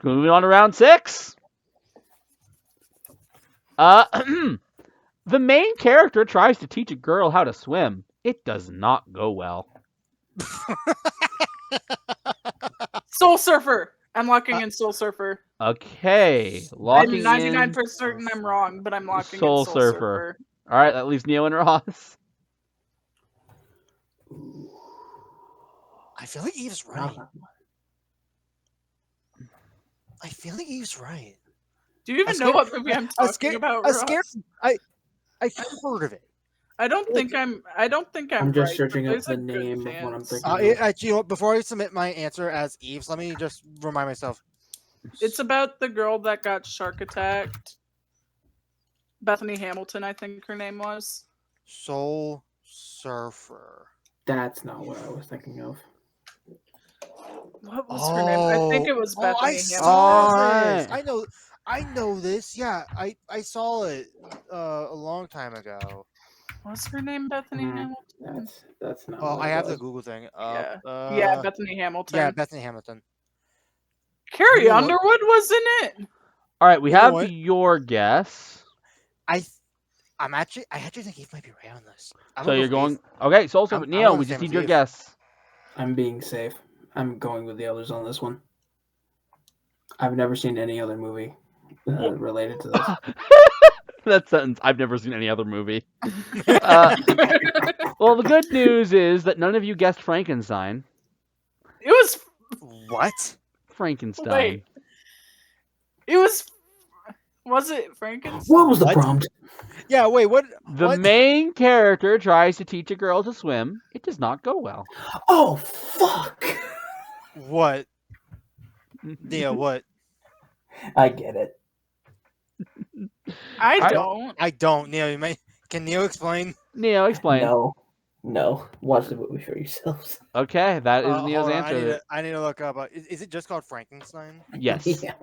[SPEAKER 2] Moving on to round 6. The main character tries to teach a girl how to swim. It does not go well.
[SPEAKER 3] Soul Surfer. I'm locking in Soul Surfer.
[SPEAKER 2] Okay,
[SPEAKER 3] I'm
[SPEAKER 2] locking
[SPEAKER 3] 99%
[SPEAKER 2] in.
[SPEAKER 3] certain I'm wrong, but I'm locking
[SPEAKER 2] Soul
[SPEAKER 3] in Soul
[SPEAKER 2] Surfer.
[SPEAKER 3] Surfer.
[SPEAKER 2] All right, that leaves Neo and Ross.
[SPEAKER 1] I feel like Eve's right. I feel like Eve's right.
[SPEAKER 3] Do you even know what movie I'm talking about, Ross?
[SPEAKER 1] I've heard of it.
[SPEAKER 3] I don't think I'm
[SPEAKER 4] I'm just
[SPEAKER 3] right,
[SPEAKER 4] searching
[SPEAKER 3] but
[SPEAKER 4] up
[SPEAKER 3] there's
[SPEAKER 4] the
[SPEAKER 3] a good
[SPEAKER 4] name of what I'm
[SPEAKER 3] chance.
[SPEAKER 4] thinking.
[SPEAKER 1] You know what, before I submit my answer as Eve's, let me just remind myself.
[SPEAKER 3] It's about the girl that got shark attacked. Bethany Hamilton, I think her name was.
[SPEAKER 1] Soul Surfer.
[SPEAKER 4] That's not what I was thinking of.
[SPEAKER 3] What was her name? I think it was Bethany
[SPEAKER 1] I
[SPEAKER 3] Hamilton.
[SPEAKER 1] saw
[SPEAKER 2] Alright.
[SPEAKER 1] this. I know this. Yeah, I saw it a long time ago.
[SPEAKER 3] Was her name Bethany
[SPEAKER 4] Mhm.
[SPEAKER 3] Hamilton?
[SPEAKER 4] That's not.
[SPEAKER 1] Oh,
[SPEAKER 4] what
[SPEAKER 1] I
[SPEAKER 4] it
[SPEAKER 1] have the
[SPEAKER 4] was.
[SPEAKER 1] Google thing.
[SPEAKER 3] Yeah, Bethany Hamilton.
[SPEAKER 1] Yeah, Bethany Hamilton.
[SPEAKER 3] Carrie
[SPEAKER 1] You know what?
[SPEAKER 3] Underwood was in it.
[SPEAKER 2] All right, we
[SPEAKER 1] You know
[SPEAKER 2] have
[SPEAKER 1] what?
[SPEAKER 2] your guess.
[SPEAKER 1] I actually think Eve might be right on this.
[SPEAKER 2] So you're going. Okay, Soul Surfer.
[SPEAKER 1] I'm
[SPEAKER 2] Neo,
[SPEAKER 1] on
[SPEAKER 2] we
[SPEAKER 1] the
[SPEAKER 2] just
[SPEAKER 1] same
[SPEAKER 2] need your
[SPEAKER 1] with Eve.
[SPEAKER 2] guess.
[SPEAKER 4] I'm being safe. I'm going with the others on this one. I've never seen any other movie related to this.
[SPEAKER 2] That sentence. I've never seen any other movie. Well, the good news is that none of you guessed Frankenstein.
[SPEAKER 3] It was.
[SPEAKER 1] What?
[SPEAKER 2] Frankenstein.
[SPEAKER 3] Wait. It was. Was it Frankenstein?
[SPEAKER 4] What was the
[SPEAKER 1] What?
[SPEAKER 4] prompt?
[SPEAKER 1] Yeah, wait, what?
[SPEAKER 2] The
[SPEAKER 1] what?
[SPEAKER 2] main character tries to teach a girl to swim. It does not go well.
[SPEAKER 4] Oh fuck!
[SPEAKER 1] What? Neo, what?
[SPEAKER 4] I get it.
[SPEAKER 3] I don't.
[SPEAKER 1] I don't. Neo, can Neo explain?
[SPEAKER 2] Neo, explain.
[SPEAKER 4] No. Watch the movie for yourselves.
[SPEAKER 2] Okay, that is Neo's
[SPEAKER 1] Hold on,
[SPEAKER 2] answer.
[SPEAKER 1] I need to look up. Is it just called Frankenstein?
[SPEAKER 2] Yes.
[SPEAKER 4] Yeah.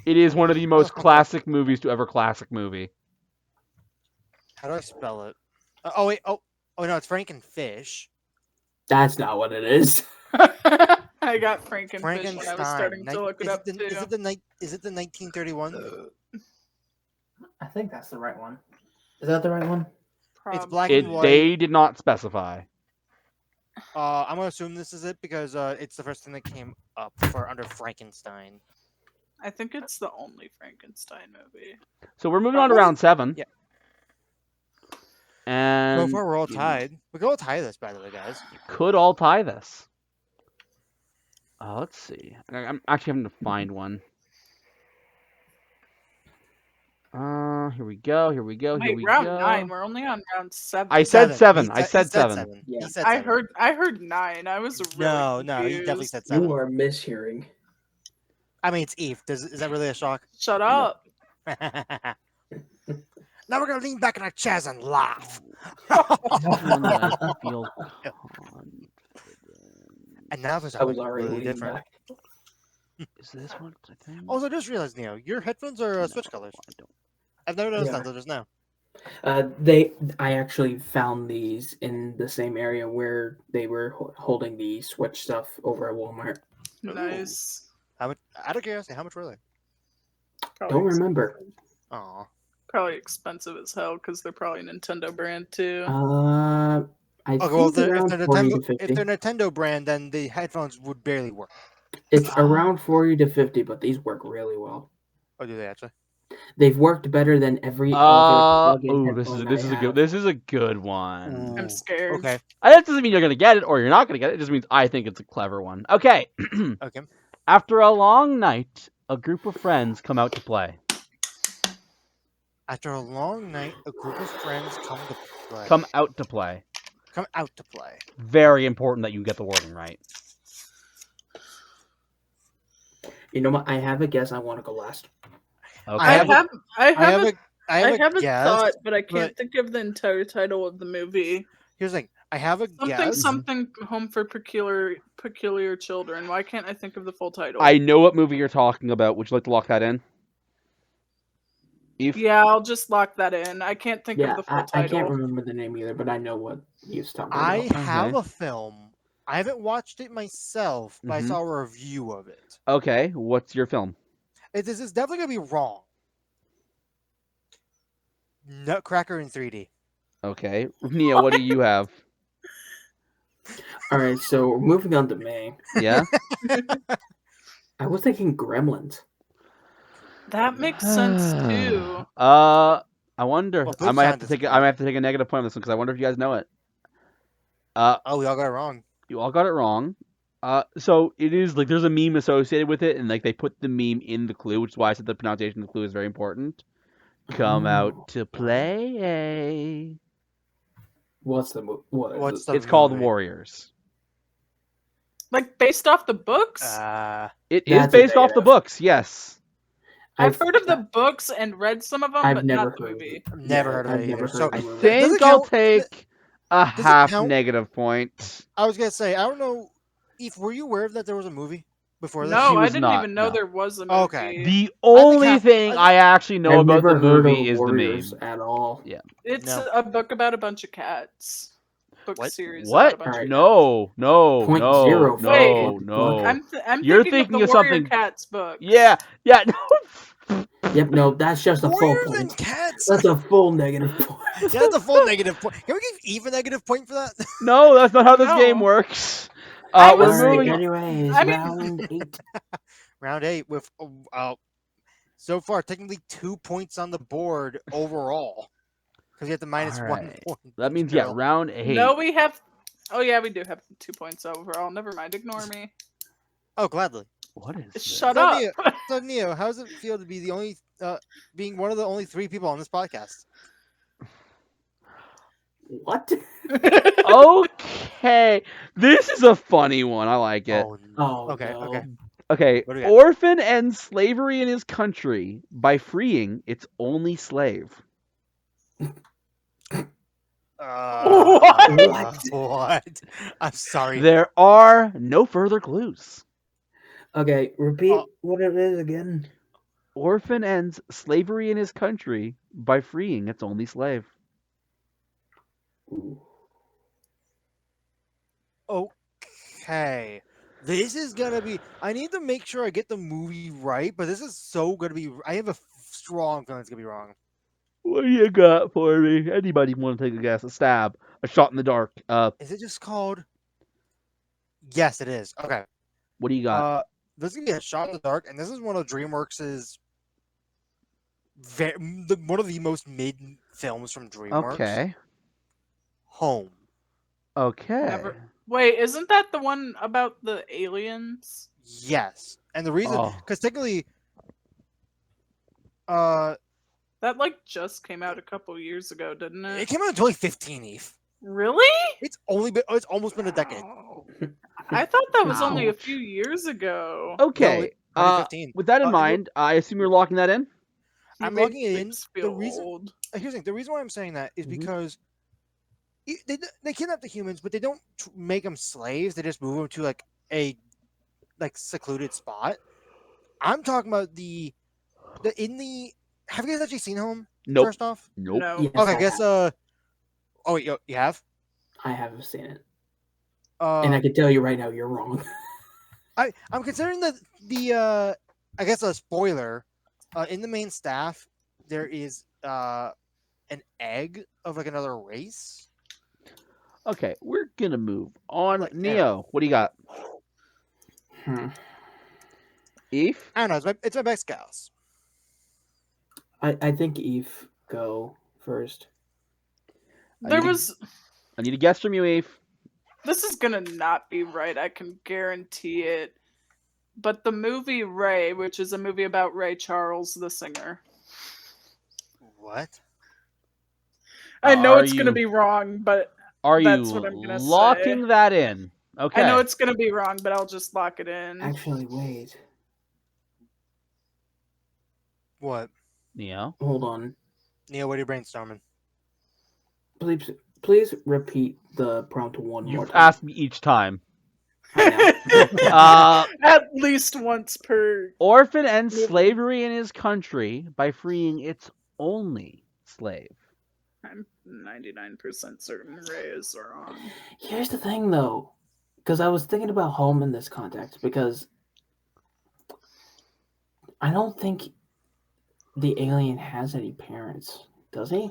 [SPEAKER 2] It is one of the most classic movies to ever classic movie.
[SPEAKER 1] How do I spell it? Oh wait. Oh no, it's Frankenfish.
[SPEAKER 4] That's not what it is.
[SPEAKER 3] I got Frankenfish
[SPEAKER 1] Frankenstein.
[SPEAKER 3] when I was starting to look it up too.
[SPEAKER 1] Is it the 1931?
[SPEAKER 4] I think that's the right one. Is that the right one?
[SPEAKER 1] It's black
[SPEAKER 2] It,
[SPEAKER 1] and white.
[SPEAKER 2] they did not specify.
[SPEAKER 1] I'm gonna assume this is it because it's the first thing that came up for under Frankenstein.
[SPEAKER 3] I think it's the only Frankenstein movie.
[SPEAKER 2] So we're moving on to round 7.
[SPEAKER 1] Yeah.
[SPEAKER 2] And
[SPEAKER 1] So far, we're all tied. We can all tie this, by the way, guys.
[SPEAKER 2] could all tie this. Let's see. I'm actually having to find one. Here we go.
[SPEAKER 3] Wait, round 9. We're only on round 7.
[SPEAKER 2] I said 7.
[SPEAKER 1] He
[SPEAKER 2] I said 7.
[SPEAKER 4] Yeah.
[SPEAKER 1] He said
[SPEAKER 3] I
[SPEAKER 1] 7.
[SPEAKER 3] heard 9. I was really
[SPEAKER 1] No, he definitely
[SPEAKER 3] confused.
[SPEAKER 1] said 7.
[SPEAKER 4] You are mishearing.
[SPEAKER 1] I mean, it's Eve. Is that really a shock?
[SPEAKER 3] Shut up.
[SPEAKER 1] Now we're gonna lean back in our chairs and laugh.
[SPEAKER 2] One that I feel confident.
[SPEAKER 1] And now there's
[SPEAKER 4] I was
[SPEAKER 1] something
[SPEAKER 4] already
[SPEAKER 1] really
[SPEAKER 4] leaning
[SPEAKER 1] different.
[SPEAKER 4] back.
[SPEAKER 2] Is this one? I think?
[SPEAKER 1] Also, I just realized, Neo, your headphones are
[SPEAKER 2] No,
[SPEAKER 1] switch colors.
[SPEAKER 2] I don't.
[SPEAKER 1] I've never noticed
[SPEAKER 4] Yeah.
[SPEAKER 1] that until just now.
[SPEAKER 4] I actually found these in the same area where they were holding the Switch stuff over at Walmart.
[SPEAKER 3] Nice.
[SPEAKER 1] How much? Out of curiosity, how much were they?
[SPEAKER 3] Probably
[SPEAKER 4] Don't remember.
[SPEAKER 1] Aw.
[SPEAKER 3] Probably expensive as hell because they're probably Nintendo brand too.
[SPEAKER 4] I
[SPEAKER 1] Okay, well,
[SPEAKER 4] think around 40 to 50.
[SPEAKER 1] if they're Nintendo brand, then the headphones would barely work.
[SPEAKER 4] It's around 40 to 50, but these work really well.
[SPEAKER 1] Oh, do they actually?
[SPEAKER 4] They've worked better than every other plug-in
[SPEAKER 2] This is
[SPEAKER 4] headphone I have.
[SPEAKER 2] this is a good one.
[SPEAKER 3] I'm scared.
[SPEAKER 1] Okay.
[SPEAKER 2] That doesn't mean you're gonna get it or you're not gonna get it. It just means I think it's a clever one. Okay.
[SPEAKER 1] Okay.
[SPEAKER 2] After a long night, a group of friends come out to play.
[SPEAKER 1] After a long night, a group of friends come to play.
[SPEAKER 2] Come out to play.
[SPEAKER 1] Come out to play.
[SPEAKER 2] Very important that you get the wording right.
[SPEAKER 4] You know what? I have a guess. I want to go last.
[SPEAKER 2] Okay.
[SPEAKER 3] I have
[SPEAKER 1] I
[SPEAKER 3] I
[SPEAKER 1] have a
[SPEAKER 3] have a
[SPEAKER 1] guess.
[SPEAKER 3] thought, but I can't
[SPEAKER 1] but-
[SPEAKER 3] think of the entire title of the movie.
[SPEAKER 1] Here's the thing. I have a
[SPEAKER 3] Something
[SPEAKER 1] guess.
[SPEAKER 3] something Home for Peculiar Children. Why can't I think of the full title?
[SPEAKER 2] I know what movie you're talking about. Would you like to lock that in? Eve?
[SPEAKER 3] Yeah, I'll just lock that in. I can't think
[SPEAKER 4] Yeah,
[SPEAKER 3] of the full
[SPEAKER 4] I
[SPEAKER 3] title.
[SPEAKER 4] can't remember the name either, but I know what he's talking
[SPEAKER 1] I
[SPEAKER 4] about.
[SPEAKER 1] have
[SPEAKER 2] Okay.
[SPEAKER 1] a film. I haven't watched it myself, but I
[SPEAKER 2] Mhm.
[SPEAKER 1] saw a review of it.
[SPEAKER 2] Okay, what's your film?
[SPEAKER 1] This is definitely gonna be wrong. Nutcracker in 3D.
[SPEAKER 2] Okay. Nia, what do you have?
[SPEAKER 4] All right, so moving on to me.
[SPEAKER 2] Yeah?
[SPEAKER 4] I was thinking Gremlins.
[SPEAKER 3] That makes sense too.
[SPEAKER 2] I wonder.
[SPEAKER 1] Well,
[SPEAKER 2] I might have
[SPEAKER 1] Busan's
[SPEAKER 2] to
[SPEAKER 1] is
[SPEAKER 2] take. I
[SPEAKER 1] fine.
[SPEAKER 2] might have to take a negative point on this one because I wonder if you guys know it.
[SPEAKER 1] Oh, we all got it wrong.
[SPEAKER 2] You all got it wrong. So it is like there's a meme associated with it, and like they put the meme in the clue, which is why I said the pronunciation of the clue is very important. Come
[SPEAKER 4] Oh.
[SPEAKER 2] out to play.
[SPEAKER 4] What's the what?
[SPEAKER 1] What's the
[SPEAKER 2] It's called
[SPEAKER 1] movie?
[SPEAKER 2] Warriors.
[SPEAKER 3] Like based off the books?
[SPEAKER 2] It is
[SPEAKER 4] That's a
[SPEAKER 2] based off the
[SPEAKER 4] negative.
[SPEAKER 2] books. Yes.
[SPEAKER 3] I've heard of the books and read some of them,
[SPEAKER 4] I've
[SPEAKER 3] but
[SPEAKER 4] never
[SPEAKER 3] not the
[SPEAKER 4] heard of
[SPEAKER 3] movie.
[SPEAKER 4] it.
[SPEAKER 1] I've never
[SPEAKER 4] Yeah,
[SPEAKER 1] heard of
[SPEAKER 4] I've
[SPEAKER 1] it
[SPEAKER 4] never
[SPEAKER 1] either.
[SPEAKER 4] heard
[SPEAKER 1] So
[SPEAKER 4] of the
[SPEAKER 2] I
[SPEAKER 4] movie.
[SPEAKER 2] think
[SPEAKER 1] it
[SPEAKER 2] I'll
[SPEAKER 1] count-
[SPEAKER 2] take a
[SPEAKER 1] does it
[SPEAKER 2] half
[SPEAKER 1] count?
[SPEAKER 2] negative point.
[SPEAKER 1] I was gonna say, I don't know. Eve, were you aware that there was a movie before this?
[SPEAKER 3] No,
[SPEAKER 2] She
[SPEAKER 3] I
[SPEAKER 2] was
[SPEAKER 3] didn't
[SPEAKER 2] not,
[SPEAKER 3] even know
[SPEAKER 2] no.
[SPEAKER 3] there was a movie.
[SPEAKER 1] Okay.
[SPEAKER 2] The only
[SPEAKER 1] half-
[SPEAKER 2] thing
[SPEAKER 1] I-
[SPEAKER 2] I actually know
[SPEAKER 4] I've
[SPEAKER 2] about
[SPEAKER 4] never
[SPEAKER 2] the
[SPEAKER 4] heard
[SPEAKER 2] movie
[SPEAKER 4] of
[SPEAKER 2] is the
[SPEAKER 4] Warriors
[SPEAKER 2] meme.
[SPEAKER 4] at all.
[SPEAKER 2] Yeah.
[SPEAKER 3] It's
[SPEAKER 1] No.
[SPEAKER 3] a book about a bunch of cats. Book
[SPEAKER 1] What?
[SPEAKER 3] series
[SPEAKER 2] What?
[SPEAKER 3] about a bunch
[SPEAKER 4] Alright.
[SPEAKER 3] of
[SPEAKER 2] No,
[SPEAKER 4] Point
[SPEAKER 2] no,
[SPEAKER 4] zero
[SPEAKER 2] no,
[SPEAKER 3] Wait.
[SPEAKER 2] no, no.
[SPEAKER 3] cats. I'm
[SPEAKER 2] You're
[SPEAKER 3] thinking
[SPEAKER 2] thinking
[SPEAKER 3] of
[SPEAKER 2] of
[SPEAKER 3] the Warrior
[SPEAKER 2] something-
[SPEAKER 3] Cats book.
[SPEAKER 2] Yeah, no.
[SPEAKER 4] Yep, no, that's just a full
[SPEAKER 1] Warriors
[SPEAKER 4] point.
[SPEAKER 1] and cats.
[SPEAKER 4] That's a full negative point.
[SPEAKER 1] Yeah, that's a full negative point. Can we give Eve a negative point for that?
[SPEAKER 2] No, that's not how this
[SPEAKER 3] No.
[SPEAKER 2] game works.
[SPEAKER 3] I
[SPEAKER 2] We're
[SPEAKER 3] was
[SPEAKER 4] Alright,
[SPEAKER 2] moving.
[SPEAKER 3] thinking-
[SPEAKER 4] anyways,
[SPEAKER 3] I mean-
[SPEAKER 4] round 8.
[SPEAKER 1] Round 8 with so far technically 2 points on the board overall because you have to minus 1
[SPEAKER 2] Alright.
[SPEAKER 1] point.
[SPEAKER 2] That means
[SPEAKER 1] Still.
[SPEAKER 2] round 8.
[SPEAKER 3] No, we have. Oh yeah, we do have 2 points overall. Never mind. Ignore me.
[SPEAKER 1] Oh, gladly.
[SPEAKER 2] What is this?
[SPEAKER 3] Shut
[SPEAKER 1] So,
[SPEAKER 3] up.
[SPEAKER 1] Neo, so Neo, how does it feel to be the only, being one of the only 3 people on this podcast?
[SPEAKER 4] What?
[SPEAKER 2] Okay, this is a funny one. I like it.
[SPEAKER 1] Oh,
[SPEAKER 4] Oh,
[SPEAKER 1] okay,
[SPEAKER 4] no.
[SPEAKER 1] okay.
[SPEAKER 2] Okay,
[SPEAKER 1] What do we got?
[SPEAKER 2] orphan ends slavery in his country by freeing its only slave.
[SPEAKER 1] What? What? I'm sorry.
[SPEAKER 2] There are no further clues.
[SPEAKER 4] Okay, repeat
[SPEAKER 1] Oh.
[SPEAKER 4] what it is again.
[SPEAKER 2] Orphan ends slavery in his country by freeing its only slave.
[SPEAKER 4] Ooh.
[SPEAKER 1] Okay. This is gonna be. I need to make sure I get the movie right, but this is so gonna be. I have a strong feeling it's gonna be wrong.
[SPEAKER 2] What do you got for me? Anybody want to take a guess? A stab, a shot in the dark.
[SPEAKER 1] Is it just called? Yes, it is. Okay.
[SPEAKER 2] What do you got?
[SPEAKER 1] This is gonna be a shot in the dark, and this is one of DreamWorks's. One of the most mid films from DreamWorks.
[SPEAKER 2] Okay.
[SPEAKER 1] Home.
[SPEAKER 2] Okay.
[SPEAKER 3] Never- Wait, isn't that the one about the aliens?
[SPEAKER 1] Yes, and the reason
[SPEAKER 2] Oh.
[SPEAKER 1] because technically,
[SPEAKER 3] That like just came out a couple years ago, didn't
[SPEAKER 1] it
[SPEAKER 3] it?
[SPEAKER 1] came out in 2015. Eve.
[SPEAKER 3] Really?
[SPEAKER 1] It's almost been a decade.
[SPEAKER 3] I thought that was only a
[SPEAKER 4] Ouch.
[SPEAKER 3] few years ago.
[SPEAKER 2] Okay.
[SPEAKER 1] 2015.
[SPEAKER 2] With that in
[SPEAKER 1] and
[SPEAKER 2] mind, I assume you're locking that in.
[SPEAKER 3] You
[SPEAKER 1] I'm
[SPEAKER 3] made
[SPEAKER 1] logging it in.
[SPEAKER 3] things
[SPEAKER 1] The
[SPEAKER 3] feel
[SPEAKER 1] reason-
[SPEAKER 3] old.
[SPEAKER 1] Here's the thing. The reason why I'm saying that is
[SPEAKER 2] Mhm.
[SPEAKER 1] because they kidnap the humans, but they don't make them slaves. They just move them to like a secluded spot. I'm talking about the in the. Have you guys actually seen Home?
[SPEAKER 2] Nope.
[SPEAKER 1] First off,
[SPEAKER 2] Nope.
[SPEAKER 3] No.
[SPEAKER 4] Yes,
[SPEAKER 1] okay.
[SPEAKER 4] I
[SPEAKER 1] I guess
[SPEAKER 4] have.
[SPEAKER 1] Oh wait, you have.
[SPEAKER 4] I haven't seen it.
[SPEAKER 1] Uh,
[SPEAKER 4] And I can tell you right now, you're wrong.
[SPEAKER 1] I'm considering the I guess a spoiler. In the main staff, there is an egg of like another race.
[SPEAKER 2] Okay, we're gonna move on.
[SPEAKER 1] Like, yeah.
[SPEAKER 2] Neo, what do you got?
[SPEAKER 4] Hmm.
[SPEAKER 2] Eve?
[SPEAKER 1] I don't know. It's my best guess.
[SPEAKER 4] I think Eve go first.
[SPEAKER 3] There
[SPEAKER 2] need-
[SPEAKER 3] was.
[SPEAKER 2] I need a guess from you, Eve.
[SPEAKER 3] This is gonna not be right. I can guarantee it. But the movie Ray, which is a movie about Ray Charles, the singer.
[SPEAKER 1] What?
[SPEAKER 3] I know
[SPEAKER 2] Are
[SPEAKER 3] it's gonna
[SPEAKER 2] you-
[SPEAKER 3] be wrong, but
[SPEAKER 2] Are
[SPEAKER 3] That's
[SPEAKER 2] you
[SPEAKER 3] what I'm gonna
[SPEAKER 2] locking
[SPEAKER 3] say.
[SPEAKER 2] that in? Okay.
[SPEAKER 3] I know it's gonna be wrong. But I'll just lock it in.
[SPEAKER 4] Actually, wait.
[SPEAKER 1] What?
[SPEAKER 2] Neo.
[SPEAKER 4] Hold on.
[SPEAKER 1] Neil, what are you brainstorming?
[SPEAKER 4] Please repeat the prompt one more
[SPEAKER 2] You've
[SPEAKER 4] time.
[SPEAKER 2] asked me each time.
[SPEAKER 4] I know.
[SPEAKER 3] At least once per.
[SPEAKER 2] Orphan ends
[SPEAKER 3] Maybe.
[SPEAKER 2] slavery in his country by freeing its only slave.
[SPEAKER 3] I'm 99% certain Ray is wrong.
[SPEAKER 4] Here's the thing, though, because I was thinking about home in this context, because I don't think the alien has any parents, does he?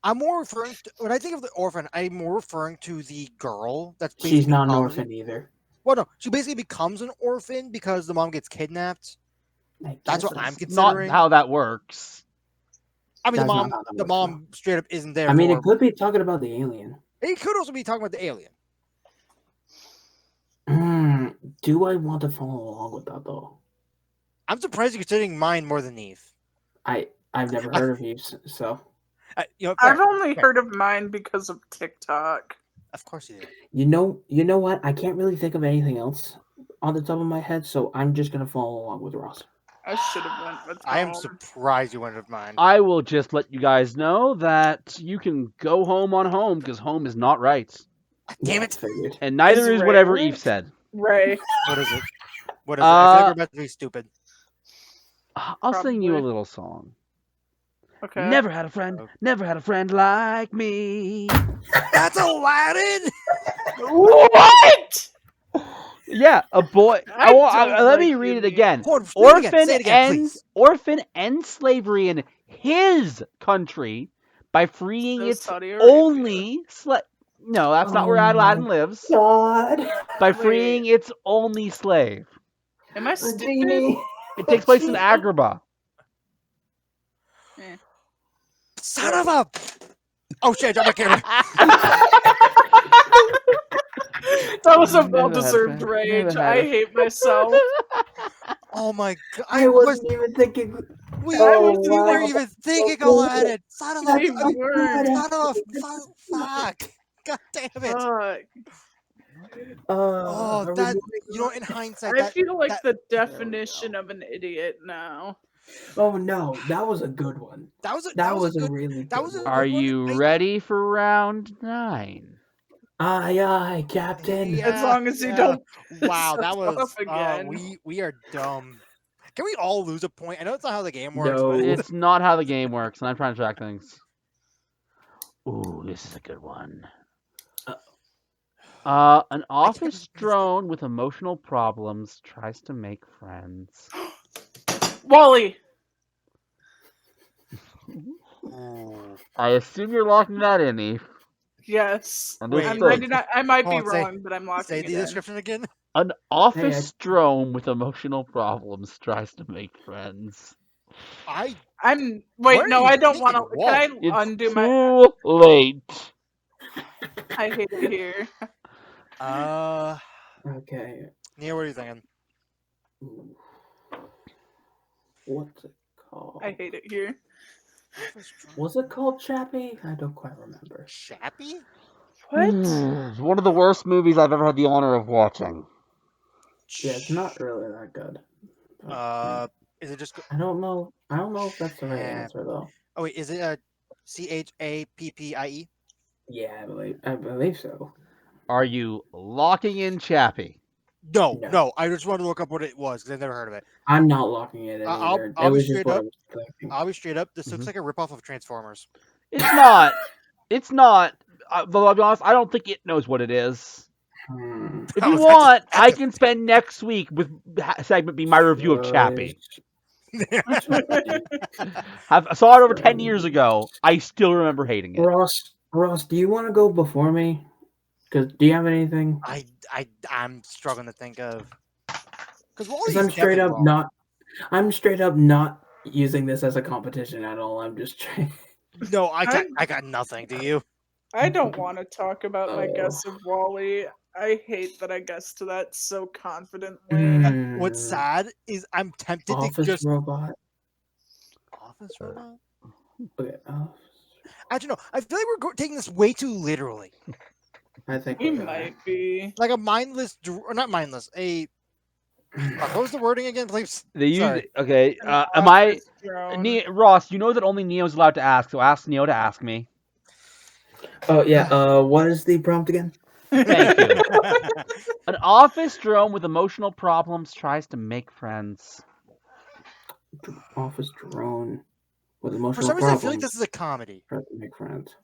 [SPEAKER 1] I'm more referring to when I think of the orphan. I'm more referring to the girl that's
[SPEAKER 4] She's
[SPEAKER 1] basically
[SPEAKER 4] not an
[SPEAKER 1] becomes-
[SPEAKER 4] orphan either.
[SPEAKER 1] Well, no, she basically becomes an orphan because the mom gets kidnapped.
[SPEAKER 4] I
[SPEAKER 1] That's
[SPEAKER 4] guess
[SPEAKER 1] what I'm
[SPEAKER 2] Not
[SPEAKER 1] considering.
[SPEAKER 2] how that works.
[SPEAKER 1] I mean,
[SPEAKER 4] That's not how that
[SPEAKER 1] the
[SPEAKER 4] works,
[SPEAKER 1] mom straight up isn't there.
[SPEAKER 4] I mean,
[SPEAKER 1] for
[SPEAKER 4] it could be talking about the alien.
[SPEAKER 1] It could also be talking about the alien.
[SPEAKER 4] Do I want to follow along with that, though?
[SPEAKER 1] I'm surprised you're considering mine more than Eve.
[SPEAKER 4] I've never heard of Eves, so
[SPEAKER 1] Fair,
[SPEAKER 3] I've only
[SPEAKER 1] fair.
[SPEAKER 3] heard of mine because of TikTok.
[SPEAKER 1] Of course you do.
[SPEAKER 4] you know what? I can't really think of anything else on the top of my head, so I'm just gonna follow along with Ross.
[SPEAKER 3] I should have went with
[SPEAKER 1] I am
[SPEAKER 3] home.
[SPEAKER 1] surprised you went with mine.
[SPEAKER 2] I will just let you guys know that you can go home on home because home is not right.
[SPEAKER 1] Damn
[SPEAKER 4] Yeah,
[SPEAKER 1] it!
[SPEAKER 4] figured.
[SPEAKER 2] And neither
[SPEAKER 3] Is
[SPEAKER 2] is
[SPEAKER 3] Ray
[SPEAKER 2] whatever
[SPEAKER 3] right?
[SPEAKER 2] Eve said.
[SPEAKER 3] Ray.
[SPEAKER 1] What is it? What is it? I feel like we're about to be stupid.
[SPEAKER 2] I'll sing you a
[SPEAKER 3] Probably.
[SPEAKER 2] little song.
[SPEAKER 3] Okay.
[SPEAKER 2] Never had a friend like me.
[SPEAKER 1] That's Aladdin.
[SPEAKER 3] What?
[SPEAKER 2] Yeah, a boy.
[SPEAKER 3] I don't
[SPEAKER 2] Let me
[SPEAKER 3] like
[SPEAKER 2] read
[SPEAKER 3] you,
[SPEAKER 2] it again.
[SPEAKER 1] Hold on, say it again,
[SPEAKER 2] Orphan
[SPEAKER 1] say it again,
[SPEAKER 2] ends
[SPEAKER 1] please.
[SPEAKER 2] orphan ends slavery in his country by freeing
[SPEAKER 3] So
[SPEAKER 2] its
[SPEAKER 3] Saudi Arabia.
[SPEAKER 2] only slave. No, that's not where
[SPEAKER 4] Oh
[SPEAKER 2] Aladdin
[SPEAKER 4] my
[SPEAKER 2] lives.
[SPEAKER 4] God,
[SPEAKER 2] By
[SPEAKER 3] Wait.
[SPEAKER 2] freeing its only slave.
[SPEAKER 3] Am I
[SPEAKER 4] a
[SPEAKER 3] stupid?
[SPEAKER 4] genie.
[SPEAKER 2] It takes place in
[SPEAKER 4] Genie.
[SPEAKER 2] Agrabah.
[SPEAKER 1] Son of a. Oh shit! I dropped my camera.
[SPEAKER 3] That was a
[SPEAKER 2] Never had a
[SPEAKER 3] well-deserved
[SPEAKER 2] friend,
[SPEAKER 3] rage.
[SPEAKER 2] never had
[SPEAKER 3] I
[SPEAKER 2] a-
[SPEAKER 3] hate myself.
[SPEAKER 1] Oh my god!
[SPEAKER 4] I wasn't even thinking.
[SPEAKER 1] We
[SPEAKER 4] Oh,
[SPEAKER 1] were
[SPEAKER 4] wow.
[SPEAKER 1] even thinking
[SPEAKER 4] Oh,
[SPEAKER 1] Aladdin. Son of a.
[SPEAKER 3] We were.
[SPEAKER 1] Fuck! God damn it!
[SPEAKER 3] Fuck.
[SPEAKER 1] Oh,
[SPEAKER 4] Are we
[SPEAKER 1] that
[SPEAKER 4] moving on?
[SPEAKER 1] in hindsight,
[SPEAKER 3] I feel like
[SPEAKER 1] that-
[SPEAKER 3] the definition of an idiot now.
[SPEAKER 4] Oh no, that was a good one.
[SPEAKER 1] that was a
[SPEAKER 4] That was a
[SPEAKER 1] good.
[SPEAKER 4] really
[SPEAKER 1] that
[SPEAKER 4] good
[SPEAKER 1] was a-
[SPEAKER 4] one.
[SPEAKER 2] Are
[SPEAKER 1] Good one.
[SPEAKER 2] you ready for round 9?
[SPEAKER 4] Aye, Captain.
[SPEAKER 1] Yeah,
[SPEAKER 3] As long as you
[SPEAKER 1] yeah.
[SPEAKER 3] don't
[SPEAKER 1] Wow,
[SPEAKER 3] piss
[SPEAKER 1] that
[SPEAKER 3] us
[SPEAKER 1] was.
[SPEAKER 3] off again.
[SPEAKER 1] We are dumb. Can we all lose a point? I know it's not how the game works,
[SPEAKER 4] No.
[SPEAKER 1] but
[SPEAKER 2] It's not how the game works, and I'm trying to track things. Ooh, this is a good one. An office drone with emotional problems tries to make friends.
[SPEAKER 3] Wally.
[SPEAKER 1] Ooh.
[SPEAKER 2] I assume you're locking that in, Eve.
[SPEAKER 3] Yes.
[SPEAKER 1] Wait,
[SPEAKER 3] I'm
[SPEAKER 2] Understood.
[SPEAKER 3] 99. I might be
[SPEAKER 1] Hold on, say-
[SPEAKER 3] wrong, but I'm locking
[SPEAKER 1] Say
[SPEAKER 3] it
[SPEAKER 1] the
[SPEAKER 3] in.
[SPEAKER 1] description again.
[SPEAKER 2] An office drone with emotional problems tries to make friends.
[SPEAKER 3] I'm
[SPEAKER 1] What
[SPEAKER 3] wait.
[SPEAKER 1] are
[SPEAKER 3] No,
[SPEAKER 1] you
[SPEAKER 3] I don't
[SPEAKER 1] thinking,
[SPEAKER 3] want to. Can I
[SPEAKER 2] It's
[SPEAKER 3] undo my?
[SPEAKER 2] too late.
[SPEAKER 3] I hate it here.
[SPEAKER 4] Okay.
[SPEAKER 1] Nia, what are you thinking?
[SPEAKER 4] Ooh. What's it called?
[SPEAKER 3] I hate it here.
[SPEAKER 4] Was it called Chappie? I don't quite remember.
[SPEAKER 1] Chappie?
[SPEAKER 3] What?
[SPEAKER 2] It's one of the worst movies I've ever had the honor of watching.
[SPEAKER 4] Yeah, it's not really that good.
[SPEAKER 1] Is it just?
[SPEAKER 4] I don't know. I don't know if that's the right
[SPEAKER 1] Yeah.
[SPEAKER 4] answer though.
[SPEAKER 1] Oh wait, is it Chappie?
[SPEAKER 4] Yeah, I believe so.
[SPEAKER 2] Are you locking in Chappie?
[SPEAKER 1] No,
[SPEAKER 4] No.
[SPEAKER 1] no. I just wanted to look up what it was because I've never heard of it.
[SPEAKER 4] I'm not locking it in
[SPEAKER 1] I'll-
[SPEAKER 4] either.
[SPEAKER 1] I'll
[SPEAKER 4] It
[SPEAKER 1] be
[SPEAKER 4] was just
[SPEAKER 1] straight
[SPEAKER 4] what I
[SPEAKER 1] up.
[SPEAKER 4] was thinking.
[SPEAKER 1] I'll be straight up. This looks
[SPEAKER 2] Mhm.
[SPEAKER 1] like a ripoff of Transformers.
[SPEAKER 2] It's not. It's not. Though I'll be honest, I don't think it knows what it is. If
[SPEAKER 1] Oh,
[SPEAKER 2] you
[SPEAKER 1] that's-
[SPEAKER 2] want,
[SPEAKER 1] that's
[SPEAKER 2] I
[SPEAKER 1] a-
[SPEAKER 2] can spend next week with segment be my review of Chappie. I saw it over 10 years ago. I still remember hating it.
[SPEAKER 4] Ross, do you want to go before me? Because do you have anything?
[SPEAKER 1] I'm struggling to think of because
[SPEAKER 4] Because I'm straight up not using this as a competition at all. I'm just trying.
[SPEAKER 1] No, I got nothing. Do you?
[SPEAKER 3] I don't want to talk about my
[SPEAKER 4] Oh.
[SPEAKER 3] guess of Wally. I hate that I guessed that so confidently.
[SPEAKER 1] What's sad is I'm tempted to
[SPEAKER 4] Office
[SPEAKER 1] just
[SPEAKER 4] robot.
[SPEAKER 1] office robot.
[SPEAKER 4] Okay.
[SPEAKER 1] Actually, no. I feel like we're taking this way too literally.
[SPEAKER 4] I think
[SPEAKER 3] He
[SPEAKER 4] we are.
[SPEAKER 3] might be.
[SPEAKER 1] Like a mindless, or not mindless, a What was the wording again, please?
[SPEAKER 2] They use
[SPEAKER 1] Sorry.
[SPEAKER 2] okay.
[SPEAKER 3] An
[SPEAKER 2] Am I
[SPEAKER 3] office drone.
[SPEAKER 2] Ross? You know that only Neo's allowed to ask, so ask Neo to ask me.
[SPEAKER 4] Oh yeah. What is the prompt again?
[SPEAKER 2] Thank you. An office drone with emotional problems tries to make friends.
[SPEAKER 4] Office drone with
[SPEAKER 1] For
[SPEAKER 4] emotional
[SPEAKER 1] some reason, I
[SPEAKER 4] problems.
[SPEAKER 1] feel like this is a comedy.
[SPEAKER 4] Try to make friends.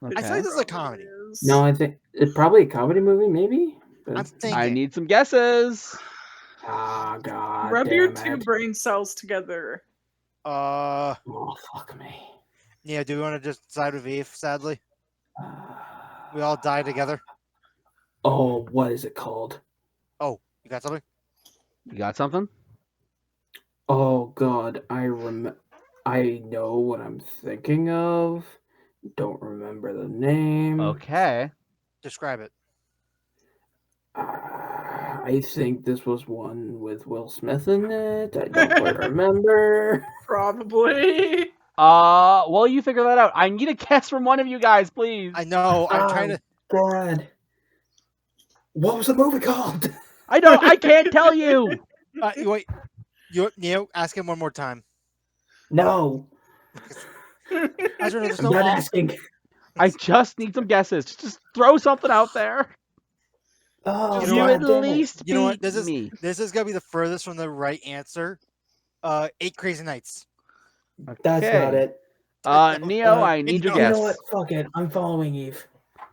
[SPEAKER 1] I
[SPEAKER 2] Okay.
[SPEAKER 1] feel like this is a comedy.
[SPEAKER 3] Is.
[SPEAKER 4] No, I think it's probably a comedy movie, maybe.
[SPEAKER 1] I'm
[SPEAKER 4] But,
[SPEAKER 1] thinking.
[SPEAKER 2] I need some guesses.
[SPEAKER 4] God
[SPEAKER 3] Rub your
[SPEAKER 4] damn
[SPEAKER 3] two
[SPEAKER 4] it.
[SPEAKER 3] brain cells together.
[SPEAKER 4] Oh, fuck me.
[SPEAKER 1] Yeah, do we want to just side with Eve, sadly?
[SPEAKER 4] Uh,
[SPEAKER 1] We all die together.
[SPEAKER 4] Oh, what is it called?
[SPEAKER 1] You got something?
[SPEAKER 2] You got something?
[SPEAKER 4] Oh God, I know what I'm thinking of. Don't remember the name.
[SPEAKER 2] Okay.
[SPEAKER 1] Describe it.
[SPEAKER 4] I think this was one with Will Smith in it. I don't quite remember.
[SPEAKER 3] Probably.
[SPEAKER 2] While you figure that out, I need a guess from one of you guys, please.
[SPEAKER 1] I know. I'm trying to.
[SPEAKER 4] God. What was the movie called?
[SPEAKER 2] I can't tell you.
[SPEAKER 1] You wait. Neo, ask him one more time.
[SPEAKER 4] No,
[SPEAKER 1] Ezra, there's
[SPEAKER 4] I'm
[SPEAKER 1] no
[SPEAKER 4] not
[SPEAKER 1] all-
[SPEAKER 4] asking.
[SPEAKER 2] I just need some guesses. Just throw something out there.
[SPEAKER 4] Oh,
[SPEAKER 1] You know
[SPEAKER 2] You
[SPEAKER 1] what?
[SPEAKER 2] at
[SPEAKER 4] God damn it.
[SPEAKER 2] least
[SPEAKER 1] You know what?
[SPEAKER 2] beat me.
[SPEAKER 1] This is gonna be the furthest from the right answer. 8 Crazy Nights.
[SPEAKER 4] That's not
[SPEAKER 2] Okay.
[SPEAKER 4] it.
[SPEAKER 2] Neo, I need your
[SPEAKER 1] you
[SPEAKER 4] You
[SPEAKER 2] guess.
[SPEAKER 4] know what? Fuck it. I'm following Eve.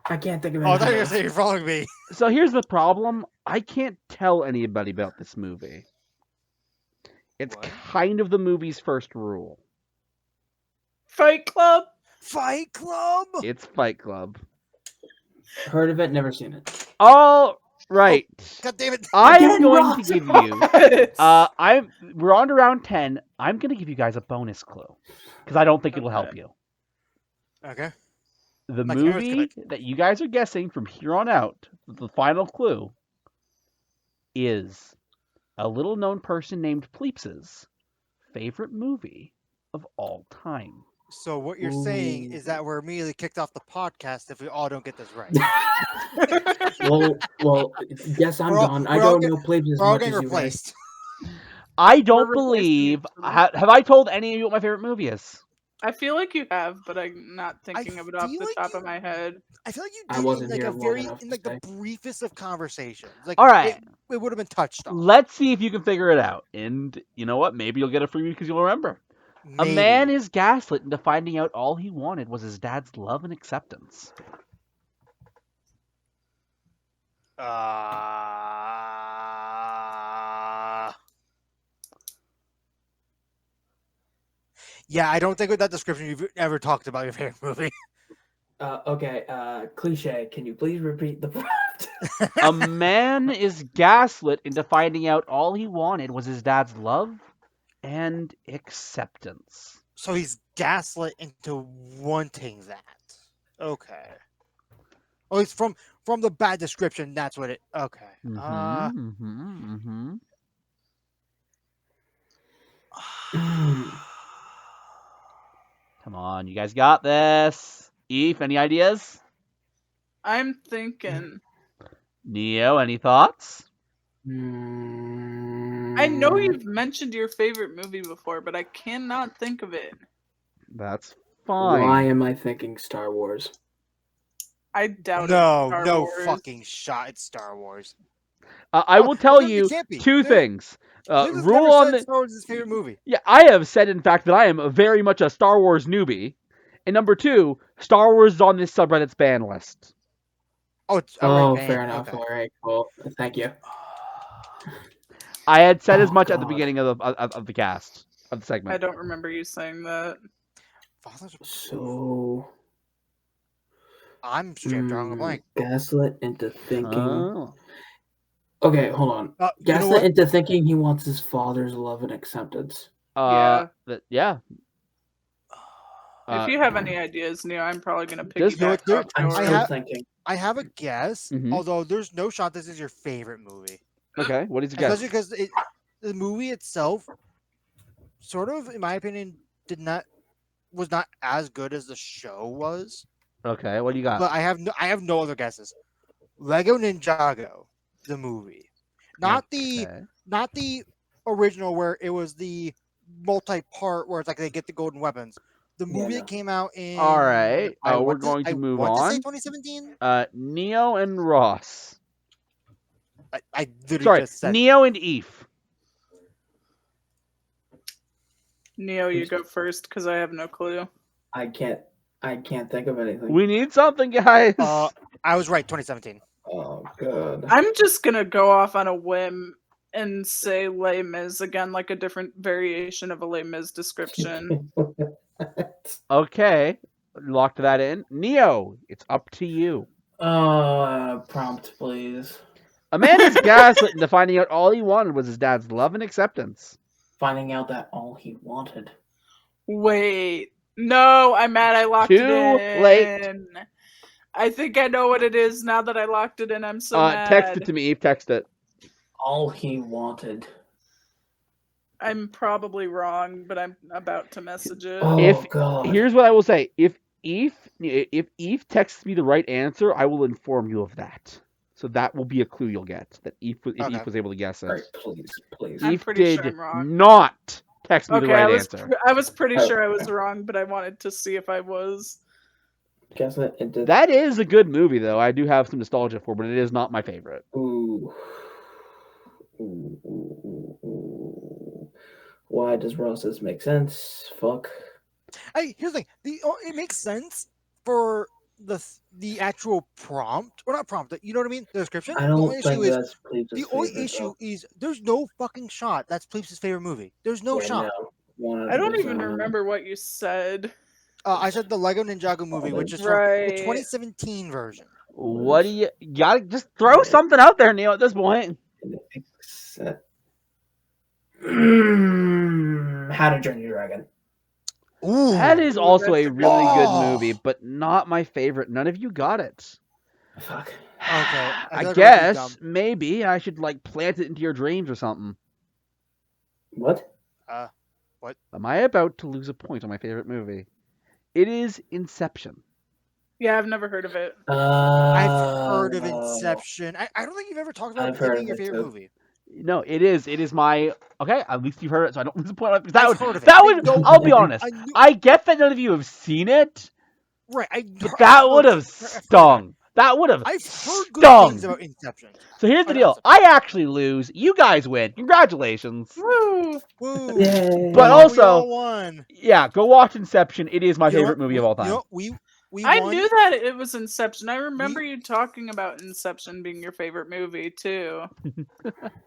[SPEAKER 4] I can't think of
[SPEAKER 1] Oh, I thought
[SPEAKER 4] anything
[SPEAKER 1] you were
[SPEAKER 4] else.
[SPEAKER 1] saying you're following me.
[SPEAKER 2] So here's the problem. I can't tell anybody about this movie. It's
[SPEAKER 1] What?
[SPEAKER 2] kind of the movie's first rule.
[SPEAKER 3] Fight Club.
[SPEAKER 1] Fight Club.
[SPEAKER 2] It's Fight Club.
[SPEAKER 4] Heard of it, never seen it.
[SPEAKER 2] All right.
[SPEAKER 1] God damn it.
[SPEAKER 2] I'm
[SPEAKER 4] Again,
[SPEAKER 2] going
[SPEAKER 4] Ross.
[SPEAKER 2] to give you. We're on to round 10. I'm going to give you guys a bonus clue because I don't think it'll help
[SPEAKER 3] Okay.
[SPEAKER 2] you.
[SPEAKER 1] Okay.
[SPEAKER 2] The
[SPEAKER 1] My camera's
[SPEAKER 2] movie that you guys are guessing from here on out, the final clue, is a little known person named Pleeps's favorite movie of all time.
[SPEAKER 1] So what you're saying is that we're immediately kicked off the podcast if we all don't get this right.
[SPEAKER 4] Well, guess I'm
[SPEAKER 1] We're all-
[SPEAKER 4] gone. I
[SPEAKER 1] we're all
[SPEAKER 4] don't
[SPEAKER 1] get-
[SPEAKER 4] know Plebes as
[SPEAKER 1] We're all
[SPEAKER 4] much
[SPEAKER 1] getting
[SPEAKER 4] as you guys.
[SPEAKER 1] replaced.
[SPEAKER 2] I don't
[SPEAKER 3] We're replacing
[SPEAKER 2] believe.
[SPEAKER 3] each other.
[SPEAKER 2] Have I told any of you what my favorite movie is?
[SPEAKER 3] I feel like you have, but I'm not thinking of it off
[SPEAKER 1] feel
[SPEAKER 3] the
[SPEAKER 1] like
[SPEAKER 3] top
[SPEAKER 1] you-
[SPEAKER 3] of my head.
[SPEAKER 1] I feel like you
[SPEAKER 4] I
[SPEAKER 1] did
[SPEAKER 4] wasn't
[SPEAKER 1] in like
[SPEAKER 4] here
[SPEAKER 1] a
[SPEAKER 4] long
[SPEAKER 1] very
[SPEAKER 4] enough
[SPEAKER 1] in
[SPEAKER 4] to
[SPEAKER 1] like the
[SPEAKER 4] say.
[SPEAKER 1] briefest of conversations. Like
[SPEAKER 2] All right.
[SPEAKER 1] it would have been touched on.
[SPEAKER 2] Let's see if you can figure it out. And you know what? Maybe you'll get it from me because you'll remember. A
[SPEAKER 1] Maybe.
[SPEAKER 2] man is gaslit into finding out all he wanted was his dad's love and acceptance.
[SPEAKER 1] Yeah, I don't think with that description you've ever talked about your favorite movie.
[SPEAKER 4] Okay, cliche. Can you please repeat the prompt?
[SPEAKER 2] A man is gaslit into finding out all he wanted was his dad's love and acceptance.
[SPEAKER 1] So he's gaslit into wanting that. Okay. Oh, it's from the bad description. That's what it. Okay.
[SPEAKER 2] Mm-hmm. Come on, you guys got this. Eve, any ideas?
[SPEAKER 3] I'm thinking.
[SPEAKER 2] Neo, any thoughts?
[SPEAKER 3] I
[SPEAKER 4] I
[SPEAKER 3] know you've mentioned your favorite movie before, but I cannot think of it.
[SPEAKER 2] That's fine.
[SPEAKER 4] Why am I thinking Star Wars?
[SPEAKER 3] I doubt
[SPEAKER 1] No,
[SPEAKER 3] it. Star
[SPEAKER 1] no
[SPEAKER 3] Wars.
[SPEAKER 1] fucking shot. It's Star Wars.
[SPEAKER 2] I will tell
[SPEAKER 1] it
[SPEAKER 2] you
[SPEAKER 1] can't be.
[SPEAKER 2] two
[SPEAKER 1] Dude,
[SPEAKER 2] things.
[SPEAKER 1] Lucas
[SPEAKER 2] Rule
[SPEAKER 1] never
[SPEAKER 2] on
[SPEAKER 1] said
[SPEAKER 2] the
[SPEAKER 1] Star Wars is his favorite movie.
[SPEAKER 2] Yeah, I have said, in fact, that I am very much a Star Wars newbie. And number two, Star Wars is on this subreddit's ban list.
[SPEAKER 1] Oh, it's
[SPEAKER 4] Oh,
[SPEAKER 1] man.
[SPEAKER 4] fair enough.
[SPEAKER 1] Okay.
[SPEAKER 4] All right, cool. Thank you.
[SPEAKER 2] I had said as
[SPEAKER 4] Oh,
[SPEAKER 2] much at the
[SPEAKER 4] God.
[SPEAKER 2] beginning of the cast, of the segment.
[SPEAKER 3] I don't remember you saying that.
[SPEAKER 1] Fathers-
[SPEAKER 4] So,
[SPEAKER 1] I'm straight drawing a blank.
[SPEAKER 4] gaslit into thinking.
[SPEAKER 2] Oh.
[SPEAKER 4] Okay, hold on.
[SPEAKER 1] You know
[SPEAKER 4] Gaslit
[SPEAKER 1] what?
[SPEAKER 4] into thinking he wants his father's love and acceptance.
[SPEAKER 3] Yeah.
[SPEAKER 2] Yeah.
[SPEAKER 3] If you have any ideas, Neo, I'm probably gonna pick
[SPEAKER 2] just-
[SPEAKER 3] you back
[SPEAKER 1] Dude,
[SPEAKER 3] off
[SPEAKER 4] I'm
[SPEAKER 3] yours.
[SPEAKER 4] still
[SPEAKER 1] have-
[SPEAKER 4] thinking.
[SPEAKER 1] I have a guess,
[SPEAKER 2] Mhm.
[SPEAKER 1] although there's no shot this is your favorite movie.
[SPEAKER 2] Okay, what is your guess?
[SPEAKER 1] Especially because the movie itself, sort of, in my opinion, was not as good as the show was.
[SPEAKER 2] Okay, what do you got?
[SPEAKER 1] But I have no other guesses. Lego Ninjago, the movie. not
[SPEAKER 2] Okay.
[SPEAKER 1] the original where it was the multi-part where it's like they get the golden weapons. The movie
[SPEAKER 4] no.
[SPEAKER 1] that came out in
[SPEAKER 2] All right.
[SPEAKER 1] I
[SPEAKER 2] We're
[SPEAKER 1] want to-
[SPEAKER 2] going to
[SPEAKER 1] I
[SPEAKER 2] move
[SPEAKER 1] want to say
[SPEAKER 2] on.
[SPEAKER 1] 2017.
[SPEAKER 2] Neo and Ross.
[SPEAKER 1] I literally
[SPEAKER 2] Sorry,
[SPEAKER 1] just said
[SPEAKER 2] Neo and Eve.
[SPEAKER 3] Neo, you go first because I have no clue.
[SPEAKER 4] I can't think of anything.
[SPEAKER 2] We need something, guys.
[SPEAKER 1] I was right, 2017.
[SPEAKER 4] Oh god.
[SPEAKER 3] I'm just gonna go off on a whim and say Les Mis again, like a different variation of a Les Mis description.
[SPEAKER 2] Okay, locked that in. Neo, it's up to you.
[SPEAKER 4] Prompt, please.
[SPEAKER 2] A man is gaslit into finding out all he wanted was his dad's love and acceptance.
[SPEAKER 4] Finding out that all he wanted.
[SPEAKER 3] Wait, no, I'm mad. I locked
[SPEAKER 2] Too
[SPEAKER 3] it in.
[SPEAKER 2] late.
[SPEAKER 3] I think I know what it is now that I locked it in. I'm so mad.
[SPEAKER 2] Text it to me, Eve. Text it.
[SPEAKER 4] All he wanted.
[SPEAKER 3] I'm probably wrong, but I'm about to message it.
[SPEAKER 4] Oh
[SPEAKER 2] If-
[SPEAKER 4] god.
[SPEAKER 2] Here's what I will say: if Eve texts me the right answer, I will inform you of that. So that will be a clue you'll get that Eve was able to guess it.
[SPEAKER 4] Alright, please.
[SPEAKER 3] I'm
[SPEAKER 2] Eve
[SPEAKER 3] pretty
[SPEAKER 2] did
[SPEAKER 3] sure I'm wrong.
[SPEAKER 2] not text me the
[SPEAKER 3] Okay,
[SPEAKER 2] right
[SPEAKER 3] I was
[SPEAKER 2] answer.
[SPEAKER 3] I was pretty
[SPEAKER 4] Oh.
[SPEAKER 3] sure I was wrong, but I wanted to see if I was.
[SPEAKER 4] Guess it. It did.
[SPEAKER 2] That is a good movie, though. I do have some nostalgia for, but it is not my favorite.
[SPEAKER 4] Ooh. Ooh. Why does Ross's make sense? Fuck.
[SPEAKER 1] Hey, here's the thing. It makes sense for the actual prompt, or not prompt. You know what I mean? The description.
[SPEAKER 4] I
[SPEAKER 1] The
[SPEAKER 4] don't
[SPEAKER 1] only issue
[SPEAKER 4] think
[SPEAKER 1] is
[SPEAKER 4] that's Pleeps'
[SPEAKER 1] the only
[SPEAKER 4] favorite,
[SPEAKER 1] issue
[SPEAKER 4] though.
[SPEAKER 1] is there's no fucking shot. That's Pleeps' favorite movie. There's no
[SPEAKER 4] Yeah,
[SPEAKER 1] shot.
[SPEAKER 4] no,
[SPEAKER 3] I don't even
[SPEAKER 4] 100%.
[SPEAKER 3] remember what you said.
[SPEAKER 1] I said the Lego Ninjago movie, which is from
[SPEAKER 3] Right.
[SPEAKER 1] the 2017 version.
[SPEAKER 2] What do you gotta just throw something out there, Neil? At this point,
[SPEAKER 4] Except... How to Train Your Dragon.
[SPEAKER 1] Ooh,
[SPEAKER 2] that is
[SPEAKER 3] Ooh,
[SPEAKER 2] also
[SPEAKER 3] that's
[SPEAKER 2] a
[SPEAKER 3] a
[SPEAKER 2] really
[SPEAKER 1] good-
[SPEAKER 2] good
[SPEAKER 1] Oh.
[SPEAKER 2] movie, but not my favorite. None of you got it.
[SPEAKER 4] Fuck.
[SPEAKER 1] I
[SPEAKER 2] I
[SPEAKER 1] feel like we're
[SPEAKER 2] guess
[SPEAKER 1] dumb.
[SPEAKER 2] maybe I should like plant it into your dreams or something.
[SPEAKER 4] What?
[SPEAKER 2] Am I about to lose a point on my favorite movie? It is Inception.
[SPEAKER 3] Yeah, I've never heard of it.
[SPEAKER 1] I've heard of Inception. I don't think you've ever talked about
[SPEAKER 4] I've
[SPEAKER 1] it
[SPEAKER 4] heard
[SPEAKER 1] being your
[SPEAKER 4] of it,
[SPEAKER 1] favorite
[SPEAKER 4] too.
[SPEAKER 1] movie.
[SPEAKER 2] No, it is. It is my okay. At least you've heard it, so I don't lose a point. on it, because
[SPEAKER 1] I've
[SPEAKER 2] That
[SPEAKER 1] heard of it.
[SPEAKER 2] that
[SPEAKER 1] I
[SPEAKER 2] would.
[SPEAKER 1] know-
[SPEAKER 2] I'll be honest.
[SPEAKER 1] I knew-
[SPEAKER 2] I get that none of you have seen it,
[SPEAKER 1] Right,
[SPEAKER 2] but that would have stung. That would have
[SPEAKER 1] I've heard good
[SPEAKER 2] stung.
[SPEAKER 1] things about Inception.
[SPEAKER 2] So here's the
[SPEAKER 1] I know
[SPEAKER 2] deal.
[SPEAKER 1] Inception.
[SPEAKER 2] I actually lose. You guys win. Congratulations.
[SPEAKER 3] Woo!
[SPEAKER 1] Woo!
[SPEAKER 4] Yay.
[SPEAKER 2] But
[SPEAKER 1] We
[SPEAKER 2] also-
[SPEAKER 1] all won.
[SPEAKER 2] Yeah, go watch Inception. It is my
[SPEAKER 1] You know
[SPEAKER 2] favorite
[SPEAKER 1] what?
[SPEAKER 2] movie of all time.
[SPEAKER 1] You know, we
[SPEAKER 3] I
[SPEAKER 1] won.
[SPEAKER 3] knew that it was Inception. I remember you talking about Inception being your favorite movie too.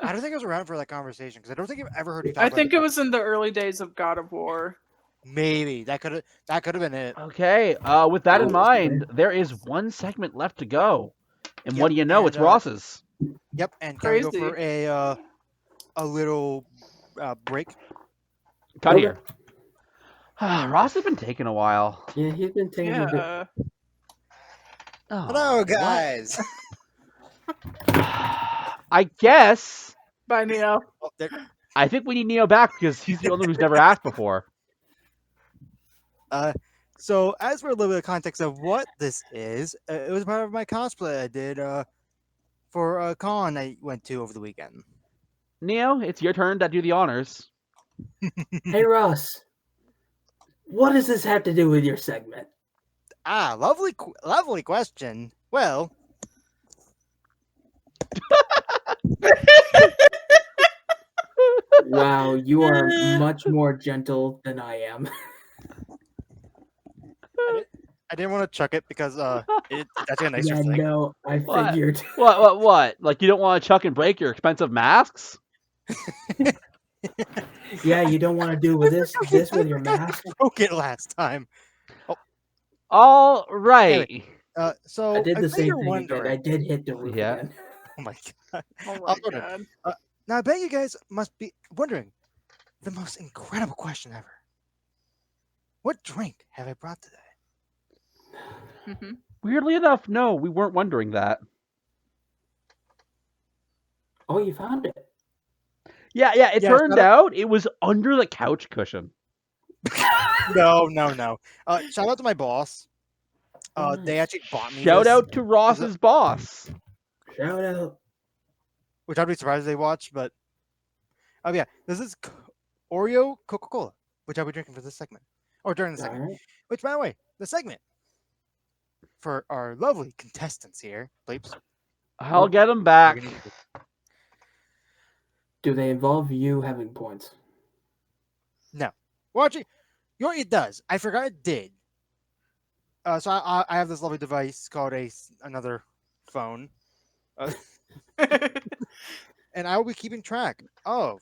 [SPEAKER 1] I don't think I was around for that conversation because I don't think I've ever heard you talk
[SPEAKER 3] I
[SPEAKER 1] about
[SPEAKER 3] think it was in the early days of God of War.
[SPEAKER 1] Maybe that could have been it.
[SPEAKER 2] Okay. With that in
[SPEAKER 4] Oh,
[SPEAKER 2] mind, there is one segment left to go, and what
[SPEAKER 1] Yep,
[SPEAKER 2] do you know?
[SPEAKER 1] and,
[SPEAKER 2] It's Ross's.
[SPEAKER 1] Yep, and can we go
[SPEAKER 3] Crazy.
[SPEAKER 1] for a little break?
[SPEAKER 2] Cut
[SPEAKER 4] Okay.
[SPEAKER 2] here. Ross has been taking a while.
[SPEAKER 4] Yeah, he's been taking a bit.
[SPEAKER 3] Yeah.
[SPEAKER 2] Oh,
[SPEAKER 1] Hello,
[SPEAKER 2] what?
[SPEAKER 1] guys.
[SPEAKER 2] I guess.
[SPEAKER 3] Bye, Neo.
[SPEAKER 1] Oh, there-
[SPEAKER 2] I think we need Neo back because he's the only one who's never asked before.
[SPEAKER 1] So, as for a little bit of context of what this is, it was part of my cosplay I did for a con I went to over the weekend.
[SPEAKER 2] Neo, it's your turn to do the honors.
[SPEAKER 4] Hey Ross, what does this have to do with your segment?
[SPEAKER 1] Ah, lovely question. Well,
[SPEAKER 4] Wow, you are much more gentle than I am.
[SPEAKER 1] I didn't want to chuck it because it's actually a nicer
[SPEAKER 4] Yeah,
[SPEAKER 1] thing.
[SPEAKER 4] no, I
[SPEAKER 2] What?
[SPEAKER 4] figured.
[SPEAKER 2] What? Like you don't want to chuck and break your expensive masks?
[SPEAKER 4] Yeah, you don't want to do with this with your mask.
[SPEAKER 1] Broke it last time.
[SPEAKER 2] All right.
[SPEAKER 1] So
[SPEAKER 4] I did the
[SPEAKER 1] bet
[SPEAKER 4] same
[SPEAKER 1] you're
[SPEAKER 4] thing again.
[SPEAKER 1] wondering-
[SPEAKER 4] I did hit the roof
[SPEAKER 2] Yeah.
[SPEAKER 4] again.
[SPEAKER 1] Oh my god!
[SPEAKER 3] Oh
[SPEAKER 1] I'll
[SPEAKER 3] my
[SPEAKER 1] go to-
[SPEAKER 3] god.
[SPEAKER 1] Now I bet you guys must be wondering the most incredible question ever. What drink have I brought today?
[SPEAKER 3] hmm
[SPEAKER 2] Weirdly enough, no, we weren't wondering that.
[SPEAKER 4] Oh, you found it.
[SPEAKER 2] Yeah. It
[SPEAKER 1] Yeah,
[SPEAKER 2] turned
[SPEAKER 1] shout
[SPEAKER 2] out it was under the couch cushion.
[SPEAKER 1] No. Shout out to my boss.
[SPEAKER 4] Oh,
[SPEAKER 1] They
[SPEAKER 4] nice.
[SPEAKER 1] actually bought me.
[SPEAKER 2] Shout
[SPEAKER 1] this.
[SPEAKER 2] out to Ross's boss.
[SPEAKER 4] Shout out.
[SPEAKER 1] which I'd be surprised if they watch. But oh yeah, this is Oreo Coca-Cola, which I'll be drinking for this segment or during the
[SPEAKER 4] All
[SPEAKER 1] segment.
[SPEAKER 4] right.
[SPEAKER 1] Which, by the way, the segment for our lovely contestants here, bleeps.
[SPEAKER 2] I'll get them back.
[SPEAKER 4] Do they involve you having points?
[SPEAKER 1] Well, actually, you know what it does? I forgot it did. So I have this lovely device called another phone, and I will be keeping track of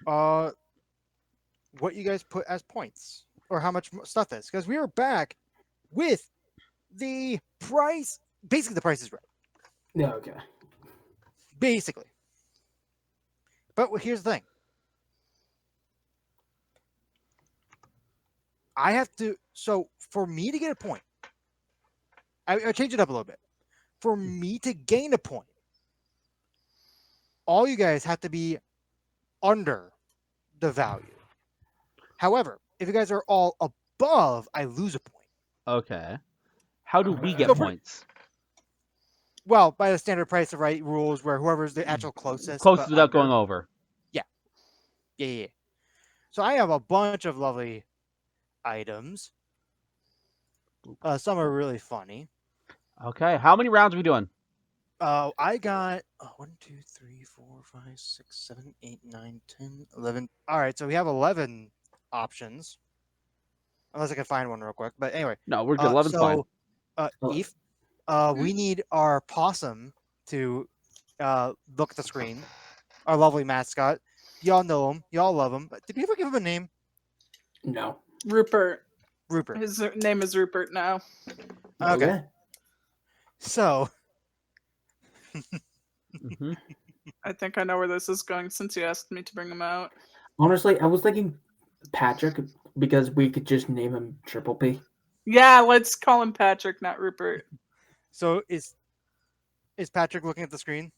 [SPEAKER 1] what you guys put as points or how much stuff is, because we are back with the price. Basically, the price is right.
[SPEAKER 4] Yeah. Okay.
[SPEAKER 1] Basically, but here's the thing. I have to. So for me to get a point, I change it up a little bit. For me to gain a point, all you guys have to be under the value. However, if you guys are all above, I lose a point.
[SPEAKER 2] Okay. How do we get
[SPEAKER 1] So for-
[SPEAKER 2] points?
[SPEAKER 1] Well, by the standard price of right rules, where whoever's the actual closest.
[SPEAKER 2] Closest
[SPEAKER 1] but
[SPEAKER 2] without
[SPEAKER 1] under.
[SPEAKER 2] going over.
[SPEAKER 1] Yeah. So I have a bunch of lovely items. Some are really funny.
[SPEAKER 2] Okay. How many rounds are we doing?
[SPEAKER 1] I got 1, 2, 3, 4, 5, 6, 7, 8, 9, 10, 11. All right, so we have 11 options. Unless I can find one real quick. But anyway,
[SPEAKER 2] No, we're good. 11's fine.
[SPEAKER 1] Eve, we need our possum to look at the screen. Our lovely mascot. Y'all know him. Y'all love him. But did we ever give him a name?
[SPEAKER 4] No.
[SPEAKER 3] Rupert.
[SPEAKER 1] Rupert.
[SPEAKER 3] His name is Rupert now.
[SPEAKER 1] Okay. So,
[SPEAKER 2] hmm
[SPEAKER 3] I think I know where this is going since you asked me to bring him out.
[SPEAKER 4] Honestly, I was thinking Patrick because we could just name him Triple P.
[SPEAKER 3] Yeah, let's call him Patrick, not Rupert.
[SPEAKER 1] so is Patrick looking at the screen?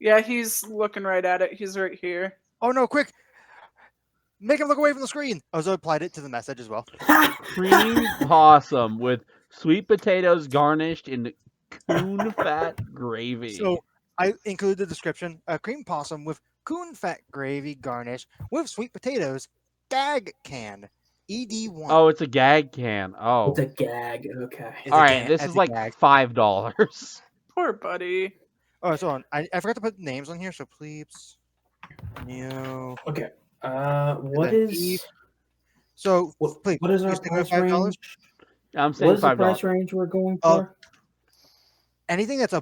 [SPEAKER 3] Yeah, he's looking right at it. He's right here.
[SPEAKER 1] Oh no! Quick, make him look away from the screen. Ozo applied it to the message as well.
[SPEAKER 2] Cream possum with sweet potatoes garnished in coon fat gravy.
[SPEAKER 1] So I included the description: a cream possum with coon fat gravy garnish with sweet potatoes, gag can, ED1.
[SPEAKER 2] Oh, it's a gag can. Oh.
[SPEAKER 4] It's a gag. Okay.
[SPEAKER 1] Is
[SPEAKER 2] All
[SPEAKER 1] a
[SPEAKER 2] right,
[SPEAKER 1] gag-
[SPEAKER 2] this
[SPEAKER 1] as
[SPEAKER 2] is
[SPEAKER 1] a
[SPEAKER 2] like
[SPEAKER 1] gag.
[SPEAKER 2] $5.
[SPEAKER 3] Poor buddy.
[SPEAKER 1] Oh, so on. I forgot to put names on here, so please. Neo.
[SPEAKER 4] Okay. What
[SPEAKER 1] then
[SPEAKER 4] is
[SPEAKER 1] So
[SPEAKER 4] what,
[SPEAKER 1] please.
[SPEAKER 4] what is our
[SPEAKER 1] you stick with
[SPEAKER 4] price
[SPEAKER 1] $5?
[SPEAKER 4] range?
[SPEAKER 2] I'm
[SPEAKER 4] What
[SPEAKER 2] saying
[SPEAKER 4] is the price
[SPEAKER 2] $5.
[SPEAKER 4] range we're going
[SPEAKER 1] Uh,
[SPEAKER 4] for?
[SPEAKER 1] Anything that's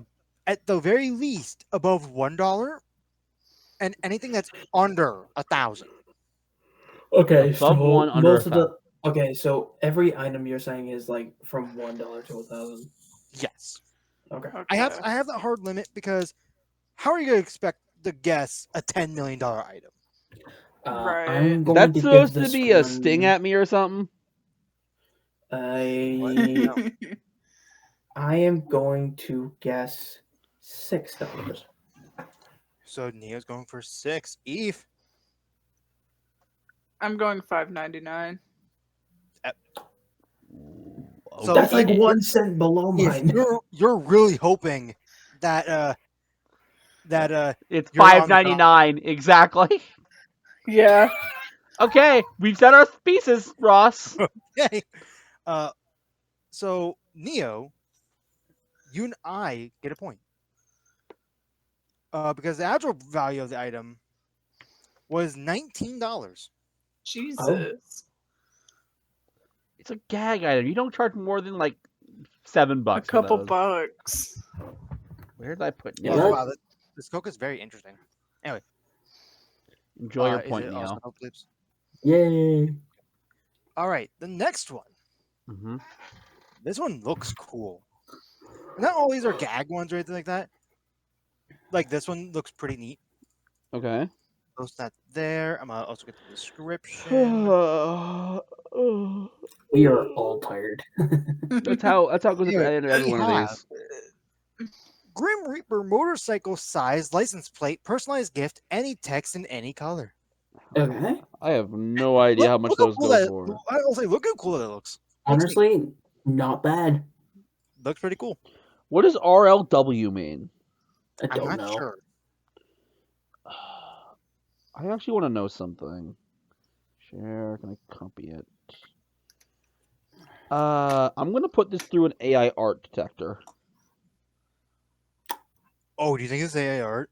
[SPEAKER 1] at the very least above $1, and anything that's under 1,000.
[SPEAKER 4] Okay,
[SPEAKER 2] above one, under
[SPEAKER 4] most of
[SPEAKER 2] 1,000.
[SPEAKER 4] the okay, so every item you're saying is like from $1 to 1,000.
[SPEAKER 1] Yes.
[SPEAKER 4] Okay.
[SPEAKER 3] Okay.
[SPEAKER 1] I have that hard limit because how are you going to expect to guess a $10 million item?
[SPEAKER 3] Right.
[SPEAKER 4] I'm going
[SPEAKER 2] That's
[SPEAKER 4] to give
[SPEAKER 2] supposed to
[SPEAKER 4] this
[SPEAKER 2] be a
[SPEAKER 4] one-
[SPEAKER 2] sting at me or something?
[SPEAKER 4] I am going to guess $6.
[SPEAKER 1] So Neo's going for 6. Eve.
[SPEAKER 3] I'm going $5.99.
[SPEAKER 1] So
[SPEAKER 4] That's like
[SPEAKER 1] if-
[SPEAKER 4] 1 cent below
[SPEAKER 1] If
[SPEAKER 4] mine.
[SPEAKER 1] you're really hoping that
[SPEAKER 2] It's
[SPEAKER 1] You're on the
[SPEAKER 2] $5.99 exactly.
[SPEAKER 3] Yeah.
[SPEAKER 2] Okay, we've said our pieces, Ross.
[SPEAKER 1] okay. So Neo, you and I get a point. Because the actual value of the item was $19.
[SPEAKER 3] Jesus.
[SPEAKER 2] It's a gag item. You don't charge more than like $7
[SPEAKER 3] A
[SPEAKER 2] for
[SPEAKER 3] couple
[SPEAKER 2] those.
[SPEAKER 3] bucks.
[SPEAKER 2] Where did I put
[SPEAKER 4] Yeah.
[SPEAKER 2] Neo?
[SPEAKER 1] Oh, wow, this Coke is very interesting.
[SPEAKER 2] Enjoy your
[SPEAKER 1] Is
[SPEAKER 2] point,
[SPEAKER 1] it
[SPEAKER 2] Neo.
[SPEAKER 1] also Coke Lips?
[SPEAKER 4] Yay.
[SPEAKER 1] All right, the next one.
[SPEAKER 2] hmm
[SPEAKER 1] This one looks cool. Not all these are gag ones or anything like that. Like this one looks pretty neat.
[SPEAKER 2] Okay.
[SPEAKER 1] Post that there. I'm gonna also get the description.
[SPEAKER 4] We are all tired.
[SPEAKER 2] That's how it goes at the
[SPEAKER 1] Anyway,
[SPEAKER 2] end of every
[SPEAKER 1] we
[SPEAKER 2] one of
[SPEAKER 1] have
[SPEAKER 2] these.
[SPEAKER 1] Grim Reaper motorcycle size license plate, personalized gift, any text in any color.
[SPEAKER 4] Okay.
[SPEAKER 2] I have no idea how much
[SPEAKER 1] Look
[SPEAKER 2] those
[SPEAKER 1] cool
[SPEAKER 2] go
[SPEAKER 1] that-
[SPEAKER 2] for.
[SPEAKER 1] I'll say, look how cool that looks.
[SPEAKER 4] Honestly, not bad.
[SPEAKER 1] Looks pretty cool.
[SPEAKER 2] What does RLW mean?
[SPEAKER 4] I
[SPEAKER 1] I'm
[SPEAKER 4] don't
[SPEAKER 1] not
[SPEAKER 4] know.
[SPEAKER 1] sure.
[SPEAKER 2] I actually want to know something. Share. Can I copy it? I'm gonna put this through an AI art detector.
[SPEAKER 1] Oh, do you think it's AI art?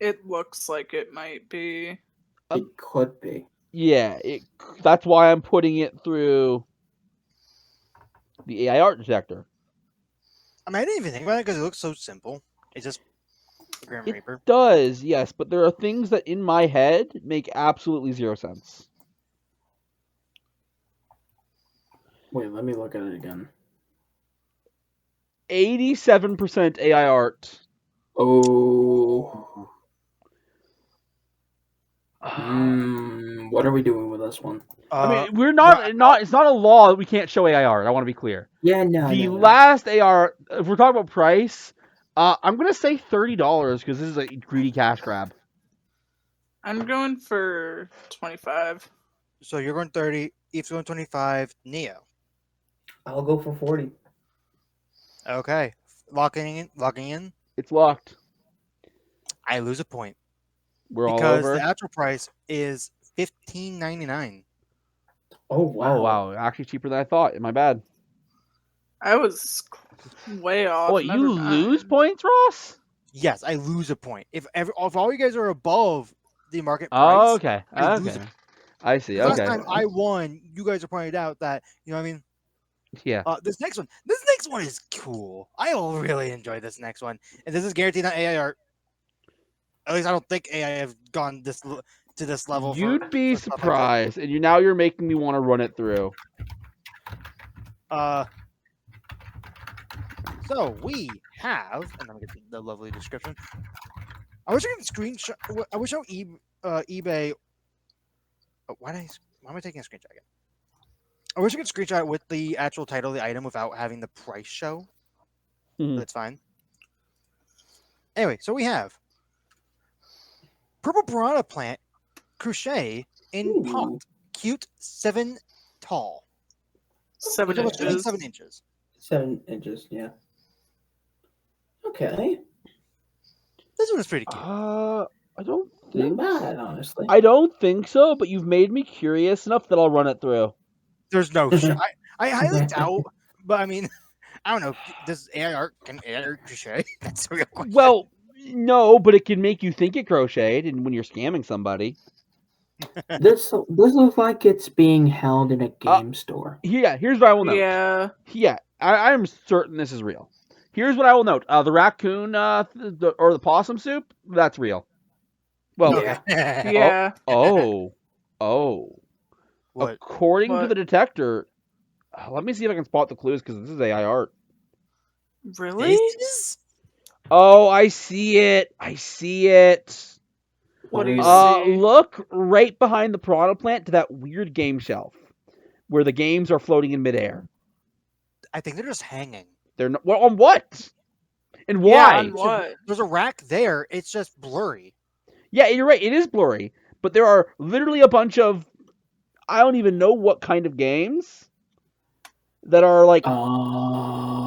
[SPEAKER 3] It looks like it might be.
[SPEAKER 4] It could be.
[SPEAKER 2] Yeah, that's why I'm putting it through the AI art detector.
[SPEAKER 1] I mean, I didn't even think about it because it looks so simple. It's just Grim
[SPEAKER 2] It
[SPEAKER 1] Reaper.
[SPEAKER 2] does, yes, but there are things that in my head make absolutely zero sense.
[SPEAKER 4] Wait, let me look at it again.
[SPEAKER 2] 87% AI art.
[SPEAKER 4] Oh. What are we doing with this one?
[SPEAKER 2] I mean, we're not. It's not a law that we can't show AI art. I want to be clear.
[SPEAKER 4] Yeah, no.
[SPEAKER 2] The
[SPEAKER 4] no.
[SPEAKER 2] last AR, if we're talking about price, I'm gonna say $30 because this is a greedy cash grab.
[SPEAKER 3] I'm going for 25.
[SPEAKER 1] So you're going 30. Eve's going 25. Neo.
[SPEAKER 4] I'll go for 40.
[SPEAKER 1] Okay. Locking in.
[SPEAKER 2] It's locked.
[SPEAKER 1] I lose a point
[SPEAKER 2] We're all
[SPEAKER 1] because
[SPEAKER 2] over.
[SPEAKER 1] the actual price is $15.99.
[SPEAKER 4] Oh wow.
[SPEAKER 2] Oh wow, actually cheaper than I thought. My bad.
[SPEAKER 3] I was way off.
[SPEAKER 2] Oh,
[SPEAKER 3] Never
[SPEAKER 2] you
[SPEAKER 3] mind.
[SPEAKER 2] lose points, Ross?
[SPEAKER 1] Yes, I lose a point. If all you guys are above the market price,
[SPEAKER 2] Oh, okay.
[SPEAKER 1] I lose
[SPEAKER 2] Okay. I see.
[SPEAKER 1] last
[SPEAKER 2] Okay.
[SPEAKER 1] time I won, you guys are pointed out that, you know what I mean?
[SPEAKER 2] Yeah.
[SPEAKER 1] This next one is cool. I will really enjoy this next one. And this is guaranteed not AI art. At least I don't think AI have gone to this level.
[SPEAKER 2] You'd be
[SPEAKER 1] for stuff like this.
[SPEAKER 2] surprised, and you're making me want to run it through.
[SPEAKER 1] So we have, and I'm getting the lovely description. I wish I could screenshot. I wish eBay. Oh, why am I taking a screenshot again? I wish I could screenshot it with the actual title of the item without having the price show.
[SPEAKER 2] Mhm.
[SPEAKER 1] But it's fine. Anyway, so we have purple piranha plant crochet in pot,
[SPEAKER 4] Ooh.
[SPEAKER 1] cute 7 tall.
[SPEAKER 3] 7
[SPEAKER 1] So it's really
[SPEAKER 3] inches.
[SPEAKER 1] 7 inches.
[SPEAKER 4] 7 inches, yeah. Okay.
[SPEAKER 1] This one is pretty cute.
[SPEAKER 2] I don't
[SPEAKER 4] Not
[SPEAKER 2] think.
[SPEAKER 4] bad, honestly.
[SPEAKER 2] I don't think so, but you've made me curious enough that I'll run it through.
[SPEAKER 1] There's no shot. I highly doubt, but I mean, I don't know. Does can AI art crochet? That's a real question.
[SPEAKER 2] Well, no, but it can make you think it crocheted, and when you're scamming somebody.
[SPEAKER 4] This looks like it's being held in a game store.
[SPEAKER 2] Yeah, here's what I will note.
[SPEAKER 3] Yeah.
[SPEAKER 2] I'm certain this is real. Here's what I will note: the raccoon, or the possum soup, that's real. Well,
[SPEAKER 1] Okay.
[SPEAKER 3] Yeah.
[SPEAKER 2] oh.
[SPEAKER 1] What?
[SPEAKER 2] According to
[SPEAKER 3] What?
[SPEAKER 2] the detector, let me see if I can spot the clues because this is AI art.
[SPEAKER 3] Really?
[SPEAKER 1] Faces?
[SPEAKER 2] Oh, I see it.
[SPEAKER 3] What do you see?
[SPEAKER 2] Look right behind the piranha plant to that weird game shelf where the games are floating in midair.
[SPEAKER 1] I think they're just hanging.
[SPEAKER 2] They're not, well, on what? And
[SPEAKER 3] Yeah,
[SPEAKER 2] why?
[SPEAKER 3] on what?
[SPEAKER 1] There's a rack there. It's just blurry.
[SPEAKER 2] Yeah, you're right. It is blurry, but there are literally a bunch of I don't even know what kind of games that are like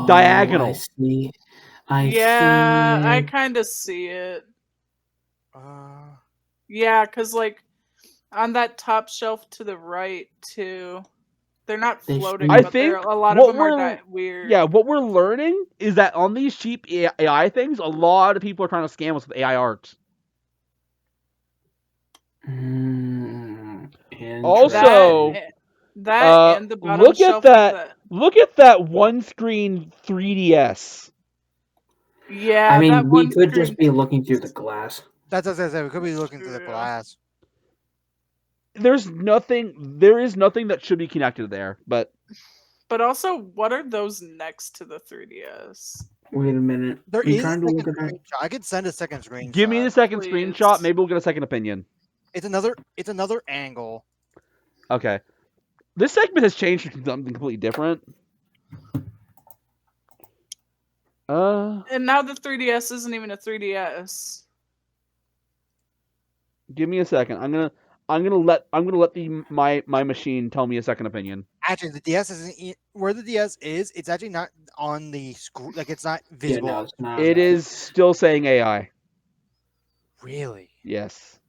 [SPEAKER 2] diagonal.
[SPEAKER 4] I see.
[SPEAKER 3] Yeah,
[SPEAKER 4] see.
[SPEAKER 3] I kind of see it.
[SPEAKER 1] Uh,
[SPEAKER 3] Yeah, because like on that top shelf to the right too, they're not
[SPEAKER 4] They
[SPEAKER 3] floating,
[SPEAKER 4] seem-
[SPEAKER 2] I
[SPEAKER 3] but they're,
[SPEAKER 2] think
[SPEAKER 3] a lot
[SPEAKER 2] what
[SPEAKER 3] of them are
[SPEAKER 2] we're-
[SPEAKER 3] weird.
[SPEAKER 2] Yeah, what we're learning is that on these cheap AI things, a lot of people are trying to scam us with AI art. Also,
[SPEAKER 3] that and the bottom
[SPEAKER 2] look
[SPEAKER 3] shelf
[SPEAKER 2] at
[SPEAKER 3] of
[SPEAKER 2] that. Look at that one screen 3DS.
[SPEAKER 3] Yeah,
[SPEAKER 4] I
[SPEAKER 3] that
[SPEAKER 4] mean, we
[SPEAKER 3] one
[SPEAKER 4] could
[SPEAKER 3] screen-
[SPEAKER 4] just be looking through the glass.
[SPEAKER 1] that's what I said. We could be looking through the
[SPEAKER 3] True.
[SPEAKER 1] glass.
[SPEAKER 2] There is nothing that should be connected there, but
[SPEAKER 3] But also, what are those next to the 3DS?
[SPEAKER 4] Wait a minute.
[SPEAKER 1] There
[SPEAKER 4] I'm
[SPEAKER 1] is a
[SPEAKER 4] trying to
[SPEAKER 1] second
[SPEAKER 4] look at that.
[SPEAKER 1] screenshot. I could send a second screenshot.
[SPEAKER 2] give me the second
[SPEAKER 3] Please.
[SPEAKER 2] screenshot. Maybe we'll get a second opinion.
[SPEAKER 1] It's another angle.
[SPEAKER 2] Okay. This segment has changed to something completely different.
[SPEAKER 3] And now the 3DS isn't even a 3DS.
[SPEAKER 2] Give me a second. I'm gonna let my machine tell me a second opinion.
[SPEAKER 1] Actually, the DS isn't where the DS is. It's actually not on the screen. Like it's not
[SPEAKER 4] Yeah,
[SPEAKER 1] visible.
[SPEAKER 4] no, it's not.
[SPEAKER 2] It is still saying AI.
[SPEAKER 1] Really?
[SPEAKER 2] Yes.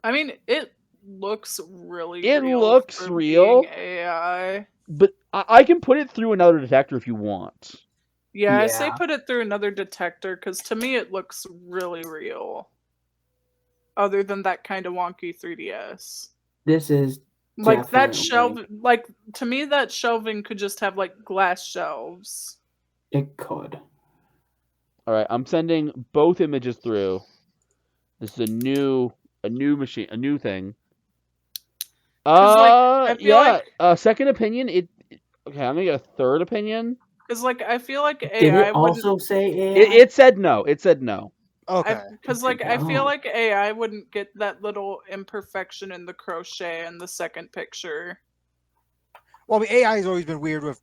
[SPEAKER 3] I mean, it looks really
[SPEAKER 2] It
[SPEAKER 3] real
[SPEAKER 2] looks
[SPEAKER 3] for
[SPEAKER 2] real.
[SPEAKER 3] being AI.
[SPEAKER 2] But I can put it through another detector if you want.
[SPEAKER 3] Yeah, I say
[SPEAKER 4] Yeah.
[SPEAKER 3] put it through another detector because to me it looks really real. Other than that kind of wonky 3DS.
[SPEAKER 4] This is
[SPEAKER 3] Like that
[SPEAKER 4] definitely
[SPEAKER 3] shelf, like to me that shelving could just have like glass shelves.
[SPEAKER 4] it could.
[SPEAKER 2] All right, I'm sending both images through. This is a new machine, a new thing.
[SPEAKER 3] 'Cause, like, I feel
[SPEAKER 2] Yeah.
[SPEAKER 3] like-
[SPEAKER 2] Second opinion. Okay, I'm gonna get a third opinion.
[SPEAKER 3] Because like I feel like
[SPEAKER 4] Did
[SPEAKER 3] AI
[SPEAKER 4] it
[SPEAKER 3] wouldn't.
[SPEAKER 4] also say AI?
[SPEAKER 2] It said no. It said no.
[SPEAKER 1] Okay.
[SPEAKER 3] Because like I feel
[SPEAKER 4] Oh.
[SPEAKER 3] like AI wouldn't get that little imperfection in the crochet in the second picture.
[SPEAKER 1] Well, the AI has always been weird with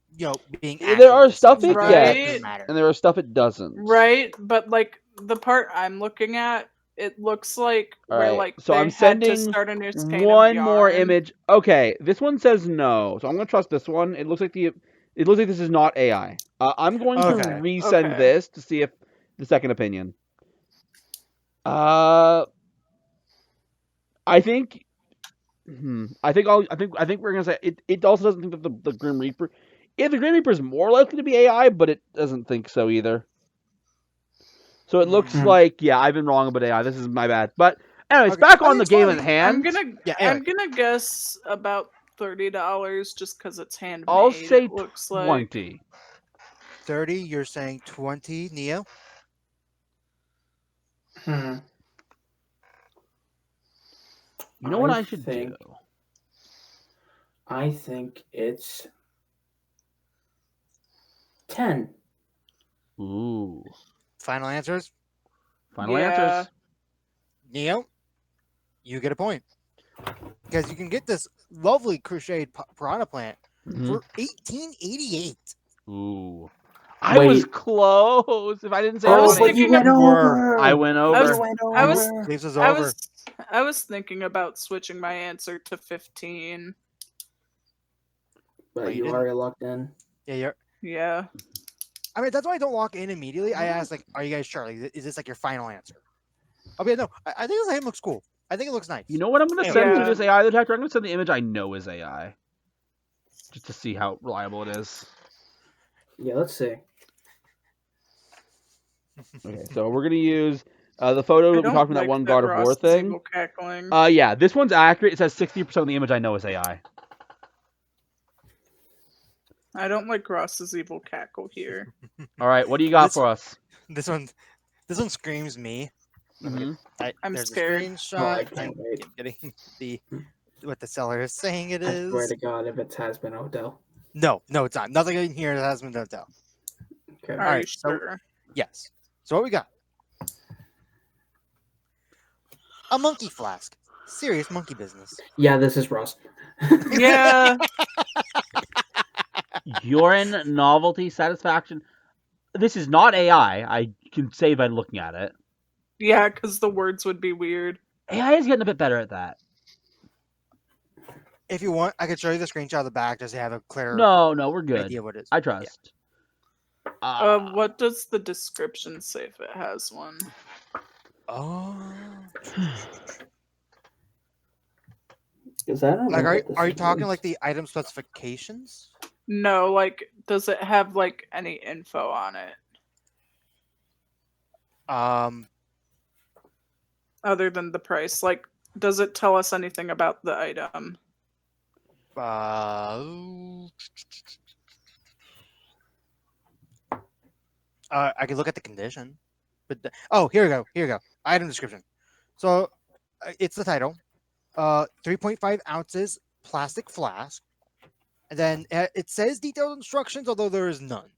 [SPEAKER 1] being.
[SPEAKER 2] There are
[SPEAKER 1] accurate,
[SPEAKER 2] stuff
[SPEAKER 1] so
[SPEAKER 2] it
[SPEAKER 1] that
[SPEAKER 3] gets,
[SPEAKER 1] doesn't matter.
[SPEAKER 2] And there are stuff it doesn't.
[SPEAKER 3] Right, but like the part I'm looking at, it looks like
[SPEAKER 2] All
[SPEAKER 3] where
[SPEAKER 2] right,
[SPEAKER 3] like
[SPEAKER 2] so
[SPEAKER 3] they
[SPEAKER 2] I'm
[SPEAKER 3] had to
[SPEAKER 2] sending
[SPEAKER 3] start a new skein
[SPEAKER 2] one
[SPEAKER 3] of
[SPEAKER 2] more
[SPEAKER 3] yarn.
[SPEAKER 2] image. Okay, this one says no, so I'm gonna trust this one. It looks like this is not AI. I'm going to
[SPEAKER 1] Okay.
[SPEAKER 2] resend
[SPEAKER 3] Okay.
[SPEAKER 2] this to see if the second opinion. I think. I think we're gonna say it. It also doesn't think that the Grim Reaper. If the Grim Reaper is more likely to be AI, but it doesn't think so either. So it looks
[SPEAKER 4] Mhm.
[SPEAKER 2] like I've been wrong about AI. This is my bad. But anyways,
[SPEAKER 1] Okay.
[SPEAKER 2] back
[SPEAKER 1] I mean,
[SPEAKER 2] on the
[SPEAKER 1] it's
[SPEAKER 2] game
[SPEAKER 1] fine.
[SPEAKER 2] at hand.
[SPEAKER 3] I'm gonna guess about $30 just because it's handmade.
[SPEAKER 2] I'll say
[SPEAKER 3] it looks like
[SPEAKER 2] 20.
[SPEAKER 1] 30. You're saying 20, Neo?
[SPEAKER 4] Hmm.
[SPEAKER 2] You know what I should do?
[SPEAKER 4] I think it's 10.
[SPEAKER 2] Ooh.
[SPEAKER 1] Final answers?
[SPEAKER 2] Final
[SPEAKER 3] Yeah.
[SPEAKER 2] answers.
[SPEAKER 1] Neo, you get a point. Because you can get this lovely crocheted piranha plant
[SPEAKER 2] Mhm.
[SPEAKER 1] for $18.88.
[SPEAKER 2] Ooh. I was
[SPEAKER 4] Wait.
[SPEAKER 2] close. If I didn't say
[SPEAKER 3] I was
[SPEAKER 2] 20,
[SPEAKER 3] thinking
[SPEAKER 4] you went
[SPEAKER 1] You were.
[SPEAKER 4] over.
[SPEAKER 2] I went over.
[SPEAKER 3] I was
[SPEAKER 1] This is
[SPEAKER 3] I
[SPEAKER 1] over.
[SPEAKER 3] was thinking about switching my answer to 15.
[SPEAKER 4] But
[SPEAKER 1] But you
[SPEAKER 4] you
[SPEAKER 1] didn't.
[SPEAKER 4] already locked in.
[SPEAKER 1] Yeah, you're.
[SPEAKER 3] Yeah.
[SPEAKER 1] I mean, that's why I don't lock in immediately. I ask, like, are you guys sure? Like, is this like your final answer? Okay, no. I think this item looks cool. I think it looks nice.
[SPEAKER 2] You know what I'm going to
[SPEAKER 1] Anyway.
[SPEAKER 2] send through
[SPEAKER 3] Yeah.
[SPEAKER 2] this AI detector? I'm going to send the image I know is AI. Just to see how reliable it is.
[SPEAKER 4] Yeah, let's see.
[SPEAKER 2] Okay, so we're going to use the photo
[SPEAKER 3] I
[SPEAKER 2] that we
[SPEAKER 3] don't
[SPEAKER 2] talked about
[SPEAKER 3] like
[SPEAKER 2] that one
[SPEAKER 3] that
[SPEAKER 2] God of War
[SPEAKER 3] Ross is
[SPEAKER 2] thing.
[SPEAKER 3] evil cackling.
[SPEAKER 2] Yeah, this one's accurate. It says 60% of the image I know is AI.
[SPEAKER 3] I don't like Ross's evil cackle here.
[SPEAKER 2] All right, what do you got
[SPEAKER 1] This-
[SPEAKER 2] for us?
[SPEAKER 1] This one screams me.
[SPEAKER 2] Mhm.
[SPEAKER 3] I'm
[SPEAKER 1] There's
[SPEAKER 3] scared.
[SPEAKER 1] a
[SPEAKER 4] Oh, I
[SPEAKER 1] screenshot.
[SPEAKER 4] can't wait.
[SPEAKER 1] I'm getting what the seller is saying it
[SPEAKER 4] I
[SPEAKER 1] is.
[SPEAKER 4] swear to God, if it has been Odell.
[SPEAKER 1] No, it's not. Nothing in here that has been Odell.
[SPEAKER 4] Okay.
[SPEAKER 3] Are you
[SPEAKER 1] Alright, so-
[SPEAKER 3] sure?
[SPEAKER 1] Yes. So what we got? A monkey flask. Serious monkey business.
[SPEAKER 4] Yeah, this is Ross.
[SPEAKER 3] Yeah.
[SPEAKER 2] Urine, novelty, satisfaction. This is not AI. I can say by looking at it.
[SPEAKER 3] Yeah, because the words would be weird.
[SPEAKER 2] AI is getting a bit better at that.
[SPEAKER 1] If you want, I could show you the screenshot of the back just to have a clear
[SPEAKER 2] No, we're good.
[SPEAKER 1] idea what it is.
[SPEAKER 2] I trust.
[SPEAKER 3] What does the description say if it has one?
[SPEAKER 1] Oh.
[SPEAKER 4] Because I don't
[SPEAKER 1] Like,
[SPEAKER 4] know what this
[SPEAKER 1] are you talking
[SPEAKER 4] is.
[SPEAKER 1] like the item specifications?
[SPEAKER 3] No, like, does it have like any info on it other than the price? Like, does it tell us anything about the item?
[SPEAKER 1] I could look at the condition, but here we go. Item description. So it's the title. 3.5 ounces plastic flask, and then it says detailed instructions, although there is none,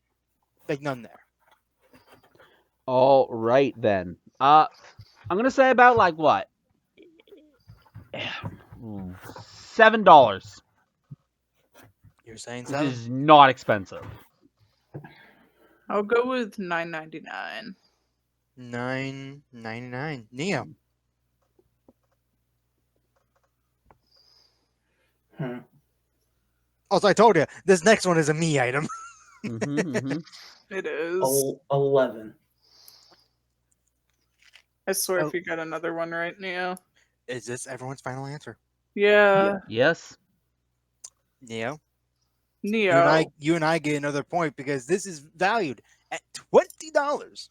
[SPEAKER 1] like none there.
[SPEAKER 2] All right then. I'm gonna say about like what? $7.
[SPEAKER 1] You're saying
[SPEAKER 2] This
[SPEAKER 1] seven?
[SPEAKER 2] is not expensive.
[SPEAKER 3] I'll go with $9.99.
[SPEAKER 1] $9.99. Neo. Also, I told you this next one is a me item.
[SPEAKER 3] It is.
[SPEAKER 4] 11.
[SPEAKER 3] I swear,
[SPEAKER 1] Oh.
[SPEAKER 3] if you got another one right, Neo.
[SPEAKER 1] Is this everyone's final answer?
[SPEAKER 3] Yeah.
[SPEAKER 2] Yes.
[SPEAKER 1] Neo?
[SPEAKER 3] Neo.
[SPEAKER 1] You and I get another point because this is valued at $20.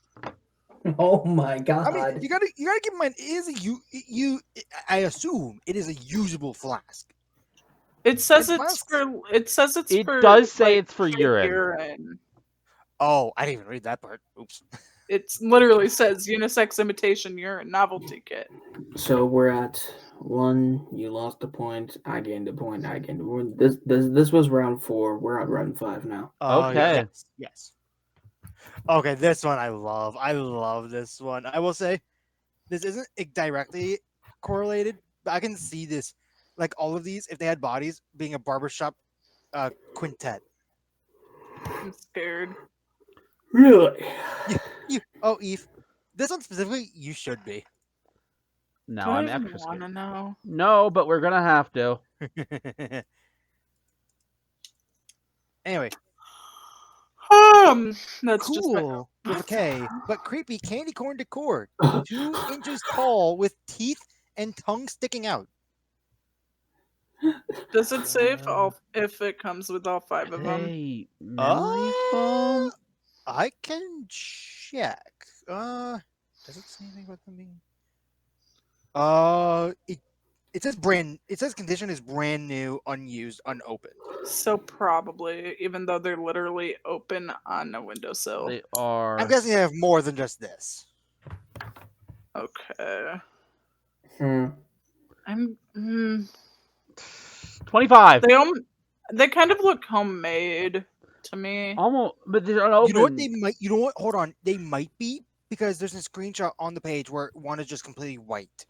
[SPEAKER 4] Oh my god.
[SPEAKER 1] I mean, you gotta keep in mind, it is I assume it is a usable flask.
[SPEAKER 3] It says
[SPEAKER 1] And
[SPEAKER 3] it's
[SPEAKER 1] flasks-
[SPEAKER 3] for. It says it's
[SPEAKER 2] It
[SPEAKER 3] for.
[SPEAKER 2] does say
[SPEAKER 3] like,
[SPEAKER 2] it's for urine.
[SPEAKER 1] Oh, I didn't even read that part. Oops.
[SPEAKER 3] It literally says unisex imitation urine novelty kit.
[SPEAKER 4] So we're at 1. You lost a point. I gained a point. I gained a point. This was round 4. We're on round 5 now.
[SPEAKER 2] Okay.
[SPEAKER 1] Yes. Okay, this one I love. I love this one. I will say, this isn't directly correlated, but I can see this, like all of these, if they had bodies, being a barbershop quintet.
[SPEAKER 3] I'm scared.
[SPEAKER 4] Really?
[SPEAKER 1] Eve, this one specifically, you should be.
[SPEAKER 2] No,
[SPEAKER 3] Do I
[SPEAKER 2] I'm
[SPEAKER 3] even
[SPEAKER 2] extra
[SPEAKER 3] want to
[SPEAKER 2] scared.
[SPEAKER 3] know?
[SPEAKER 2] No, but we're gonna have to.
[SPEAKER 1] Anyway,
[SPEAKER 3] That's just my.
[SPEAKER 1] cool with a K, but creepy candy corn decor, 2 inches tall with teeth and tongue sticking out.
[SPEAKER 3] Does it say if it comes with all 5 of them?
[SPEAKER 2] Hey, memory foam.
[SPEAKER 1] I can check. Does it say anything about them being? It says it says condition is brand new, unused, unopened.
[SPEAKER 3] So probably, even though they're literally open on a windowsill.
[SPEAKER 2] They are.
[SPEAKER 1] I'm guessing they have more than just this.
[SPEAKER 3] Okay.
[SPEAKER 4] Hmm.
[SPEAKER 3] I'm.
[SPEAKER 2] 25.
[SPEAKER 3] They kind of look homemade to me.
[SPEAKER 2] Almost, but they're unopened.
[SPEAKER 1] You know what they might? You know what? Hold on. They might be because there's a screenshot on the page where one is just completely white.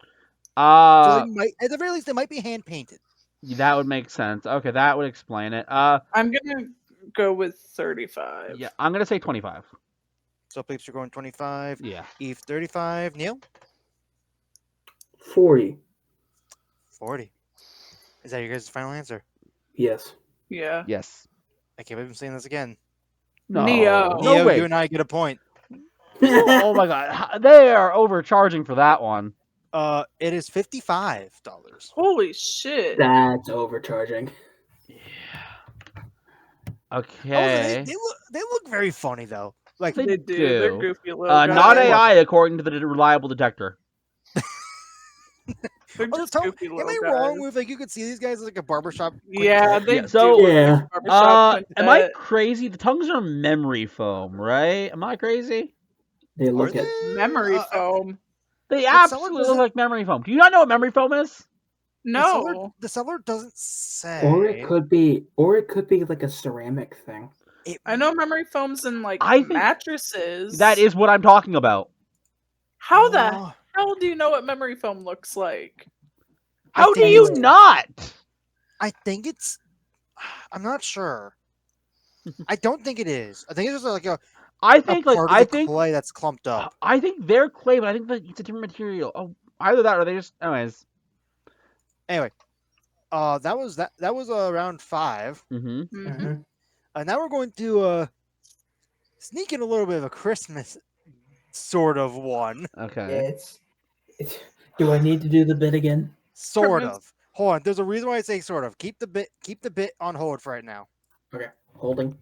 [SPEAKER 1] So they might, at the very least, they might be hand painted.
[SPEAKER 2] That would make sense. Okay, that would explain it.
[SPEAKER 3] I'm gonna go with 35.
[SPEAKER 2] Yeah, I'm gonna say 25.
[SPEAKER 1] So Peeps are going 25.
[SPEAKER 2] Yeah.
[SPEAKER 1] Eve 35. Neil
[SPEAKER 4] 40.
[SPEAKER 1] 40. Is that your guys' final answer?
[SPEAKER 4] Yes.
[SPEAKER 3] Yeah.
[SPEAKER 2] Yes.
[SPEAKER 1] I can't believe I'm saying this again.
[SPEAKER 2] No.
[SPEAKER 3] Neo.
[SPEAKER 2] No
[SPEAKER 1] Neo,
[SPEAKER 2] way.
[SPEAKER 1] you and I get a point.
[SPEAKER 2] Oh my god, they are overcharging for that one.
[SPEAKER 1] It is $55.
[SPEAKER 3] Holy shit.
[SPEAKER 4] That's overcharging.
[SPEAKER 2] Okay.
[SPEAKER 1] They look very funny though. Like
[SPEAKER 2] They
[SPEAKER 3] They do. They're
[SPEAKER 2] do.
[SPEAKER 3] goofy little guys.
[SPEAKER 2] Not
[SPEAKER 1] guys.
[SPEAKER 2] AI, according to the reliable detector.
[SPEAKER 3] They're
[SPEAKER 1] oh,
[SPEAKER 3] just
[SPEAKER 1] tell,
[SPEAKER 3] goofy
[SPEAKER 1] am
[SPEAKER 3] little
[SPEAKER 1] I
[SPEAKER 3] guys.
[SPEAKER 1] wrong with like you could see these guys as like a barbershop?
[SPEAKER 3] Yeah,
[SPEAKER 1] quintet?
[SPEAKER 3] they
[SPEAKER 2] Yeah, so-
[SPEAKER 3] do.
[SPEAKER 4] Yeah.
[SPEAKER 3] Barbershop
[SPEAKER 2] Am I
[SPEAKER 3] quintet.
[SPEAKER 2] crazy? The tongues are memory foam, right? Am I crazy?
[SPEAKER 4] They
[SPEAKER 1] Are
[SPEAKER 4] look
[SPEAKER 1] they?
[SPEAKER 4] at.
[SPEAKER 3] Memory foam.
[SPEAKER 2] They
[SPEAKER 1] seller
[SPEAKER 2] absolutely look
[SPEAKER 1] doesn't-
[SPEAKER 2] like memory foam. Do you not know what memory foam is?
[SPEAKER 3] No.
[SPEAKER 1] The seller doesn't say.
[SPEAKER 4] Or it could be like a ceramic thing.
[SPEAKER 3] I know memory foams in like
[SPEAKER 2] I think
[SPEAKER 3] mattresses.
[SPEAKER 2] That is what I'm talking about.
[SPEAKER 3] How the
[SPEAKER 1] Oh,
[SPEAKER 3] hell do you know what memory foam looks like?
[SPEAKER 1] I
[SPEAKER 2] How do
[SPEAKER 1] think
[SPEAKER 2] you
[SPEAKER 1] it's-
[SPEAKER 2] not?
[SPEAKER 1] I think it's. I'm not sure. I don't think it is. I think it's just like a
[SPEAKER 2] I think like
[SPEAKER 1] part of
[SPEAKER 2] I
[SPEAKER 1] the
[SPEAKER 2] think
[SPEAKER 1] clay that's clumped up.
[SPEAKER 2] I think they're clay, but I think that it's a different material. Oh, either that or they just. Anyways.
[SPEAKER 1] Anyway, that was round 5.
[SPEAKER 2] Mm-hmm.
[SPEAKER 3] hmm
[SPEAKER 1] Now we're going to sneak in a little bit of a Christmas sort of one.
[SPEAKER 2] Okay.
[SPEAKER 4] Do I need to do the bit again?
[SPEAKER 1] Sort
[SPEAKER 3] Christmas.
[SPEAKER 1] of. Hold on. There's a reason why I say sort of. Keep the bit on hold for right now.
[SPEAKER 4] Okay. Holding.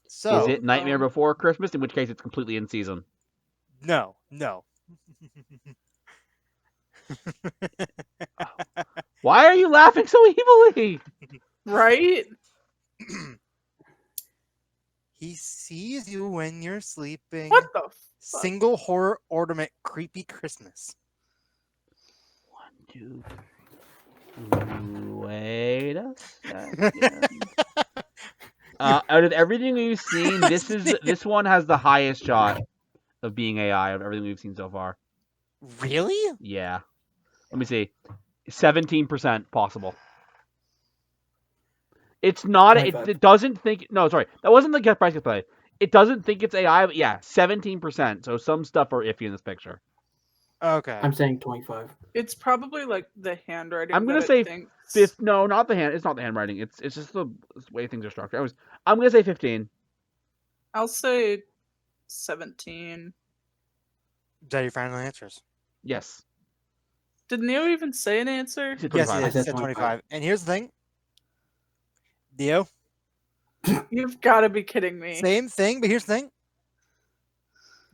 [SPEAKER 1] So
[SPEAKER 2] Is it Nightmare
[SPEAKER 3] um,
[SPEAKER 2] Before Christmas? In which case, it's completely in season.
[SPEAKER 1] no.
[SPEAKER 2] Why are you laughing so evilly?
[SPEAKER 3] Right?
[SPEAKER 1] He sees you when you're sleeping.
[SPEAKER 3] What the fuck?
[SPEAKER 1] Single horror ornament creepy Christmas.
[SPEAKER 2] 1, 2. Wait a second. Out of everything we've seen, this one has the highest shot of being AI of everything we've seen so far.
[SPEAKER 1] Really?
[SPEAKER 2] Yeah. Let me see. 17% possible. It's not. It doesn't think. No, sorry. That wasn't the get price play. It doesn't think it's AI, but yeah, 17%. So some stuff are iffy in this picture.
[SPEAKER 1] Okay.
[SPEAKER 4] I'm saying 25.
[SPEAKER 3] It's probably like the handwriting.
[SPEAKER 2] I'm gonna
[SPEAKER 3] that
[SPEAKER 2] say
[SPEAKER 3] it thinks.
[SPEAKER 2] No, not the hand. It's not the handwriting. It's just the way things are structured. I'm gonna say 15.
[SPEAKER 3] I'll say 17.
[SPEAKER 1] Is that your final answers?
[SPEAKER 2] Yes.
[SPEAKER 3] Did Neo even say an answer?
[SPEAKER 2] He said
[SPEAKER 1] Yes,
[SPEAKER 2] 25.
[SPEAKER 1] he
[SPEAKER 4] I
[SPEAKER 1] did. He
[SPEAKER 4] said
[SPEAKER 1] said
[SPEAKER 4] 25.
[SPEAKER 1] 25. And here's the thing. Dio,
[SPEAKER 3] You've got to be kidding me.
[SPEAKER 1] same thing, but here's the thing.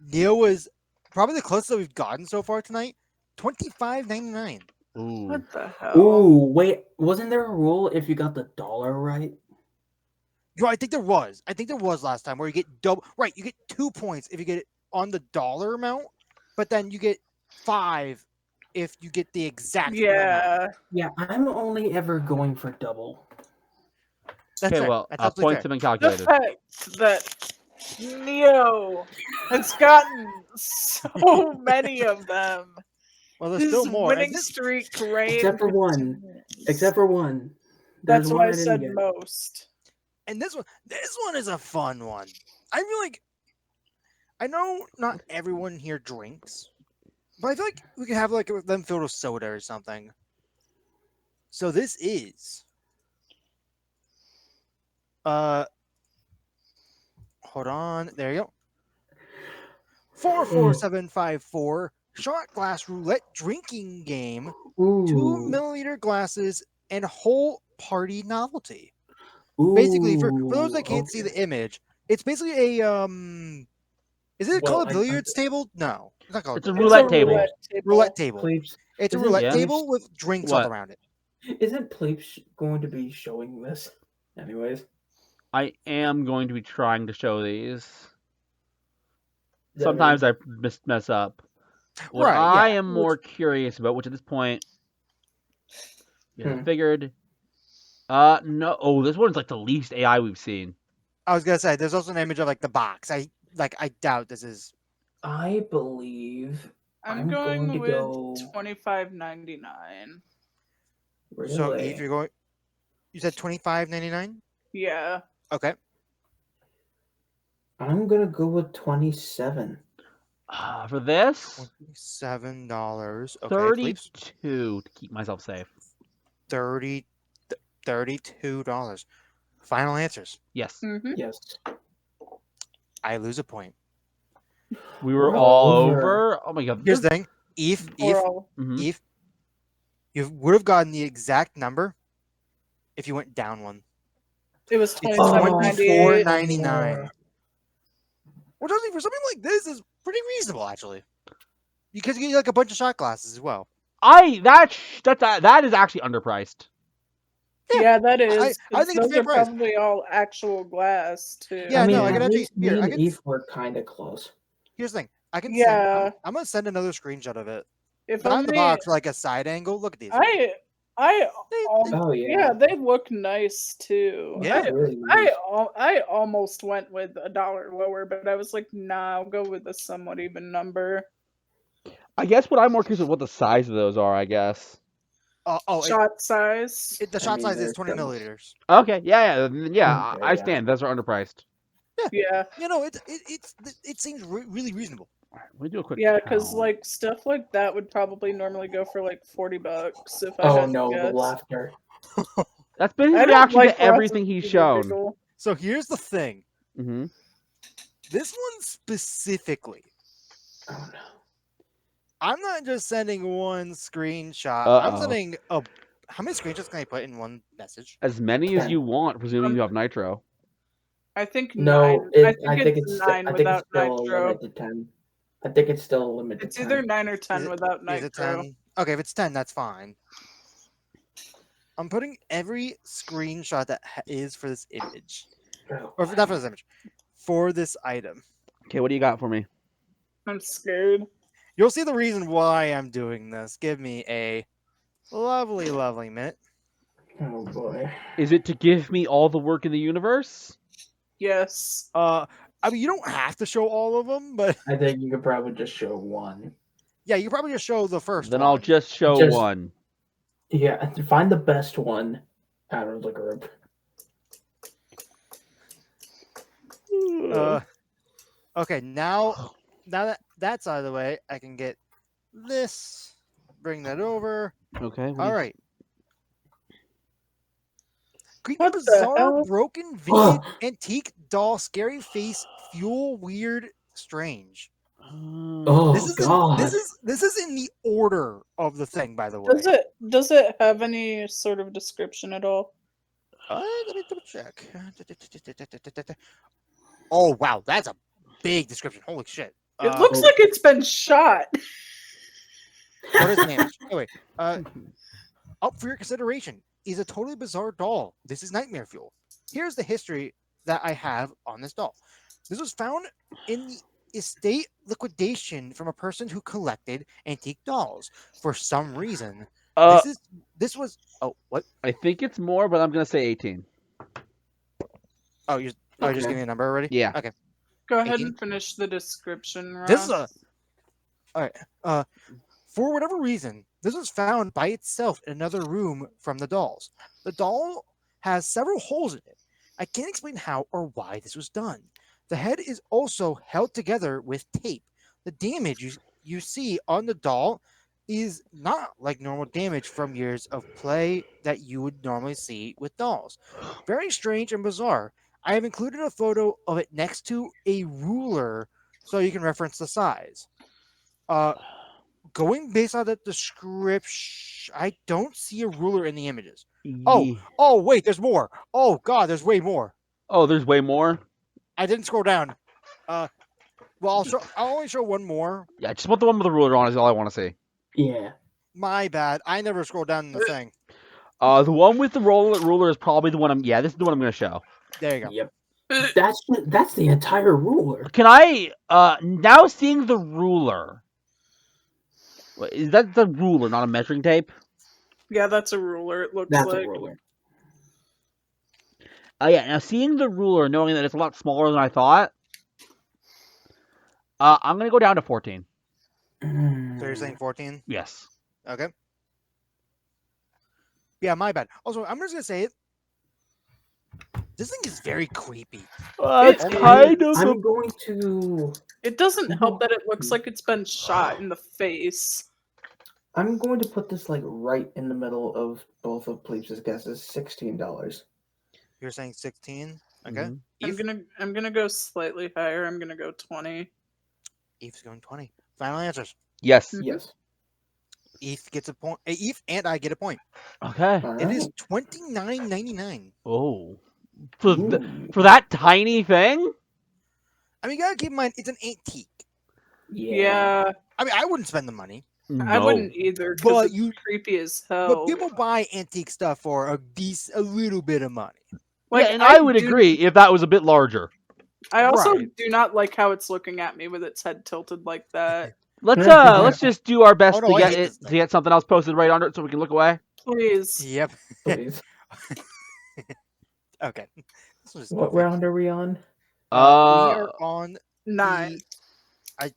[SPEAKER 1] Dio was probably the closest that we've gotten so far tonight. $25.99.
[SPEAKER 2] Ooh.
[SPEAKER 3] What the hell?
[SPEAKER 4] Ooh, wait, wasn't there a rule if you got the dollar right?
[SPEAKER 1] Yo, I think there was. I think there was last time where you get double. Right, you get 2 points if you get it on the dollar amount, but then you get 5 if you get the exact amount.
[SPEAKER 3] Yeah.
[SPEAKER 4] Yeah, I'm only ever going for double.
[SPEAKER 1] That's
[SPEAKER 2] Okay,
[SPEAKER 1] fair.
[SPEAKER 2] well,
[SPEAKER 1] That's absolutely
[SPEAKER 2] points
[SPEAKER 1] fair.
[SPEAKER 2] have been
[SPEAKER 3] The
[SPEAKER 2] calculated.
[SPEAKER 3] fact that Neo has gotten so many of them.
[SPEAKER 1] Well, there's
[SPEAKER 3] His
[SPEAKER 1] still more. And
[SPEAKER 3] winning
[SPEAKER 1] this,
[SPEAKER 3] streak reigns.
[SPEAKER 4] Except for one. Except for one. There's
[SPEAKER 3] That's
[SPEAKER 4] one
[SPEAKER 3] why I
[SPEAKER 4] didn't
[SPEAKER 3] said
[SPEAKER 4] get.
[SPEAKER 3] most.
[SPEAKER 1] and this one is a fun one. I feel like I know not everyone here drinks, but I feel like we could have like them filled with soda or something. So this is hold on, there you go. 44754 shot glass roulette drinking game, 2
[SPEAKER 4] Ooh.
[SPEAKER 1] milliliter glasses, and whole party novelty.
[SPEAKER 4] Ooh.
[SPEAKER 1] Basically, for those that can't see the
[SPEAKER 4] okay.
[SPEAKER 1] image, it's basically a is it
[SPEAKER 4] Well,
[SPEAKER 1] called a billiards table? No, it's not called
[SPEAKER 2] It's a
[SPEAKER 1] billiards.
[SPEAKER 2] roulette table.
[SPEAKER 1] Roulette table.
[SPEAKER 4] Plebes.
[SPEAKER 1] It's a
[SPEAKER 4] Isn't
[SPEAKER 1] roulette
[SPEAKER 2] Yeah.
[SPEAKER 1] table with drinks all
[SPEAKER 2] What?
[SPEAKER 1] around it.
[SPEAKER 4] Isn't Plebes going to be showing this? Anyways.
[SPEAKER 2] I am going to be trying to show these.
[SPEAKER 4] Yeah,
[SPEAKER 2] Sometimes I mess up. What
[SPEAKER 1] Right,
[SPEAKER 2] I
[SPEAKER 1] yeah.
[SPEAKER 2] am more curious about, which at this point, yeah, I
[SPEAKER 4] Hmm.
[SPEAKER 2] figured. No. Oh, this one's like the least AI we've seen.
[SPEAKER 1] I was gonna say there's also an image of like the box. I doubt this is.
[SPEAKER 4] I believe
[SPEAKER 3] I'm going
[SPEAKER 4] to
[SPEAKER 3] with
[SPEAKER 4] go.
[SPEAKER 3] $25.99.
[SPEAKER 4] Really?
[SPEAKER 1] So if you're going, you said $25.99.
[SPEAKER 3] Yeah.
[SPEAKER 1] Okay.
[SPEAKER 4] I'm gonna go with 27.
[SPEAKER 2] For this,
[SPEAKER 1] $27. Okay, please.
[SPEAKER 2] 32 to keep myself safe.
[SPEAKER 1] $32. Final answers.
[SPEAKER 2] Yes,
[SPEAKER 3] Mm-hmm.
[SPEAKER 4] Yes.
[SPEAKER 1] I lose a point.
[SPEAKER 2] we were
[SPEAKER 4] We're
[SPEAKER 2] all
[SPEAKER 4] over.
[SPEAKER 2] over. Oh my god.
[SPEAKER 1] Here's the thing. If
[SPEAKER 2] Mhm.
[SPEAKER 1] you would have gotten the exact number if you went down one.
[SPEAKER 3] It was
[SPEAKER 1] It's
[SPEAKER 3] $27.98.
[SPEAKER 1] $24.99. Which I think for something like this is pretty reasonable, actually. Because you get like a bunch of shot glasses as well.
[SPEAKER 2] That is actually underpriced.
[SPEAKER 3] Yeah, that is.
[SPEAKER 1] I think it's a
[SPEAKER 3] those
[SPEAKER 1] fair
[SPEAKER 3] are
[SPEAKER 1] price.
[SPEAKER 3] probably all actual glass too.
[SPEAKER 1] Yeah,
[SPEAKER 4] I mean,
[SPEAKER 1] no, I
[SPEAKER 4] at
[SPEAKER 1] can actually.
[SPEAKER 4] least me
[SPEAKER 1] Here, I
[SPEAKER 4] and
[SPEAKER 1] can.
[SPEAKER 4] Eve were kind of close.
[SPEAKER 1] Here's the thing. I can
[SPEAKER 3] Yeah.
[SPEAKER 1] send. I'm gonna send another screenshot of it.
[SPEAKER 3] If
[SPEAKER 1] Not in the
[SPEAKER 3] only
[SPEAKER 1] box, like a side angle. Look at these.
[SPEAKER 3] I
[SPEAKER 4] Oh
[SPEAKER 3] yeah,
[SPEAKER 4] yeah.
[SPEAKER 3] they look nice too.
[SPEAKER 1] Yeah.
[SPEAKER 4] Really
[SPEAKER 3] I almost went with $1 lower, but I was like, nah, I'll go with a somewhat even number.
[SPEAKER 2] I guess what I'm more curious about what the size of those are. I guess.
[SPEAKER 3] Shot size.
[SPEAKER 1] The
[SPEAKER 4] I
[SPEAKER 1] shot
[SPEAKER 4] mean,
[SPEAKER 1] size is
[SPEAKER 4] there's
[SPEAKER 1] 20
[SPEAKER 4] some-
[SPEAKER 1] milliliters.
[SPEAKER 2] Okay. Yeah.
[SPEAKER 4] Okay,
[SPEAKER 2] I
[SPEAKER 4] yeah.
[SPEAKER 2] stand. Those are underpriced.
[SPEAKER 3] Yeah.
[SPEAKER 1] You know, it seems really reasonable.
[SPEAKER 2] All right, we do a quick.
[SPEAKER 3] Yeah, because
[SPEAKER 2] count.
[SPEAKER 3] like stuff like that would probably normally go for like $40 if I
[SPEAKER 4] Oh
[SPEAKER 3] had
[SPEAKER 4] no,
[SPEAKER 3] to
[SPEAKER 4] the
[SPEAKER 3] guess.
[SPEAKER 4] laughter.
[SPEAKER 2] That's been his
[SPEAKER 3] I don't
[SPEAKER 2] reaction
[SPEAKER 3] like
[SPEAKER 2] to everything
[SPEAKER 3] Ross's
[SPEAKER 2] he's shown.
[SPEAKER 3] giggle.
[SPEAKER 1] So here's the thing.
[SPEAKER 2] Mm-hmm.
[SPEAKER 1] This one specifically,
[SPEAKER 4] Oh no.
[SPEAKER 1] I'm not just sending one screenshot.
[SPEAKER 2] Uh-oh.
[SPEAKER 1] I'm sending a. How many screenshots can I put in one message?
[SPEAKER 2] As many as
[SPEAKER 4] 10.
[SPEAKER 2] you want, presuming you have nitro.
[SPEAKER 3] I think
[SPEAKER 4] No,
[SPEAKER 3] 9.
[SPEAKER 4] I think it's
[SPEAKER 3] nine
[SPEAKER 4] I think
[SPEAKER 3] without
[SPEAKER 4] it's still
[SPEAKER 3] nitro.
[SPEAKER 4] limited to 10. I think it's still limited
[SPEAKER 3] It's
[SPEAKER 4] to
[SPEAKER 3] either
[SPEAKER 4] 10.
[SPEAKER 3] 9 or 10
[SPEAKER 1] Is it-
[SPEAKER 3] without
[SPEAKER 1] Is it
[SPEAKER 3] nitro.
[SPEAKER 1] 10? Okay, if it's 10, that's fine. I'm putting every screenshot that is for this image,
[SPEAKER 4] Oh,
[SPEAKER 1] or not for this image, for this item.
[SPEAKER 2] Okay, what do you got for me?
[SPEAKER 3] I'm scared.
[SPEAKER 1] You'll see the reason why I'm doing this. Give me a lovely, lovely minute.
[SPEAKER 4] oh boy.
[SPEAKER 2] Is it to give me all the work in the universe?
[SPEAKER 3] Yes.
[SPEAKER 1] I mean, you don't have to show all of them, but
[SPEAKER 4] I think you could probably just show one.
[SPEAKER 1] yeah, you probably just show the first
[SPEAKER 2] Then
[SPEAKER 1] one.
[SPEAKER 2] I'll just show
[SPEAKER 4] Just-
[SPEAKER 2] one.
[SPEAKER 4] Yeah, find the best one out of the group.
[SPEAKER 1] Okay, now that that's out of the way, I can get this. Bring that over.
[SPEAKER 2] Okay.
[SPEAKER 1] All right. Creepy,
[SPEAKER 3] What the
[SPEAKER 1] bizarre,
[SPEAKER 3] hell?
[SPEAKER 1] broken, vintage, antique doll, scary face, fuel, weird, strange.
[SPEAKER 4] Oh
[SPEAKER 1] This is
[SPEAKER 4] God!
[SPEAKER 1] this is in the order of the thing, by the way.
[SPEAKER 3] Does it have any sort of description at all?
[SPEAKER 1] Let me double check. Oh wow, that's a big description. Holy shit!
[SPEAKER 3] It looks like it's been shot.
[SPEAKER 1] What is the name? Anyway, up for your consideration is a totally bizarre doll. This is Nightmare Fuel. Here's the history that I have on this doll. This was found in the estate liquidation from a person who collected antique dolls for some reason. This was what?
[SPEAKER 2] I think it's more, but I'm gonna say 18.
[SPEAKER 1] Oh, you're just giving me a number already?
[SPEAKER 2] Yeah.
[SPEAKER 1] Okay.
[SPEAKER 3] Go ahead
[SPEAKER 1] 18?
[SPEAKER 3] and finish the description, Ross.
[SPEAKER 1] This is a all right. For whatever reason, this was found by itself in another room from the dolls. The doll has several holes in it. I can't explain how or why this was done. The head is also held together with tape. The damage you see on the doll is not like normal damage from years of play that you would normally see with dolls. Very strange and bizarre. I have included a photo of it next to a ruler so you can reference the size. Going based on the description, I don't see a ruler in the images. Oh, wait, there's more. Oh, God, there's way more.
[SPEAKER 2] Oh, there's way more?
[SPEAKER 1] I didn't scroll down. Well, I'll only show one more.
[SPEAKER 2] Yeah, just put the one with the ruler on is all I want to see.
[SPEAKER 4] Yeah.
[SPEAKER 1] My bad. I never scrolled down in the thing.
[SPEAKER 2] The one with the ruler is probably the one this is the one I'm going to show.
[SPEAKER 1] There you go.
[SPEAKER 4] Yep. That's the entire ruler.
[SPEAKER 2] Can I, now seeing the ruler, is that the ruler, not a measuring tape?
[SPEAKER 3] Yeah, that's a ruler. It looks
[SPEAKER 4] That's
[SPEAKER 3] like.
[SPEAKER 4] a ruler.
[SPEAKER 2] Yeah, now seeing the ruler, knowing that it's a lot smaller than I thought, I'm going to go down to 14.
[SPEAKER 1] So you're saying 14?
[SPEAKER 2] Yes.
[SPEAKER 1] Okay. Yeah, my bad. Also, I'm just going to say it. This thing is very creepy.
[SPEAKER 2] It's kind of...
[SPEAKER 4] I'm going to...
[SPEAKER 3] It doesn't help that it looks like it's been shot in the face.
[SPEAKER 4] I'm going to put this like right in the middle of both of Pleeps' guesses. $16.
[SPEAKER 1] You're saying 16? Okay.
[SPEAKER 2] Mhm.
[SPEAKER 1] Eve?
[SPEAKER 3] I'm gonna go slightly higher. I'm gonna go 20.
[SPEAKER 1] Eve's going 20. Final answers.
[SPEAKER 2] Yes.
[SPEAKER 4] Yes.
[SPEAKER 1] Eve gets a point. Eve and I get a point.
[SPEAKER 2] Okay.
[SPEAKER 4] All
[SPEAKER 1] It is
[SPEAKER 4] right.
[SPEAKER 1] $29.99.
[SPEAKER 2] Oh.
[SPEAKER 4] Ooh.
[SPEAKER 2] For that tiny thing?
[SPEAKER 1] I mean, you gotta keep in mind it's an antique.
[SPEAKER 3] Yeah,
[SPEAKER 1] I mean, I wouldn't spend the money,
[SPEAKER 3] I
[SPEAKER 2] No.
[SPEAKER 3] wouldn't either.
[SPEAKER 1] But
[SPEAKER 3] But
[SPEAKER 1] you-
[SPEAKER 3] creepy as hell.
[SPEAKER 1] but people buy antique stuff for a little bit of money.
[SPEAKER 3] Like,
[SPEAKER 2] yeah, and I would
[SPEAKER 3] do-
[SPEAKER 2] agree if that was a bit larger.
[SPEAKER 3] I also
[SPEAKER 1] Right.
[SPEAKER 3] do not like how it's looking at me with its head tilted like that.
[SPEAKER 2] Let's just do our best
[SPEAKER 1] Oh, no, I
[SPEAKER 2] to
[SPEAKER 1] hate
[SPEAKER 2] get
[SPEAKER 1] this
[SPEAKER 2] to
[SPEAKER 1] thing.
[SPEAKER 2] get something else posted right under it so we can look away.
[SPEAKER 3] Please.
[SPEAKER 1] Yep.
[SPEAKER 4] Please.
[SPEAKER 1] Okay. This was
[SPEAKER 4] What
[SPEAKER 1] goofy.
[SPEAKER 4] round are we on?
[SPEAKER 1] We are on
[SPEAKER 3] 9.
[SPEAKER 1] I-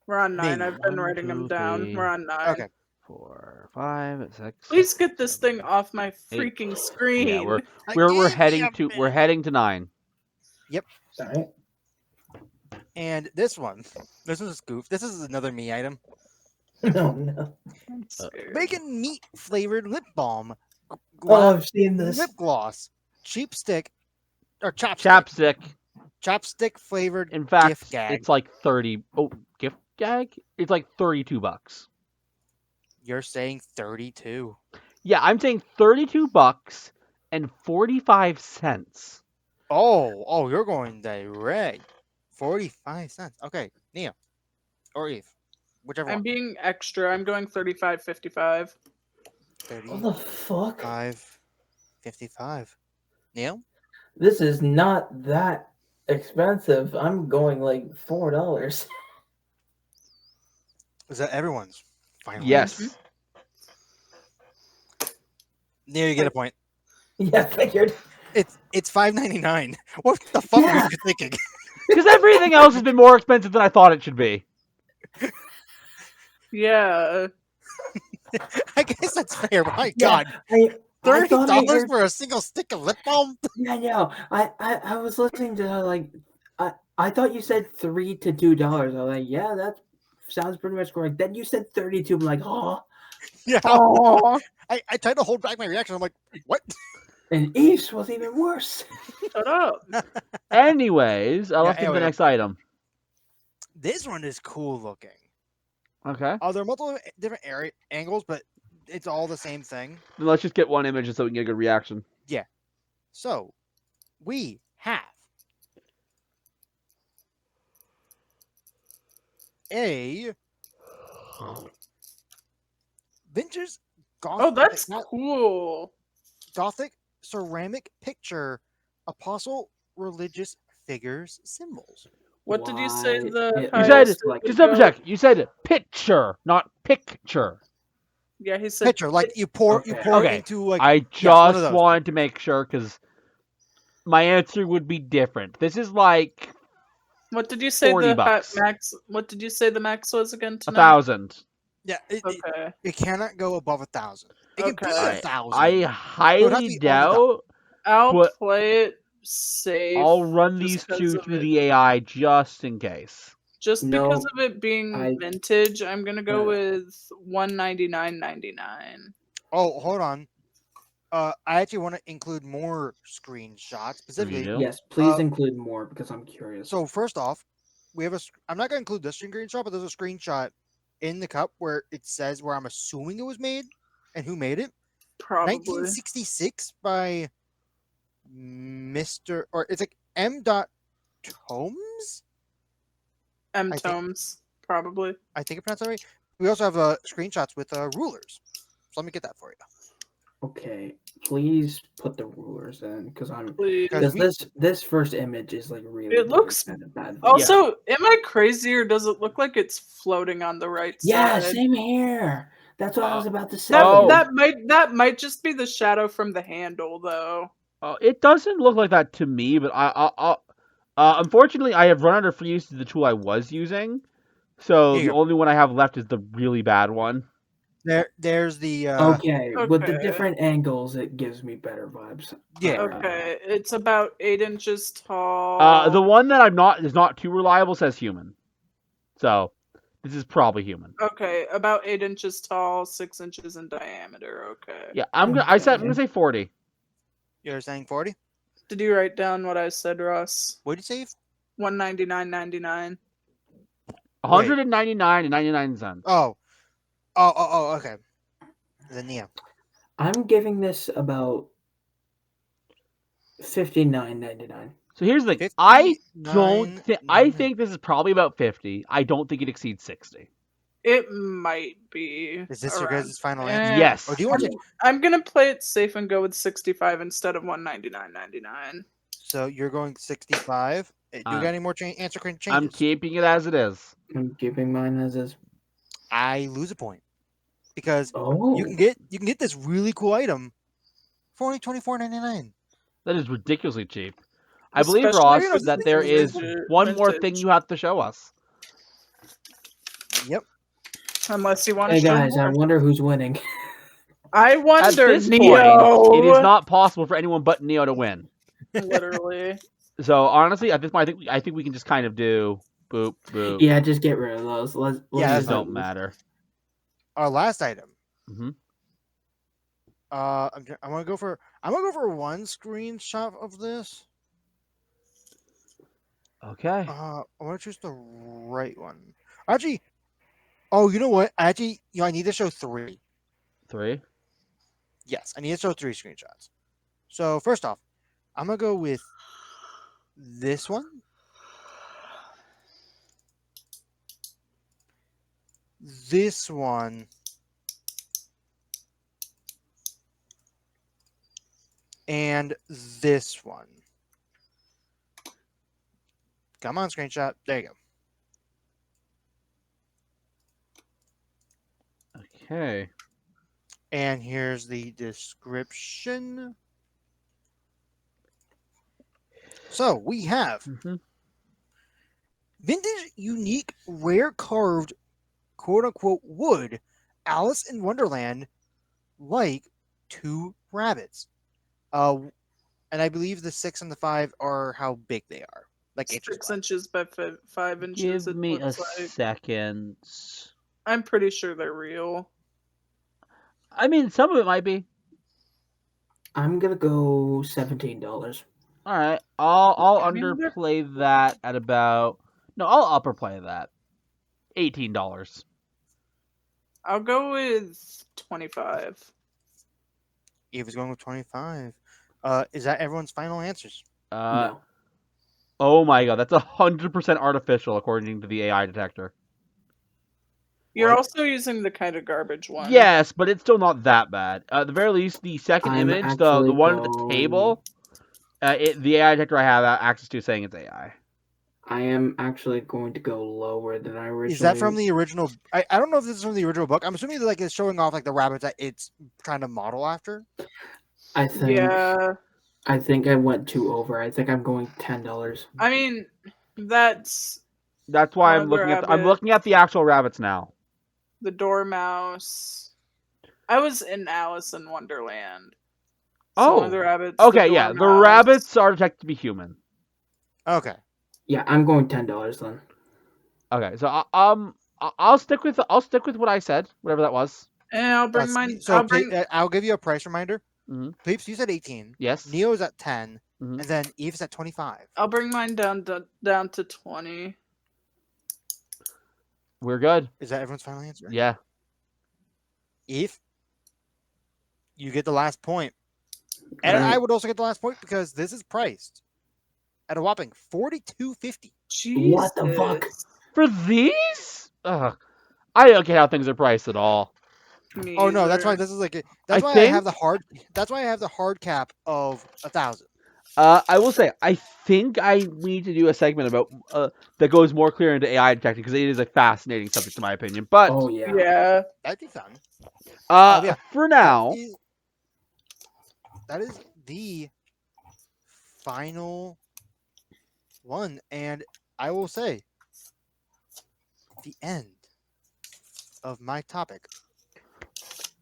[SPEAKER 3] We're on 9.
[SPEAKER 1] maybe.
[SPEAKER 3] I've been
[SPEAKER 2] 1,
[SPEAKER 3] writing them
[SPEAKER 2] 2,
[SPEAKER 3] down.
[SPEAKER 2] 3.
[SPEAKER 3] We're on 9.
[SPEAKER 1] Okay.
[SPEAKER 2] 4, 5, 6.
[SPEAKER 3] Please get this thing off my
[SPEAKER 2] 8.
[SPEAKER 3] freaking screen.
[SPEAKER 2] Yeah, we're
[SPEAKER 1] Give me a
[SPEAKER 2] heading to 9.
[SPEAKER 4] All right.
[SPEAKER 1] And this one's goof. This is another me item.
[SPEAKER 4] No, no.
[SPEAKER 3] I'm scared.
[SPEAKER 1] Bacon meat flavored lip balm.
[SPEAKER 4] Oh, I've seen this.
[SPEAKER 1] Lip gloss. Cheap stick. Or chopstick.
[SPEAKER 2] Chapstick.
[SPEAKER 1] Chopstick flavored
[SPEAKER 2] In fact,
[SPEAKER 1] gift gag.
[SPEAKER 2] it's like 30. Oh, gift gag? It's like $32.
[SPEAKER 1] You're saying 32.
[SPEAKER 2] Yeah, I'm saying $32 and 45 cents.
[SPEAKER 1] Oh, you're going direct. 45 cents. Okay, Nia. Or Eve. Whichever
[SPEAKER 3] I'm
[SPEAKER 1] one.
[SPEAKER 3] being extra. I'm going 35.55.
[SPEAKER 4] What the fuck?
[SPEAKER 1] 55. Neil?
[SPEAKER 4] This is not that expensive. I'm going like $4.
[SPEAKER 1] Is that everyone's final
[SPEAKER 2] Yes.
[SPEAKER 1] answer? Neil, you get a point.
[SPEAKER 4] Yeah, figured.
[SPEAKER 1] It's $5.99. What the fuck
[SPEAKER 4] Yeah.
[SPEAKER 1] were you thinking?
[SPEAKER 2] Because everything else has been more expensive than I thought it should be.
[SPEAKER 3] Yeah.
[SPEAKER 1] I guess that's fair. But my
[SPEAKER 4] Yeah,
[SPEAKER 1] God,
[SPEAKER 4] I thought I
[SPEAKER 1] $30
[SPEAKER 4] heard-
[SPEAKER 1] for a single stick of lip balm?
[SPEAKER 4] Yeah, no. I was listening to like I thought you said $3 to $2. I was like, yeah, that sounds pretty much correct. Then you said 32. I'm like, oh,
[SPEAKER 1] Yeah.
[SPEAKER 3] Aww.
[SPEAKER 1] I tried to hold back my reaction. I'm like, what?
[SPEAKER 4] and East was even worse.
[SPEAKER 3] Shut up.
[SPEAKER 2] Anyways, let's get to the
[SPEAKER 1] anyway.
[SPEAKER 2] next item.
[SPEAKER 1] This one is cool looking.
[SPEAKER 2] Okay.
[SPEAKER 1] There are multiple different angles, but it's all the same thing.
[SPEAKER 2] Then let's just get one image so we can get a good reaction.
[SPEAKER 1] So, we have a vintage Gothic.
[SPEAKER 3] Oh, that's
[SPEAKER 1] not
[SPEAKER 3] cool.
[SPEAKER 1] Gothic ceramic picture, apostle religious figures symbols.
[SPEAKER 3] What did you say
[SPEAKER 4] Why
[SPEAKER 3] the
[SPEAKER 4] it
[SPEAKER 2] You
[SPEAKER 3] highest
[SPEAKER 2] said,
[SPEAKER 3] it
[SPEAKER 4] like-
[SPEAKER 3] would
[SPEAKER 2] just double
[SPEAKER 3] go?
[SPEAKER 2] check. You said picture, not picture.
[SPEAKER 3] Yeah, he said
[SPEAKER 1] Picture, like you pour
[SPEAKER 4] Okay.
[SPEAKER 1] it
[SPEAKER 2] Okay.
[SPEAKER 1] into like
[SPEAKER 2] I
[SPEAKER 1] one of
[SPEAKER 2] just
[SPEAKER 1] those.
[SPEAKER 2] wanted to make sure because my answer would be different. This is like
[SPEAKER 3] What did you say
[SPEAKER 2] $40
[SPEAKER 3] the
[SPEAKER 2] bucks.
[SPEAKER 3] max? What did you say the max was again tonight?
[SPEAKER 2] 1,000.
[SPEAKER 1] Yeah,
[SPEAKER 3] Okay.
[SPEAKER 1] it cannot go above 1,000. It can be
[SPEAKER 3] Okay.
[SPEAKER 1] 1,000.
[SPEAKER 2] I
[SPEAKER 1] to
[SPEAKER 2] highly
[SPEAKER 1] be on the
[SPEAKER 2] doubt
[SPEAKER 3] I'll
[SPEAKER 2] But
[SPEAKER 3] play it safe.
[SPEAKER 2] I'll run
[SPEAKER 3] just
[SPEAKER 2] these
[SPEAKER 3] 'cause
[SPEAKER 2] two
[SPEAKER 3] of
[SPEAKER 2] through
[SPEAKER 3] it.
[SPEAKER 2] the AI just in case.
[SPEAKER 3] Just
[SPEAKER 4] No,
[SPEAKER 3] because of it being
[SPEAKER 4] I-
[SPEAKER 3] vintage, I'm gonna go
[SPEAKER 4] Yeah.
[SPEAKER 3] with $199.99.
[SPEAKER 1] Oh, hold on. I actually want to include more screenshots specifically.
[SPEAKER 2] do?
[SPEAKER 4] Yes, please
[SPEAKER 1] Uh,
[SPEAKER 4] include more because I'm curious.
[SPEAKER 1] So first off, we have I'm not going to include this screenshot, but there's a screenshot in the cup where it says where I'm assuming it was made and who made it.
[SPEAKER 3] Probably.
[SPEAKER 1] 1966 by Mr. or it's like M. Tomes.
[SPEAKER 3] M
[SPEAKER 1] I think-
[SPEAKER 3] Tomes, probably.
[SPEAKER 1] I think I pronounced that right. We also have screenshots with rulers. So let me get that for you.
[SPEAKER 4] Okay, please put the rulers in because I'm
[SPEAKER 3] Please.
[SPEAKER 1] Because
[SPEAKER 4] because this first image is like really.
[SPEAKER 3] It looks-
[SPEAKER 4] kind of bad.
[SPEAKER 3] Also, am I crazy or does it look like it's floating on the right
[SPEAKER 4] Yeah,
[SPEAKER 3] side?
[SPEAKER 4] same here. That's what I was about to say.
[SPEAKER 3] That,
[SPEAKER 2] Oh.
[SPEAKER 3] that might just be the shadow from the handle, though.
[SPEAKER 2] It doesn't look like that to me, but unfortunately, I have run out of free use of the tool I was using, so
[SPEAKER 1] Here you
[SPEAKER 2] the
[SPEAKER 1] go.
[SPEAKER 2] only one I have left is the really bad one.
[SPEAKER 1] There's the
[SPEAKER 4] Okay, with the
[SPEAKER 3] Okay.
[SPEAKER 4] different angles, it gives me better vibes.
[SPEAKER 1] Yeah.
[SPEAKER 3] Okay, it's about 8 inches tall.
[SPEAKER 2] The one that is not too reliable says human, so this is probably human.
[SPEAKER 3] Okay, about 8 inches tall, 6 inches in diameter. Okay.
[SPEAKER 2] Yeah, I'm gonna say 40.
[SPEAKER 1] You're saying 40?
[SPEAKER 3] Did you write down what I said, Ross?
[SPEAKER 1] What did you say?
[SPEAKER 3] $199.99.
[SPEAKER 2] 199.99 cents.
[SPEAKER 1] Oh, okay. The Neo.
[SPEAKER 4] I'm giving this about $59.99.
[SPEAKER 2] So here's the thing. I
[SPEAKER 1] $59.99.
[SPEAKER 2] think this is probably about 50. I don't think it exceeds 60.
[SPEAKER 3] It might be.
[SPEAKER 1] Is this your
[SPEAKER 3] around-
[SPEAKER 1] guys' final
[SPEAKER 3] Eh,
[SPEAKER 1] answer?
[SPEAKER 2] Yes.
[SPEAKER 1] Or do you want to?
[SPEAKER 3] I'm gonna play it safe and go with 65 instead of $199.99.
[SPEAKER 1] So you're going 65. Do you got any more answer changes?
[SPEAKER 2] I'm keeping it as it is.
[SPEAKER 4] I'm keeping mine as is.
[SPEAKER 1] I lose a point because
[SPEAKER 4] Oh,
[SPEAKER 1] you can get this really cool item for only $24.99.
[SPEAKER 2] That is ridiculously cheap. I believe,
[SPEAKER 3] Especially
[SPEAKER 2] Ross,
[SPEAKER 3] for
[SPEAKER 2] that there is
[SPEAKER 3] vintage-
[SPEAKER 2] one more thing
[SPEAKER 3] vintage.
[SPEAKER 2] you have to show us.
[SPEAKER 1] Yep.
[SPEAKER 3] Unless you want to
[SPEAKER 4] hey
[SPEAKER 3] show
[SPEAKER 4] guys, I
[SPEAKER 3] more.
[SPEAKER 4] wonder who's winning.
[SPEAKER 3] I
[SPEAKER 2] At
[SPEAKER 3] wonder,
[SPEAKER 2] this
[SPEAKER 3] Neo.
[SPEAKER 2] point, it is not possible for anyone but Neo to win.
[SPEAKER 3] Literally.
[SPEAKER 2] So honestly, at this point, I think we can just kind of do boop boop.
[SPEAKER 4] Yeah, just get rid of those. Let's
[SPEAKER 1] Yeah,
[SPEAKER 2] These
[SPEAKER 4] just
[SPEAKER 2] don't matter.
[SPEAKER 1] Our last item.
[SPEAKER 2] Mhm.
[SPEAKER 1] I'm gonna go for one screenshot of this.
[SPEAKER 2] Okay.
[SPEAKER 1] I want to choose the right one. Actually, oh, you know what? Actually, I need to show 3.
[SPEAKER 2] 3.
[SPEAKER 1] Yes, I need to show 3 screenshots. So first off, I'm gonna go with this one, this one, and this one. Come on, screenshot. There you go.
[SPEAKER 2] Okay.
[SPEAKER 1] And here's the description. So we have
[SPEAKER 2] Mhm.
[SPEAKER 1] vintage, unique, rare carved, quote unquote, wood, Alice in Wonderland, like 2 rabbits. And I believe the 6 and the 5 are how big they are, like
[SPEAKER 3] 6
[SPEAKER 1] inches.
[SPEAKER 3] inches by 5 inches.
[SPEAKER 2] Give
[SPEAKER 3] it
[SPEAKER 2] me a
[SPEAKER 3] looks like.
[SPEAKER 2] second.
[SPEAKER 3] I'm pretty sure they're real.
[SPEAKER 2] I mean, some of it might be.
[SPEAKER 4] I'm gonna go $17.
[SPEAKER 2] All right. I'll
[SPEAKER 3] I mean, they're-
[SPEAKER 2] underplay that at about No, I'll upper play that. $18.
[SPEAKER 3] I'll go with 25.
[SPEAKER 1] Eve is going with 25. Is that everyone's final answers?
[SPEAKER 4] No.
[SPEAKER 2] Oh my god, that's 100% artificial according to the AI detector.
[SPEAKER 3] You're
[SPEAKER 1] What?
[SPEAKER 3] also using the kind of garbage one.
[SPEAKER 2] Yes, but it's still not that bad. At the very least, the second
[SPEAKER 4] I'm
[SPEAKER 2] image, the
[SPEAKER 4] actually
[SPEAKER 2] one at the
[SPEAKER 4] going-
[SPEAKER 2] table, the AI detector I have access to is saying it's AI.
[SPEAKER 4] I am actually going to go lower than I originally.
[SPEAKER 1] Is that from the original? I don't know if this is from the original book. I'm assuming that, like it's showing off like the rabbits that it's trying to model after.
[SPEAKER 4] I think.
[SPEAKER 3] Yeah.
[SPEAKER 4] I think I went too over. I think I'm going $10.
[SPEAKER 3] I mean, that's
[SPEAKER 2] That's why
[SPEAKER 3] One
[SPEAKER 2] I'm
[SPEAKER 3] of the
[SPEAKER 2] looking at. I'm
[SPEAKER 3] rabbits.
[SPEAKER 2] looking at the actual rabbits now.
[SPEAKER 3] the Dormouse. I was in Alice in Wonderland. So one of the rabbits. the
[SPEAKER 2] Okay, yeah, the
[SPEAKER 3] Dormouse.
[SPEAKER 2] rabbits are detected to be human.
[SPEAKER 1] Okay.
[SPEAKER 4] Yeah, I'm going $10 then.
[SPEAKER 2] Okay, so I'll stick with what I said, whatever that was.
[SPEAKER 3] And I'll bring
[SPEAKER 1] That's-
[SPEAKER 3] mine.
[SPEAKER 1] So
[SPEAKER 3] I'll bring.
[SPEAKER 1] I'll give you a price reminder.
[SPEAKER 2] Mhm.
[SPEAKER 1] Peeps, you said 18.
[SPEAKER 2] Yes.
[SPEAKER 1] Neo's at 10,
[SPEAKER 2] Mhm.
[SPEAKER 1] and then Eve's at 25.
[SPEAKER 3] I'll bring mine down to 20.
[SPEAKER 2] We're good.
[SPEAKER 1] Is that everyone's final answer?
[SPEAKER 2] Yeah.
[SPEAKER 1] Eve, you get the last point. And I would also get the last point because this is priced at a whopping $42.50.
[SPEAKER 4] What the fuck?
[SPEAKER 2] For these? Ugh. I don't get how things are priced at all.
[SPEAKER 3] Me
[SPEAKER 1] Oh no, that's why
[SPEAKER 3] either.
[SPEAKER 1] this is like that's
[SPEAKER 2] I
[SPEAKER 1] why I
[SPEAKER 2] think-
[SPEAKER 1] have the hard. That's why I have the hard cap of 1,000.
[SPEAKER 2] I will say, I think I need to do a segment about that goes more clear into AI detecting because it is a fascinating subject, in my opinion. But
[SPEAKER 4] Oh yeah.
[SPEAKER 3] Yeah.
[SPEAKER 1] That'd be fun. yeah.
[SPEAKER 2] for now,
[SPEAKER 1] That is the final one, and I will say the end of my topic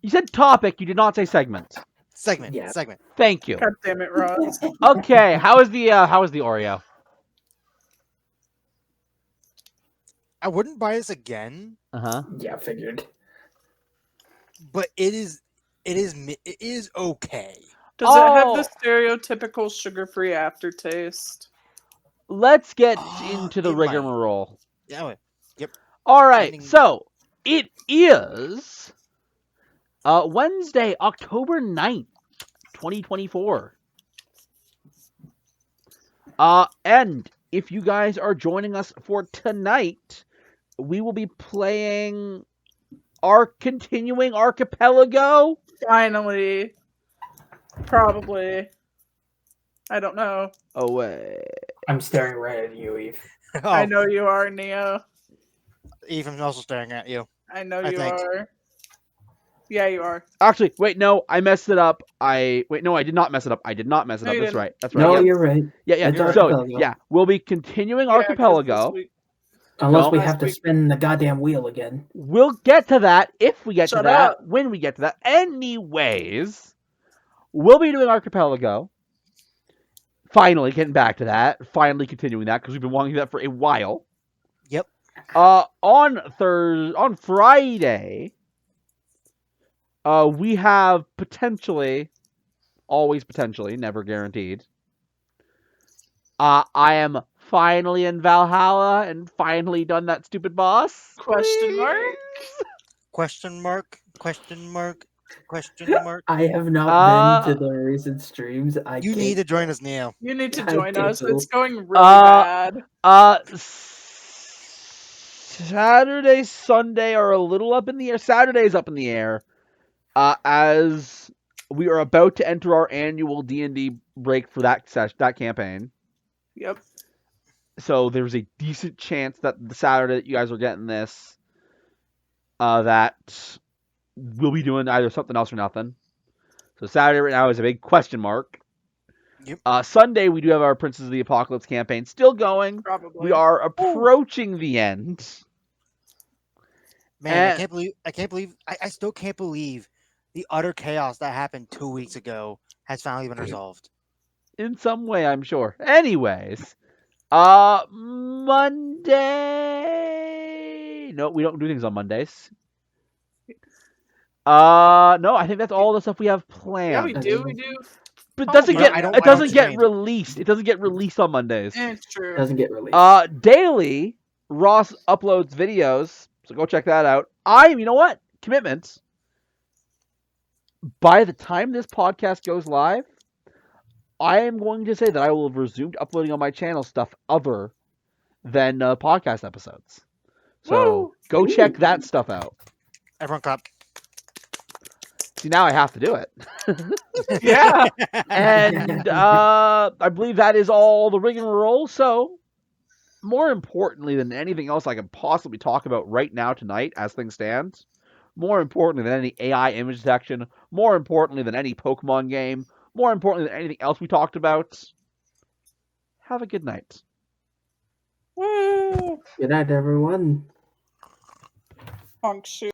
[SPEAKER 2] you said topic. You did not say segment.
[SPEAKER 1] segment.
[SPEAKER 4] Yeah.
[SPEAKER 1] Segment.
[SPEAKER 2] Thank you.
[SPEAKER 3] God damn it, Ross.
[SPEAKER 2] Okay, how is the Oreo?
[SPEAKER 1] I wouldn't buy this again,
[SPEAKER 2] Uh-huh.
[SPEAKER 4] Yeah, figured.
[SPEAKER 1] but it is okay.
[SPEAKER 3] Does it have
[SPEAKER 2] Oh.
[SPEAKER 3] the stereotypical sugar-free aftertaste?
[SPEAKER 2] Let's get
[SPEAKER 1] Ah,
[SPEAKER 2] into the
[SPEAKER 1] it might.
[SPEAKER 2] rigmarole.
[SPEAKER 1] Yeah. Wait.
[SPEAKER 2] All right,
[SPEAKER 1] Ending-
[SPEAKER 2] so it is Wednesday, October 9th, 2024. And if you guys are joining us for tonight, we will be playing our continuing Archipelago.
[SPEAKER 3] Finally. Probably. I don't know.
[SPEAKER 2] Oh, wait.
[SPEAKER 4] I'm staring right at you, Eve.
[SPEAKER 3] I
[SPEAKER 1] Oh,
[SPEAKER 3] know you are, Neo.
[SPEAKER 1] Eve, I'm also staring at you.
[SPEAKER 3] I know
[SPEAKER 1] I
[SPEAKER 3] you
[SPEAKER 1] think.
[SPEAKER 3] are. Yeah, you are.
[SPEAKER 2] Actually, wait, no, I messed it up. No, I did not mess it up. I did not mess it
[SPEAKER 3] No,
[SPEAKER 2] up.
[SPEAKER 3] you
[SPEAKER 2] That's
[SPEAKER 3] didn't.
[SPEAKER 2] right. That's right.
[SPEAKER 4] No,
[SPEAKER 2] yeah.
[SPEAKER 4] you're right.
[SPEAKER 2] Yeah.
[SPEAKER 4] It's
[SPEAKER 2] So,
[SPEAKER 4] Archipelago.
[SPEAKER 2] yeah, we'll be continuing
[SPEAKER 3] Yeah, 'cause
[SPEAKER 2] Archipelago.
[SPEAKER 3] this week-
[SPEAKER 4] Unless
[SPEAKER 2] No.
[SPEAKER 4] we
[SPEAKER 3] Last
[SPEAKER 4] have to
[SPEAKER 3] week-
[SPEAKER 4] spin the goddamn wheel again.
[SPEAKER 2] We'll get to that if we get to
[SPEAKER 3] Shut
[SPEAKER 2] that,
[SPEAKER 3] up.
[SPEAKER 2] when we get to that. Anyways, we'll be doing Archipelago. Finally getting back to that. Finally continuing that because we've been wanting that for a while.
[SPEAKER 1] Yep.
[SPEAKER 2] On Friday, we have potentially, always potentially, never guaranteed. I am finally in Valhalla and finally done that stupid boss.
[SPEAKER 3] Question mark?
[SPEAKER 2] Please.
[SPEAKER 1] Question mark? Question mark? Question mark?
[SPEAKER 4] I have not been to
[SPEAKER 2] Uh,
[SPEAKER 4] the recent streams.
[SPEAKER 1] You need to join us, Neo.
[SPEAKER 3] You need to
[SPEAKER 4] I
[SPEAKER 3] join us.
[SPEAKER 4] do.
[SPEAKER 3] It's going really bad.
[SPEAKER 2] Saturday, Sunday are a little up in the air. Saturday's up in the air, as we are about to enter our annual D&D break for that campaign.
[SPEAKER 3] Yep.
[SPEAKER 2] So there's a decent chance that the Saturday that you guys are getting this, that we'll be doing either something else or nothing. So Saturday right now is a big question mark.
[SPEAKER 1] Yep.
[SPEAKER 2] Sunday we do have our Princes of the Apocalypse campaign still going.
[SPEAKER 3] Probably.
[SPEAKER 2] We are approaching the end.
[SPEAKER 1] Man,
[SPEAKER 2] And-
[SPEAKER 1] I can't believe, I still can't believe the utter chaos that happened 2 weeks ago has finally been resolved.
[SPEAKER 2] In some way, I'm sure. Anyways, Monday. No, we don't do things on Mondays. No, I think that's all the stuff we have planned.
[SPEAKER 3] Yeah, we do. We do.
[SPEAKER 2] But it doesn't
[SPEAKER 3] Oh,
[SPEAKER 2] get
[SPEAKER 3] I don't-
[SPEAKER 2] it
[SPEAKER 3] I
[SPEAKER 2] doesn't
[SPEAKER 1] don't
[SPEAKER 2] get
[SPEAKER 1] stream.
[SPEAKER 2] released. It doesn't get released on Mondays.
[SPEAKER 3] It's true.
[SPEAKER 4] Doesn't get released.
[SPEAKER 2] Daily, Ross uploads videos, so go check that out. You know what? Commitments. By the time this podcast goes live, I am going to say that I will have resumed uploading on my channel stuff other than podcast episodes. So go check that stuff out.
[SPEAKER 1] Everyone clap.
[SPEAKER 2] See, now I have to do it.
[SPEAKER 3] Yeah.
[SPEAKER 2] And I believe that is all the rigmarole. So, more importantly than anything else I can possibly talk about right now tonight, as things stand, more importantly than any AI image detection, more importantly than any Pokemon game, more importantly than anything else we talked about, have a good night.
[SPEAKER 3] Woo!
[SPEAKER 4] Good night, everyone.
[SPEAKER 3] Honk shoot.